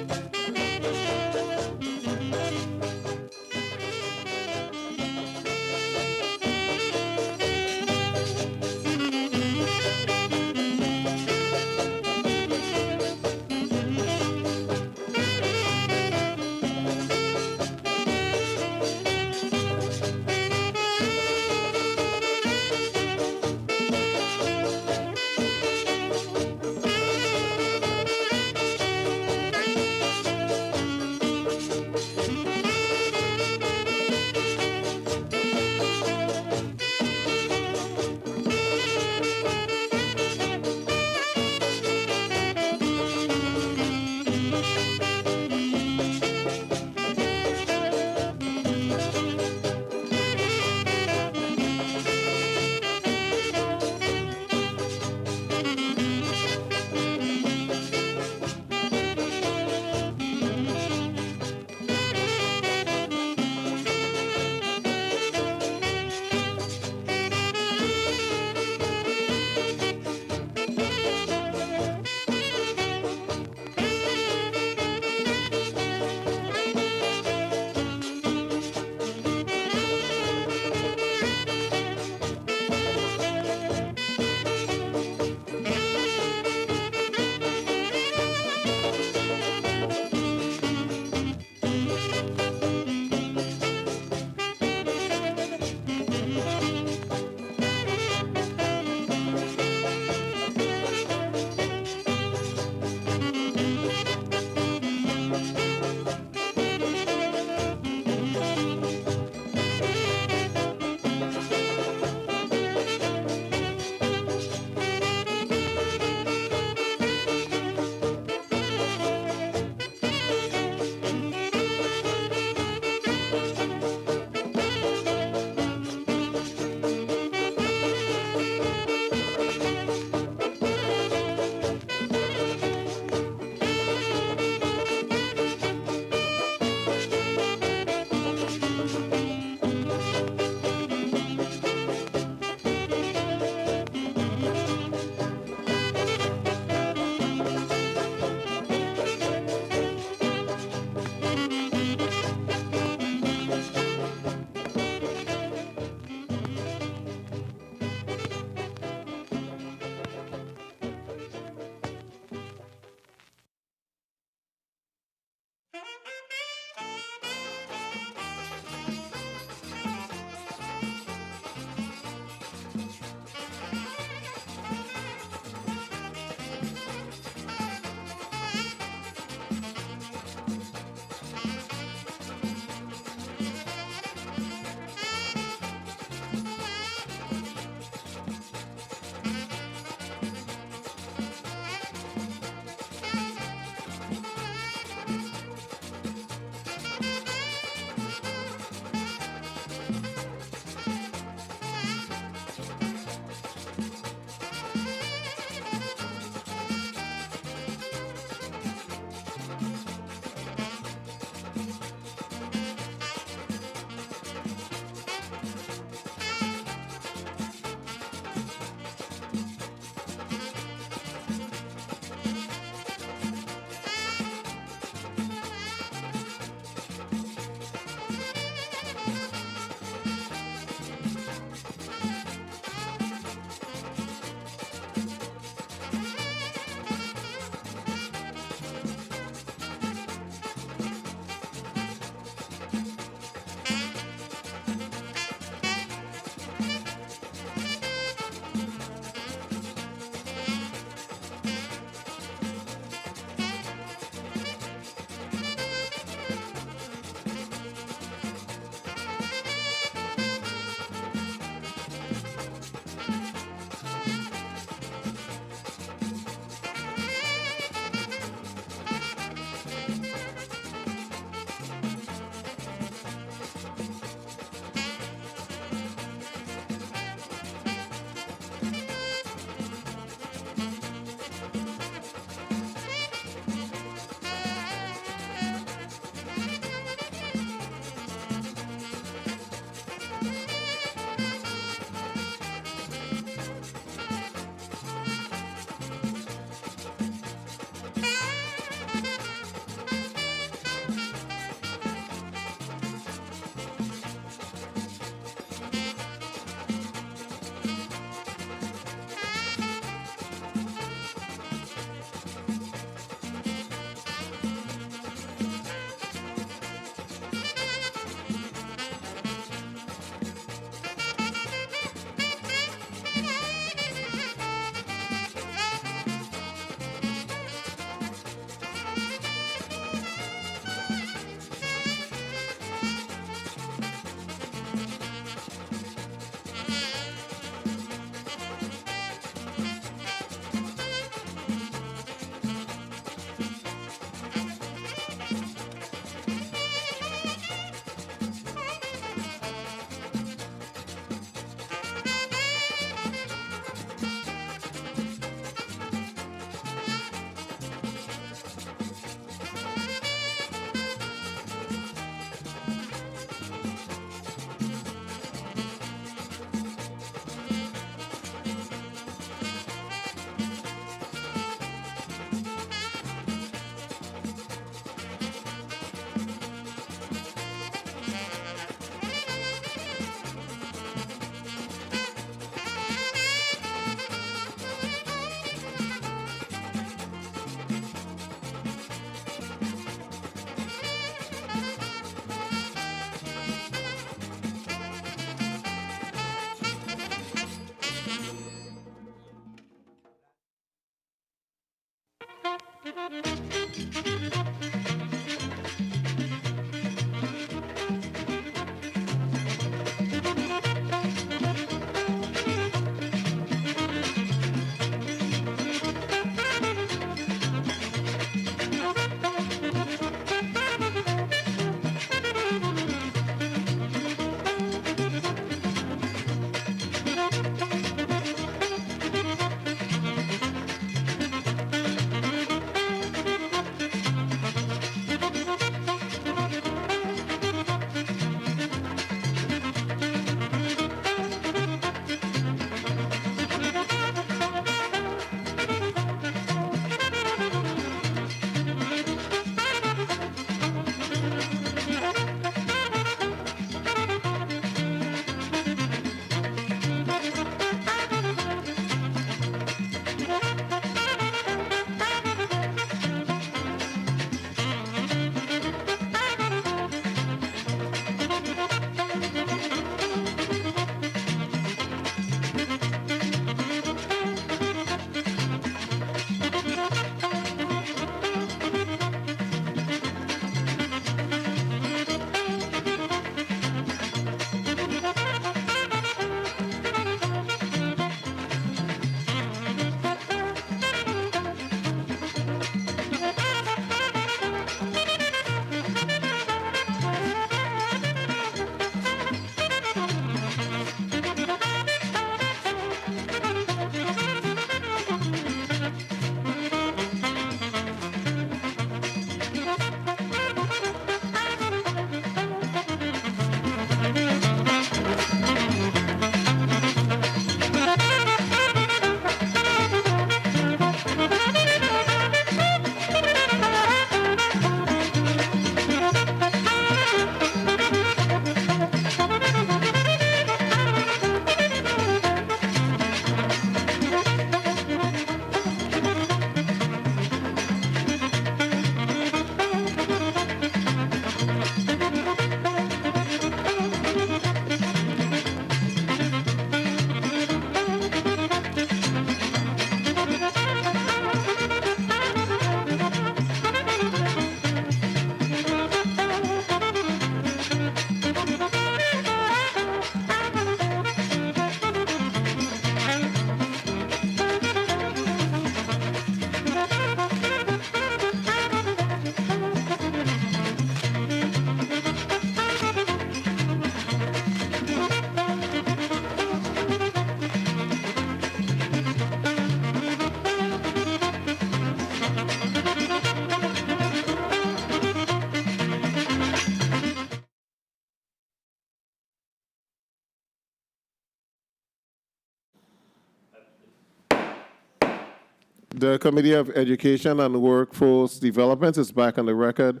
The Committee of Education and Workforce Development is back on the record.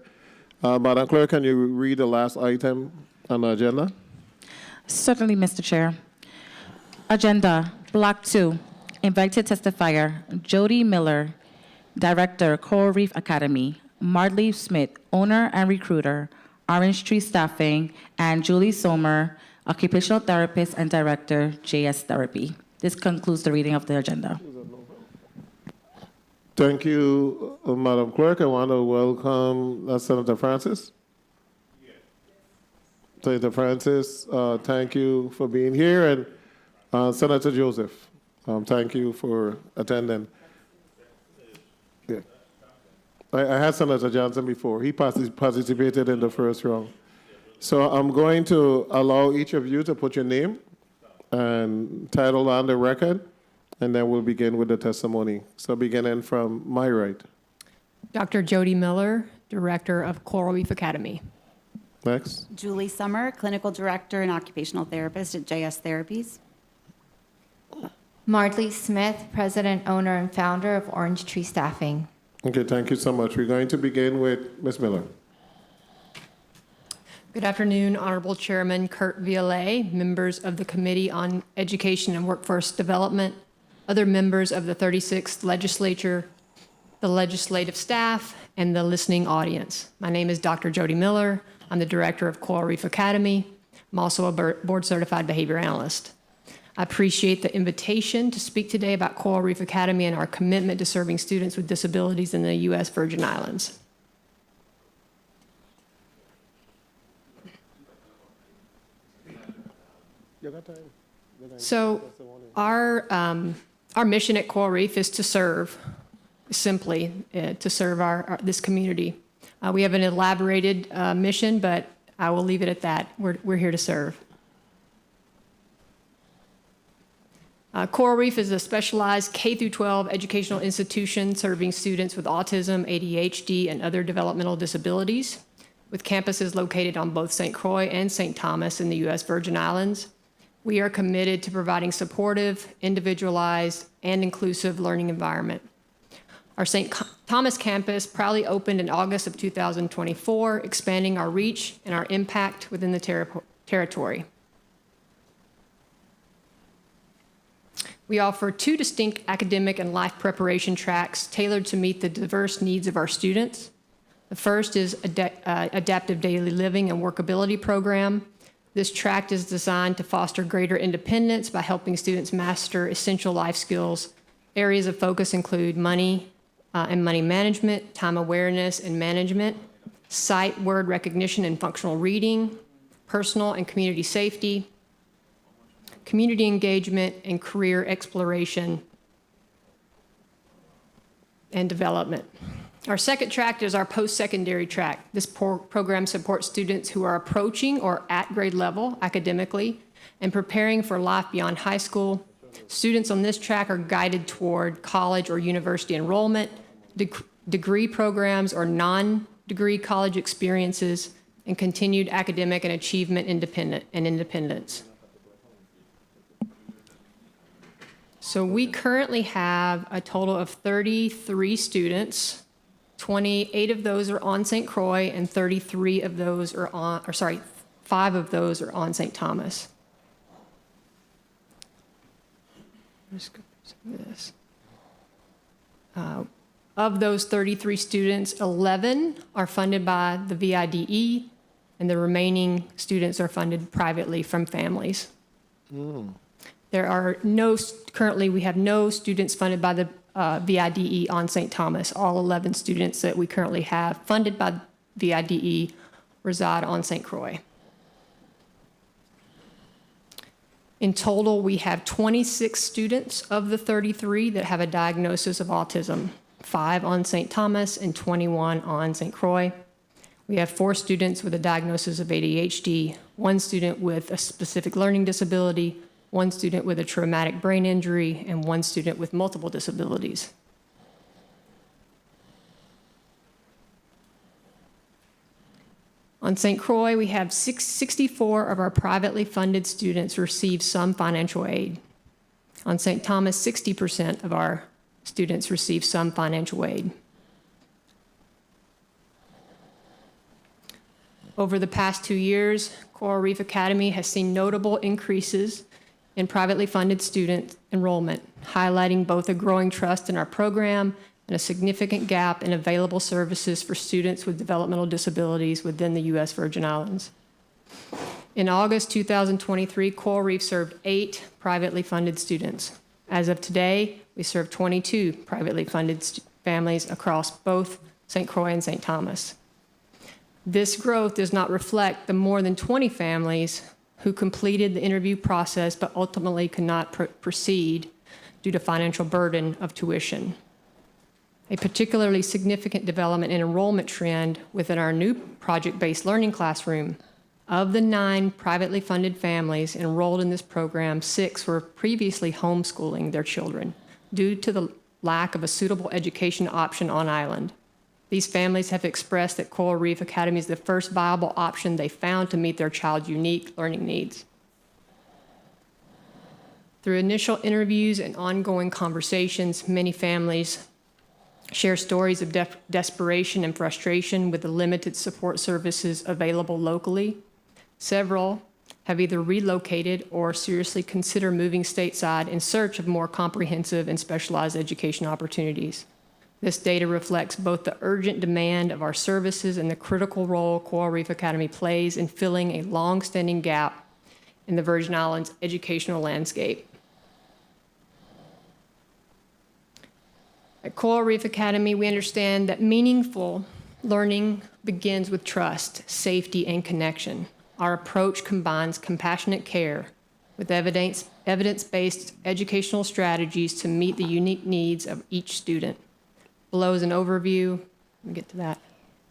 Madam Clerk, can you read the last item on the agenda? Certainly, Mr. Chair. Agenda, Block 2, invited testifier, Jody Miller, Director, Coral Reef Academy, Martley Smith, owner and recruiter, Orange Tree Staffing, and Julie Sommer, occupational therapist and director, JS Therapy. This concludes the reading of the agenda. Thank you, Madam Clerk. I want to welcome Senator Francis. Senator Francis, thank you for being here, and Senator Joseph, thank you for attending. Yeah. I had Senator Johnson before. He participated in the first round. So I'm going to allow each of you to put your name and title on the record, and then we'll begin with the testimony. So beginning from my right. Dr. Jody Miller, Director of Coral Reef Academy. Next. Julie Sommer, Clinical Director and Occupational Therapist at JS Therapies. Martley Smith, President, Owner, and Founder of Orange Tree Staffing. Okay, thank you so much. We're going to begin with Ms. Miller. Good afternoon, Honorable Chairman Kurt Violet, members of the Committee on Education and Workforce Development, other members of the 36th Legislature, the legislative staff, and the listening audience. My name is Dr. Jody Miller. I'm the Director of Coral Reef Academy. I'm also a board-certified behavior analyst. I appreciate the invitation to speak today about Coral Reef Academy and our commitment to serving students with disabilities in the U.S. Virgin Islands. So our mission at Coral Reef is to serve, simply to serve this community. We have an elaborated mission, but I will leave it at that. We're here to serve. Coral Reef is a specialized K-12 educational institution serving students with autism, ADHD, and other developmental disabilities, with campuses located on both St. Croix and St. Thomas in the U.S. Virgin Islands. We are committed to providing supportive, individualized, and inclusive learning environment. Our St. Thomas campus proudly opened in August of 2024, expanding our reach and our impact within the territory. We offer 2 distinct academic and life preparation tracks tailored to meet the diverse needs of our students. The first is Adaptive Daily Living and Workability Program. This track is designed to foster greater independence by helping students master essential life skills. Areas of focus include money and money management, time awareness and management, sight word recognition and functional reading, personal and community safety, community engagement, and career exploration and development. Our second track is our post-secondary track. This program supports students who are approaching or at grade level academically and preparing for life beyond high school. Students on this track are guided toward college or university enrollment, degree programs or non-degree college experiences, and continued academic and achievement independence. So we currently have a total of 33 students. 28 of those are on St. Croix, and 33 of those are on, 5 of those are on St. Thomas. Let's go through some of this. Of those 33 students, 11 are funded by the VIDE, and the remaining students are funded privately from families. There are currently we have no students funded by the VIDE on St. Thomas. All 11 students that we currently have funded by VIDE reside on St. Croix. In total, we have 26 students of the 33 that have a diagnosis of autism, 5 on St. Thomas and 21 on St. Croix. We have 4 students with a diagnosis of ADHD, 1 student with a specific learning disability, 1 student with a traumatic brain injury, and 1 student with multiple disabilities. On St. Croix, we have 64 of our privately funded students receive some financial aid. On St. Thomas, 60% of our students receive some financial aid. Over the past 2 years, Coral Reef Academy has seen notable increases in privately funded student enrollment, highlighting both a growing trust in our program and a significant gap in available services for students with developmental disabilities within the U.S. Virgin Islands. In August 2023, Coral Reef served 8 privately funded students. As of today, we serve 22 privately funded families across both St. Croix and St. Thomas. This growth does not reflect the more than 20 families who completed the interview process but ultimately could not proceed due to financial burden of tuition. A particularly significant development in enrollment trend within our new project-based learning classroom. Of the 9 privately funded families enrolled in this program, 6 were previously homeschooling their children due to the lack of a suitable education option on island. These families have expressed that Coral Reef Academy is the first viable option they found to meet their child's unique learning needs. Through initial interviews and ongoing conversations, many families share stories of desperation and frustration with the limited support services available locally. Several have either relocated or seriously consider moving stateside in search of more comprehensive and specialized education opportunities. This data reflects both the urgent demand of our services and the critical role Coral Reef Academy plays in filling a long-standing gap in the Virgin Islands educational landscape. At Coral Reef Academy, we understand that meaningful learning begins with trust, safety, and connection. Our approach combines compassionate care with evidence-based educational strategies to meet the unique needs of each student. Below is an overview. Let me get to that.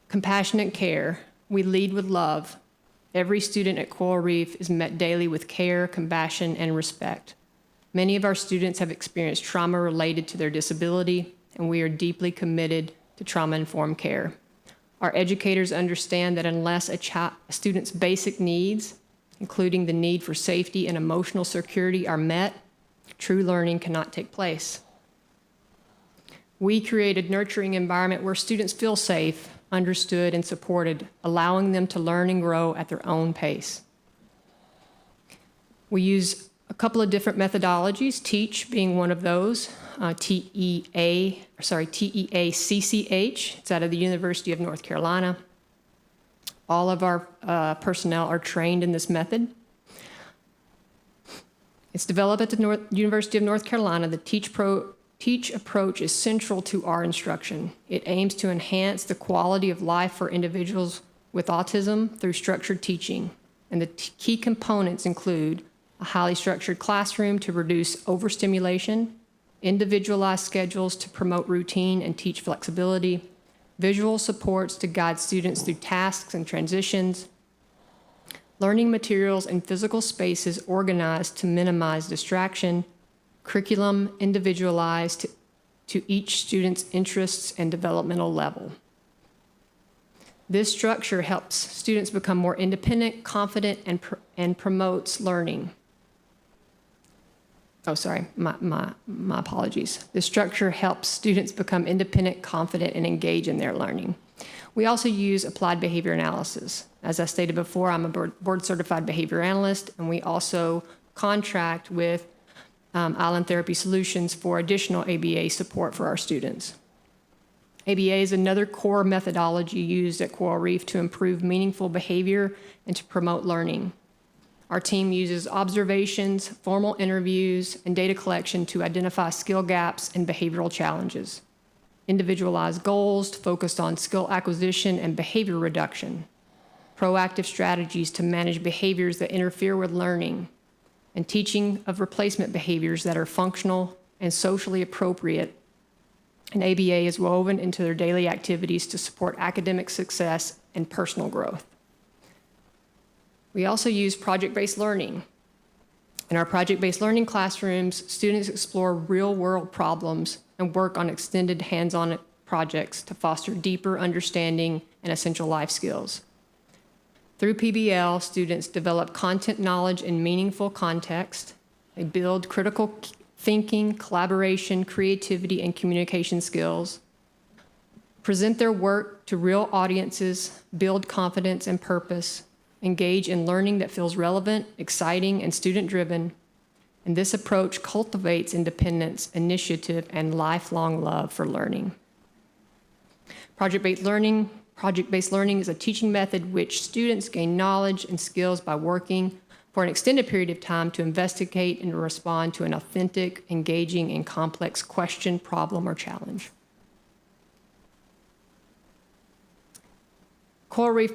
Compassionate care. We lead with love. Every student at Coral Reef is met daily with care, compassion, and respect. Many of our students have experienced trauma related to their disability, and we are deeply committed to trauma-informed care. Our educators understand that unless a student's basic needs, including the need for safety and emotional security, are met, true learning cannot take place. We create a nurturing environment where students feel safe, understood, and supported, allowing them to learn and grow at their own pace. We use a couple of different methodologies, TEACH being one of those, TEACCH. It's out of the University of North Carolina. All of our personnel are trained in this method. It's developed at the University of North Carolina. The TEACH approach is central to our instruction. It aims to enhance the quality of life for individuals with autism through structured teaching. And the key components include a highly structured classroom to reduce overstimulation, individualized schedules to promote routine and teach flexibility, visual supports to guide students through tasks and transitions, learning materials and physical spaces organized to minimize distraction, curriculum individualized to each student's interests and developmental level. This structure helps students become more independent, confident, and promotes learning. Oh, sorry, my apologies. This structure helps students become independent, confident, and engage in their learning. We also use applied behavior analysis. As I stated before, I'm a board-certified behavior analyst, and we also contract with Island Therapy Solutions for additional ABA support for our students. ABA is another core methodology used at Coral Reef to improve meaningful behavior and to promote learning. Our team uses observations, formal interviews, and data collection to identify skill gaps and behavioral challenges. Individualized goals focused on skill acquisition and behavior reduction. Proactive strategies to manage behaviors that interfere with learning, and teaching of replacement behaviors that are functional and socially appropriate. And ABA is woven into their daily activities to support academic success and personal growth. We also use project-based learning. In our project-based learning classrooms, students explore real-world problems and work on extended hands-on projects to foster deeper understanding and essential life skills. Through students develop content knowledge in meaningful context. They build critical thinking, collaboration, creativity, and communication skills, present their work to real audiences, build confidence and purpose, engage in learning that feels relevant, exciting, and student-driven. And this approach cultivates independence, initiative, and lifelong love for learning. Project-based learning is a teaching method which students gain knowledge and skills by working for an extended period of time to investigate and respond to an authentic, engaging, and complex question, problem, or challenge. Coral Reef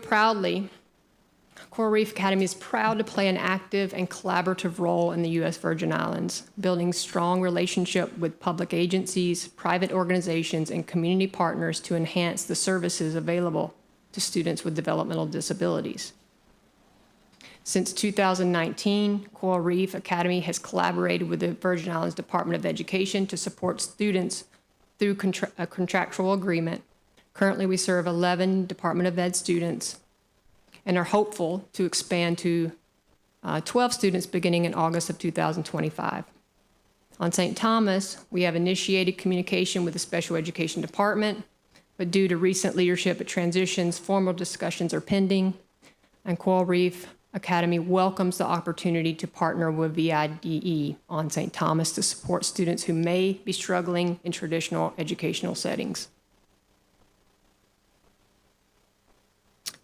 Academy is proud to play an active and collaborative role in the U.S. Virgin Islands, building strong relationship with public agencies, private organizations, and community partners to enhance the services available to students with developmental disabilities. Since 2019, Coral Reef Academy has collaborated with the Virgin Islands Department of Education to support students through a contractual agreement. Currently, we serve 11 Department of Ed students and are hopeful to expand to 12 students beginning in August of 2025. On St. Thomas, we have initiated communication with the Special Education Department, but due to recent leadership at transitions, formal discussions are pending, and Coral Reef Academy welcomes the opportunity to partner with VIDE on St. Thomas to support students who may be struggling in traditional educational settings.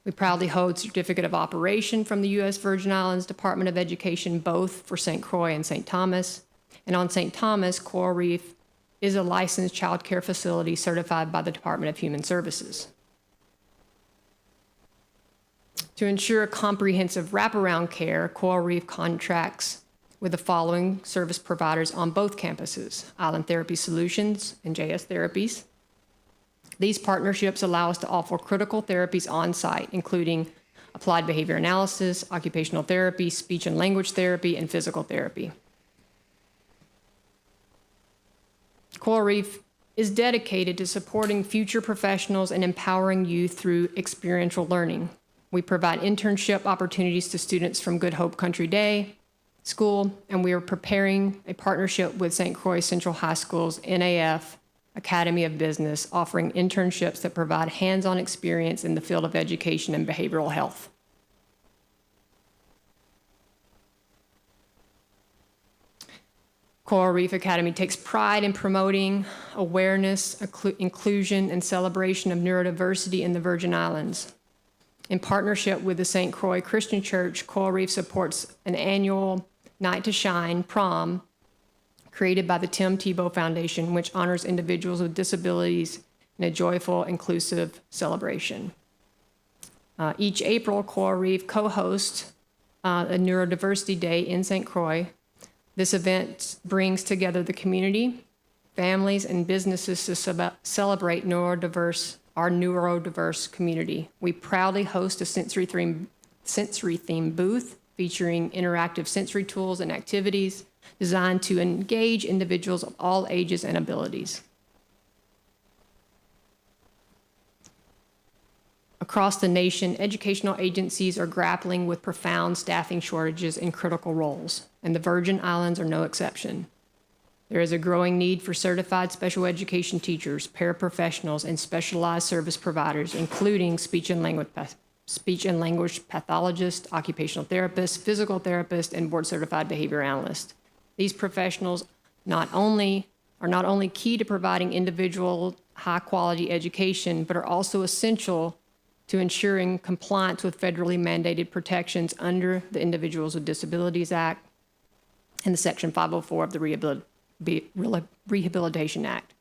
We proudly hold Certificate of Operation from the U.S. Virgin Islands Department of Education, both for St. Croix and St. Thomas. And on St. Thomas, Coral Reef is a licensed child care facility certified by the Department of Human Services. To ensure comprehensive wraparound care, Coral Reef contracts with the following service providers on both campuses: Island Therapy Solutions and JS Therapies. These partnerships allow us to offer critical therapies on site, including applied behavior analysis, occupational therapy, speech and language therapy, and physical therapy. Coral Reef is dedicated to supporting future professionals and empowering youth through experiential learning. We provide internship opportunities to students from Good Hope Country Day School, and we are preparing a partnership with St. Croix Central High School's NAF Academy of Business, offering internships that provide hands-on experience in the field of education and behavioral health. Coral Reef Academy takes pride in promoting awareness, inclusion, and celebration of neurodiversity in the Virgin Islands. In partnership with the St. Croix Christian Church, Coral Reef supports an annual Night to Shine prom created by the Tim Tebow Foundation, which honors individuals with disabilities in a joyful, inclusive celebration. Each April, Coral Reef co-hosts a Neurodiversity Day in St. Croix. This event brings together the community, families, and businesses to celebrate our neurodiverse community. We proudly host a sensory-themed booth featuring interactive sensory tools and activities designed to engage individuals of all ages and abilities. Across the nation, educational agencies are grappling with profound staffing shortages in critical roles, and the Virgin Islands are no exception. There is a growing need for certified special education teachers, paraprofessionals, and specialized service providers, including speech and language pathologists, occupational therapists, physical therapists, and board-certified behavior analysts. These professionals are not only key to providing individual high-quality education, but are also essential to ensuring compliance with federally mandated protections under the Individuals with Disabilities Act and the Section 504 of the Rehabilitation Act.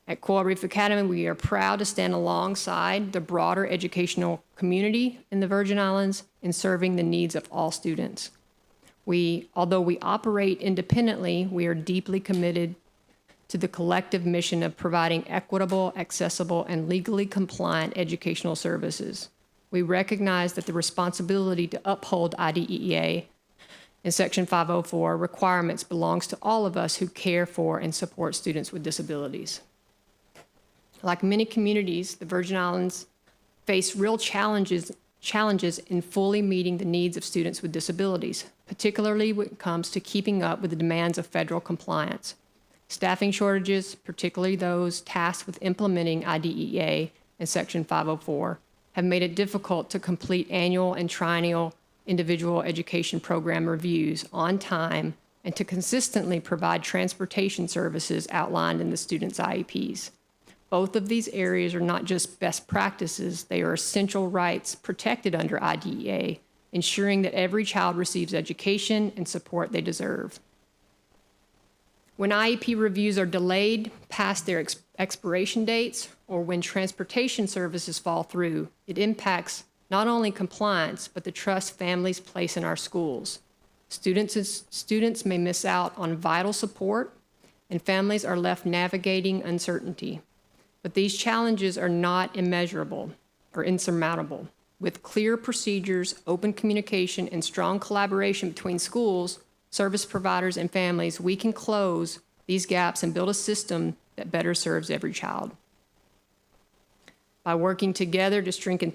At Coral Reef Academy, we are proud to stand alongside the broader educational community in the Virgin Islands in serving the needs of all students. Although we operate independently, we are deeply committed to the collective mission of providing equitable, accessible, and legally compliant educational services. We recognize that the responsibility to uphold IDEA and Section 504 requirements belongs to all of us who care for and support students with disabilities. Like many communities, the Virgin Islands face real challenges challenges in fully meeting the needs of students with disabilities, particularly when it comes to keeping up with the demands of federal compliance. Staffing shortages, particularly those tasked with implementing IDEA and Section 504, have made it difficult to complete annual and triennial individual education program reviews on time and to consistently provide transportation services outlined in the students' IEPs. Both of these areas are not just best practices, they are essential rights protected under IDEA, ensuring that every child receives education and support they deserve. When IEP reviews are delayed past their expiration dates, or when transportation services fall through, it impacts not only compliance, but the trust families place in our schools. Students may miss out on vital support, and families are left navigating uncertainty. But these challenges are not immeasurable or insurmountable. With clear procedures, open communication, and strong collaboration between schools, service providers, and families, we can close these gaps and build a system that better serves every child. By working together to strengthen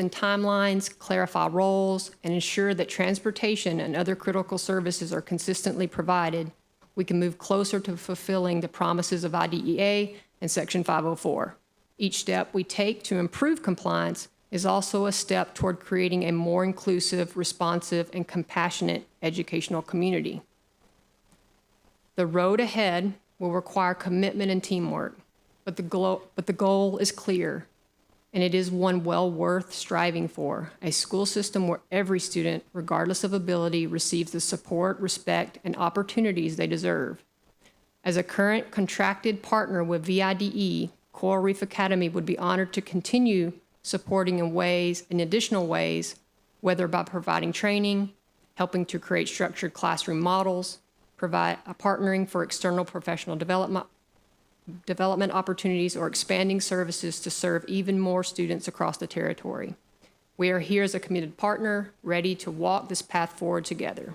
timelines, clarify roles, and ensure that transportation and other critical services are consistently provided, we can move closer to fulfilling the promises of IDEA and Section 504. Each step we take to improve compliance is also a step toward creating a more inclusive, responsive, and compassionate educational community. The road ahead will require commitment and teamwork, but the goal is clear, and it is one well worth striving for: a school system where every student, regardless of ability, receives the support, respect, and opportunities they deserve. As a current contracted partner with VIDE, Coral Reef Academy would be honored to continue supporting in additional ways, whether by providing training, helping to create structured classroom models, partnering for external professional development opportunities, or expanding services to serve even more students across the territory. We are here as a committed partner, ready to walk this path forward together.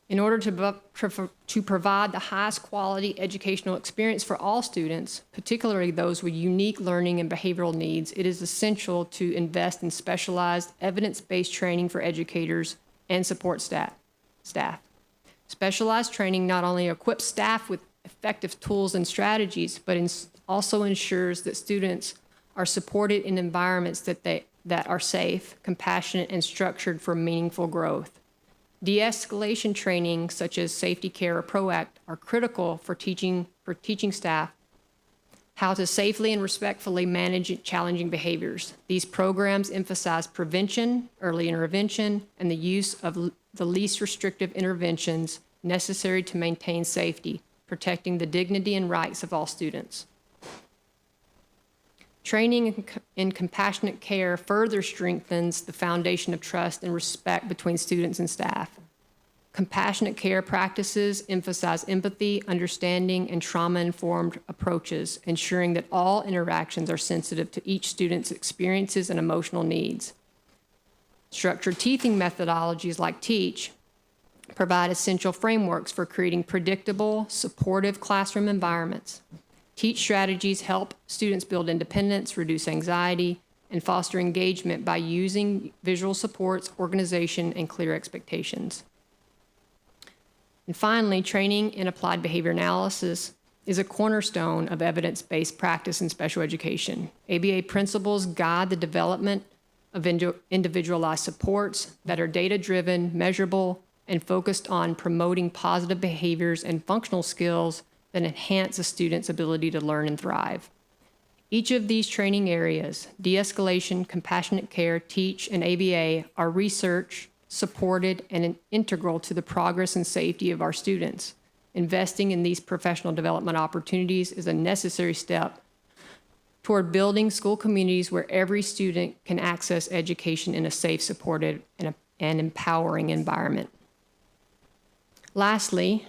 In order to provide the highest quality educational experience for all students, particularly those with unique learning and behavioral needs, it is essential to invest in specialized, evidence-based training for educators and support staff. Specialized training not only equips staff with effective tools and strategies, but also ensures that students are supported in environments that are safe, compassionate, and structured for meaningful growth. De-escalation training, such as Safety Care or PROACT, are critical for teaching staff how to safely and respectfully manage challenging behaviors. These programs emphasize prevention, early intervention, and the use of the least restrictive interventions necessary to maintain safety, protecting the dignity and rights of all students. Training in compassionate care further strengthens the foundation of trust and respect between students and staff. Compassionate care practices emphasize empathy, understanding, and trauma-informed approaches, ensuring that all interactions are sensitive to each student's experiences and emotional needs. Structured teaching methodologies like TEACH provide essential frameworks for creating predictable, supportive classroom environments. TEACH strategies help students build independence, reduce anxiety, and foster engagement by using visual supports, organization, and clear expectations. And finally, training in applied behavior analysis is a cornerstone of evidence-based practice in special education. ABA principles guide the development of individualized supports that are data-driven, measurable, and focused on promoting positive behaviors and functional skills that enhance a student's ability to learn and thrive. Each of these training areas, de-escalation, compassionate care, TEACH, and ABA, are research supported and integral to the progress and safety of our students. Investing in these professional development opportunities is a necessary step toward building school communities where every student can access education in a safe, supported, and empowering environment. Lastly,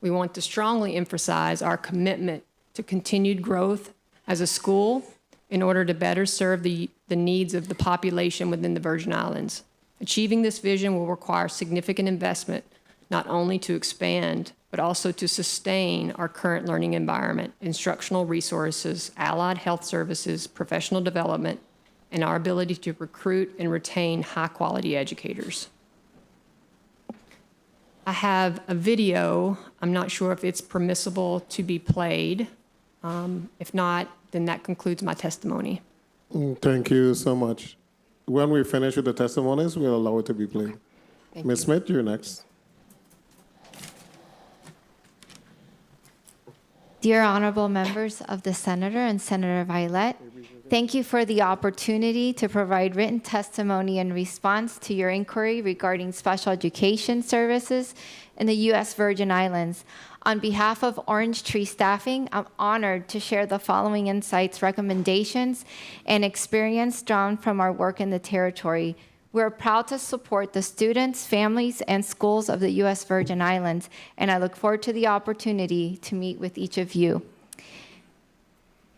we want to strongly emphasize our commitment to continued growth as a school in order to better serve the needs of the population within the Virgin Islands. Achieving this vision will require significant investment, not only to expand, but also to sustain our current learning environment, instructional resources, allied health services, professional development, and our ability to recruit and retain high-quality educators. I have a video. I'm not sure if it's permissible to be played. If not, then that concludes my testimony. Thank you so much. When we finish with the testimonies, we'll allow it to be played. Ms. Smith, you're next. Dear honorable members of the Senator and Senator Violet, thank you for the opportunity to provide written testimony in response to your inquiry regarding special education services in the U.S. Virgin Islands. On behalf of Orange Tree Staffing, I'm honored to share the following insights, recommendations, and experience drawn from our work in the territory. We're proud to support the students, families, and schools of the U.S. Virgin Islands, and I look forward to the opportunity to meet with each of you.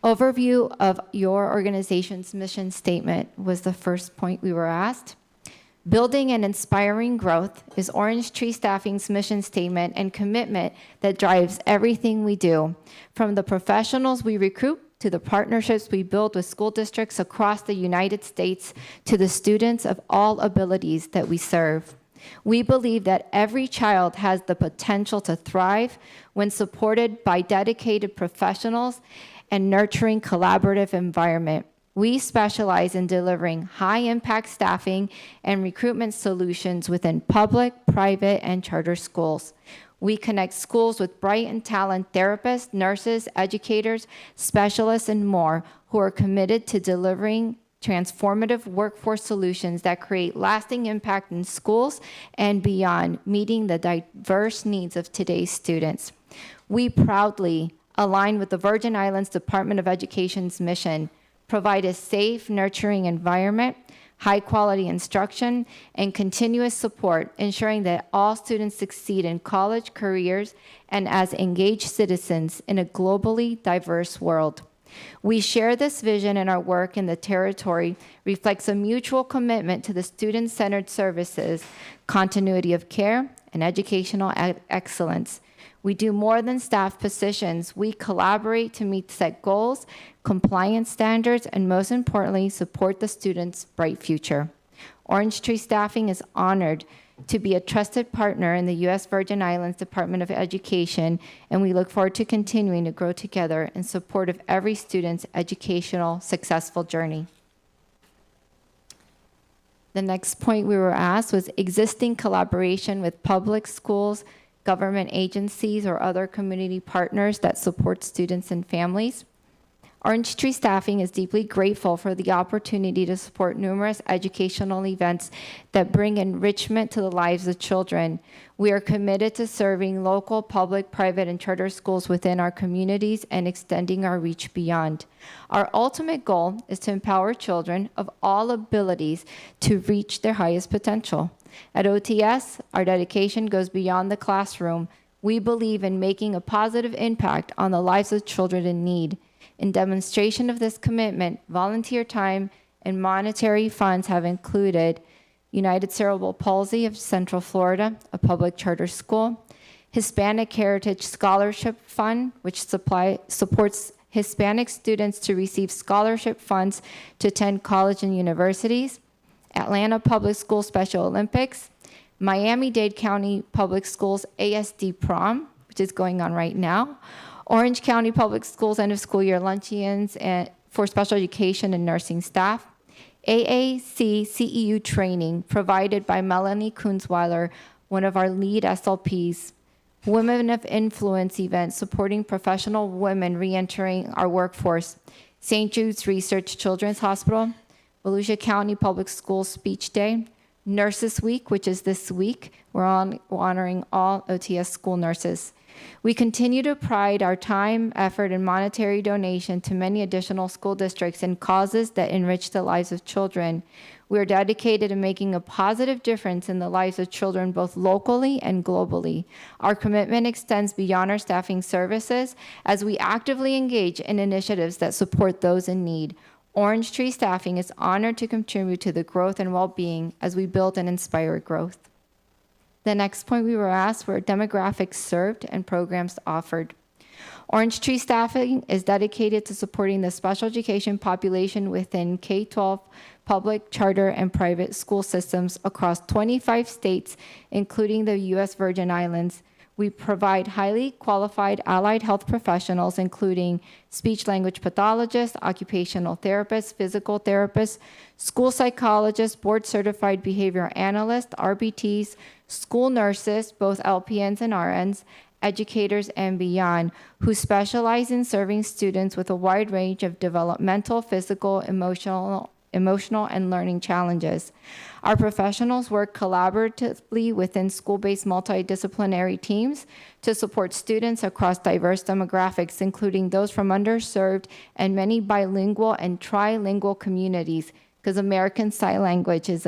Overview of your organization's mission statement was the first point we were asked. Building and inspiring growth is Orange Tree Staffing's mission statement and commitment that drives everything we do, from the professionals we recruit to the partnerships we build with school districts across the United States, to the students of all abilities that we serve. We believe that every child has the potential to thrive when supported by dedicated professionals and nurturing collaborative environment. We specialize in delivering high-impact staffing and recruitment solutions within public, private, and charter schools. We connect schools with bright and talented therapists, nurses, educators, specialists, and more who are committed to delivering transformative workforce solutions that create lasting impact in schools and beyond, meeting the diverse needs of today's students. We proudly align with the Virgin Islands Department of Education's mission, provide a safe, nurturing environment, high-quality instruction, and continuous support, ensuring that all students succeed in college, careers, and as engaged citizens in a globally diverse world. We share this vision, and our work in the territory reflects a mutual commitment to the student-centered services, continuity of care, and educational excellence. We do more than staff positions. We collaborate to meet set goals, compliance standards, and most importantly, support the students' bright future. Orange Tree Staffing is honored to be a trusted partner in the U.S. Virgin Islands Department of Education, and we look forward to continuing to grow together in support of every student's educational successful journey. The next point we were asked was existing collaboration with public schools, government agencies, or other community partners that support students and families. Orange Tree Staffing is deeply grateful for the opportunity to support numerous educational events that bring enrichment to the lives of children. We are committed to serving local, public, private, and charter schools within our communities and extending our reach beyond. Our ultimate goal is to empower children of all abilities to reach their highest potential. At OTS, our dedication goes beyond the classroom. We believe in making a positive impact on the lives of children in need. In demonstration of this commitment, volunteer time and monetary funds have included United Cerebral Palsy of Central Florida, a public charter school, Hispanic Heritage Scholarship Fund, which supports Hispanic students to receive scholarship funds to attend college and universities, Atlanta Public School Special Olympics, Miami-Dade County Public Schools ASD Prom, which is going on right now, Orange County Public Schools end of school year luncheons for special education and nursing staff, AAC CEU training provided by Melanie Kunzweiler, one of our lead SLPs, Women of Influence event supporting professional women reentering our workforce, St. Jude's Research Children's Hospital, Volusia County Public Schools Speech Day, Nurses Week, which is this week. We're honoring all OTS school nurses. We continue to pride our time, effort, and monetary donation to many additional school districts and causes that enrich the lives of children. We are dedicated to making a positive difference in the lives of children both locally and globally. Our commitment extends beyond our staffing services as we actively engage in initiatives that support those in need. Orange Tree Staffing is honored to contribute to the growth and well-being as we build and inspire growth. The next point we were asked were demographics served and programs offered. Orange Tree Staffing is dedicated to supporting the special education population within K-12 public, charter, and private school systems across 25 states, including the U.S. Virgin Islands. We provide highly qualified allied health professionals, including speech-language pathologists, occupational therapists, physical therapists, school psychologists, board-certified behavior analysts, RBTs, school nurses, both LPNs and RNs, educators, and beyond, who specialize in serving students with a wide range of developmental, physical, emotional, and learning challenges. Our professionals work collaboratively within school-based multidisciplinary teams to support students across diverse demographics, including those from underserved and many bilingual and trilingual communities, because American Sign Language is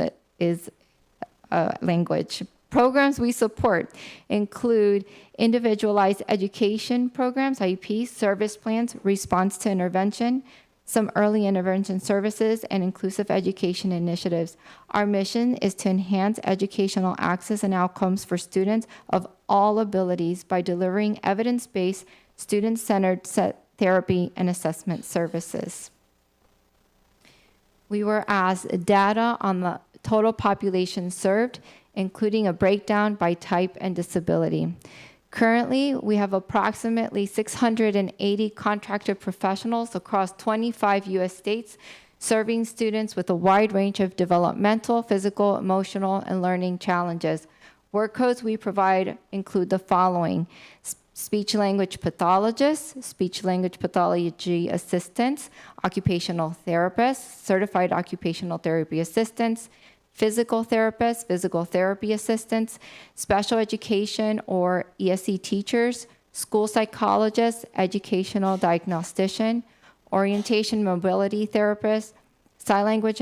a language. Programs we support include individualized education programs, IEPs, service plans, response to intervention, some early intervention services, and inclusive education initiatives. Our mission is to enhance educational access and outcomes for students of all abilities by delivering evidence-based, student-centered therapy and assessment services. We were asked data on the total population served, including a breakdown by type and disability. Currently, we have approximately 680 contracted professionals across 25 U.S. states, serving students with a wide range of developmental, physical, emotional, and learning challenges. Work codes we provide include the following: speech-language pathologists, speech-language pathology assistants, occupational therapists, certified occupational therapy assistants, physical therapists, physical therapy assistants, special education or ESE teachers, school psychologists, educational diagnostician, orientation mobility therapists, sign language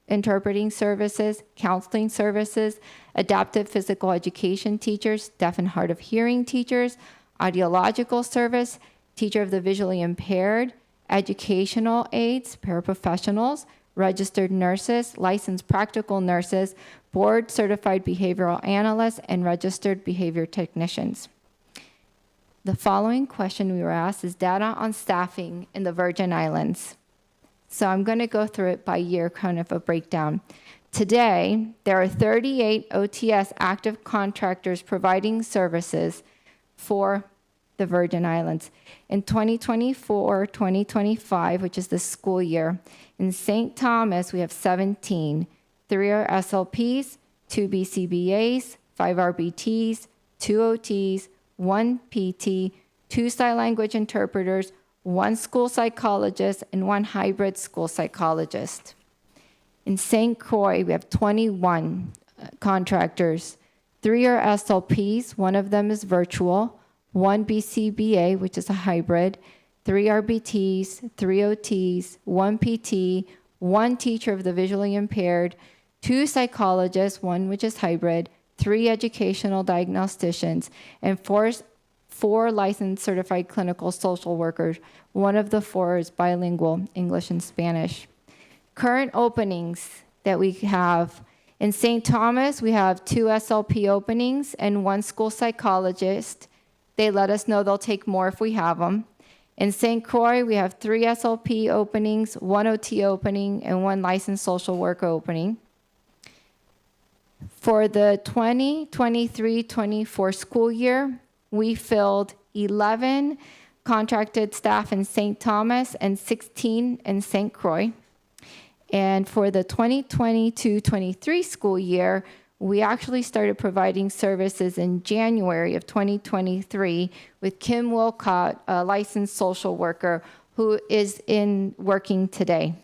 interpreting services, counseling services, adaptive physical education teachers, deaf and hard of hearing teachers, audiological service, teacher of the visually impaired, educational aides, paraprofessionals, registered nurses, licensed practical nurses, board-certified behavioral analysts, and registered behavior technicians. The following question we were asked is data on staffing in the Virgin Islands. So I'm going to go through it by year, kind of a breakdown. Today, there are 38 OTS active contractors providing services for the Virgin Islands. In 2024-2025, which is the school year, in St. Thomas, we have 17. 3 are SLPs, 2 BCBAs, 5 RBTs, 2 OTs, 1 PT, 2 sign language interpreters, 1 school psychologist, and 1 hybrid school psychologist. In St. Croix, we have 21 contractors. 3 are SLPs, 1 of them is virtual, 1 BCBA, which is a hybrid, 3 RBTs, 3 OTs, 1 PT, 1 teacher of the visually impaired, 2 psychologists, 1 which is hybrid, 3 educational diagnosticians, and 4 licensed certified clinical social workers. 1 of the 4 is bilingual, English and Spanish. Current openings that we have: in St. Thomas, we have 2 SLP openings and 1 school psychologist. They let us know they'll take more if we have them. In St. Croix, we have 3 SLP openings, 1 OT opening, and 1 licensed social worker opening. For the 2023-24 school year, we filled 11 contracted staff in St. Thomas and 16 in St. Croix. And for the 2022-23 school year, we actually started providing services in January of 2023 with Kim Wilcott, a licensed social worker who is working today.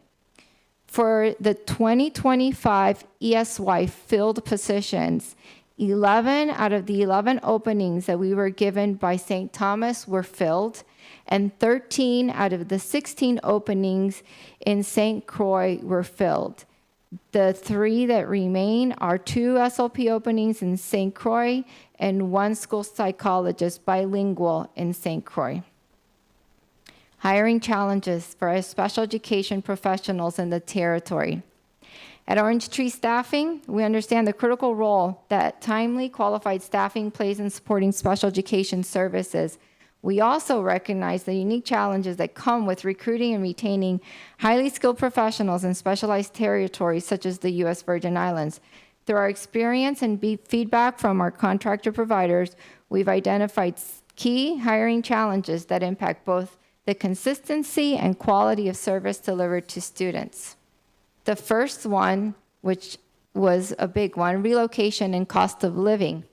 For the 2025 ESY filled positions, 11 out of the 11 openings that we were given by St. Thomas were filled, and 13 out of the 16 openings in St. Croix were filled. The 3 that remain are 2 SLP openings in St. Croix and 1 school psychologist bilingual in St. Croix. Hiring challenges for our special education professionals in the territory. At Orange Tree Staffing, we understand the critical role that timely qualified staffing plays in supporting special education services. We also recognize the unique challenges that come with recruiting and retaining highly skilled professionals in specialized territories such as the U.S. Virgin Islands. Through our experience and feedback from our contractor providers, we've identified key hiring challenges that impact both the consistency and quality of service delivered to students. The first one, which was a big one, relocation and cost of living.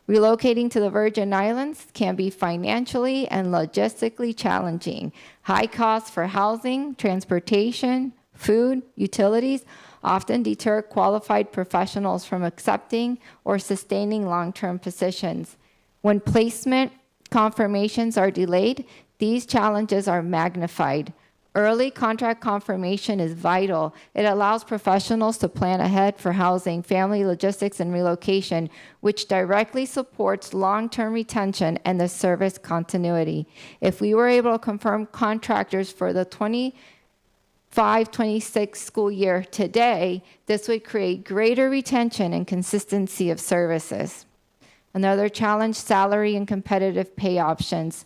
Relocating to the Virgin Islands can be financially and logistically challenging. High costs for housing, transportation, food, utilities often deter qualified professionals from accepting or sustaining long-term positions. When placement confirmations are delayed, these challenges are magnified. Early contract confirmation is vital. It allows professionals to plan ahead for housing, family logistics, and relocation, which directly supports long-term retention and the service continuity. If we were able to confirm contractors for the 25-26 school year today, this would create greater retention and consistency of services. Another challenge, salary and competitive pay options.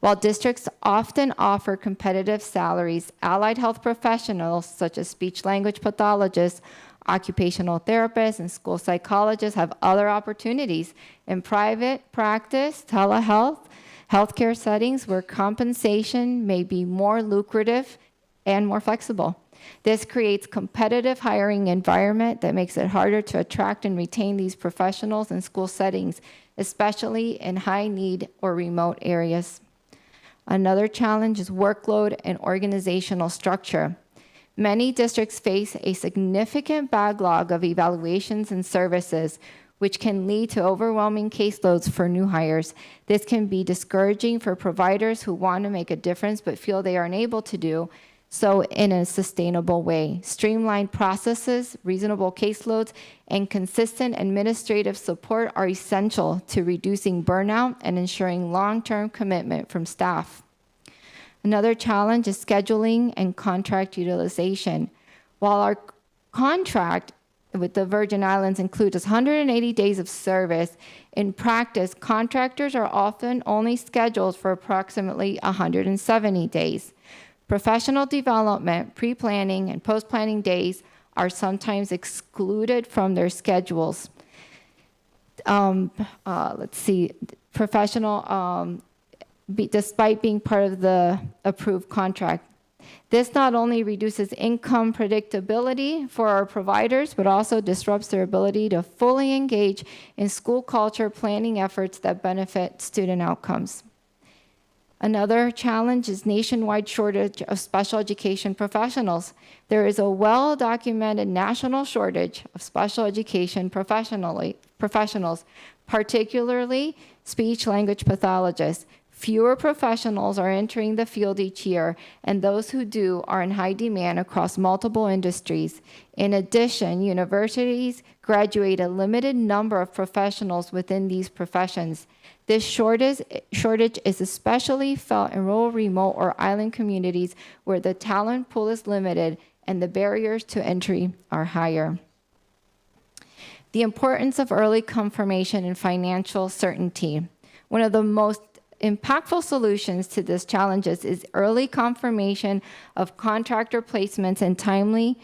While districts often offer competitive salaries, allied health professionals such as speech-language pathologists, occupational therapists, and school psychologists have other opportunities in private practice, telehealth, healthcare settings where compensation may be more lucrative and more flexible. This creates competitive hiring environment that makes it harder to attract and retain these professionals in school settings, especially in high need or remote areas. Another challenge is workload and organizational structure. Many districts face a significant backlog of evaluations and services, which can lead to overwhelming caseloads for new hires. This can be discouraging for providers who want to make a difference but feel they are unable to do so in a sustainable way. Streamlined processes, reasonable caseloads, and consistent administrative support are essential to reducing burnout and ensuring long-term commitment from staff. Another challenge is scheduling and contract utilization. While our contract with the Virgin Islands includes 180 days of service, in practice, contractors are often only scheduled for approximately 170 days. Professional development, pre-planning, and post-planning days are sometimes excluded from their schedules. Despite being part of the approved contract. This not only reduces income predictability for our providers, but also disrupts their ability to fully engage in school culture planning efforts that benefit student outcomes. Another challenge is nationwide shortage of special education professionals. There is a well-documented national shortage of special education professionals, particularly speech-language pathologists. Fewer professionals are entering the field each year, and those who do are in high demand across multiple industries. In addition, universities graduate a limited number of professionals within these professions. This shortage is especially felt in rural, remote, or island communities where the talent pool is limited and the barriers to entry are higher. The importance of early confirmation and financial certainty. One of the most impactful solutions to these challenges is early confirmation of contractor placements and timely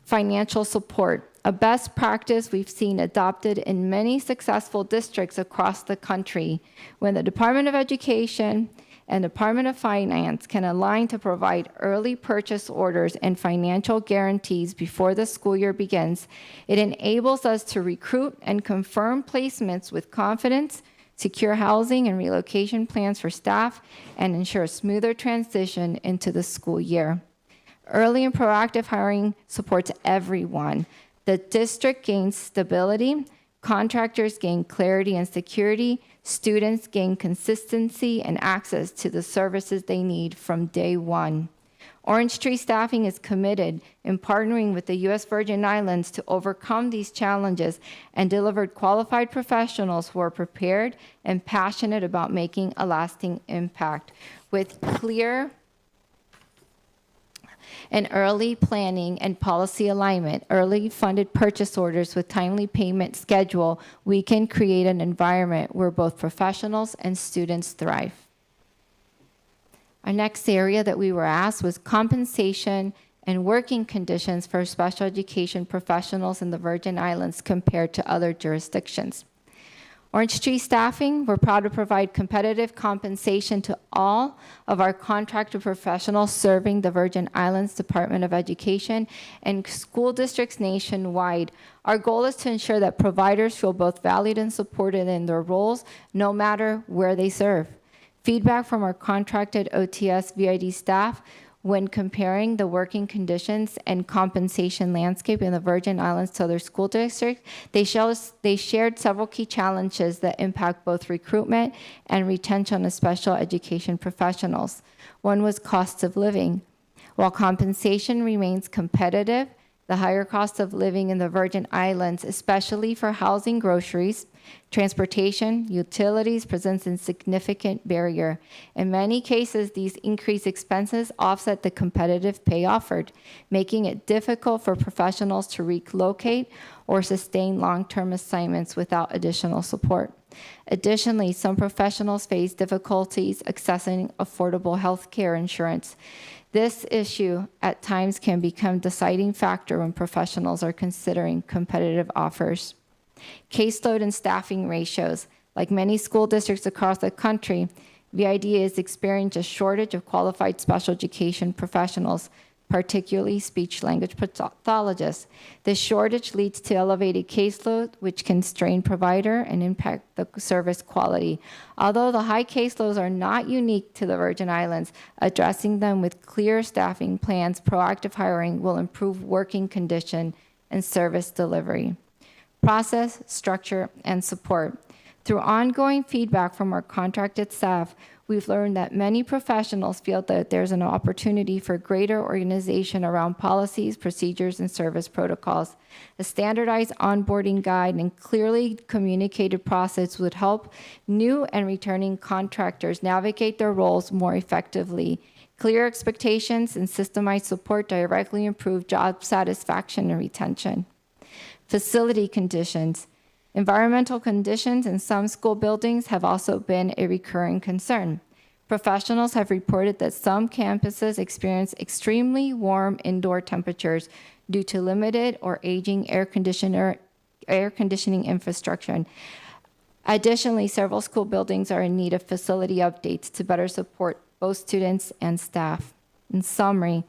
financial support. A best practice we've seen adopted in many successful districts across the country. When the Department of Education and Department of Finance can align to provide early purchase orders and financial guarantees before the school year begins, it enables us to recruit and confirm placements with confidence, secure housing and relocation plans for staff, and ensure a smoother transition into the school year. Early and proactive hiring supports everyone. The district gains stability, contractors gain clarity and security, students gain consistency and access to the services they need from day one. Orange Tree Staffing is committed in partnering with the U.S. Virgin Islands to overcome these challenges and delivered qualified professionals who are prepared and passionate about making a lasting impact. With clear and early planning and policy alignment, early funded purchase orders with timely payment schedule, we can create an environment where both professionals and students thrive. Our next area that we were asked was compensation and working conditions for special education professionals in the Virgin Islands compared to other jurisdictions. Orange Tree Staffing, we're proud to provide competitive compensation to all of our contracted professionals serving the Virgin Islands Department of Education and school districts nationwide. Our goal is to ensure that providers feel both valued and supported in their roles, no matter where they serve. Feedback from our contracted OTS VID staff when comparing the working conditions and compensation landscape in the Virgin Islands to other school districts, they shared several key challenges that impact both recruitment and retention of special education professionals. One was cost of living. While compensation remains competitive, the higher cost of living in the Virgin Islands, especially for housing, groceries, transportation, utilities, presents a significant barrier. In many cases, these increased expenses offset the competitive pay offered, making it difficult for professionals to relocate or sustain long-term assignments without additional support. Additionally, some professionals face difficulties accessing affordable health care insurance. This issue at times can become a deciding factor when professionals are considering competitive offers. Caseload and staffing ratios. Like many school districts across the country, VID is experiencing a shortage of qualified special education professionals, particularly speech-language pathologists. This shortage leads to elevated caseload, which can strain provider and impact the service quality. Although the high caseloads are not unique to the Virgin Islands, addressing them with clear staffing plans, proactive hiring will improve working condition and service delivery. Process, structure, and support. Through ongoing feedback from our contracted staff, we've learned that many professionals feel that there's an opportunity for greater organization around policies, procedures, and service protocols. A standardized onboarding guide and clearly communicated process would help new and returning contractors navigate their roles more effectively. Clear expectations and systemized support directly improve job satisfaction and retention. Facility conditions. Environmental conditions in some school buildings have also been a recurring concern. Professionals have reported that some campuses experience extremely warm indoor temperatures due to limited or aging air conditioning infrastructure. Additionally, several school buildings are in need of facility updates to better support both students and staff. In summary,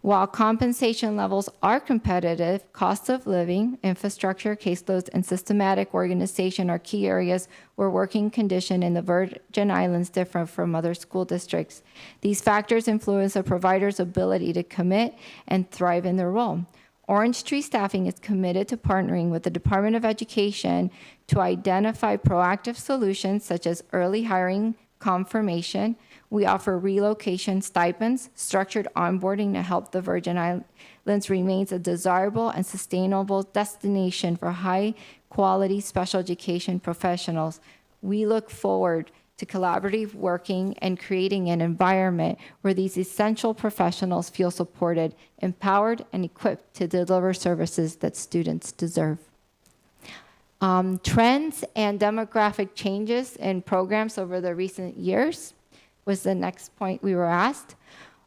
while compensation levels are competitive, cost of living, infrastructure, caseloads, and systematic organization are key areas where working conditions in the Virgin Islands differ from other school districts. These factors influence a provider's ability to commit and thrive in their role. Orange Tree Staffing is committed to partnering with the Department of Education to identify proactive solutions such as early hiring confirmation. We offer relocation stipends, structured onboarding to help the Virgin Islands remains a desirable and sustainable destination for high-quality special education professionals. We look forward to collaborative working and creating an environment where these essential professionals feel supported, empowered, and equipped to deliver services that students deserve. Trends and demographic changes in programs over the recent years was the next point we were asked.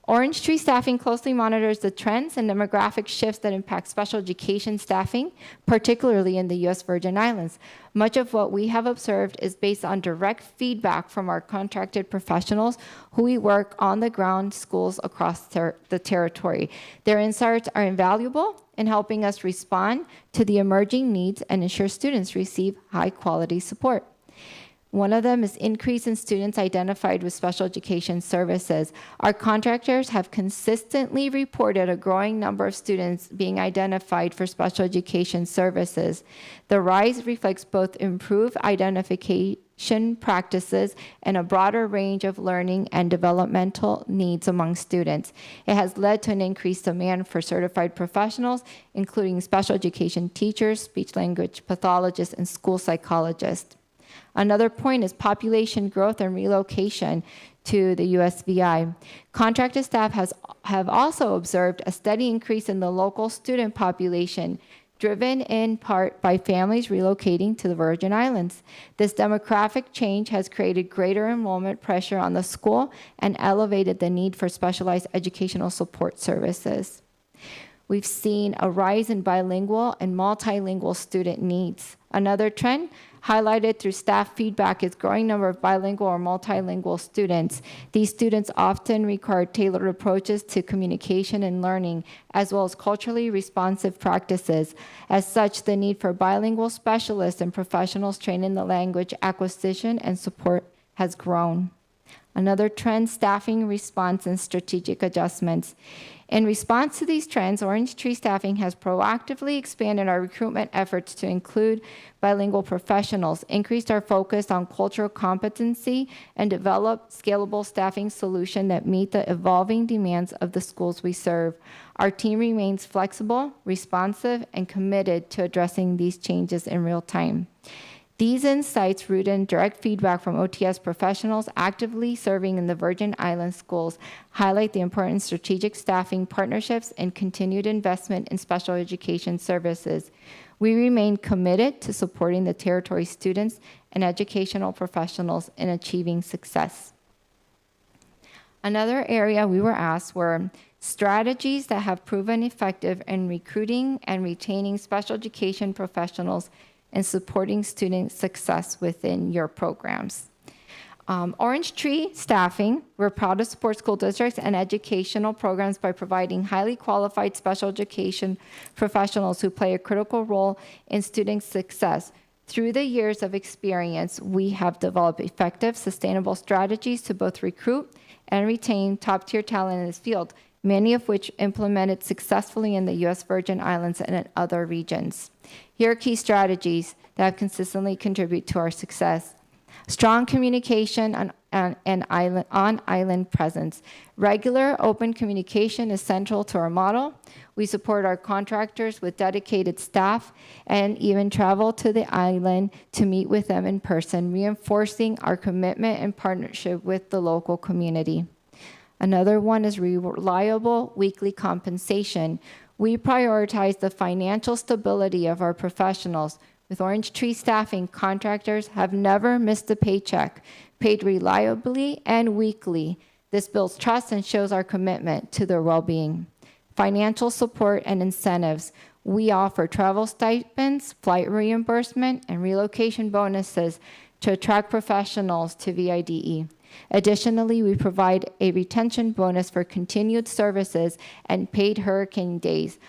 Orange Tree Staffing closely monitors the trends and demographic shifts that impact special education staffing, particularly in the U.S. Virgin Islands. Much of what we have observed is based on direct feedback from our contracted professionals who we work on the ground schools across the territory. Their insights are invaluable in helping us respond to the emerging needs and ensure students receive high-quality support. One of them is increase in students identified with special education services. Our contractors have consistently reported a growing number of students being identified for special education services. The rise reflects both improved identification practices and a broader range of learning and developmental needs among students. It has led to an increased demand for certified professionals, including special education teachers, speech-language pathologists, and school psychologists. Another point is population growth and relocation to the USVI. Contracted staff have also observed a steady increase in the local student population driven in part by families relocating to the Virgin Islands. This demographic change has created greater enrollment pressure on the school and elevated the need for specialized educational support services. We've seen a rise in bilingual and multilingual student needs. Another trend highlighted through staff feedback is growing number of bilingual or multilingual students. These students often require tailored approaches to communication and learning, as well as culturally responsive practices. As such, the need for bilingual specialists and professionals trained in the language acquisition and support has grown. Another trend, staffing response and strategic adjustments. In response to these trends, Orange Tree Staffing has proactively expanded our recruitment efforts to include bilingual professionals, increased our focus on cultural competency, and developed scalable staffing solutions that meet the evolving demands of the schools we serve. Our team remains flexible, responsive, and committed to addressing these changes in real time. These insights, rooted in direct feedback from OTS professionals actively serving in the Virgin Islands schools, highlight the important strategic staffing partnerships and continued investment in special education services. We remain committed to supporting the territory students and educational professionals in achieving success. Another area we were asked were strategies that have proven effective in recruiting and retaining special education professionals and supporting student success within your programs. Orange Tree Staffing, we're proud to support school districts and educational programs by providing highly qualified special education professionals who play a critical role in student success. Through the years of experience, we have developed effective, sustainable strategies to both recruit and retain top-tier talent in this field, many of which implemented successfully in the U.S. Virgin Islands and in other regions. Here are key strategies that have consistently contributed to our success. Strong communication and on-island presence. Regular open communication is central to our model. We support our contractors with dedicated staff and even travel to the island to meet with them in person, reinforcing our commitment and partnership with the local community. Another one is reliable weekly compensation. We prioritize the financial stability of our professionals. With Orange Tree Staffing, contractors have never missed a paycheck, paid reliably and weekly. This builds trust and shows our commitment to their well-being. Financial support and incentives. We offer travel stipends, flight reimbursement, and relocation bonuses to attract professionals to VIDE. Additionally, we provide a retention bonus for continued services and paid hurricane days,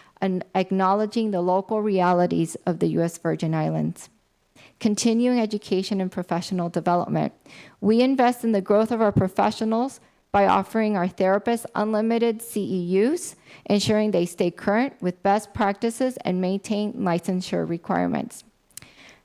acknowledging the local realities of the U.S. Virgin Islands. Continuing education and professional development. We invest in the growth of our professionals by offering our therapists unlimited CEUs, ensuring they stay current with best practices and maintain licensure requirements.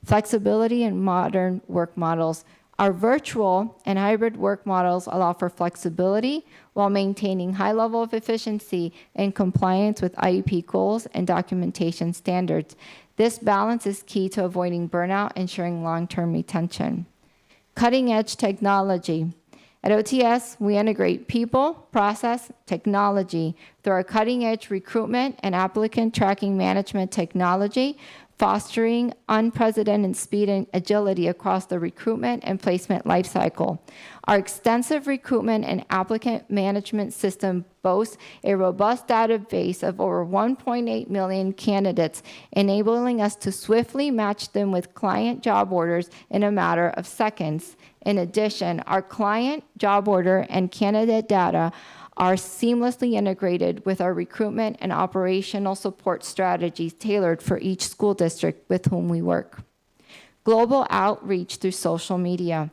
Flexibility and modern work models. Our virtual and hybrid work models allow for flexibility while maintaining high level of efficiency and compliance with IEP goals and documentation standards. This balance is key to avoiding burnout, ensuring long-term retention. Cutting-edge technology. At OTS, we integrate people, process, technology through our cutting-edge recruitment and applicant tracking management technology, fostering unprecedented speed and agility across the recruitment and placement lifecycle. Our extensive recruitment and applicant management system boasts a robust database of over 1.8 million candidates, enabling us to swiftly match them with client job orders in a matter of seconds. In addition, our client job order and candidate data are seamlessly integrated with our recruitment and operational support strategies tailored for each school district with whom we work. Global outreach through social media.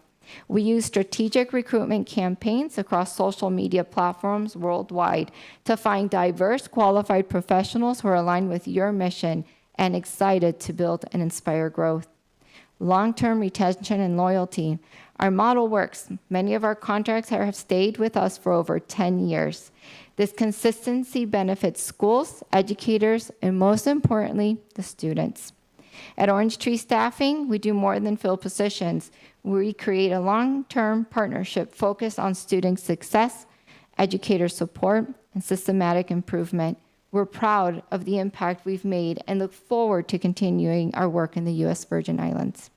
We use strategic recruitment campaigns across social media platforms worldwide to find diverse, qualified professionals who are aligned with your mission and excited to build and inspire growth. Long-term retention and loyalty. Our model works. Many of our contracts have stayed with us for over 10 years. This consistency benefits schools, educators, and most importantly, the students. At Orange Tree Staffing, we do more than fill positions. We create a long-term partnership focused on student success, educator support, and systematic improvement. We're proud of the impact we've made and look forward to continuing our work in the U.S. Virgin Islands.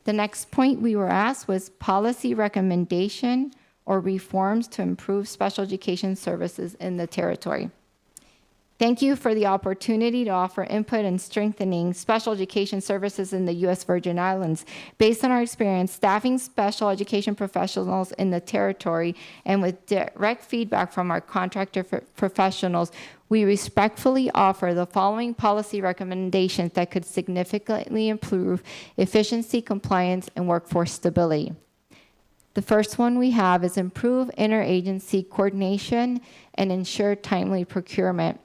The next point we were asked was policy recommendation or reforms to improve special education services in the territory. Thank you for the opportunity to offer input in strengthening special education services in the U.S. Virgin Islands. Based on our experience staffing special education professionals in the territory and with direct feedback from our contractor professionals, we respectfully offer the following policy recommendations that could significantly improve efficiency, compliance, and workforce stability. The first one we have is improve interagency coordination and ensure timely procurement.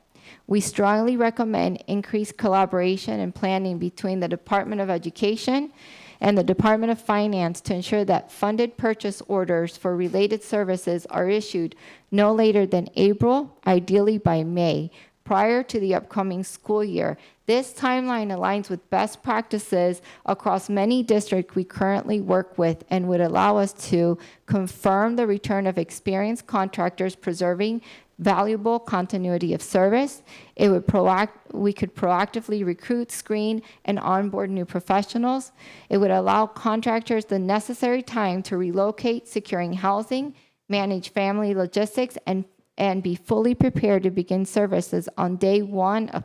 We strongly recommend increased collaboration and planning between the Department of Education and the Department of Finance to ensure that funded purchase orders for related services are issued no later than April, ideally by May, prior to the upcoming school year. This timeline aligns with best practices across many districts we currently work with and would allow us to confirm the return of experienced contractors preserving valuable continuity of service. We could proactively recruit, screen, and onboard new professionals. It would allow contractors the necessary time to relocate, securing housing, manage family logistics, and be fully prepared to begin services on day one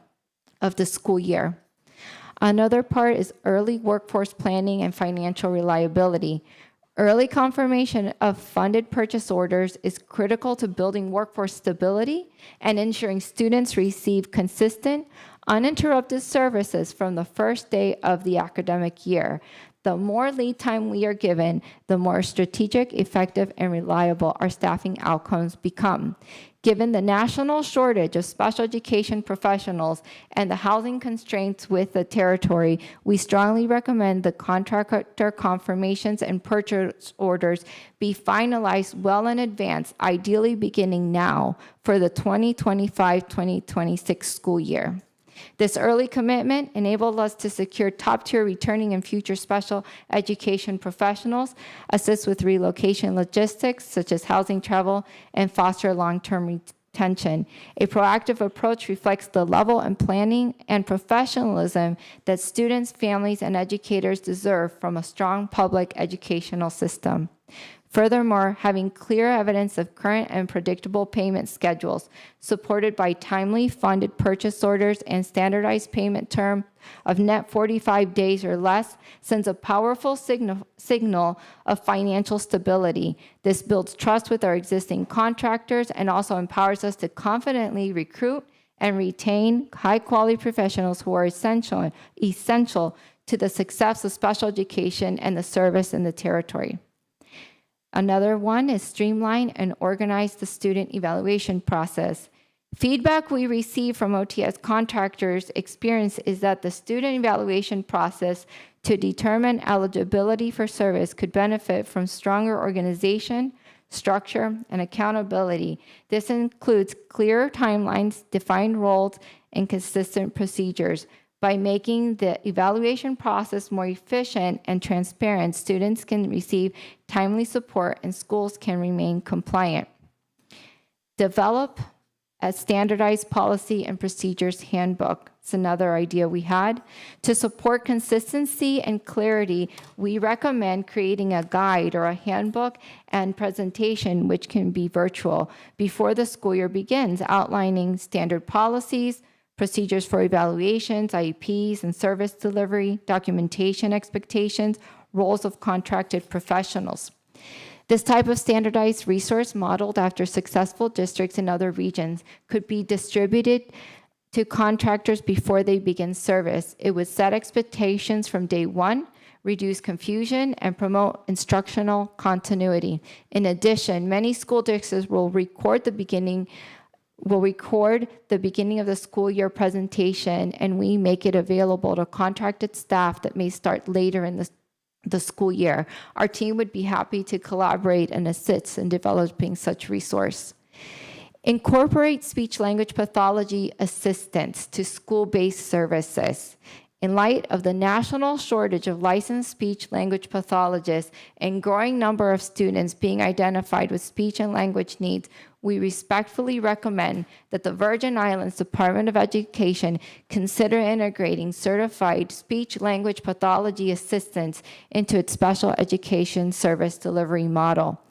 of the school year. Another part is early workforce planning and financial reliability. Early confirmation of funded purchase orders is critical to building workforce stability and ensuring students receive consistent, uninterrupted services from the first day of the academic year. The more lead time we are given, the more strategic, effective, and reliable our staffing outcomes become. Given the national shortage of special education professionals and the housing constraints with the territory, we strongly recommend the contractor confirmations and purchase orders be finalized well in advance, ideally beginning now for the 2025-2026 school year. This early commitment enabled us to secure top-tier returning and future special education professionals, assist with relocation logistics, such as housing, travel, and foster long-term retention. A proactive approach reflects the level of planning and professionalism that students, families, and educators deserve from a strong public educational system. Furthermore, having clear evidence of current and predictable payment schedules, supported by timely funded purchase orders and standardized payment term of net 45 days or less, sends a powerful signal of financial stability. This builds trust with our existing contractors and also empowers us to confidently recruit and retain high-quality professionals who are essential to the success of special education and the service in the territory. Another one is streamline and organize the student evaluation process. Feedback we receive from OTS contractors' experience is that the student evaluation process to determine eligibility for service could benefit from stronger organization, structure, and accountability. This includes clear timelines, defined roles, and consistent procedures. By making the evaluation process more efficient and transparent, students can receive timely support and schools can remain compliant. Develop a standardized policy and procedures handbook. It's another idea we had. To support consistency and clarity, we recommend creating a guide or a handbook and presentation, which can be virtual, before the school year begins, outlining standard policies, procedures for evaluations, IEPs, and service delivery, documentation expectations, roles of contracted professionals. This type of standardized resource modeled after successful districts in other regions could be distributed to contractors before they begin service. It would set expectations from day one, reduce confusion, and promote instructional continuity. In addition, many school districts will record the beginning of the school year presentation, and we make it available to contracted staff that may start later in the school year. Our team would be happy to collaborate and assist in developing such resource. Incorporate speech-language pathology assistance to school-based services. In light of the national shortage of licensed speech language pathologists and growing number of students being identified with speech and language needs, we respectfully recommend that the Virgin Islands Department of Education consider integrating certified speech language pathology assistants into its special education service delivery model.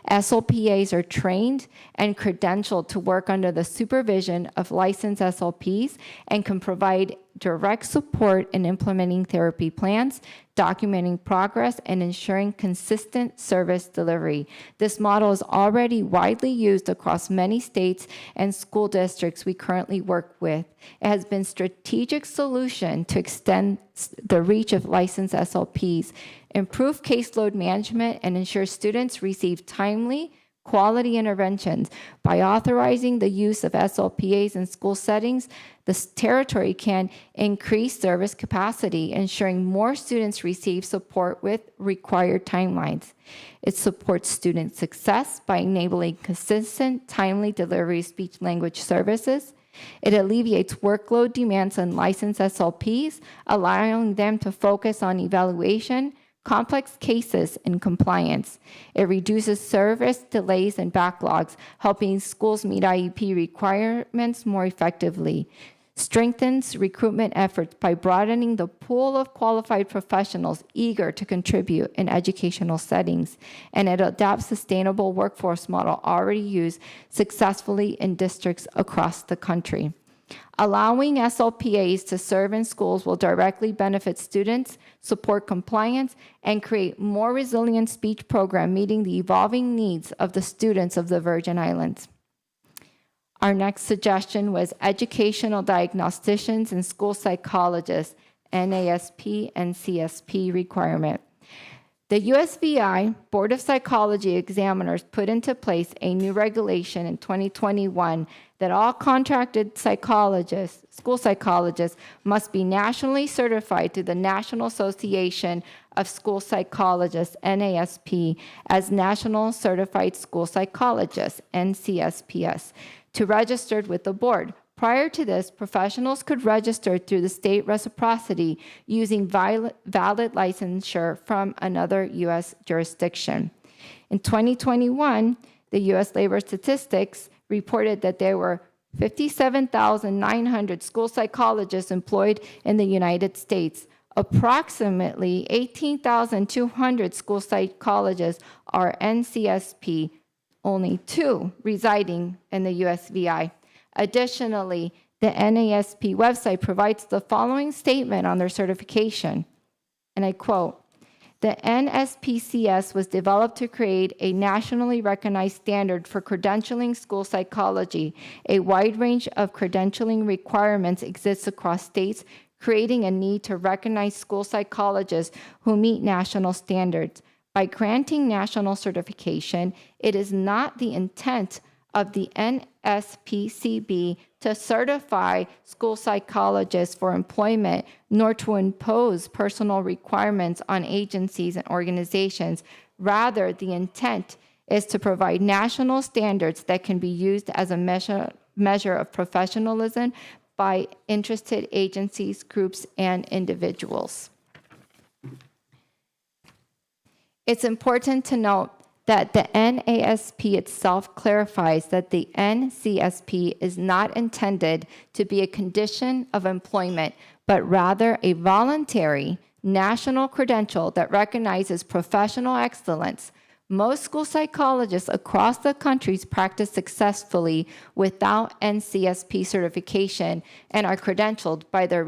SLPAs are trained and credentialed to work under the supervision of licensed SLPs and can provide direct support in implementing therapy plans, documenting progress, and ensuring consistent service delivery. This model is already widely used across many states and school districts we currently work with. It has been a strategic solution to extend the reach of licensed SLPs, improve caseload management, and ensure students receive timely, quality interventions. By authorizing the use of SLPAs in school settings, the territory can increase service capacity, ensuring more students receive support with required timelines. It supports student success by enabling consistent, timely delivery of speech-language services. It alleviates workload demands on licensed SLPs, allowing them to focus on evaluation, complex cases, and compliance. It reduces service delays and backlogs, helping schools meet IEP requirements more effectively. Strengthens recruitment efforts by broadening the pool of qualified professionals eager to contribute in educational settings, and it adopts sustainable workforce model already used successfully in districts across the country. Allowing SLPAs to serve in schools will directly benefit students, support compliance, and create more resilient speech program meeting the evolving needs of the students of the Virgin Islands. Our next suggestion was educational diagnosticians and school psychologists, NASP and CSP requirement. The USVI Board of Psychology Examiners put into place a new regulation in 2021 that all contracted psychologists, school psychologists, must be nationally certified through the National Association of School Psychologists, NASP, as National Certified School Psychologists, NCSPS, to register with the board. Prior to this, professionals could register through the state reciprocity using valid licensure from another U.S. jurisdiction. In 2021, the U.S. Labor Statistics reported that there were 57,900 school psychologists employed in the United States. Approximately 18,200 school psychologists are NCSP, only 2 residing in the USVI. Additionally, the NASP website provides the following statement on their certification, and I quote, "The NSPCS was developed to create a nationally recognized standard for credentialing school psychology. A wide range of credentialing requirements exists across states, creating a need to recognize school psychologists who meet national standards. By granting national certification, it is not the intent of the NSPCB to certify school psychologists for employment, nor to impose personal requirements on agencies and organizations. Rather, the intent is to provide national standards that can be used as a measure of professionalism by interested agencies, groups, and individuals." It's important to note that the NASP itself clarifies that the NCSP is not intended to be a condition of employment, but rather a voluntary national credential that recognizes professional excellence. Most school psychologists across the country practice successfully without NCSP certification and are credentialed by their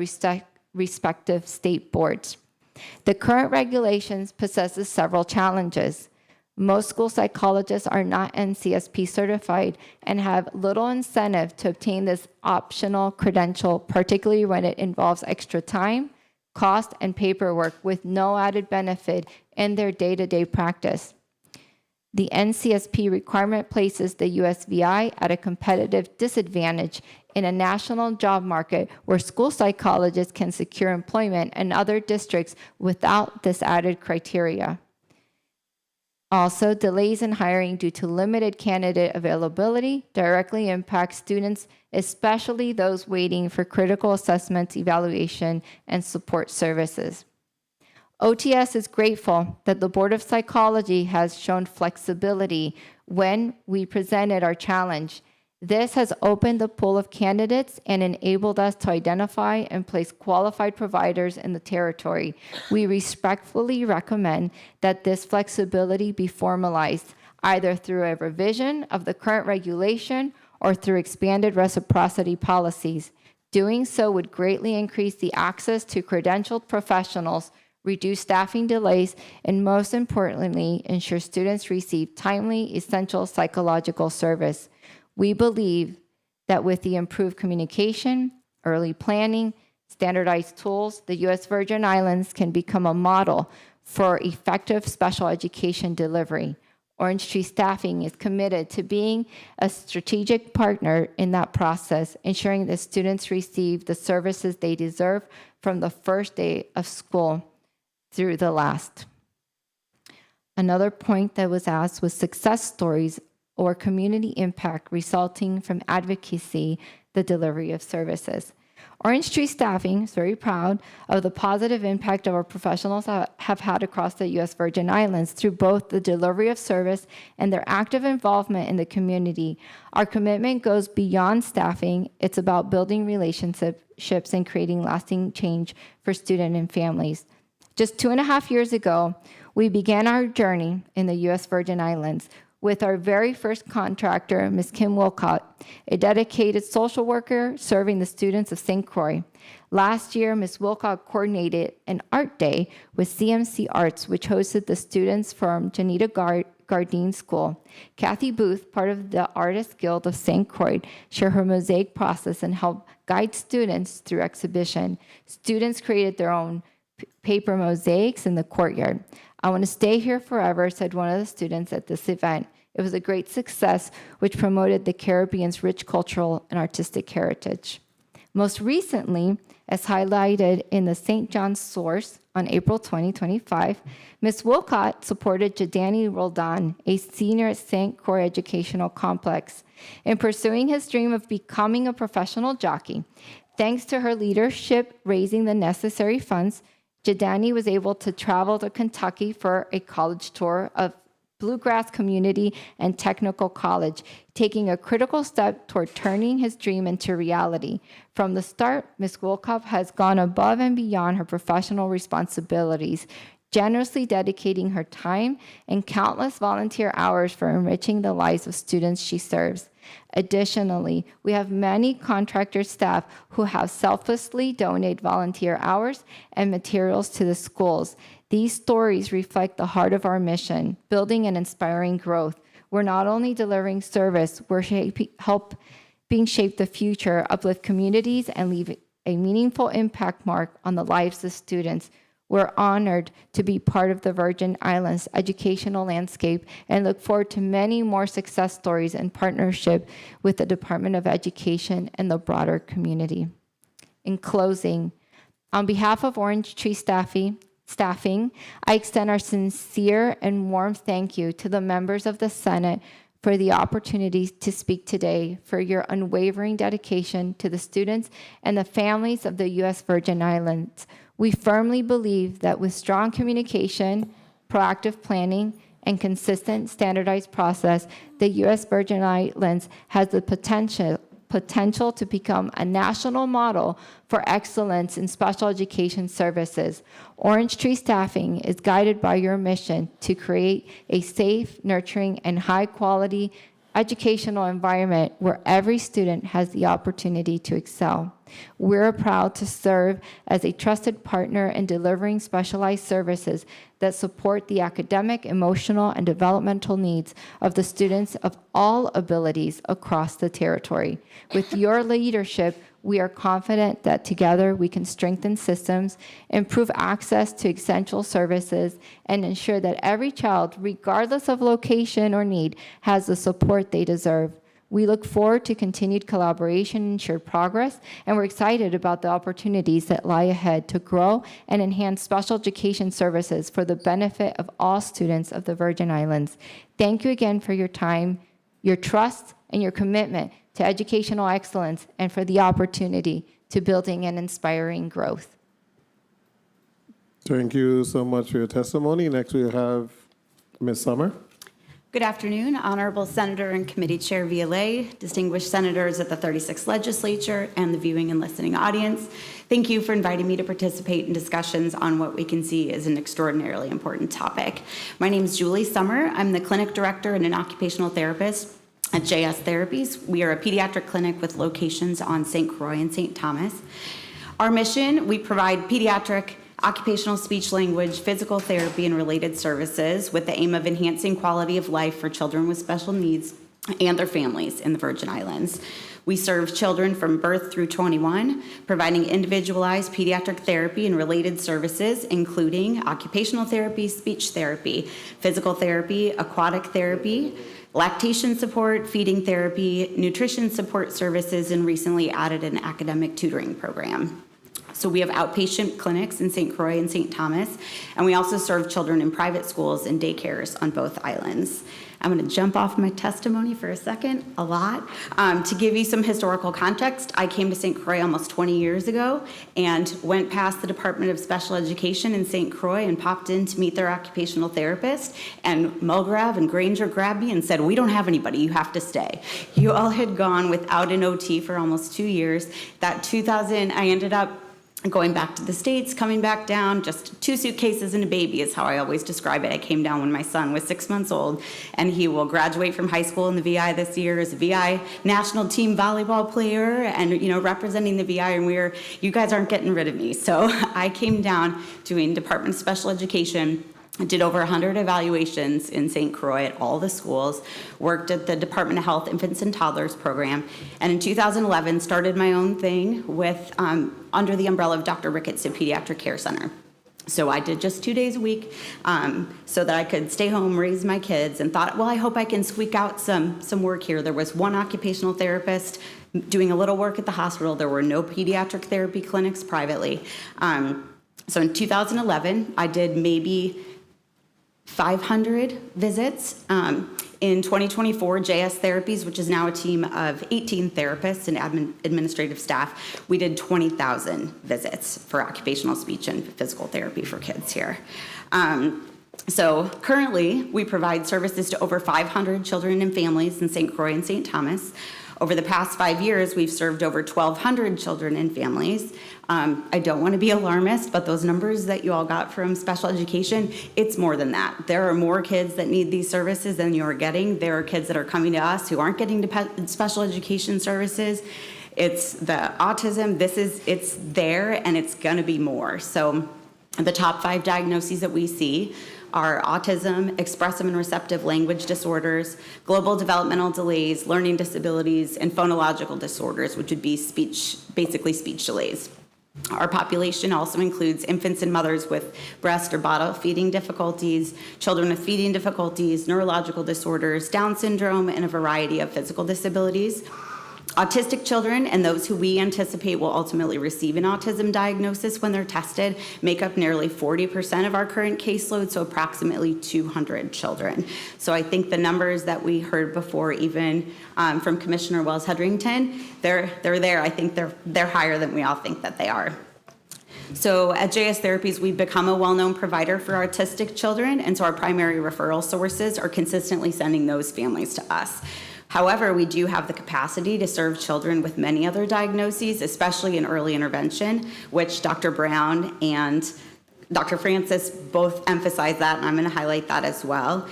respective state boards. The current regulations possesses several challenges. Most school psychologists are not NCSP certified and have little incentive to obtain this optional credential, particularly when it involves extra time, cost, and paperwork with no added benefit in their day-to-day practice. The NCSP requirement places the USVI at a competitive disadvantage in a national job market where school psychologists can secure employment in other districts without this added criteria. Also, delays in hiring due to limited candidate availability directly impact students, especially those waiting for critical assessments, evaluation, and support services. OTS is grateful that the Board of Psychology has shown flexibility when we presented our challenge. This has opened the pool of candidates and enabled us to identify and place qualified providers in the territory. We respectfully recommend that this flexibility be formalized, either through a revision of the current regulation or through expanded reciprocity policies. Doing so would greatly increase the access to credentialed professionals, reduce staffing delays, and most importantly, ensure students receive timely, essential psychological service. We believe that with the improved communication, early planning, standardized tools, the U.S. Virgin Islands can become a model for effective special education delivery. Orange Tree Staffing is committed to being a strategic partner in that process, ensuring that students receive the services they deserve from the first day of school through the last. Another point that was asked was success stories or community impact resulting from advocacy, the delivery of services. Orange Tree Staffing is very proud of the positive impact our professionals have had across the U.S. Virgin Islands through both the delivery of service and their active involvement in the community. Our commitment goes beyond staffing. It's about building relationships and creating lasting change for students and families. Just 2.5 years ago, we began our journey in the U.S. Virgin Islands with our very first contractor, Ms. Kim Wilcott, a dedicated social worker serving the students of St. Croix. Last year, Ms. Wilcott coordinated an art day with CMC Arts, which hosted the students from Janita Gardine School. Kathy Booth, part of the Artists Guild of St. Croix, shared her mosaic process and helped guide students through exhibition. Students created their own paper mosaics in the courtyard. "I want to stay here forever," said one of the students at this event. It was a great success, which promoted the Caribbean's rich cultural and artistic heritage. Most recently, as highlighted in the St. John's Source on April 2025, Ms. Wilcott supported Jadani Roldan, a senior at St. Croix Educational Complex, in pursuing his dream of becoming a professional jockey. Thanks to her leadership raising the necessary funds, Jadani was able to travel to Kentucky for a college tour of Bluegrass Community and Technical College, taking a critical step toward turning his dream into reality. From the start, Ms. Wilcott has gone above and beyond her professional responsibilities, generously dedicating her time and countless volunteer hours for enriching the lives of students she serves. Additionally, we have many contractor staff who have selflessly donated volunteer hours and materials to the schools. These stories reflect the heart of our mission, building and inspiring growth. We're not only delivering service, we're helping shape the future, uplift communities, and leave a meaningful impact mark on the lives of students. We're honored to be part of the Virgin Islands educational landscape and look forward to many more success stories in partnership with the Department of Education and the broader community. In closing, on behalf of Orange Tree Staffing, I extend our sincere and warm thank you to the members of the Senate for the opportunity to speak today, for your unwavering dedication to the students and the families of the U.S. Virgin Islands. We firmly believe that with strong communication, proactive planning, and consistent standardized process, the U.S. Virgin Islands has the potential to become a national model for excellence in special education services. Orange Tree Staffing is guided by your mission to create a safe, nurturing, and high-quality educational environment where every student has the opportunity to excel. We're proud to serve as a trusted partner in delivering specialized services that support the academic, emotional, and developmental needs of the students of all abilities across the territory. With your leadership, we are confident that together we can strengthen systems, improve access to essential services, and ensure that every child, regardless of location or need, has the support they deserve. We look forward to continued collaboration and shared progress, and we're excited about the opportunities that lie ahead to grow and enhance special education services for the benefit of all students of the Virgin Islands. Thank you again for your time, your trust, and your commitment to educational excellence and for the opportunity to building and inspiring growth. Thank you so much for your testimony. Next, we have Ms. Summer. Good afternoon, Honorable Senator and Committee Chair Violet, distinguished senators at the 36th Legislature, and the viewing and listening audience. Thank you for inviting me to participate in discussions on what we can see as an extraordinarily important topic. My name is Julie Summer. I'm the clinic director and an occupational therapist at JS Therapies. We are a pediatric clinic with locations on St. Croix and St. Thomas. Our mission, we provide pediatric occupational speech language, physical therapy, and related services with the aim of enhancing quality of life for children with special needs and their families in the Virgin Islands. We serve children from birth through 21, providing individualized pediatric therapy and related services, including occupational therapy, speech therapy, physical therapy, aquatic therapy, lactation support, feeding therapy, nutrition support services, and recently added an academic tutoring program. So we have outpatient clinics in St. Croix and St. Thomas, and we also serve children in private schools and daycares on both islands. I'm going to jump off my testimony for a second, a lot. To give you some historical context, I came to St. Croix almost 20 years ago and went past the Department of Special Education in St. Croix and popped in to meet their occupational therapist, and Mulgrave and Granger grabbed me and said, "We don't have anybody, you have to stay." You all had gone without an OT for almost 2 years. That 2000, I ended up going back to the States, coming back down, just 2 suitcases and a baby is how I always describe it. I came down when my son was 6 months old, and he will graduate from high school in the VI this year as a VI national team volleyball player and, representing the VI, and you guys aren't getting rid of me. So I came down doing Department of Special Education. I did over 100 evaluations in St. Croix at all the schools, worked at the Department of Health Infants and Toddlers program, and in 2011 started my own thing with under the umbrella of Dr. Ricketts at Pediatric Care Center. So I did just 2 days a week so that I could stay home, raise my kids, and thought, well, I hope I can squeak out some work here. There was one occupational therapist doing a little work at the hospital. There were no pediatric therapy clinics privately. So in 2011, I did maybe 500 visits. In 2024, JS Therapies, which is now a team of 18 therapists and administrative staff, we did 20,000 visits for occupational speech and physical therapy for kids here. So currently, we provide services to over 500 children and families in St. Croix and St. Thomas. Over the past 5 years, we've served over 1,200 children and families. I don't want to be alarmist, but those numbers that you all got from special education, it's more than that. There are more kids that need these services than you're getting. There are kids that are coming to us who aren't getting special education services. It's the autism, it's there, and it's going to be more. So the top 5 diagnoses that we see are autism, expressive and receptive language disorders, global developmental delays, learning disabilities, and phonological disorders, which would be basically speech delays. Our population also includes infants and mothers with breast or bottle feeding difficulties, children with feeding difficulties, neurological disorders, Down syndrome, and a variety of physical disabilities. Autistic children and those who we anticipate will ultimately receive an autism diagnosis when they're tested make up nearly 40% of our current caseload, so approximately 200 children. So I think the numbers that we heard before, even from Commissioner Wells-Hedrington, they're there. I think they're higher than we all think that they are. So at JS Therapies, we've become a well-known provider for autistic children, and so our primary referral sources are consistently sending those families to us. However, we do have the capacity to serve children with many other diagnoses, especially in early intervention, which Dr. Brown and Dr. Francis both emphasize that, and I'm going to highlight that as well.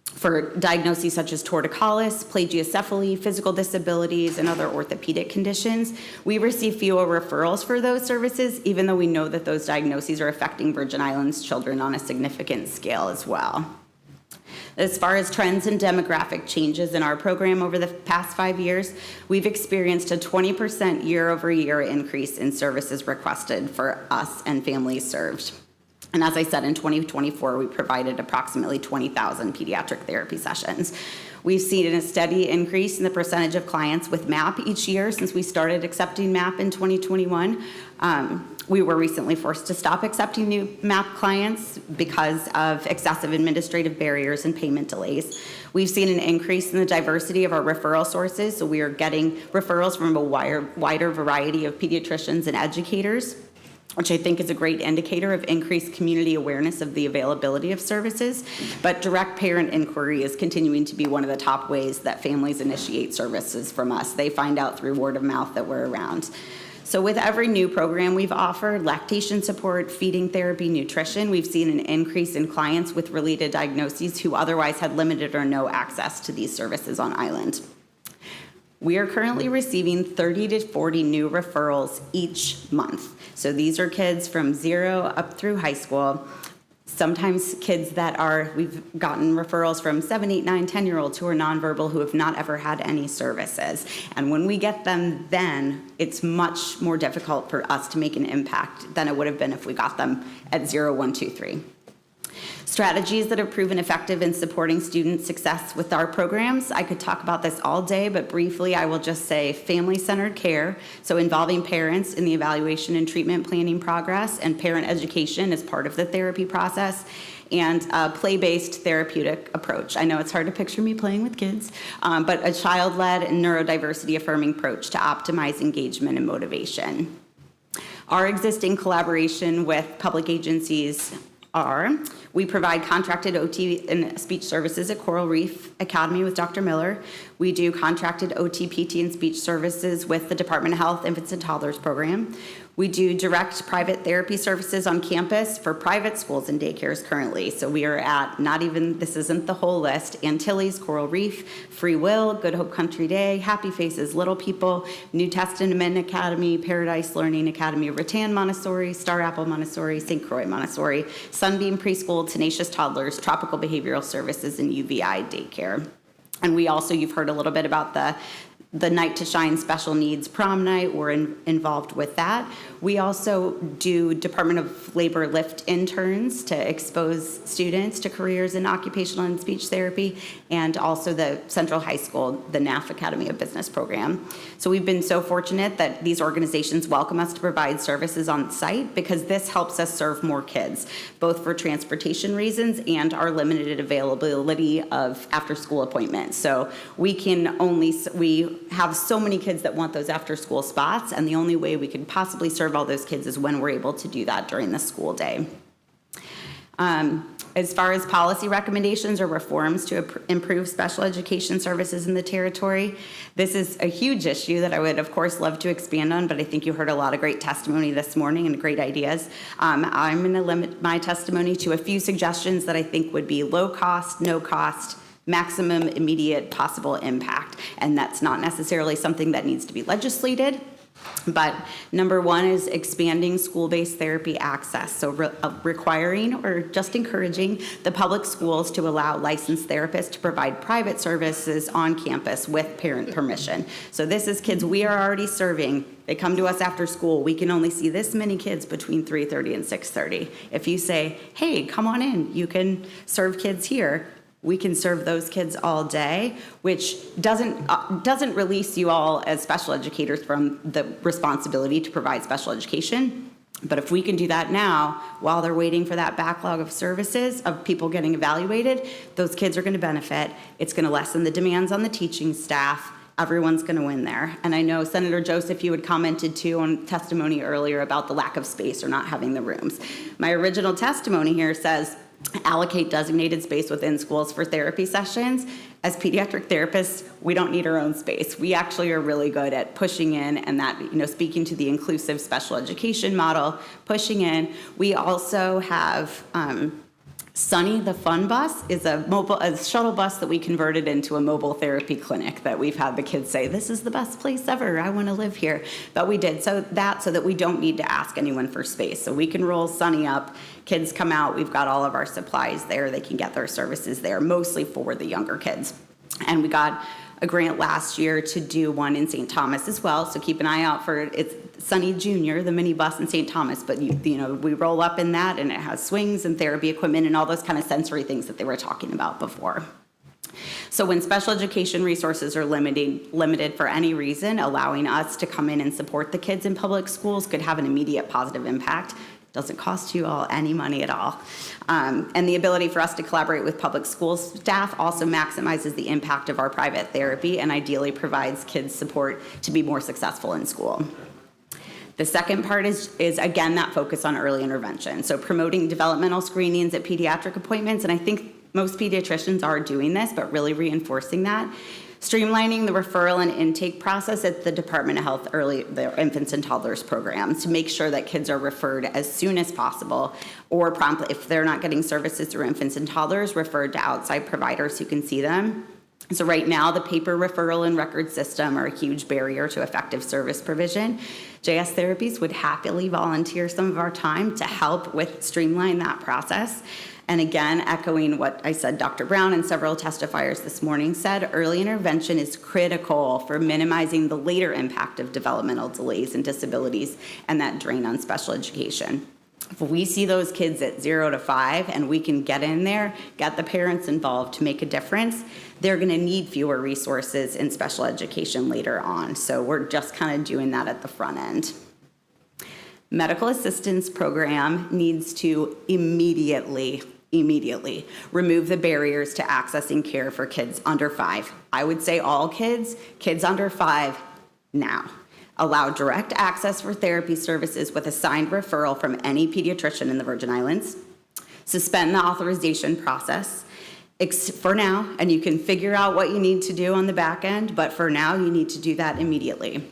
For diagnoses such as torticollis, plagiocephaly, physical disabilities, and other orthopedic conditions, we receive fewer referrals for those services, even though we know that those diagnoses are affecting Virgin Islands children on a significant scale as well. As far as trends and demographic changes in our program over the past 5 years, we've experienced a 20% year-over-year increase in services requested for us and families served. And as I said, in 2024, we provided approximately 20,000 pediatric therapy sessions. We've seen a steady increase in the percentage of clients with MAP each year since we started accepting MAP in 2021. We were recently forced to stop accepting new MAP clients because of excessive administrative barriers and payment delays. We've seen an increase in the diversity of our referral sources, so we are getting referrals from a wider variety of pediatricians and educators, which I think is a great indicator of increased community awareness of the availability of services. But direct parent inquiry is continuing to be one of the top ways that families initiate services from us. They find out through word of mouth that we're around. So with every new program we've offered, lactation support, feeding therapy, nutrition, we've seen an increase in clients with related diagnoses who otherwise had limited or no access to these services on island. We are currently receiving 30 to 40 new referrals each month. So these are kids from 0 up through high school. Sometimes kids we've gotten referrals from 7, 8, 9, 10-year-olds who are nonverbal who have not ever had any services. And when we get them then, it's much more difficult for us to make an impact than it would have been if we got them at 0, 1, 2, 3. Strategies that have proven effective in supporting student success with our programs. I could talk about this all day, but briefly I will just say family-centered care, so involving parents in the evaluation and treatment planning progress and parent education as part of the therapy process, and a play-based therapeutic approach. I know it's hard to picture me playing with kids, but a child-led and neurodiversity-affirming approach to optimize engagement and motivation. Our existing collaboration with public agencies we provide contracted OT and speech services at Coral Reef Academy with Dr. Miller. We do contracted OT, PT, and speech services with the Department of Health Infants and Toddlers program. We do direct private therapy services on campus for private schools and daycares currently. So we are at, this isn't the whole list, Antilles, Coral Reef, Free Will, Good Hope Country Day, Happy Faces, Little People, New Testament Academy, Paradise Learning Academy, Rattan Montessori, Star Apple Montessori, St. Croix Montessori, Sunbeam Preschool, Tenacious Toddlers, Tropical Behavioral Services, and UVI Daycare. And we also, you've heard a little bit about the Night to Shine special needs prom night. We're involved with that. We also do Department of Labor Lift interns to expose students to careers in occupational and speech therapy, and also the Central High School, the NAF Academy of Business program. So we've been so fortunate that these organizations welcome us to provide services on site because this helps us serve more kids, both for transportation reasons and our limited availability of after-school appointments. So we have so many kids that want those after-school spots, and the only way we can possibly serve all those kids is when we're able to do that during the school day. As far as policy recommendations or reforms to improve special education services in the territory, this is a huge issue that I would, of course, love to expand on, but I think you heard a lot of great testimony this morning and great ideas. I'm going to limit my testimony to a few suggestions that I think would be low cost, no cost, maximum immediate possible impact. And that's not necessarily something that needs to be legislated. But number one is expanding school-based therapy access. So requiring or just encouraging the public schools to allow licensed therapists to provide private services on campus with parent permission. So this is kids we are already serving. They come to us after school. We can only see this many kids between 3:30 and 6:30. If you say, hey, come on in, you can serve kids here, we can serve those kids all day, which doesn't release you all as special educators from the responsibility to provide special education. But if we can do that now, while they're waiting for that backlog of services, of people getting evaluated, those kids are going to benefit. It's going to lessen the demands on the teaching staff. Everyone's going to win there. And I know, Senator Joseph, you had commented too on testimony earlier about the lack of space or not having the rooms. My original testimony here says, allocate designated space within schools for therapy sessions. As pediatric therapists, we don't need our own space. We actually are really good at pushing in, and that, speaking to the inclusive special education model, pushing in. We also have Sunny, the fun bus, is a shuttle bus that we converted into a mobile therapy clinic that we've had the kids say, this is the best place ever, I want to live here. But we did so that we don't need to ask anyone for space. So we can roll Sunny up, kids come out, we've got all of our supplies there, they can get their services there, mostly for the younger kids. And we got a grant last year to do one in St. Thomas as well. So keep an eye out for it. It's Sunny Junior, the minibus in St. Thomas, but we roll up in that and it has swings and therapy equipment and all those kind of sensory things that they were talking about before. So when special education resources are limited for any reason, allowing us to come in and support the kids in public schools could have an immediate positive impact. Doesn't cost you all any money at all. And the ability for us to collaborate with public school staff also maximizes the impact of our private therapy and ideally provides kids support to be more successful in school. The second part is again, that focus on early intervention. So promoting developmental screenings at pediatric appointments, and I think most pediatricians are doing this, but really reinforcing that. Streamlining the referral and intake process at the Department of Health the infants and toddlers programs to make sure that kids are referred as soon as possible or promptly, if they're not getting services through infants and toddlers, referred to outside providers who can see them. So right now, the paper referral and record system are a huge barrier to effective service provision. JS Therapies would happily volunteer some of our time to help with streamline that process. And again, echoing what I said, Dr. Brown and several testifiers this morning said, early intervention is critical for minimizing the later impact of developmental delays and disabilities and that drain on special education. If we see those kids at 0 to 5 and we can get in there, get the parents involved to make a difference, they're going to need fewer resources in special education later on. So we're just kind of doing that at the front end. Medical assistance program needs to immediately remove the barriers to accessing care for kids under 5. I would say all kids under 5 now. Allow direct access for therapy services with a signed referral from any pediatrician in the Virgin Islands. Suspend the authorization process for now, and you can figure out what you need to do on the back end, but for now, you need to do that immediately.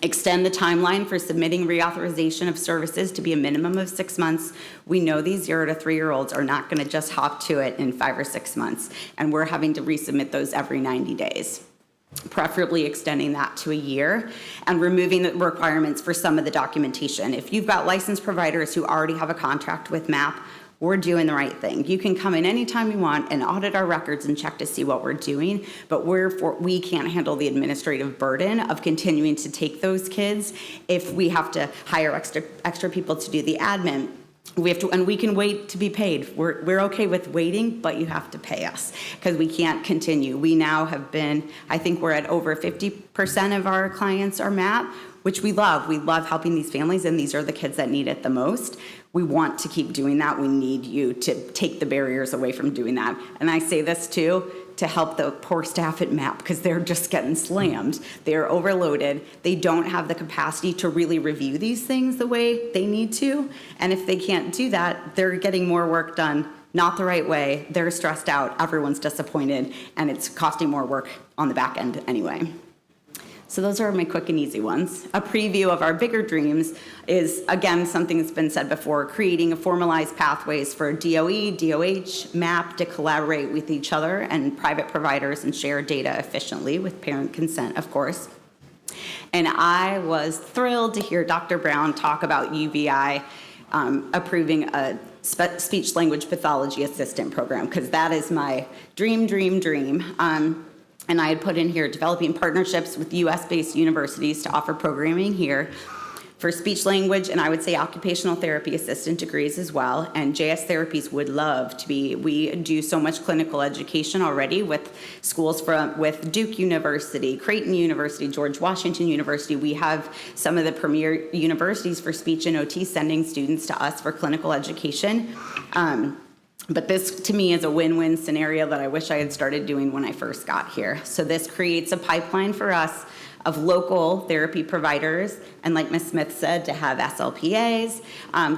Extend the timeline for submitting reauthorization of services to be a minimum of 6 months. We know these 0 to 3-year-olds are not going to just hop to it in 5 or 6 months, and we're having to resubmit those every 90 days. Preferably extending that to a year and removing the requirements for some of the documentation. If you've got licensed providers who already have a contract with MAP, we're doing the right thing. You can come in anytime you want and audit our records and check to see what we're doing, but we can't handle the administrative burden of continuing to take those kids if we have to hire extra people to do the admin. And we can wait to be paid. We're okay with waiting, but you have to pay us because we can't continue. We now have been, I think we're at over 50% of our clients are MAP, which we love. We love helping these families, and these are the kids that need it the most. We want to keep doing that. We need you to take the barriers away from doing that. And I say this too, to help the poor staff at MAP because they're just getting slammed. They're overloaded. They don't have the capacity to really review these things the way they need to. And if they can't do that, they're getting more work done not the right way. They're stressed out. Everyone's disappointed. And it's costing more work on the back end anyway. So those are my quick and easy ones. A preview of our bigger dreams is, again, something that's been said before, creating a formalized pathways for DOE, DOH, MAP to collaborate with each other and private providers and share data efficiently with parent consent, of course. And I was thrilled to hear Dr. Brown talk about UVI approving a speech language pathology assistant program, because that is my dream. And I had put in here developing partnerships with US-based universities to offer programming here for speech language, and I would say occupational therapy assistant degrees as well. And JS Therapies would love to be, we do so much clinical education already with schools with Duke University, Creighton University, George Washington University. We have some of the premier universities for speech and OT sending students to us for clinical education. But this, to me, is a win-win scenario that I wish I had started doing when I first got here. So this creates a pipeline for us of local therapy providers, and like Ms. Smith said, to have SLPAs,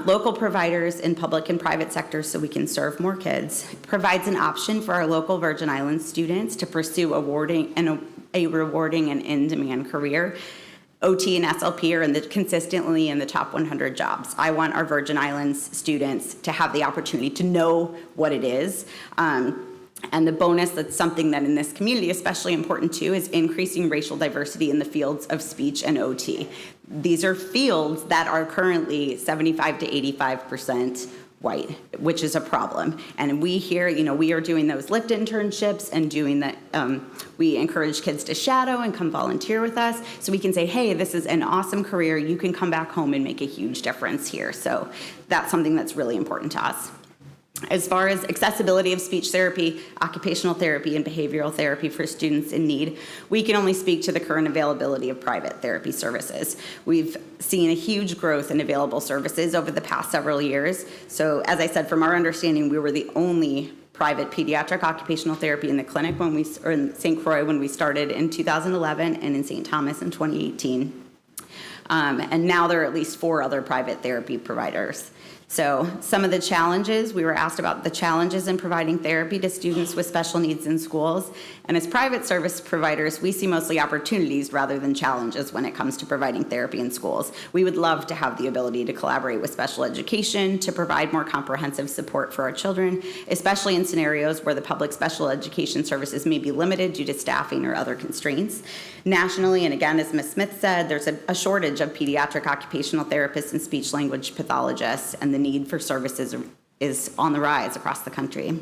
local providers in public and private sectors so we can serve more kids. It provides an option for our local Virgin Islands students to pursue a rewarding and in-demand career. OT and SLP are consistently in the top 100 jobs. I want our Virgin Islands students to have the opportunity to know what it is. And the bonus, that's something that in this community especially important too, is increasing racial diversity in the fields of speech and OT. These are fields that are currently 75 to 85% white, which is a problem. And we here, we are doing those lift internships and doing that. We encourage kids to shadow and come volunteer with us so we can say, hey, this is an awesome career. You can come back home and make a huge difference here. So that's something that's really important to us. As far as accessibility of speech therapy, occupational therapy, and behavioral therapy for students in need, we can only speak to the current availability of private therapy services. We've seen a huge growth in available services over the past several years. So as I said, from our understanding, we were the only private pediatric occupational therapy in the clinic or in St. Croix when we started in 2011 and in St. Thomas in 2018. And now there are at least 4 other private therapy providers. So some of the challenges, we were asked about the challenges in providing therapy to students with special needs in schools. And as private service providers, we see mostly opportunities rather than challenges when it comes to providing therapy in schools. We would love to have the ability to collaborate with special education to provide more comprehensive support for our children, especially in scenarios where the public special education services may be limited due to staffing or other constraints. Nationally, and again, as Ms. Smith said, there's a shortage of pediatric occupational therapists and speech language pathologists, and the need for services is on the rise across the country.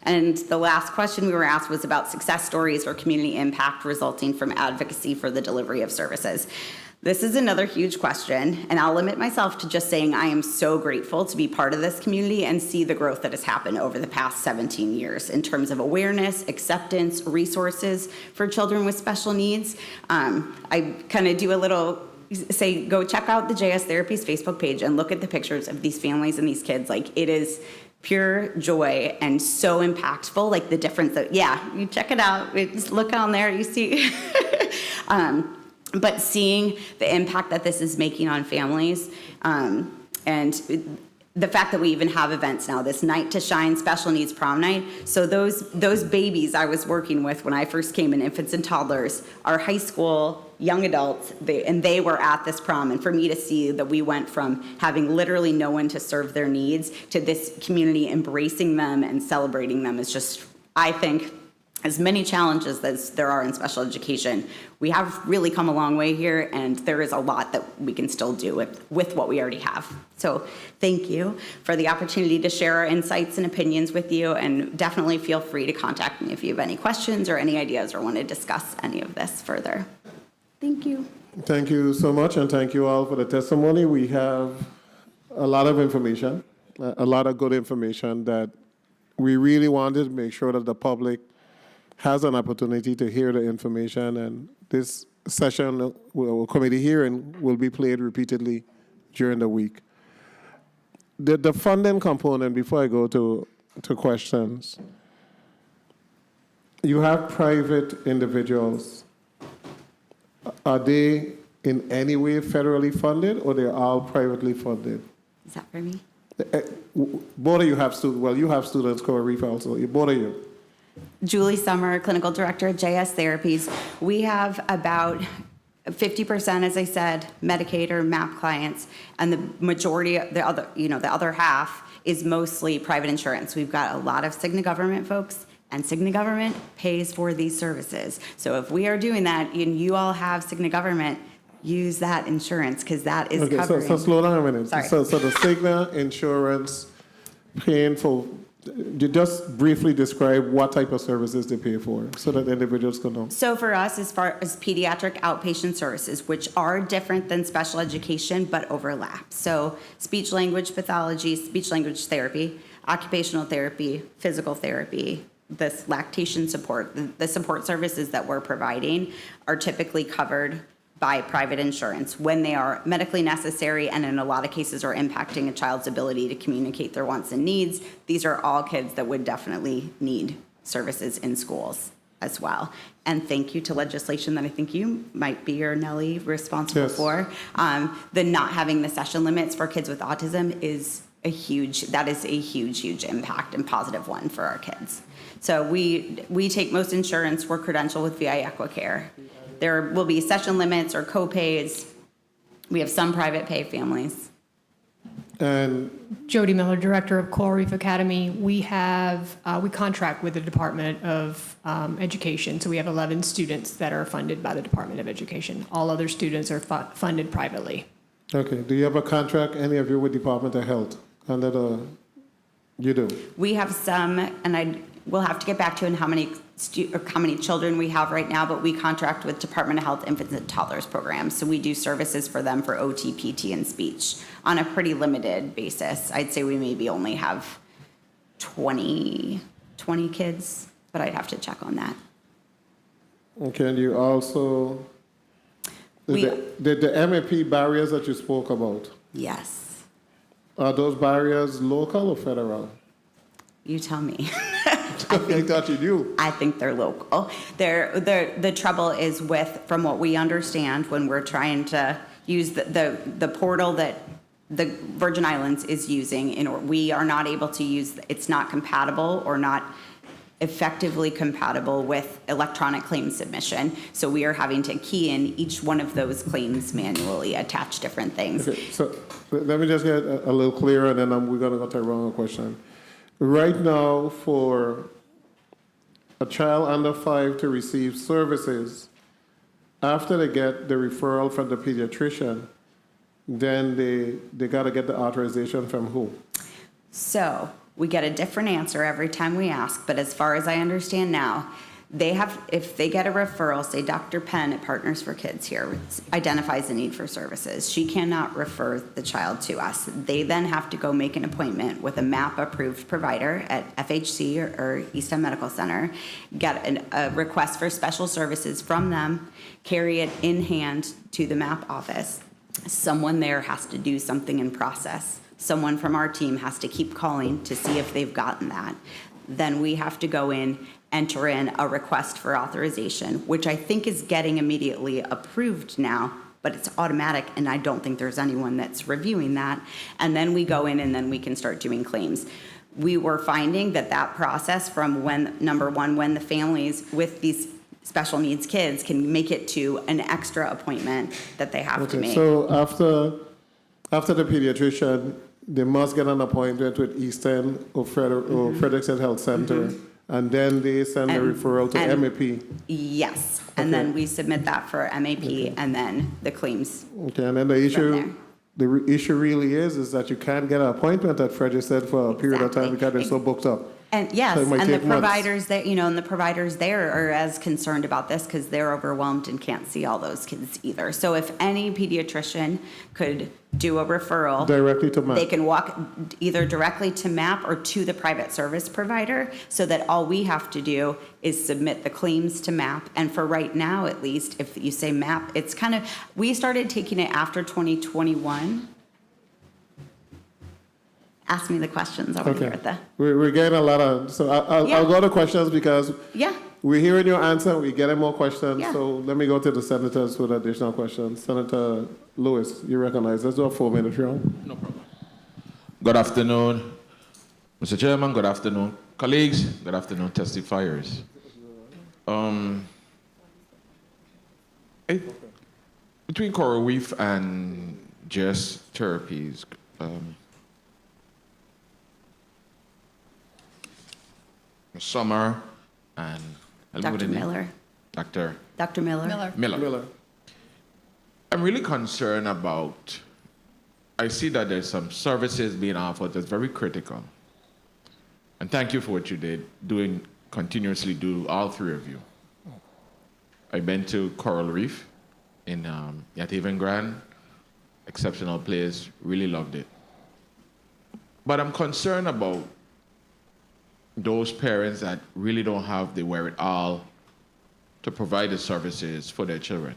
And the last question we were asked was about success stories or community impact resulting from advocacy for the delivery of services. This is another huge question, and I'll limit myself to just saying I am so grateful to be part of this community and see the growth that has happened over the past 17 years in terms of awareness, acceptance, resources for children with special needs. I kind of do a little say, go check out the JS Therapies Facebook page and look at the pictures of these families and these kids. Like, it is pure joy and so impactful, like the difference that, you check it out, just look on there, you see. But seeing the impact that this is making on families, and the fact that we even have events now, this Night to Shine Special Needs Prom Night. So those babies I was working with when I first came in, infants and toddlers, are high school, young adults, and they were at this prom. And for me to see that we went from having literally no one to serve their needs to this community embracing them and celebrating them is just, I think, as many challenges as there are in special education, we have really come a long way here, and there is a lot that we can still do with what we already have. So thank you for the opportunity to share our insights and opinions with you, and definitely feel free to contact me if you have any questions or any ideas or want to discuss any of this further. Thank you. Thank you so much, and thank you all for the testimony. We have a lot of information, a lot of good information that we really wanted to make sure that the public has an opportunity to hear the information, and this session or committee hearing will be played repeatedly during the week. The funding component, before I go to questions, you have private individuals. Are they in any way federally funded, or they're all privately funded? Is that for me? Both of you have students. Well, you have students, Corey also. Both of you. Julie Summer, Clinical Director at JS Therapies. We have about 50%, as I said, Medicaid or MAP clients, and the majority, the other half is mostly private insurance. We've got a lot of Cigna government folks, and Cigna government pays for these services. So if we are doing that, and you all have Cigna government, use that insurance, because that is covering. So slow down a minute. Sorry. So the Cigna insurance paying for. You just briefly describe what type of services they pay for so that individuals can know. So for us, as far as pediatric outpatient services, which are different than special education but overlap. So speech language pathology, speech language therapy, occupational therapy, physical therapy, this lactation support, the support services that we're providing are typically covered by private insurance when they are medically necessary, and in a lot of cases are impacting a child's ability to communicate their wants and needs. These are all kids that would definitely need services in schools as well. And thank you to legislation that I think you might be, or Nellie, responsible for. The not having the session limits for kids with autism is a huge impact and positive one for our kids. So we take most insurance, we're credentialed with VI EquiCare. There will be session limits or co-pays. We have some private pay families. And Jody Miller, Director of Coral Reef Academy. We contract with the Department of Education. So we have 11 students that are funded by the Department of Education. All other students are funded privately. Okay. Do you have a contract, any of you, with Department of Health Under the, you do? We have some, and I will have to get back to you on how many children we have right now, but we contract with Department of Health Infants and Toddlers programs. So we do services for them for OT, PT, and speech on a pretty limited basis. I'd say we maybe only have 20 kids, but I'd have to check on that. Okay, and you also, the MAP barriers that you spoke about? Yes. Are those barriers local or federal? You tell me. I thought you knew. I think they're local. The trouble is with, from what we understand, when we're trying to use the portal that the Virgin Islands is using, we are not able to use, it's not compatible or not effectively compatible with electronic claim submission. So we are having to key in each one of those claims manually, attach different things. Okay, so let me just get a little clearer, and then we're going to go to a wrong question. Right now, for a child under 5 to receive services, after they get the referral from the pediatrician, then they got to get the authorization from who? So we get a different answer every time we ask, but as far as I understand now, if they get a referral, say Dr. Penn at Partners for Kids here identifies the need for services, she cannot refer the child to us. They then have to go make an appointment with a MAP-approved provider at FHC or East End Medical Center, get a request for special services from them, carry it in hand to the MAP office. Someone there has to do something in process. Someone from our team has to keep calling to see if they've gotten that. Then we have to go in, enter in a request for authorization, which I think is getting immediately approved now, but it's automatic, and I don't think there's anyone that's reviewing that. And then we go in, and then we can start doing claims. We were finding that process from when, number one, when the families with these special needs kids can make it to an extra appointment that they have to make. So after the pediatrician, they must get an appointment with East End or Frederickson Health Center, and then they send the referral to MAP. Yes, and then we submit that for MAP, and then the claims. Okay, and then the issue really is that you can't get an appointment at Frederickson for a period of time because they're so booked up. And yes, So it might and the take months. providers that, and the providers there are as concerned about this because they're overwhelmed and can't see all those kids either. So if any pediatrician could do a referral Directly to MAP. they can walk either directly to MAP or to the private service provider, so that all we have to do is submit the claims to MAP. And for right now, at least, if you say MAP, it's kind of, we started taking it after 2021. Ask me the questions over here at the. We're getting a lot of, so I'll go to questions because we're hearing your answer, we're getting more questions. Yeah. So let me go to the senators with additional questions. Senator Lewis, you recognize. Let's do a 4-minute round. No problem. Good afternoon, Mr. Chairman. Good afternoon, colleagues. Good afternoon, testifiers. Between Coral Reef and JS Therapies, Summer and Dr. Miller. Dr. Miller. Miller. I'm really concerned about, I see that there's some services being offered that's very critical. And thank you for what you continuously do, all three of you. I've been to Coral Reef in Yathaven Grand, exceptional place, really loved it. But I'm concerned about those parents that really don't have the wherewithal to provide the services for their children.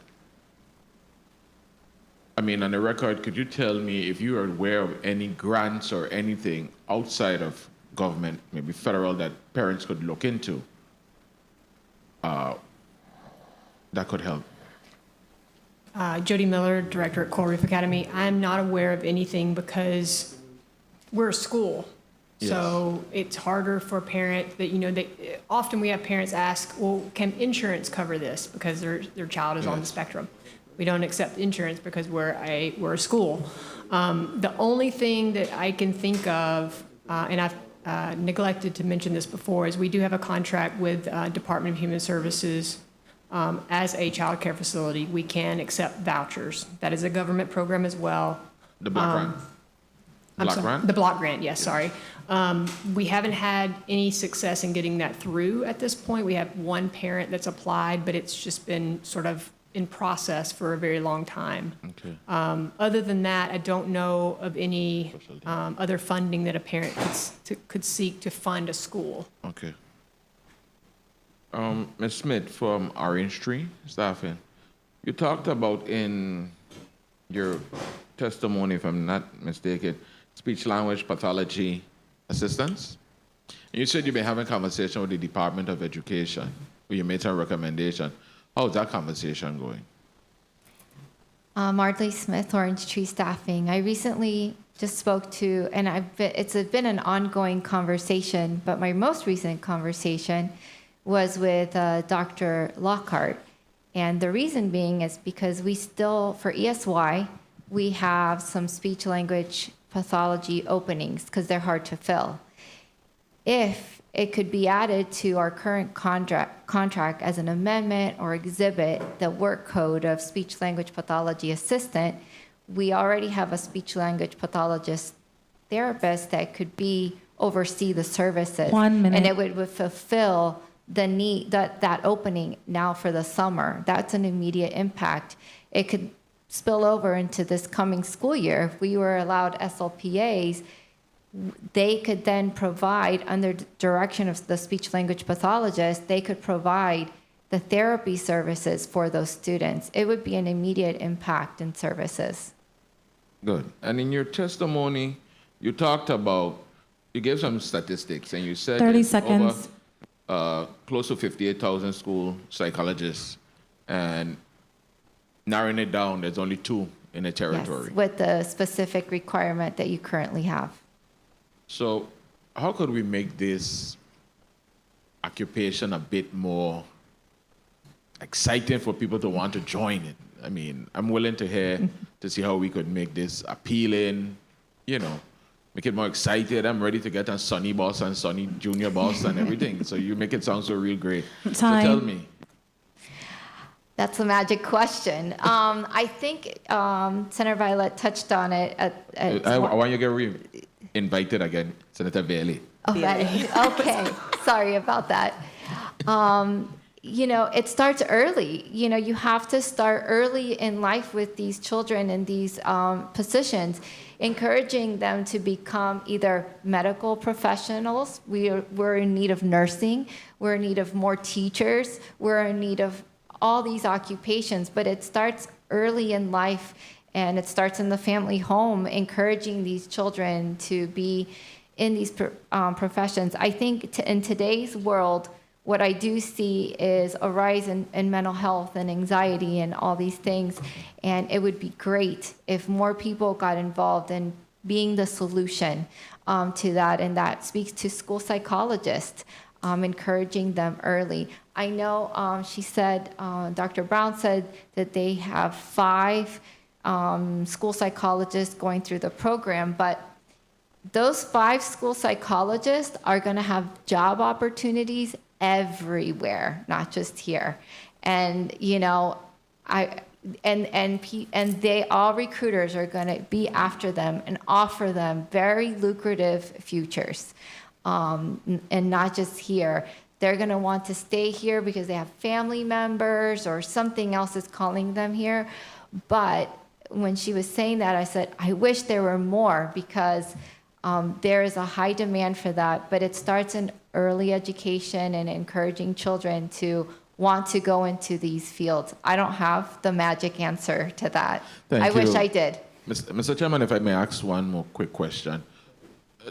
I mean, on the record, could you tell me if you are aware of any grants or anything outside of government, maybe federal, that parents could look into that could help? Jody Miller, director at Coral Reef Academy. I'm not aware of anything because we're a school. Yes. So it's harder for a parent that, often we have parents ask, well, can insurance cover this? Because their child is on the spectrum. We don't accept insurance because we're a school. The only thing that I can think of, and I've neglected to mention this before, is we do have a contract with Department of Human Services. As a child care facility, we can accept vouchers. That is a government program as well. The Black Grant? I'm sorry, the block grant, yes, sorry. We haven't had any success in getting that through at this point. We have one parent that's applied, but it's just been sort of in process for a very long time. Okay. Other than that, I don't know of any other funding that a parent could seek to fund a school. Okay. Ms. Smith from Orange Tree Staffing, you talked about in your testimony, if I'm not mistaken, speech language pathology assistance. And you said you've been having conversation with the Department of Education, where you made some recommendation. How's that conversation going? Ardley Smith, Orange Tree Staffing. I recently just spoke to, and it's been an ongoing conversation, but my most recent conversation was with Dr. Lockhart. And the reason being is because we still, for ESY, we have some speech language pathology openings because they're hard to fill. If it could be added to our current contract as an amendment or exhibit, the work code of speech language pathology assistant, we already have a speech language pathologist therapist that could oversee the services. 1 minute. And it would fulfill the need, that opening now for the summer. That's an immediate impact. It could spill over into this coming school year. If we were allowed SLPAs, they could then provide, under direction of the speech language pathologist, they could provide the therapy services for those students. It would be an immediate impact in services. Good. And in your testimony, you talked about, you gave some statistics, and you said 30 it's seconds. Over, close to 58,000 school psychologists, and narrowing it down, there's only 2 in the territory. Yes, with the specific requirement that you currently have. So how could we make this occupation a bit more exciting for people to want to join it? I mean, I'm willing to hear to see how we could make this appealing, make it more excited. I'm ready to get on Sunny Boss and Sunny Junior Boss and everything. So you make it sound so real great. Time. So tell me. That's a magic question. I think Senator Violet touched on it. I want you to get invited again, Senator Bailey. Oh, okay. Sorry about that. It starts early. You have to start early in life with these children in these positions, encouraging them to become either medical professionals. We're in need of nursing. We're in need of more teachers. We're in need of all these occupations, but it starts early in life, and it starts in the family home, encouraging these children to be in these professions. I think in today's world, what I do see is a rise in mental health and anxiety and all these things, and it would be great if more people got involved in being the solution to that, and that speaks to school psychologists, encouraging them early. I know she said, Dr. Brown said that they have 5 school psychologists going through the program, but those 5 school psychologists are going to have job opportunities everywhere, not just here. And they all recruiters are going to be after them and offer them very lucrative futures, and not just here. They're going to want to stay here because they have family members or something else is calling them here. But when she was saying that, I said, I wish there were more, because there is a high demand for that. But it starts in early education and encouraging children to want to go into these fields. I don't have the magic answer to that. I wish I did. Mr. Chairman, if I may ask one more quick question.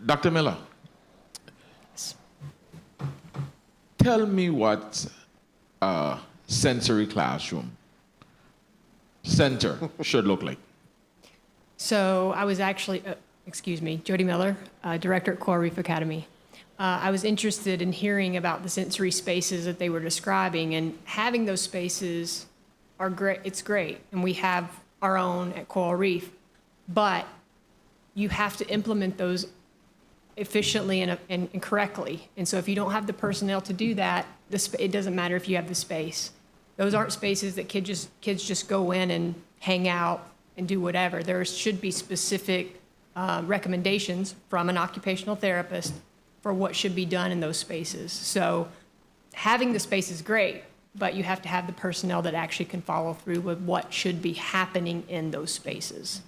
Dr. Miller, tell me what a sensory classroom center should look like. So I was actually, Jody Miller, director at Coral Reef Academy. I was interested in hearing about the sensory spaces that they were describing, and having those spaces are great. It's great, and we have our own at Coral Reef, but you have to implement those efficiently and correctly. And so if you don't have the personnel to do that, it doesn't matter if you have the space. Those aren't spaces that kids just go in and hang out and do whatever. There should be specific recommendations from an occupational therapist for what should be done in those spaces. So having the space is great, but you have to have the personnel that actually can follow through with what should be happening in those spaces.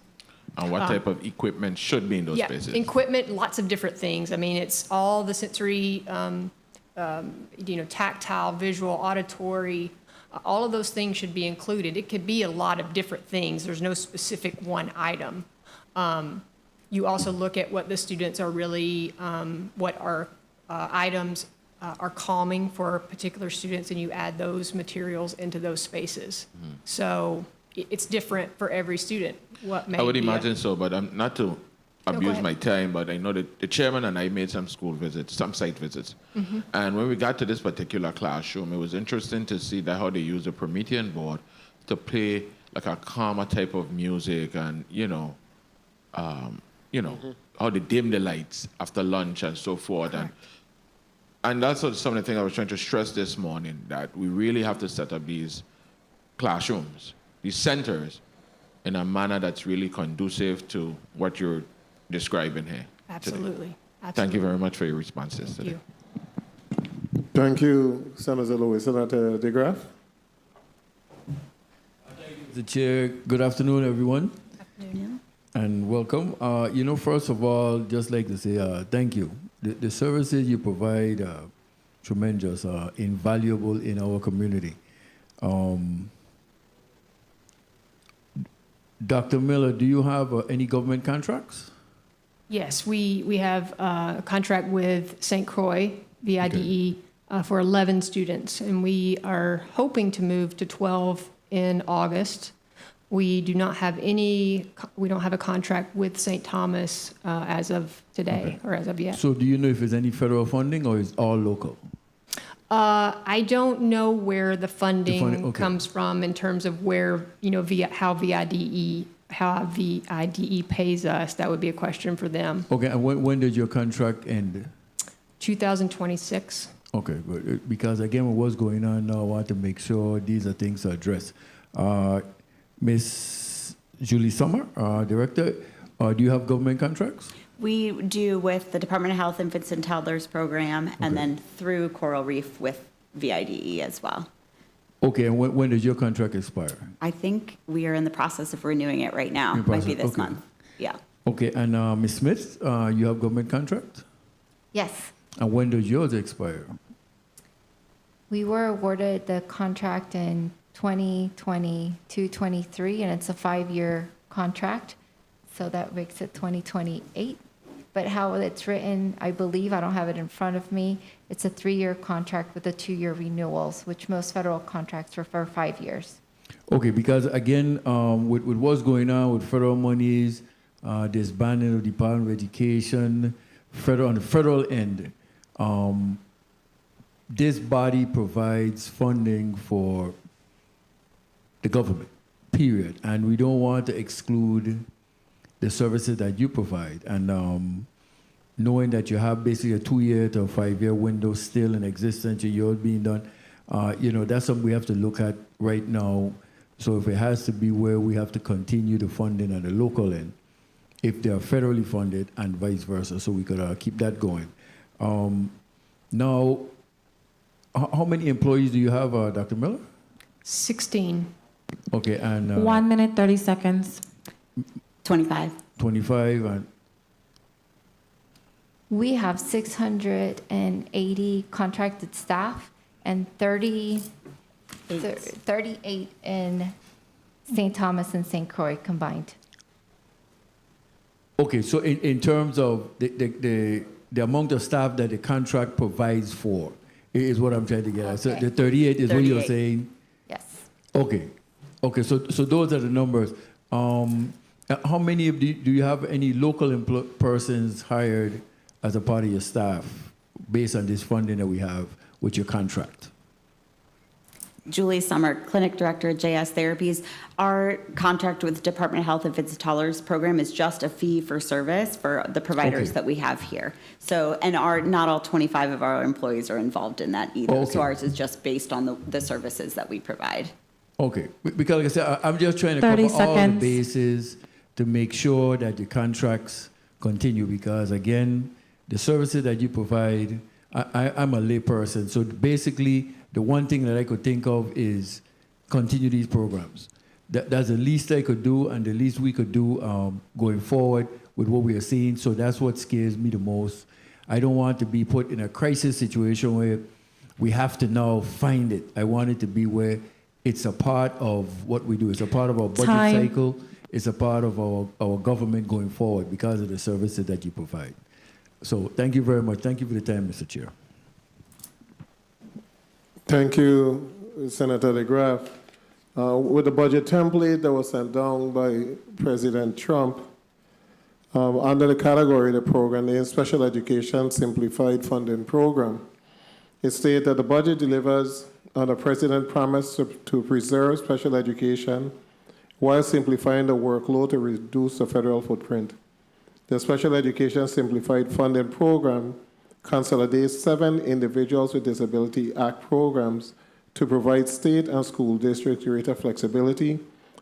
And what type of equipment should be in those spaces? Equipment, lots of different things. I mean, it's all the sensory, tactile, visual, auditory, all of those things should be included. It could be a lot of different things. There's no specific one item. You also look at what the students are really, what are items are calming for particular students, and you add those materials into those spaces. So it's different for every student. I would imagine so, but not to abuse my time, but I know that the chairman and I made some school visits, some site visits. And when we got to this particular classroom, it was interesting to see that how they use the Promethean board to play like a calmer type of music, and how they dim the lights after lunch and so forth. And that's some of the things I was trying to stress this morning, that we really have to set up these classrooms, these centers, in a manner that's really conducive to what you're describing here. Absolutely. Thank you very much for your responses today. Thank you, Senator Lewis. Senator DeGraff. The chair, good afternoon, everyone. And welcome. First of all, just like to say thank you. The services you provide are tremendous, invaluable in our community. Dr. Miller, do you have any government contracts? Yes, we have a contract with St. Croix, VIDE, for 11 students, and we are hoping to move to 12 in August. We do not have we don't have a contract with St. Thomas as of today or as of yet. So do you know if there's any federal funding or is all local? I don't know where the funding comes from in terms of where, how VIDE pays us. That would be a question for them. Okay, and when did your contract end? 2026. Okay, good. Because again, what's going on now, I want to make sure these are things addressed. Ms. Julie Sommer, Director, do you have government contracts? We do with the Department of Health Infants and Toddlers program, and then through Coral Reef with VIDE as well. Okay, and when does your contract expire? I think we are in the process of renewing it right now. Might be this month. Yeah. Okay, and Ms. Smith, you have government contract? Yes. And when does yours expire? We were awarded the contract in 2022-23, and it's a 5-year contract, so that makes it 2028. But how it's written, I believe, I don't have it in front of me, it's a 3-year contract with a 2-year renewals, which most federal contracts are for 5 years. Okay, because again, with what's going on with federal monies, disbanding of the Department of Education, on the federal end, this body provides funding for the government, period. And we don't want to exclude the services that you provide. And knowing that you have basically a 2-year to a 5-year window still in existence, yours being done, that's something we have to look at right now. So if it has to be where we have to continue the funding at the local end, if they are federally funded and vice versa, so we could keep that going. Now, how many employees do you have, Dr. Miller? 16. Okay, and 1 minute, 30 seconds. 25. 25, and We have 680 contracted staff and 38 in St. Thomas and St. Croix combined. okay, so in terms of the amount of staff that the contract provides for, is what I'm trying to get at. So the 38 is what you're saying? Yes. Okay, so those are the numbers. How many do you have any local persons hired as a part of your staff based on this funding that we have with your contract? Julie Summer, Clinic Director at JS Therapies. Our contract with Department of Health Infants and Toddlers program is just a fee for service for the providers that we have here. So, and not all 25 of our employees are involved in that either. So ours is just based on the services that we provide. Okay, because like I said, I'm just trying to cover all the bases to make sure that the contracts continue because, again, the services that you provide, I'm a lay person, so basically the one thing that I could think of is continue these programs. That's the least I could do and the least we could do going forward with what we are seeing, so that's what scares me the most. I don't want to be put in a crisis situation where we have to now find it. I want it to be where it's a part of what we do. It's a part of our budget cycle. It's a part of our government going forward because of the services that you provide. So thank you very much. Thank you for the time, Mr. Chair. Thank you, Senator DeGraff. With the budget template that was sent down by President Trump, under the category of the program named Special Education Simplified Funding Program, it stated that the budget delivers on the President's promise to preserve special education while simplifying the workload to reduce the federal footprint. The Special Education Simplified Funding Program consolidates 7 Individuals with Disability Act programs to provide state and school districts greater flexibility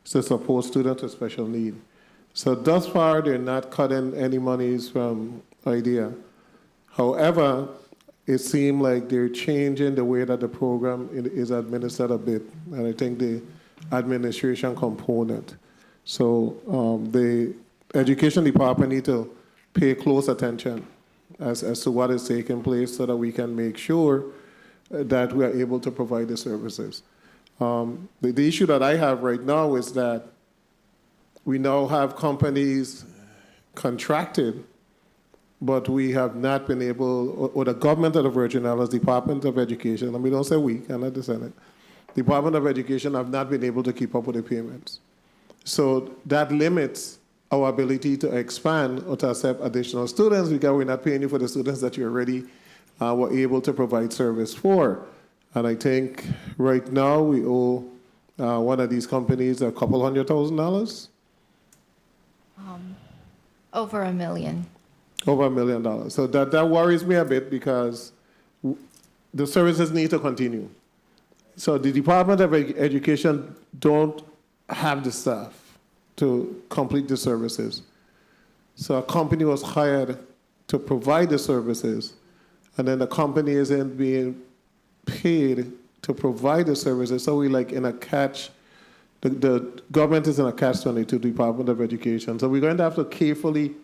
to support students with special need. So thus far, they're not cutting any monies from IDEA. However, it seemed like they're changing the way that the program is administered a bit, and I think the administration component. So the Education Department need to pay close attention as to what is taking place so that we can make sure that we are able to provide the services. The issue that I have right now is that we now have companies contracted, but we have not been able, or the government of the Virgin Islands, Department of Education, and we don't say we, cannot the Senate, Department of Education have not been able to keep up with the payments. So that limits our ability to expand or to accept additional students because we're not paying you for the students that you already were able to provide service for. And I think right now we owe one of these companies a couple $100,000. Over $1 million. Over $1 million. So that worries me a bit because the services need to continue. So the Department of Education don't have the staff to complete the services. So a company was hired to provide the services, and then the company isn't being paid to provide the services. So we're like in a catch. The government is in a catch-22, Department of Education. So we're going to have to carefully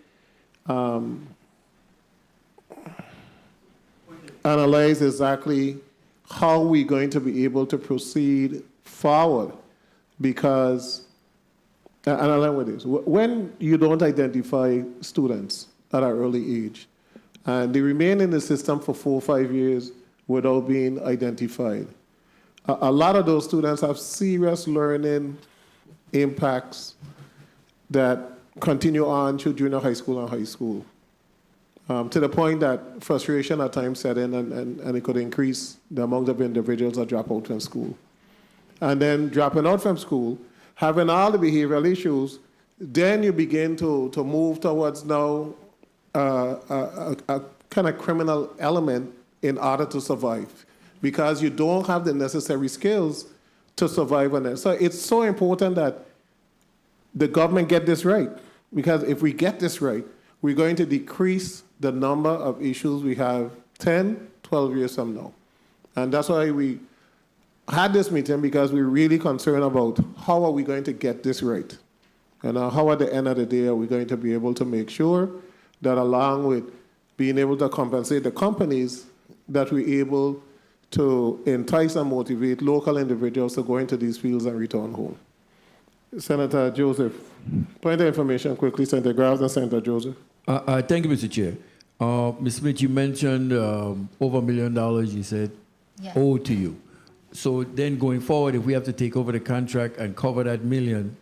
analyze exactly how we're going to be able to proceed forward. Because, and I'll end with this, when you don't identify students at an early age, and they remain in the system for 4 or 5 years without being identified, a lot of those students have serious learning impacts that continue on through junior high school and high school, to the point that frustration at times set in and it could increase the amount of individuals that drop out from school. And then dropping out from school, having all the behavioral issues, then you begin to move towards now a kind of criminal element in order to survive, because you don't have the necessary skills to survive on it. So it's so important that the government get this right, because if we get this right, we're going to decrease the number of issues we have 10, 12 years from now. And that's why we had this meeting, because we're really concerned about how are we going to get this right. And how at the end of the day are we going to be able to make sure that along with being able to compensate the companies, that we're able to entice and motivate local individuals to go into these fields and return home. Senator Joseph, point of information quickly, Senator Graves and Senator Joseph. Thank you, Mr. Chair. Ms. Smith, you mentioned over $1 million, you said, owed to you. So then going forward, if we have to take over the contract and cover that $1 million,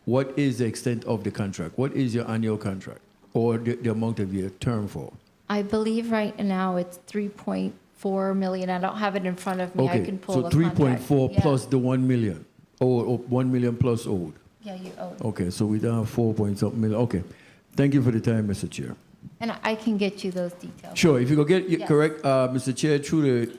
what is the extent of the contract? What is your annual contract or the amount of your term for? I believe right now it's $3.4 million. I don't have it in front of me. Okay, I can pull so the contract. 3.4 plus the 1 million, or 1 million plus owed. Yeah, you owe. Okay, so we don't have 4 point something million. Okay, thank you for the time, Mr. Chair. And I can get you those details. Sure, if you could get correct, Mr. Chair, through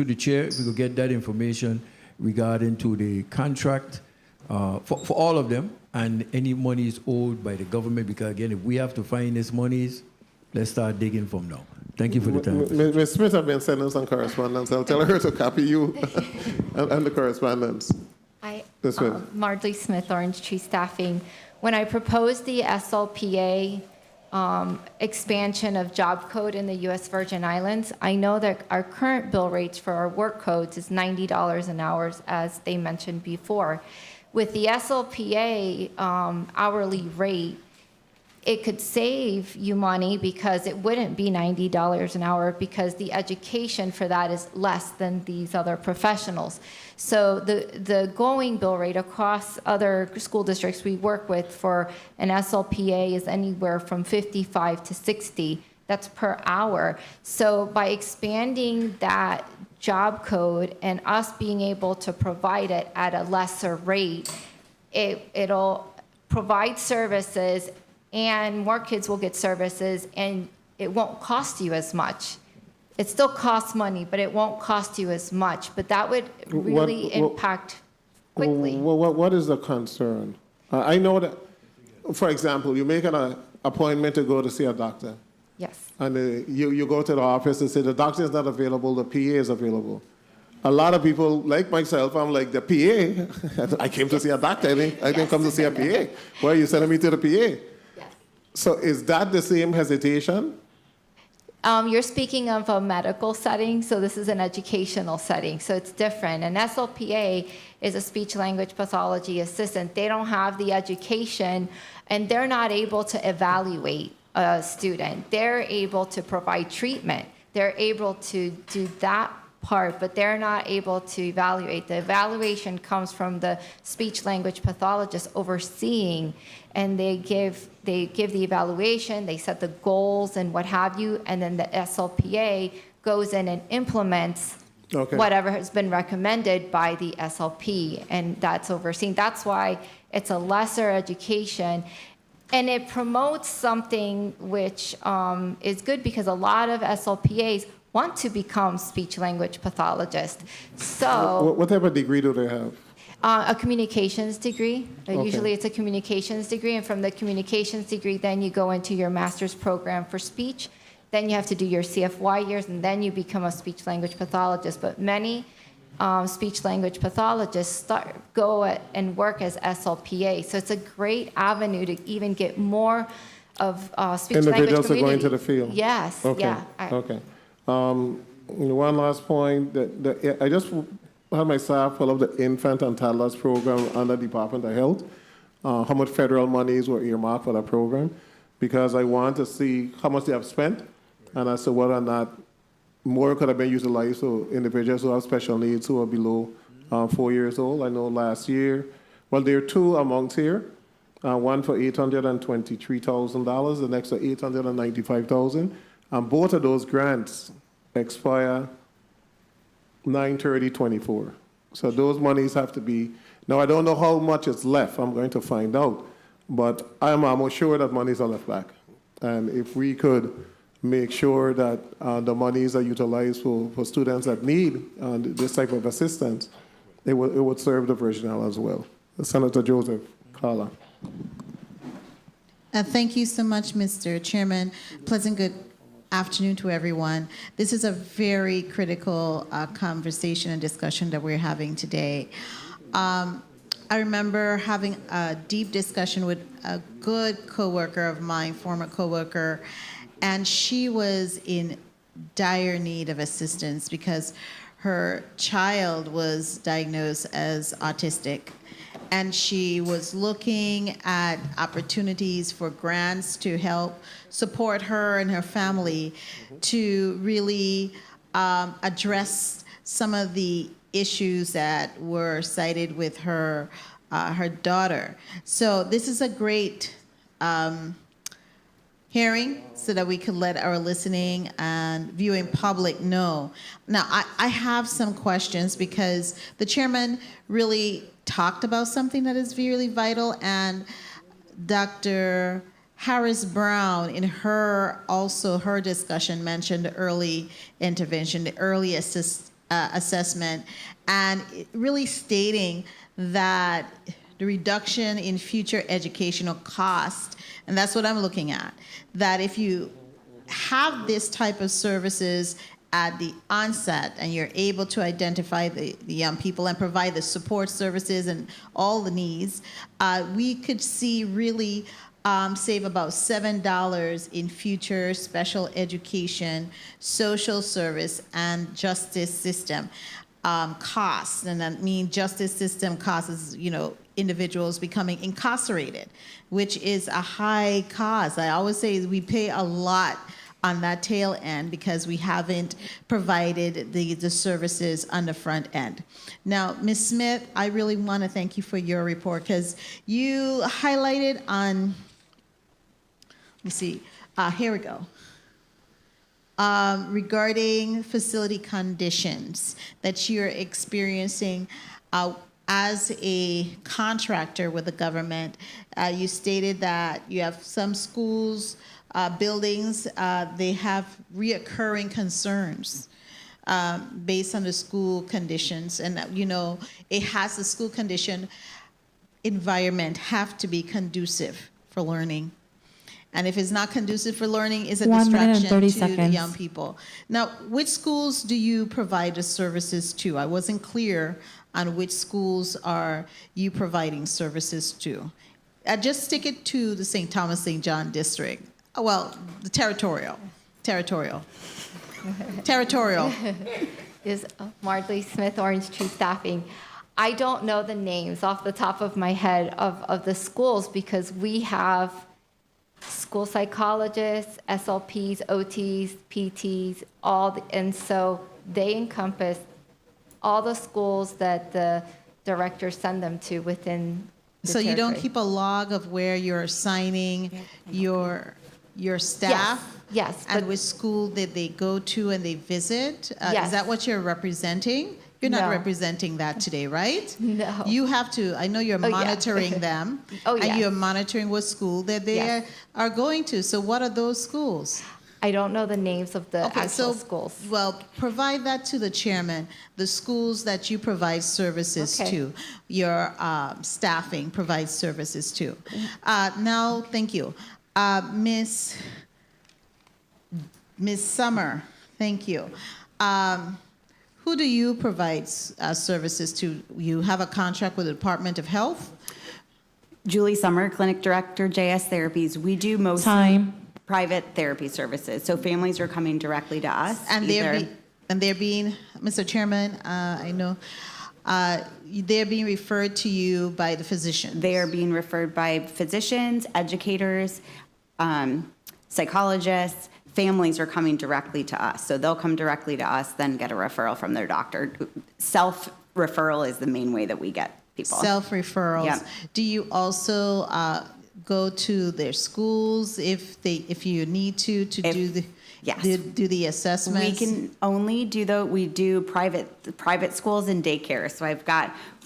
the chair, if we could get that information regarding to the contract for all of them, and any monies owed by the government, because again, if we have to find these monies, let's start digging from now. Thank you for the time. Ms. Smith has been sending some correspondence. I'll tell her to copy you and the correspondence. Marjorie Smith, Orange Tree Staffing. When I proposed the SLPA expansion of job code in the U.S. Virgin Islands, I know that our current bill rates for our work codes is $90 an hour, as they mentioned before. With the SLPA hourly rate, it could save you money because it wouldn't be $90 an hour because the education for that is less than these other professionals. So the going bill rate across other school districts we work with for an SLPA is anywhere from 55 to 60. That's per hour. So by expanding that job code and us being able to provide it at a lesser rate, it'll provide services and more kids will get services, and it won't cost you as much. It still costs money, but it won't cost you as much. But that would really impact quickly. What is the concern? I know that, for example, you make an appointment to go to see a doctor. Yes. And you go to the office and say, the doctor is not available, the PA is available. A lot of people, like myself, I'm like, the PA? I came to see a doctor, I didn't come to see a PA. Why are you sending me to the PA? So is that the same hesitation? You're speaking of a medical setting, so this is an educational setting, so it's different. An SLPA is a speech-language pathology assistant. They don't have the education, and they're not able to evaluate a student. They're able to provide treatment. They're able to do that part, but they're not able to evaluate. The evaluation comes from the speech-language pathologist overseeing, and they give the evaluation, they set the goals and what have you, and then the SLPA goes in and implements whatever has been recommended by the SLP, and that's overseen. That's why it's a lesser education, and it promotes something which is good because a lot of SLPAs want to become speech-language pathologists. So, what type of degree do they have? A communications degree. Usually it's a communications degree, and from the communications degree, then you go into your master's program for speech. Then you have to do your CFY years, and then you become a speech-language pathologist. But many speech-language pathologists go and work as SLPA. So it's a great avenue to even get more of speech-language community. Individuals are going to the field? Yes, okay. yeah. Okay. One last point. I just had my staff pull up the infant and toddlers program under Department of Health, how much federal monies were earmarked for that program, because I want to see how much they have spent, and as to whether or not more could have been utilized for individuals who have special needs who are below 4 years old. I know last year, well, there are two amounts here, one for $823,000, the next for $895,000, and both of those grants expire 9/30/24. So those monies have to be, now I don't know how much is left, I'm going to find out, but I'm almost sure that monies are left back. And if we could make sure that the monies are utilized for students that need this type of assistance, it would serve the Virgin Islands as well. Senator Joseph Carla. Thank you so much, Mr. Chairman. Pleasant good afternoon to everyone. This is a very critical conversation and discussion that we're having today. I remember having a deep discussion with a good coworker of mine, former coworker, and she was in dire need of assistance because her child was diagnosed as autistic. And she was looking at opportunities for grants to help support her and her family to really address some of the issues that were cited with her daughter. So this is a great hearing so that we could let our listening and viewing public know. Now, I have some questions because the chairman really talked about something that is really vital, and Dr. Harris Brown, in her discussion, mentioned early intervention, the early assessment, and really stating that the reduction in future educational cost, and that's what I'm looking at, that if you have this type of services at the onset and you're able to identify the young people and provide the support services and all the needs, we could see really save about $7 in future special education, social service, and justice system costs. And that means justice system costs is, individuals becoming incarcerated, which is a high cost. I always say we pay a lot on that tail end because we haven't provided the services on the front end. Now, Ms. Smith, I really want to thank you for your report because you highlighted on, let me see, here we go. Regarding facility conditions that you're experiencing as a contractor with the government. You stated that you have some schools, buildings, they have reoccurring concerns based on the school conditions. And, it has the school condition environment have to be conducive for learning. And if it's not conducive for learning, it's a 1 minute and distraction 30 to seconds. the young people. Now, which schools do you provide the services to? I wasn't clear on which schools are you providing services to. Just stick it to the St. Thomas St. John district. Well, the territorial. Is Marley Smith, Orange Tree Staffing. I don't know the names off the top of my head of the schools because we have school psychologists, SLPs, OTs, PTs, and so they encompass all the schools that the directors send them to within the So you don't territory. keep a log of where you're assigning your staff? Yes. And which school did they go to and they visit? Yes. Is that what you're representing? You're not No. representing that today, right? No. You have to, I know you're Oh, yeah. monitoring them. Oh, yes. And you're monitoring what school that they Yes. are going to. So what are those schools? I don't know the names of the Okay, actual so, schools. well, provide that to the chairman, the schools that you provide services Okay. to, your staffing provides services to. Now, thank you. Miss Summer, thank you. Who do you provide services to? You have a contract with the Department of Health? Julie Summer, Clinic Director, JS Therapies. We do mostly private therapy services. So families are coming directly to us. And they're being, Mr. Chairman, I know, they're being referred to you by the physicians. They are being referred by physicians, educators, psychologists. Families are coming directly to us. So they'll come directly to us, then get a referral from their doctor. Self-referral is the main way that we get people. Self-referrals. Yeah. Do you also go to their schools if you need to do the assessments? We can only we do private schools and daycare. So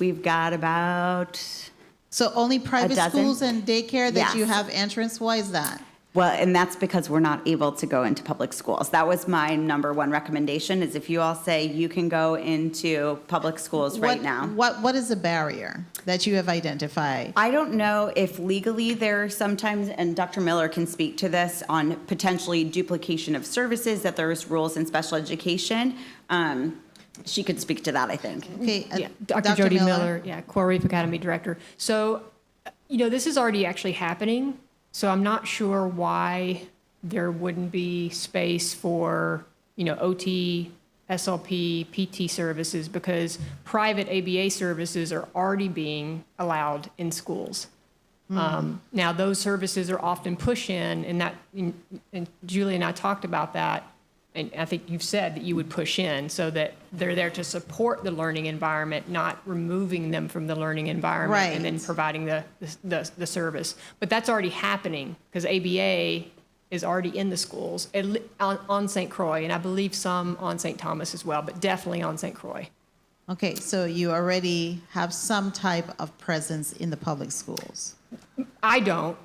we've got about So only private dozen. schools and daycare that Yes. you have entrance? Why is that? Well, and that's because we're not able to go into public schools. That was my number one recommendation, is if you all say you can go into public schools right now. What is the barrier that you have identified? I don't know if legally there are sometimes, and Dr. Miller can speak to this, on potentially duplication of services, that there's rules in special education. She could speak to that, I think. Okay, Dr. Jody Miller, Croix Reef Academy Director. So, this is already actually happening. So I'm not sure why there wouldn't be space for, OT, SLP, PT services, because private ABA services are already being allowed in schools. Now, those services are often push-in, and Julie and I talked about that, and I think you've said that you would push in so that they're there to support the learning environment, not removing them from the learning environment and then providing the service. But that's already happening because ABA is already in the schools on St. Croix, and I believe some on St. Thomas as well, but definitely on St. Croix. Okay, so you already have some type of presence in the public schools. I don't.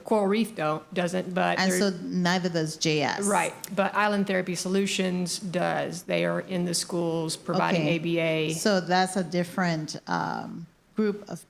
Coral Reef doesn't, but and so neither does JS. Right, but Island Therapy Solutions does. They are in the schools providing ABA. So that's a different group of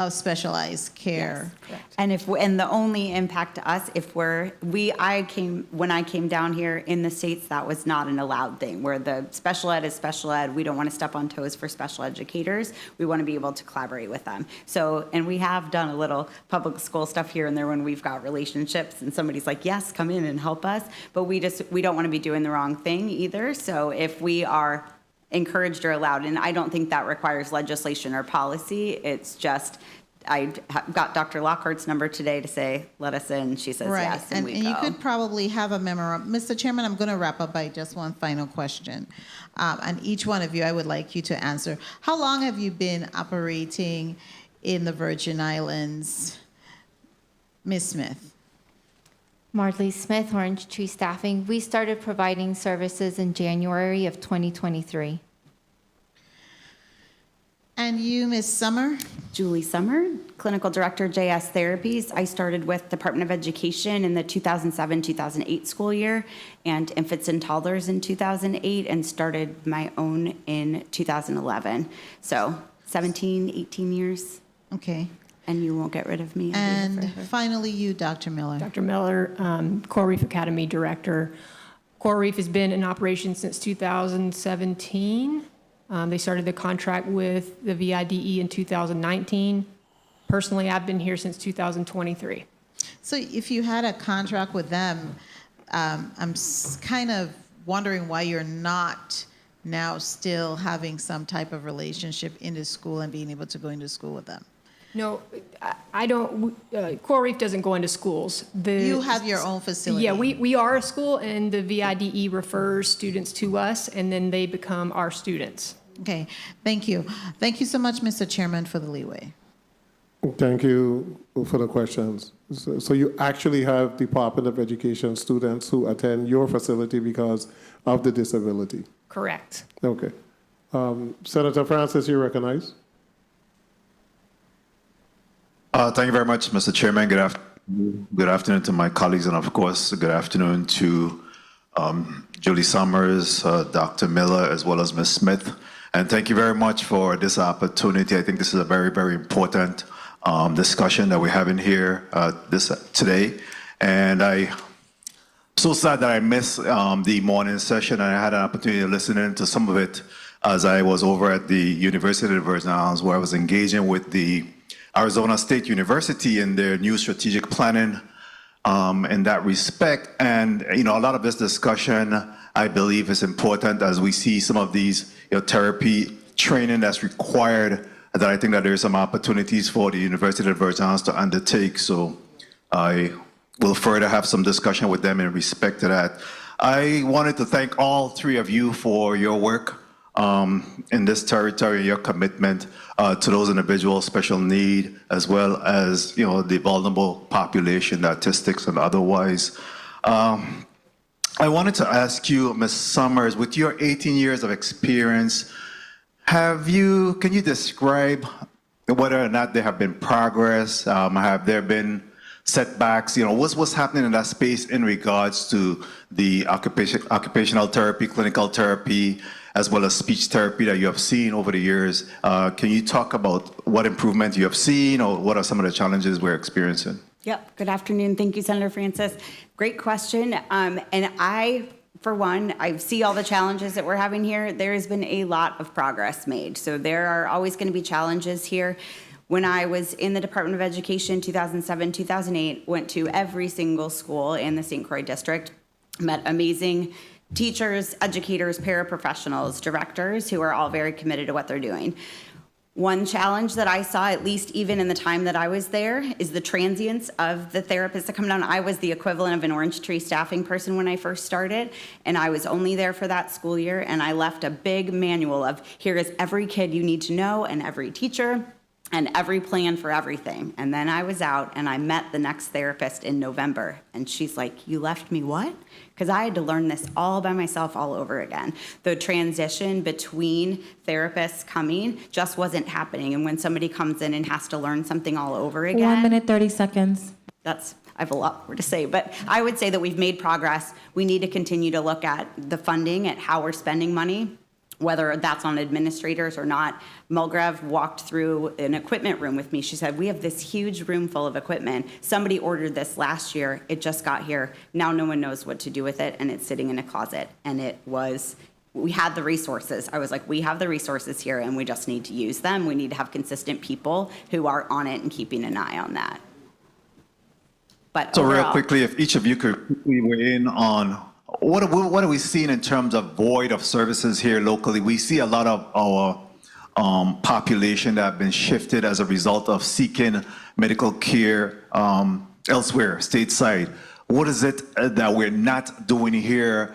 specialized care. And and the only impact to us, when I came down here in the States, that was not an allowed thing, where the special ed is special ed. We don't want to step on toes for special educators. We want to be able to collaborate with them. So, and we have done a little public school stuff here and there when we've got relationships and somebody's like, yes, come in and help us. But we don't want to be doing the wrong thing either. So if we are encouraged or allowed, and I don't think that requires legislation or policy. It's just, I got Dr. Lockhart's number today to say, let us in. She says Right. yes, and we you go. could probably have a memorandum. Mr. Chairman, I'm going to wrap up by just one final question. And each one of you, I would like you to answer. How long have you been operating in the Virgin Islands? Ms. Smith. Marley Smith, Orange Tree Staffing. We started providing services in January of 2023. And you, Ms. Summer? Julie Summer, Clinical Director, JS Therapies. I started with Department of Education in the 2007-2008 school year and infants and toddlers in 2008 and started my own in 2011. So 17, 18 years. Okay. And you won't get rid of me. And finally, you, Dr. Miller. Dr. Miller, Coral Reef Academy Director. Coral Reef has been in operation since 2017. They started the contract with the VIDE in 2019. Personally, I've been here since 2023. So if you had a contract with them, I'm kind of wondering why you're not now still having some type of relationship in the school and being able to go into school with them. No, I don't. Coral Reef doesn't go into schools. You have your own facility. Yeah, we are a school, and the VIDE refers students to us, and then they become our students. Okay, thank you. Thank you so much, Mr. Chairman, for the leeway. Thank you for the questions. So you actually have Department of Education students who attend your facility because of the disability? Correct. Okay. Senator Francis, you recognize? Thank you very much, Mr. Chairman. Good afternoon to my colleagues, and of course, good afternoon to Julie Summers, Dr. Miller, as well as Ms. Smith. And thank you very much for this opportunity. I think this is a very, very important discussion that we're having here today. And I'm so sad that I missed the morning session, and I had an opportunity to listen in to some of it as I was over at the University of the Virgin Islands, where I was engaging with the Arizona State University in their new strategic planning in that respect. And, you know, a lot of this discussion, I believe, is important as we see some of these therapy training that's required, that I think that there's some opportunities for the University of the Virgin Islands to undertake. So I will further have some discussion with them in respect to that. I wanted to thank all three of you for your work in this territory, your commitment to those individuals, special need, as well as the vulnerable population, statistics and otherwise. I wanted to ask you, Ms. Summers, with your 18 years of experience, can you describe whether or not there have been progress? Have there been setbacks? What's happening in that space in regards to the occupational therapy, clinical therapy, as well as speech therapy that you have seen over the years? Can you talk about what improvement you have seen, or what are some of the challenges we're experiencing? Yep. Good afternoon. Thank you, Senator Francis. Great question. And I, for one, I see all the challenges that we're having here. There has been a lot of progress made. So there are always going to be challenges here. When I was in the Department of Education, 2007, 2008, went to every single school in the St. Croix district, met amazing teachers, educators, paraprofessionals, directors who are all very committed to what they're doing. One challenge that I saw, at least even in the time that I was there, is the transience of the therapists that come down. I was the equivalent of an Orange Tree staffing person when I first started, and I was only there for that school year, and I left a big manual of, here is every kid you need to know, and every teacher, and every plan for everything. And then I was out, and I met the next therapist in November, and she's like, you left me what? Because I had to learn this all by myself all over again. The transition between therapists coming just wasn't happening. And when somebody comes in and has to learn something all over again. 1 minute, 30 seconds. I have a lot more to say, but I would say that we've made progress. We need to continue to look at the funding, at how we're spending money. whether that's on administrators or not. Mulgrave walked through an equipment room with me. She said, we have this huge room full of equipment. Somebody ordered this last year. It just got here. Now no one knows what to do with it, and it's sitting in a closet. And we had the resources. I was like, we have the resources here, and we just need to use them. We need to have consistent people who are on it and keeping an eye on that. But so overall, real quickly, if each of you could quickly weigh in on what are we seeing in terms of void of services here locally? We see a lot of our population that have been shifted as a result of seeking medical care elsewhere, stateside. What is it that we're not doing here,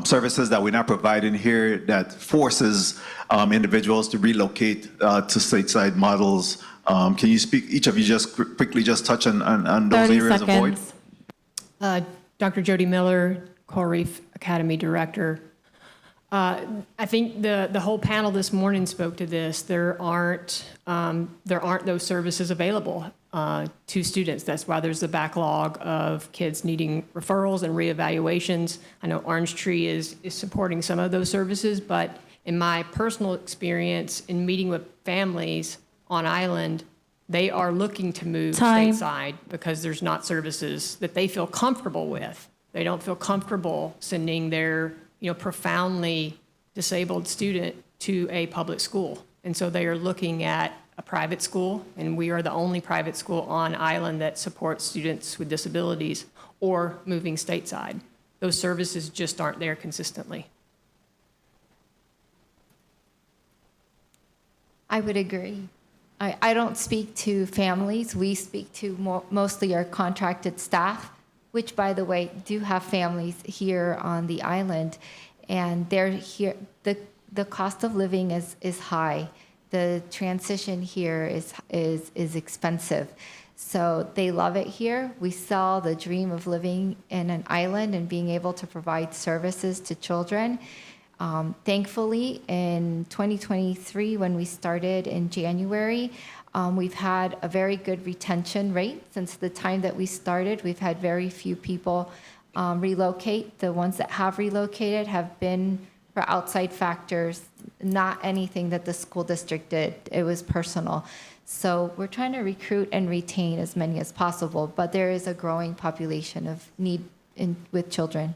services that we're not providing here that forces individuals to relocate to stateside models? Can you speak, each of you just quickly just touch on those areas of void? Dr. Jody Miller, Coral Reef Academy Director. I think the whole panel this morning spoke to this. There aren't those services available to students. That's why there's the backlog of kids needing referrals and reevaluations. I know Orange Tree is supporting some of those services, but in my personal experience in meeting with families on island, they are looking to move stateside because there's not services that they feel comfortable with. They don't feel comfortable sending their profoundly disabled student to a public school. And so they are looking at a private school, and we are the only private school on island that supports students with disabilities, or moving stateside. Those services just aren't there consistently. I would agree. I don't speak to families. We speak to mostly our contracted staff, which, by the way, do have families here on the island. And they're here. The cost of living is high. The transition here is expensive. So they love it here. We saw the dream of living in an island and being able to provide services to children. Thankfully, in 2023, when we started in January, we've had a very good retention rate. Since the time that we started, we've had very few people relocate. The ones that have relocated have been for outside factors, not anything that the school district did. It was personal. So we're trying to recruit and retain as many as possible, but there is a growing population of need with children.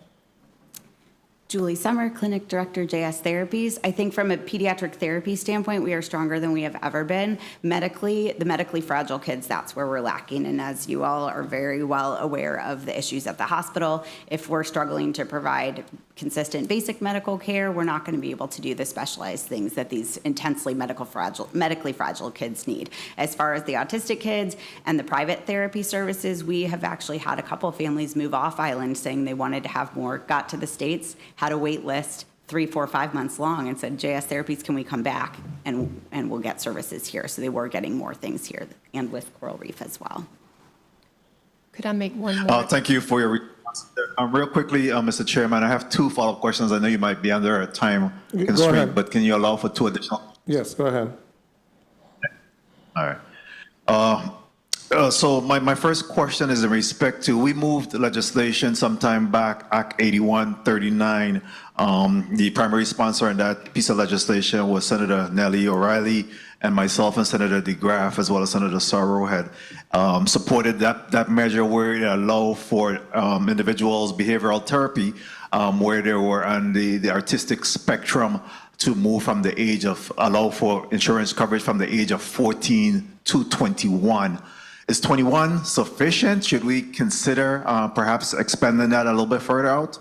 Julie Summer, Clinic Director, JS Therapies. I think from a pediatric therapy standpoint, we are stronger than we have ever been. Medically, the medically fragile kids, that's where we're lacking. And as you all are very well aware of the issues at the hospital, if we're struggling to provide consistent basic medical care, we're not going to be able to do the specialized things that these intensely medically fragile kids need. As far as the autistic kids and the private therapy services, we have actually had a couple of families move off island saying they wanted to have more, got to the States, had a wait list 3, 4, 5 months long and said, JS Therapies, can we come back and we'll get services here. So they were getting more things here, and with Coral Reef as well. Could I make one more? Thank you for your response. Real quickly, Mr. Chairman, I have 2 follow-up questions. I know you might be under a time constraint, but can you allow for 2 additional? Yes, go ahead. All right. So my first question is in respect to, we moved legislation sometime back, Act 8139. The primary sponsor in that piece of legislation was Senator Nellie O'Reilly, and myself and Senator DeGraff, as well as Senator Sorrow, had supported that measure where it allowed for individuals' behavioral therapy where they were on the artistic spectrum to move from the age of, allow for insurance coverage from the age of 14 to 21. Is 21 sufficient? Should we consider perhaps expanding that a little bit further out?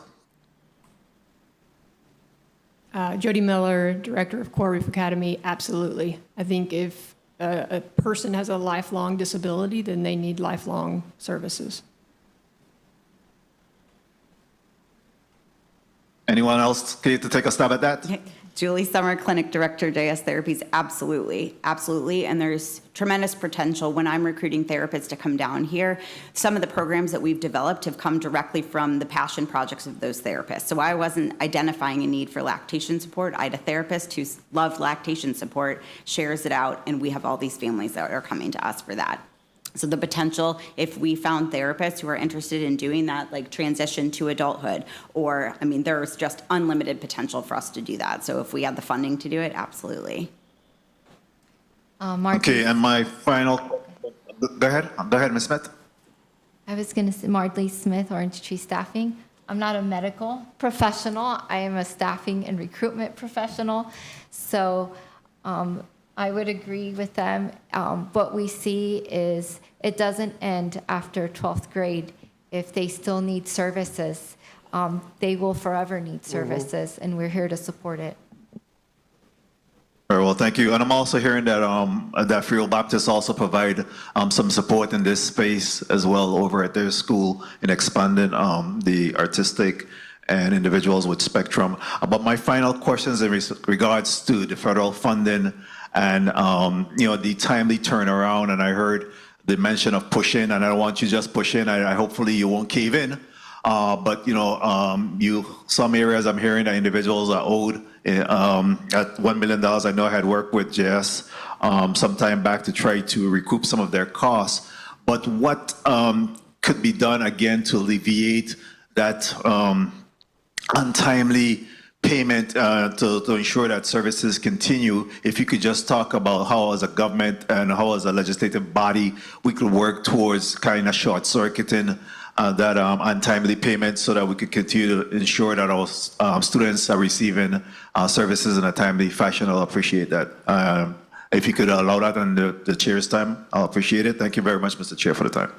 Jody Miller, Director of Coral Reef Academy, absolutely. I think if a person has a lifelong disability, then they need lifelong services. Anyone else care to take a stab at that? Julie Summer, Clinic Director, JS Therapies, absolutely, absolutely. And there's tremendous potential when I'm recruiting therapists to come down here. Some of the programs that we've developed have come directly from the passion projects of those therapists. So I wasn't identifying a need for lactation support. I had a therapist who loved lactation support, shares it out, and we have all these families that are coming to us for that. So the potential, if we found therapists who are interested in doing that, like transition to adulthood, or, I mean, there's just unlimited potential for us to do that. So if we had the funding to do it, absolutely. Okay, and my final, go ahead, Ms. Smith. I was going to say Marley Smith, Orange Tree Staffing. I'm not a medical professional. I am a staffing and recruitment professional. So I would agree with them. What we see is it doesn't end after 12th grade. If they still need services, they will forever need services, and we're here to support it. Very well, thank you. And I'm also hearing that Free Will Baptist also provide some support in this space as well over at their school in expanding the artistic and individuals with spectrum. But my final questions in regards to the federal funding and the timely turnaround. And I heard the mention of push in, and I don't want you to just push in. I hopefully you won't cave in. But some areas I'm hearing that individuals are owed at $1 million. I know I had worked with JS some time back to try to recoup some of their costs. But what could be done again to alleviate that untimely payment to ensure that services continue? If you could just talk about how as a government and how as a legislative body we could work towards kind of short-circuiting that untimely payment so that we could continue to ensure that our students are receiving services in a timely fashion. I'll appreciate that. If you could allow that in the chair's time, I'll appreciate it. Thank you very much, Mr. Chair, for the time.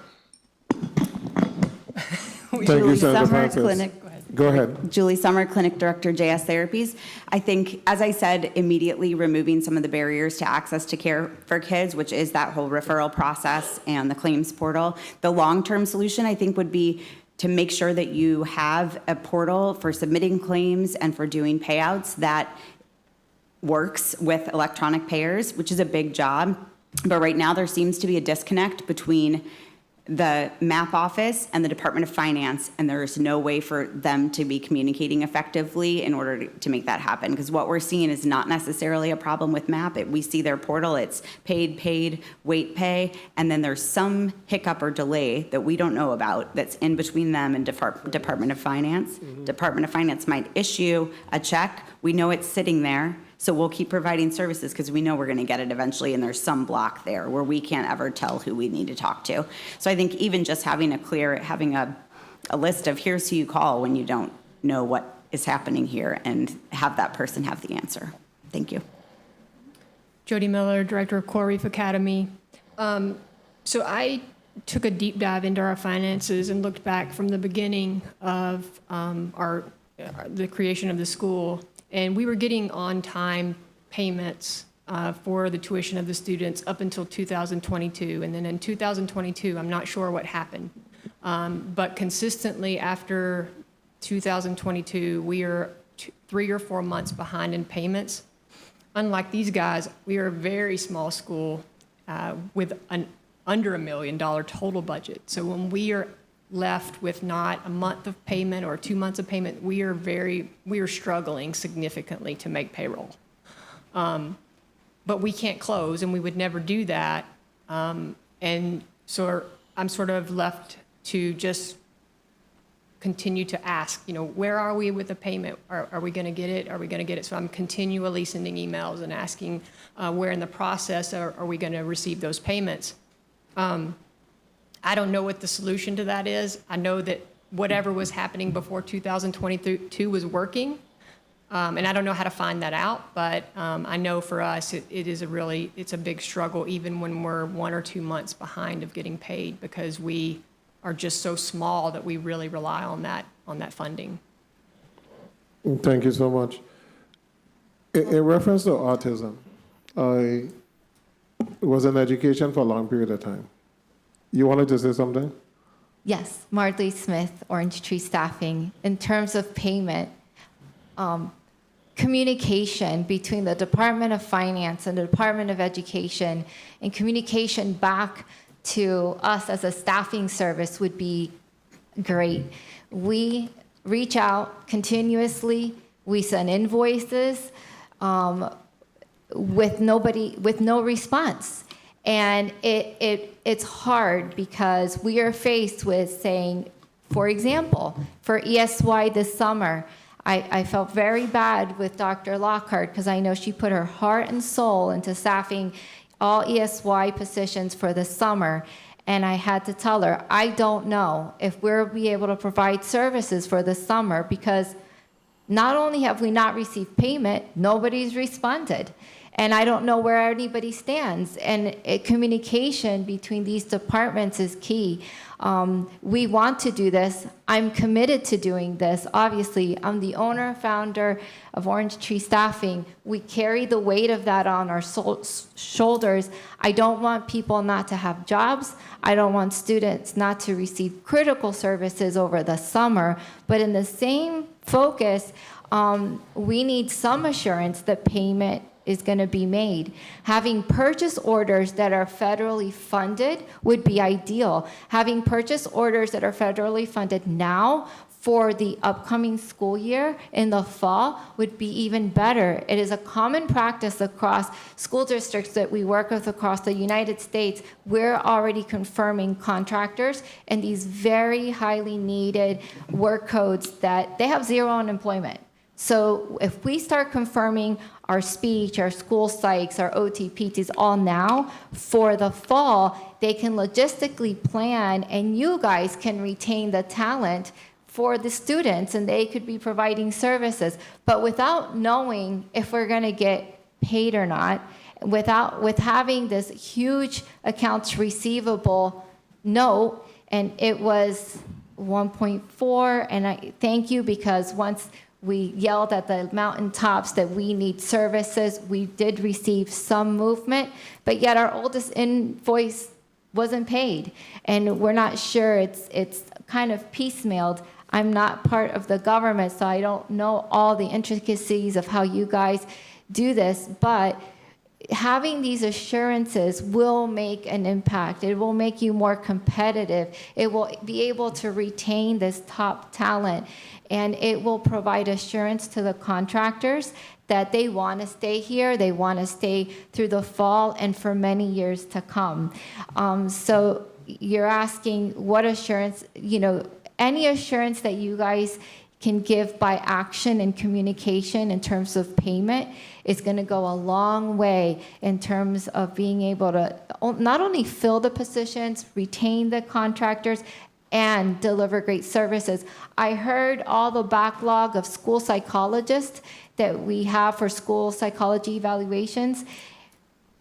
Thank you, Senator Francis. Clinic. Go ahead. Julie Summer, Clinic Director, JS Therapies. I think, as I said, immediately removing some of the barriers to access to care for kids, which is that whole referral process and the claims portal. The long-term solution, I think, would be to make sure that you have a portal for submitting claims and for doing payouts that works with electronic payers, which is a big job. But right now, there seems to be a disconnect between the MAP office and the Department of Finance, and there's no way for them to be communicating effectively in order to make that happen. Because what we're seeing is not necessarily a problem with MAP. We see their portal, it's paid, wait, pay, and then there's some hiccup or delay that we don't know about that's in between them and Department of Finance. Department of Finance might issue a check. We know it's sitting there. So we'll keep providing services because we know we're going to get it eventually, and there's some block there where we can't ever tell who we need to talk to. So I think even just having a list of here's who you call when you don't know what is happening here, and have that person have the answer. Thank you. Jody Miller, Director of Coral Reef Academy. So I took a deep dive into our finances and looked back from the beginning of the creation of the school. And we were getting on-time payments for the tuition of the students up until 2022. And then in 2022, I'm not sure what happened. But consistently after 2022, we are 3 or 4 months behind in payments. Unlike these guys, we are a very small school with an under $1 million total budget. So when we are left with not a month of payment or 2 months of payment, we are struggling significantly to make payroll. But we can't close, and we would never do that. And so I'm sort of left to just continue to ask, where are we with the payment? Are we going to get it? Are we going to get it? So I'm continually sending emails and asking where in the process are we going to receive those payments. I don't know what the solution to that is. I know that whatever was happening before 2022 was working, and I don't know how to find that out, but I know for us it's a big struggle even when we're 1 or 2 months behind of getting paid, because we are just so small that we really rely on that funding. Thank you so much. In reference to autism, I was in education for a long period of time. You wanted to say something? Yes, Marley Smith, Orange Tree Staffing. In terms of payment, communication between the Department of Finance and the Department of Education, and communication back to us as a staffing service would be great. We reach out continuously. We send invoices with no response. And it's hard because we are faced with saying, for example, for ESY this summer, I felt very bad with Dr. Lockhart because I know she put her heart and soul into staffing all ESY positions for the summer. And I had to tell her, I don't know if we'll be able to provide services for the summer because not only have we not received payment, nobody's responded. And I don't know where anybody stands. And communication between these departments is key. We want to do this. I'm committed to doing this. Obviously, I'm the owner, founder of Orange Tree Staffing. We carry the weight of that on our shoulders. I don't want people not to have jobs. I don't want students not to receive critical services over the summer. But in the same focus, we need some assurance that payment is going to be made. Having purchase orders that are federally funded would be ideal. Having purchase orders that are federally funded now for the upcoming school year in the fall would be even better. It is a common practice across school districts that we work with across the United States. We're already confirming contractors in these very highly needed work codes that they have zero unemployment. So if we start confirming our speech, our school psychs, our OT-PTs all now, for the fall, they can logistically plan and you guys can retain the talent for the students and they could be providing services. But without knowing if we're gonna get paid or not, with having this huge accounts receivable note, and it was 1.4, and I thank you because once we yelled at the mountaintops that we need services. We did receive some movement, but yet our oldest invoice wasn't paid. And we're not sure, it's kind of piecemealed. I'm not part of the government, so I don't know all the intricacies of how you guys do this, but having these assurances will make an impact. It will make you more competitive. It will be able to retain this top talent. And it will provide assurance to the contractors that they want to stay here, they want to stay through the fall and for many years to come. So you're asking what assurance, any assurance that you guys can give by action and communication in terms of payment is going to go a long way in terms of being able to not only fill the positions, retain the contractors, and deliver great services. I heard all the backlog of school psychologists that we have for school psychology evaluations.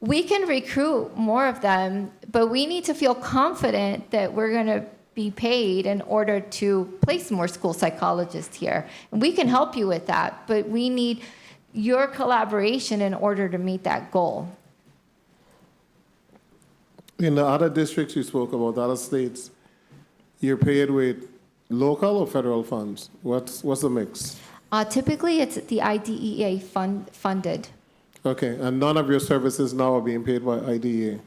We can recruit more of them, but we need to feel confident that we're going to be paid in order to place more school psychologists here. And we can help you with that, but we need your collaboration in order to meet that goal. In the other districts you spoke about, other states, you're paid with local or federal funds? What's the mix? Typically, it's the IDEA funded. Okay, and none of your services now are being paid by IDEA?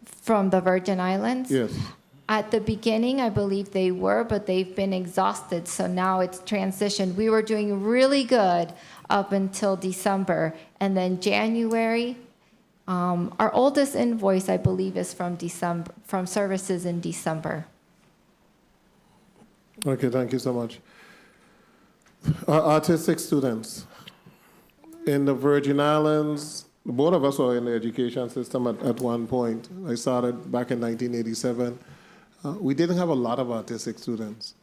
From the Virgin Islands? Yes. At the beginning, I believe they were, but they've been exhausted, so now it's transitioned. We were doing really good up until December, and then January, our oldest invoice, I believe, is from December, from services in December. Okay, thank you so much. Autistic students. In the Virgin Islands, both of us were in the education system at one point. I started back in 1987. We didn't have a lot of autistic students.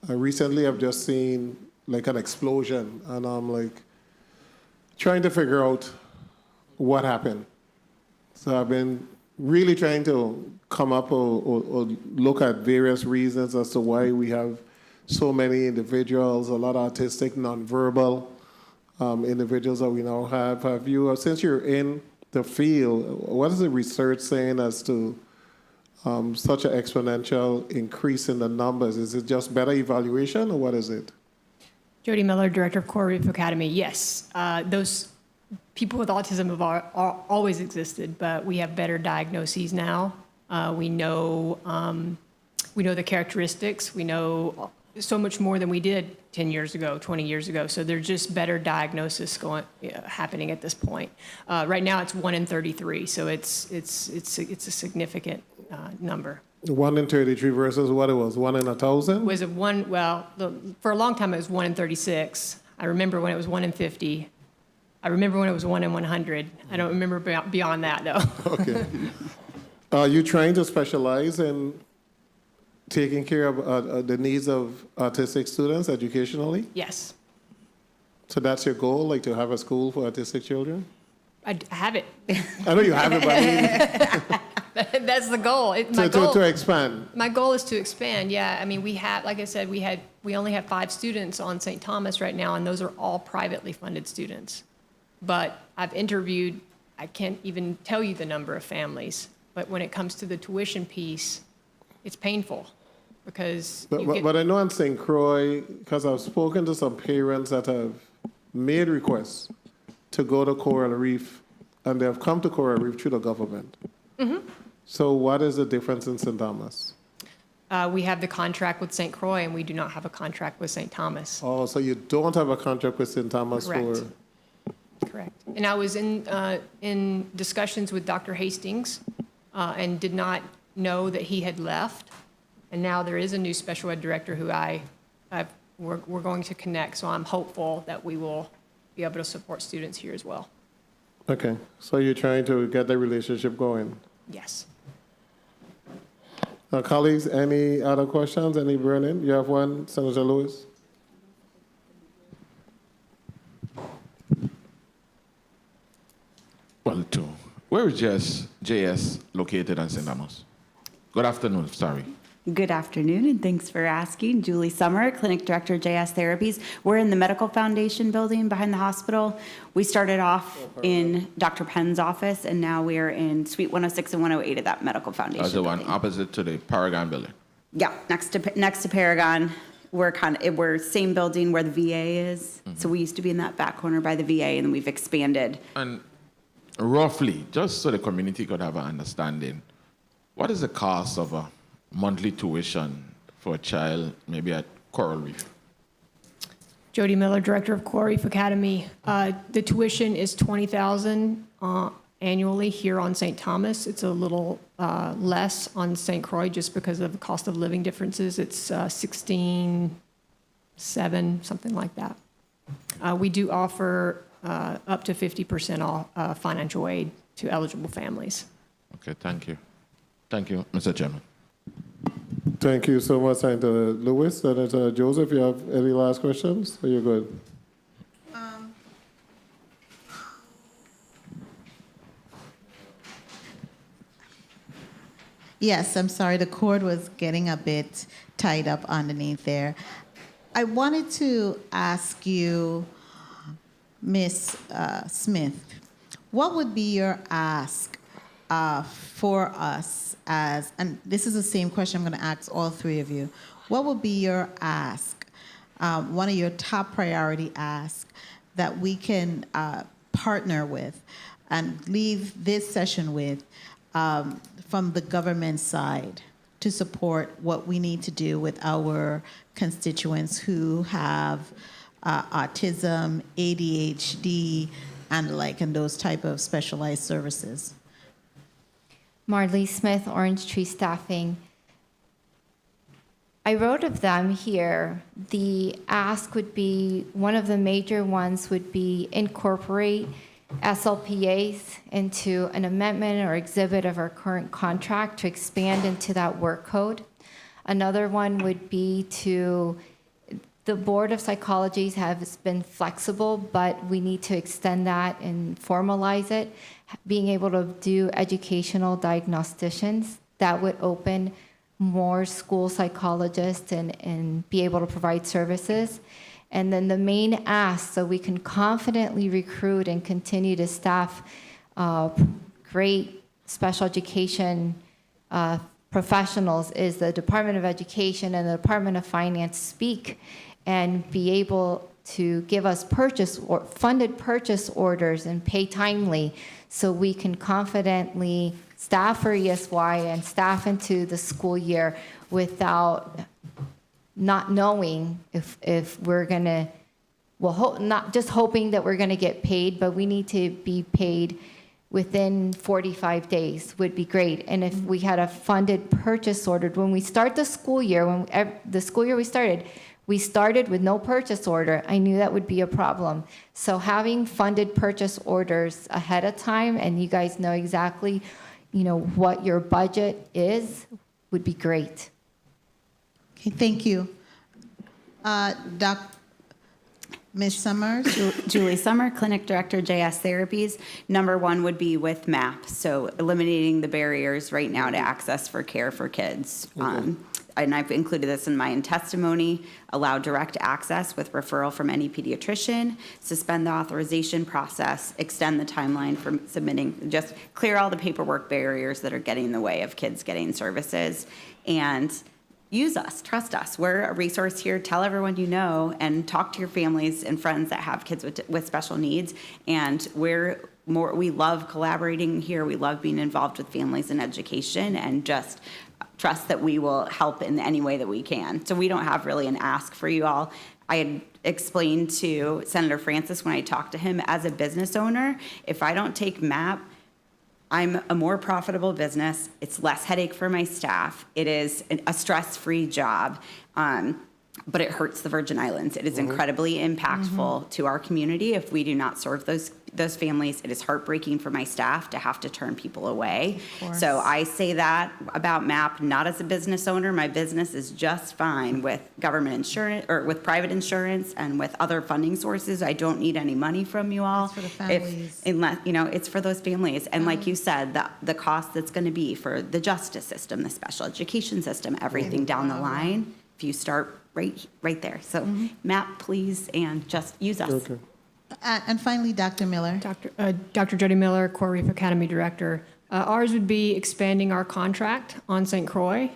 Recently, I've just seen like an explosion, and I'm like trying to figure out what happened. So I've been really trying to come up or look at various reasons as to why we have so many individuals, a lot of autistic, nonverbal individuals that we now have. Have you, since you're in the field, what is the research saying as to such an exponential increase in the numbers? Is it just better evaluation, or what is it? Jody Miller, Director of Core Relief Academy. Yes, those people with autism have always existed, but we have better diagnoses now. We know the characteristics. We know so much more than we did 10 years ago, 20 years ago. So there's just better diagnosis happening at this point. Right now, it's 1 in 33, so it's a significant number. 1 in 33 versus what it was, 1 in 1,000? Was it one? Well, for a long time it was 1 in 36. I remember when it was 1 in 50. I remember when it was 1 in 100. I don't remember beyond that though. Okay. Are you trying to specialize in taking care of the needs of autistic students educationally? Yes. So that's your goal, like to have a school for autistic children? I have it. I know you have it, but I mean, That's the goal. to expand. My goal is to expand. Yeah, I mean, we have, like I said, we only have 5 students on St. Thomas right now, and those are all privately funded students. But I've interviewed, I can't even tell you the number of families. But when it comes to the tuition piece, it's painful because. But I know in St. Croix, because I've spoken to some parents that have made requests to go to Coral Reef, and they have come to Coral Reef through the government. Mm-hmm. So what is the difference in St. Thomas? We have the contract with St. Croix, and we do not have a contract with St. Thomas. Oh, so you don't have a contract with St. Thomas Correct. Correct. And I was in discussions with Dr. Hastings and did not know that he had left. And now there is a new special ed director who we're going to connect. So I'm hopeful that we will be able to support students here as well. Okay, so you're trying to get the relationship going? Yes. Colleagues, any other questions? Any burning? You have one, Senator Lewis? Well, two. Where is JS located in St. Thomas? Good afternoon, sorry. Good afternoon, and thanks for asking. Julie Summer, Clinic Director, JS Therapies. We're in the Medical Foundation building behind the hospital. We started off in Dr. Penn's office, and now we are in Suite 106 and 108 of that Medical Foundation That's the one building. opposite to the Paragon building. Yeah, next to Paragon. We're same building where the VA is. So we used to be in that back corner by the VA, and then we've expanded. And roughly, just so the community could have an understanding, what is the cost of a monthly tuition for a child, maybe at Coral Reef? Jody Miller, Director of Coral Reef Academy. The tuition is $20,000 annually here on St. Thomas. It's a little less on St. Croix just because of the cost of living differences. It's $16,700, something like that. We do offer up to 50% off financial aid to eligible families. Okay, thank you. Thank you, Mr. Chairman. Thank you so much, Senator Lewis. Senator Joseph, you have any last questions? Are you good? Yes, I'm sorry, the cord was getting a bit tied up underneath there. I wanted to ask you, Ms. Smith, what would be your ask for us as, and this is the same question I'm going to ask all three of you, what would be your ask, one of your top priority asks that we can partner with and leave this session with from the government side to support what we need to do with our constituents who have autism, ADHD, and those type of specialized services? Marley Smith, Orange Tree Staffing. I wrote of them here. The ask would be, one of the major ones would be incorporate SLPAs into an amendment or exhibit of our current contract to expand into that work code. Another one would be to, the Board of Psychology has been flexible, but we need to extend that and formalize it. Being able to do educational diagnosticians, that would open more school psychologists and be able to provide services. And then the main ask, so we can confidently recruit and continue to staff great special education professionals, is the Department of Education and the Department of Finance speak and be able to give us funded purchase orders and pay timely so we can confidently staff for ESY and staff into the school year without not knowing if we're going to, well, not just hoping that we're going to get paid, but we need to be paid within 45 days would be great. And if we had a funded purchase order, when we start the school year, the school year we started with no purchase order, I knew that would be a problem. So having funded purchase orders ahead of time, and you guys know exactly, what your budget is, would be great. Okay, thank you. Ms. Summers? Julie Summer, Clinic Director, JS Therapies. Number one would be with MAP, so eliminating the barriers right now to access for care for kids. And I've included this in my testimony, allow direct access with referral from any pediatrician, suspend the authorization process, extend the timeline for submitting, just clear all the paperwork barriers that are getting in the way of kids getting services, and use us, trust us. We're a resource here. Tell everyone you know, and talk to your families and friends that have kids with special needs. And we love collaborating here. We love being involved with families in education, and just trust that we will help in any way that we can. So we don't have really an ask for you all. I had explained to Senator Francis when I talked to him, as a business owner, if I don't take MAP, I'm a more profitable business. It's less headache for my staff. It is a stress-free job, but it hurts the Virgin Islands. It is incredibly impactful to our community if we do not serve those families. It is heartbreaking for my staff to have to turn people away. So I say that about MAP, not as a business owner. My business is just fine with government insurance, or with private insurance, and with other funding sources. I don't need any money from you all. It's for the families. Unless, it's for those families. And like you said, the cost that's going to be for the justice system, the special education system, everything down the line, if you start right there. So MAP, please, and just use us. Okay. And finally, Dr. Miller. Dr. Jody Miller, Core Reef Academy Director. Ours would be expanding our contract on St. Croix.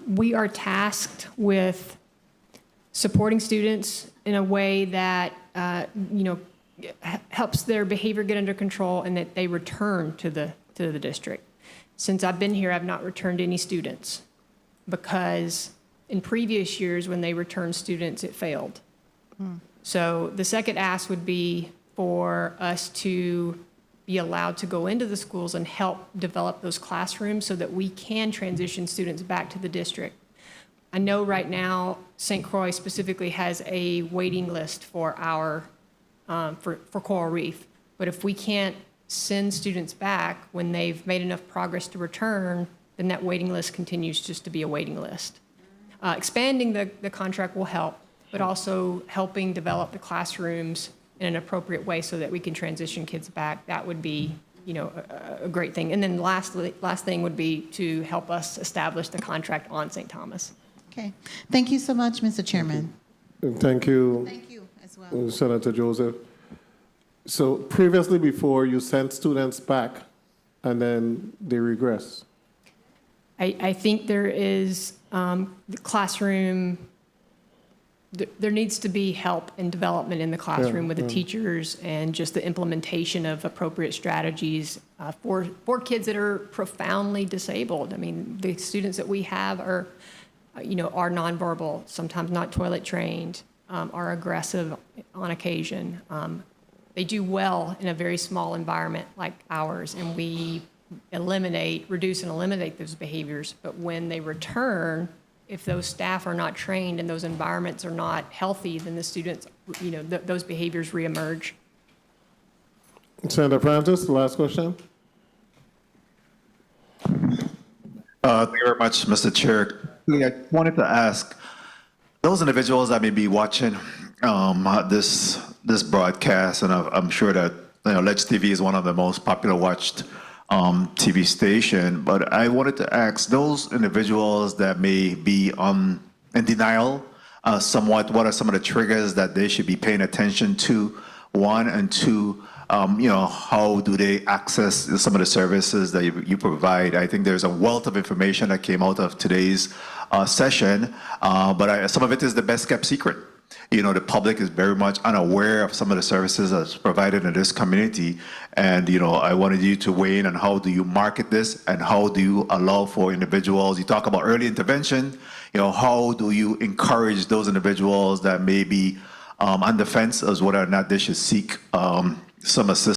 We are tasked with supporting students in a way that helps their behavior get under control, and that they return to the district. Since I've been here, I've not returned any students, because in previous years when they returned students, it failed. So the second ask would be for us to be allowed to go into the schools and help develop those classrooms so that we can transition students back to the district. I know right now St. Croix specifically has a waiting list for for Coral Reef, but if we can't send students back when they've made enough progress to return, then that waiting list continues just to be a waiting list. Expanding the contract will help, but also helping develop the classrooms in an appropriate way so that we can transition kids back. That would be, a great thing. And then last thing would be to help us establish the contract on St. Thomas. Okay. Thank you so much, Mr. Chairman. Thank you. Thank you as well. Senator Joseph. So previously, before, you sent students back and then they regress. I think there is the classroom. There needs to be help and development in the classroom with the teachers, and just the implementation of appropriate strategies for kids that are profoundly disabled. I mean, the students that we have are nonverbal, sometimes not toilet trained, are aggressive on occasion. They do well in a very small environment like ours, and we reduce and eliminate those behaviors. But when they return, if those staff are not trained and those environments are not healthy, then the students, those behaviors reemerge. Senator Francis, last question. Thank you very much, Mr. Chair. I wanted to ask those individuals that may be watching this broadcast, and I'm sure that Ledge TV is one of the most popular watched TV station, but I wanted to ask those individuals that may be in denial somewhat, what are some of the triggers that they should be paying attention to, one, and two, how do they access some of the services that you provide? I think there's a wealth of information that came out of today's session, but some of it is the best kept secret. the public is very much unaware of some of the services that's provided in this community. And, I wanted you to weigh in on how do you market this and how do you allow for individuals, you talk about early intervention, how do you encourage those individuals that may be on the fence as whether or not they should seek some assistance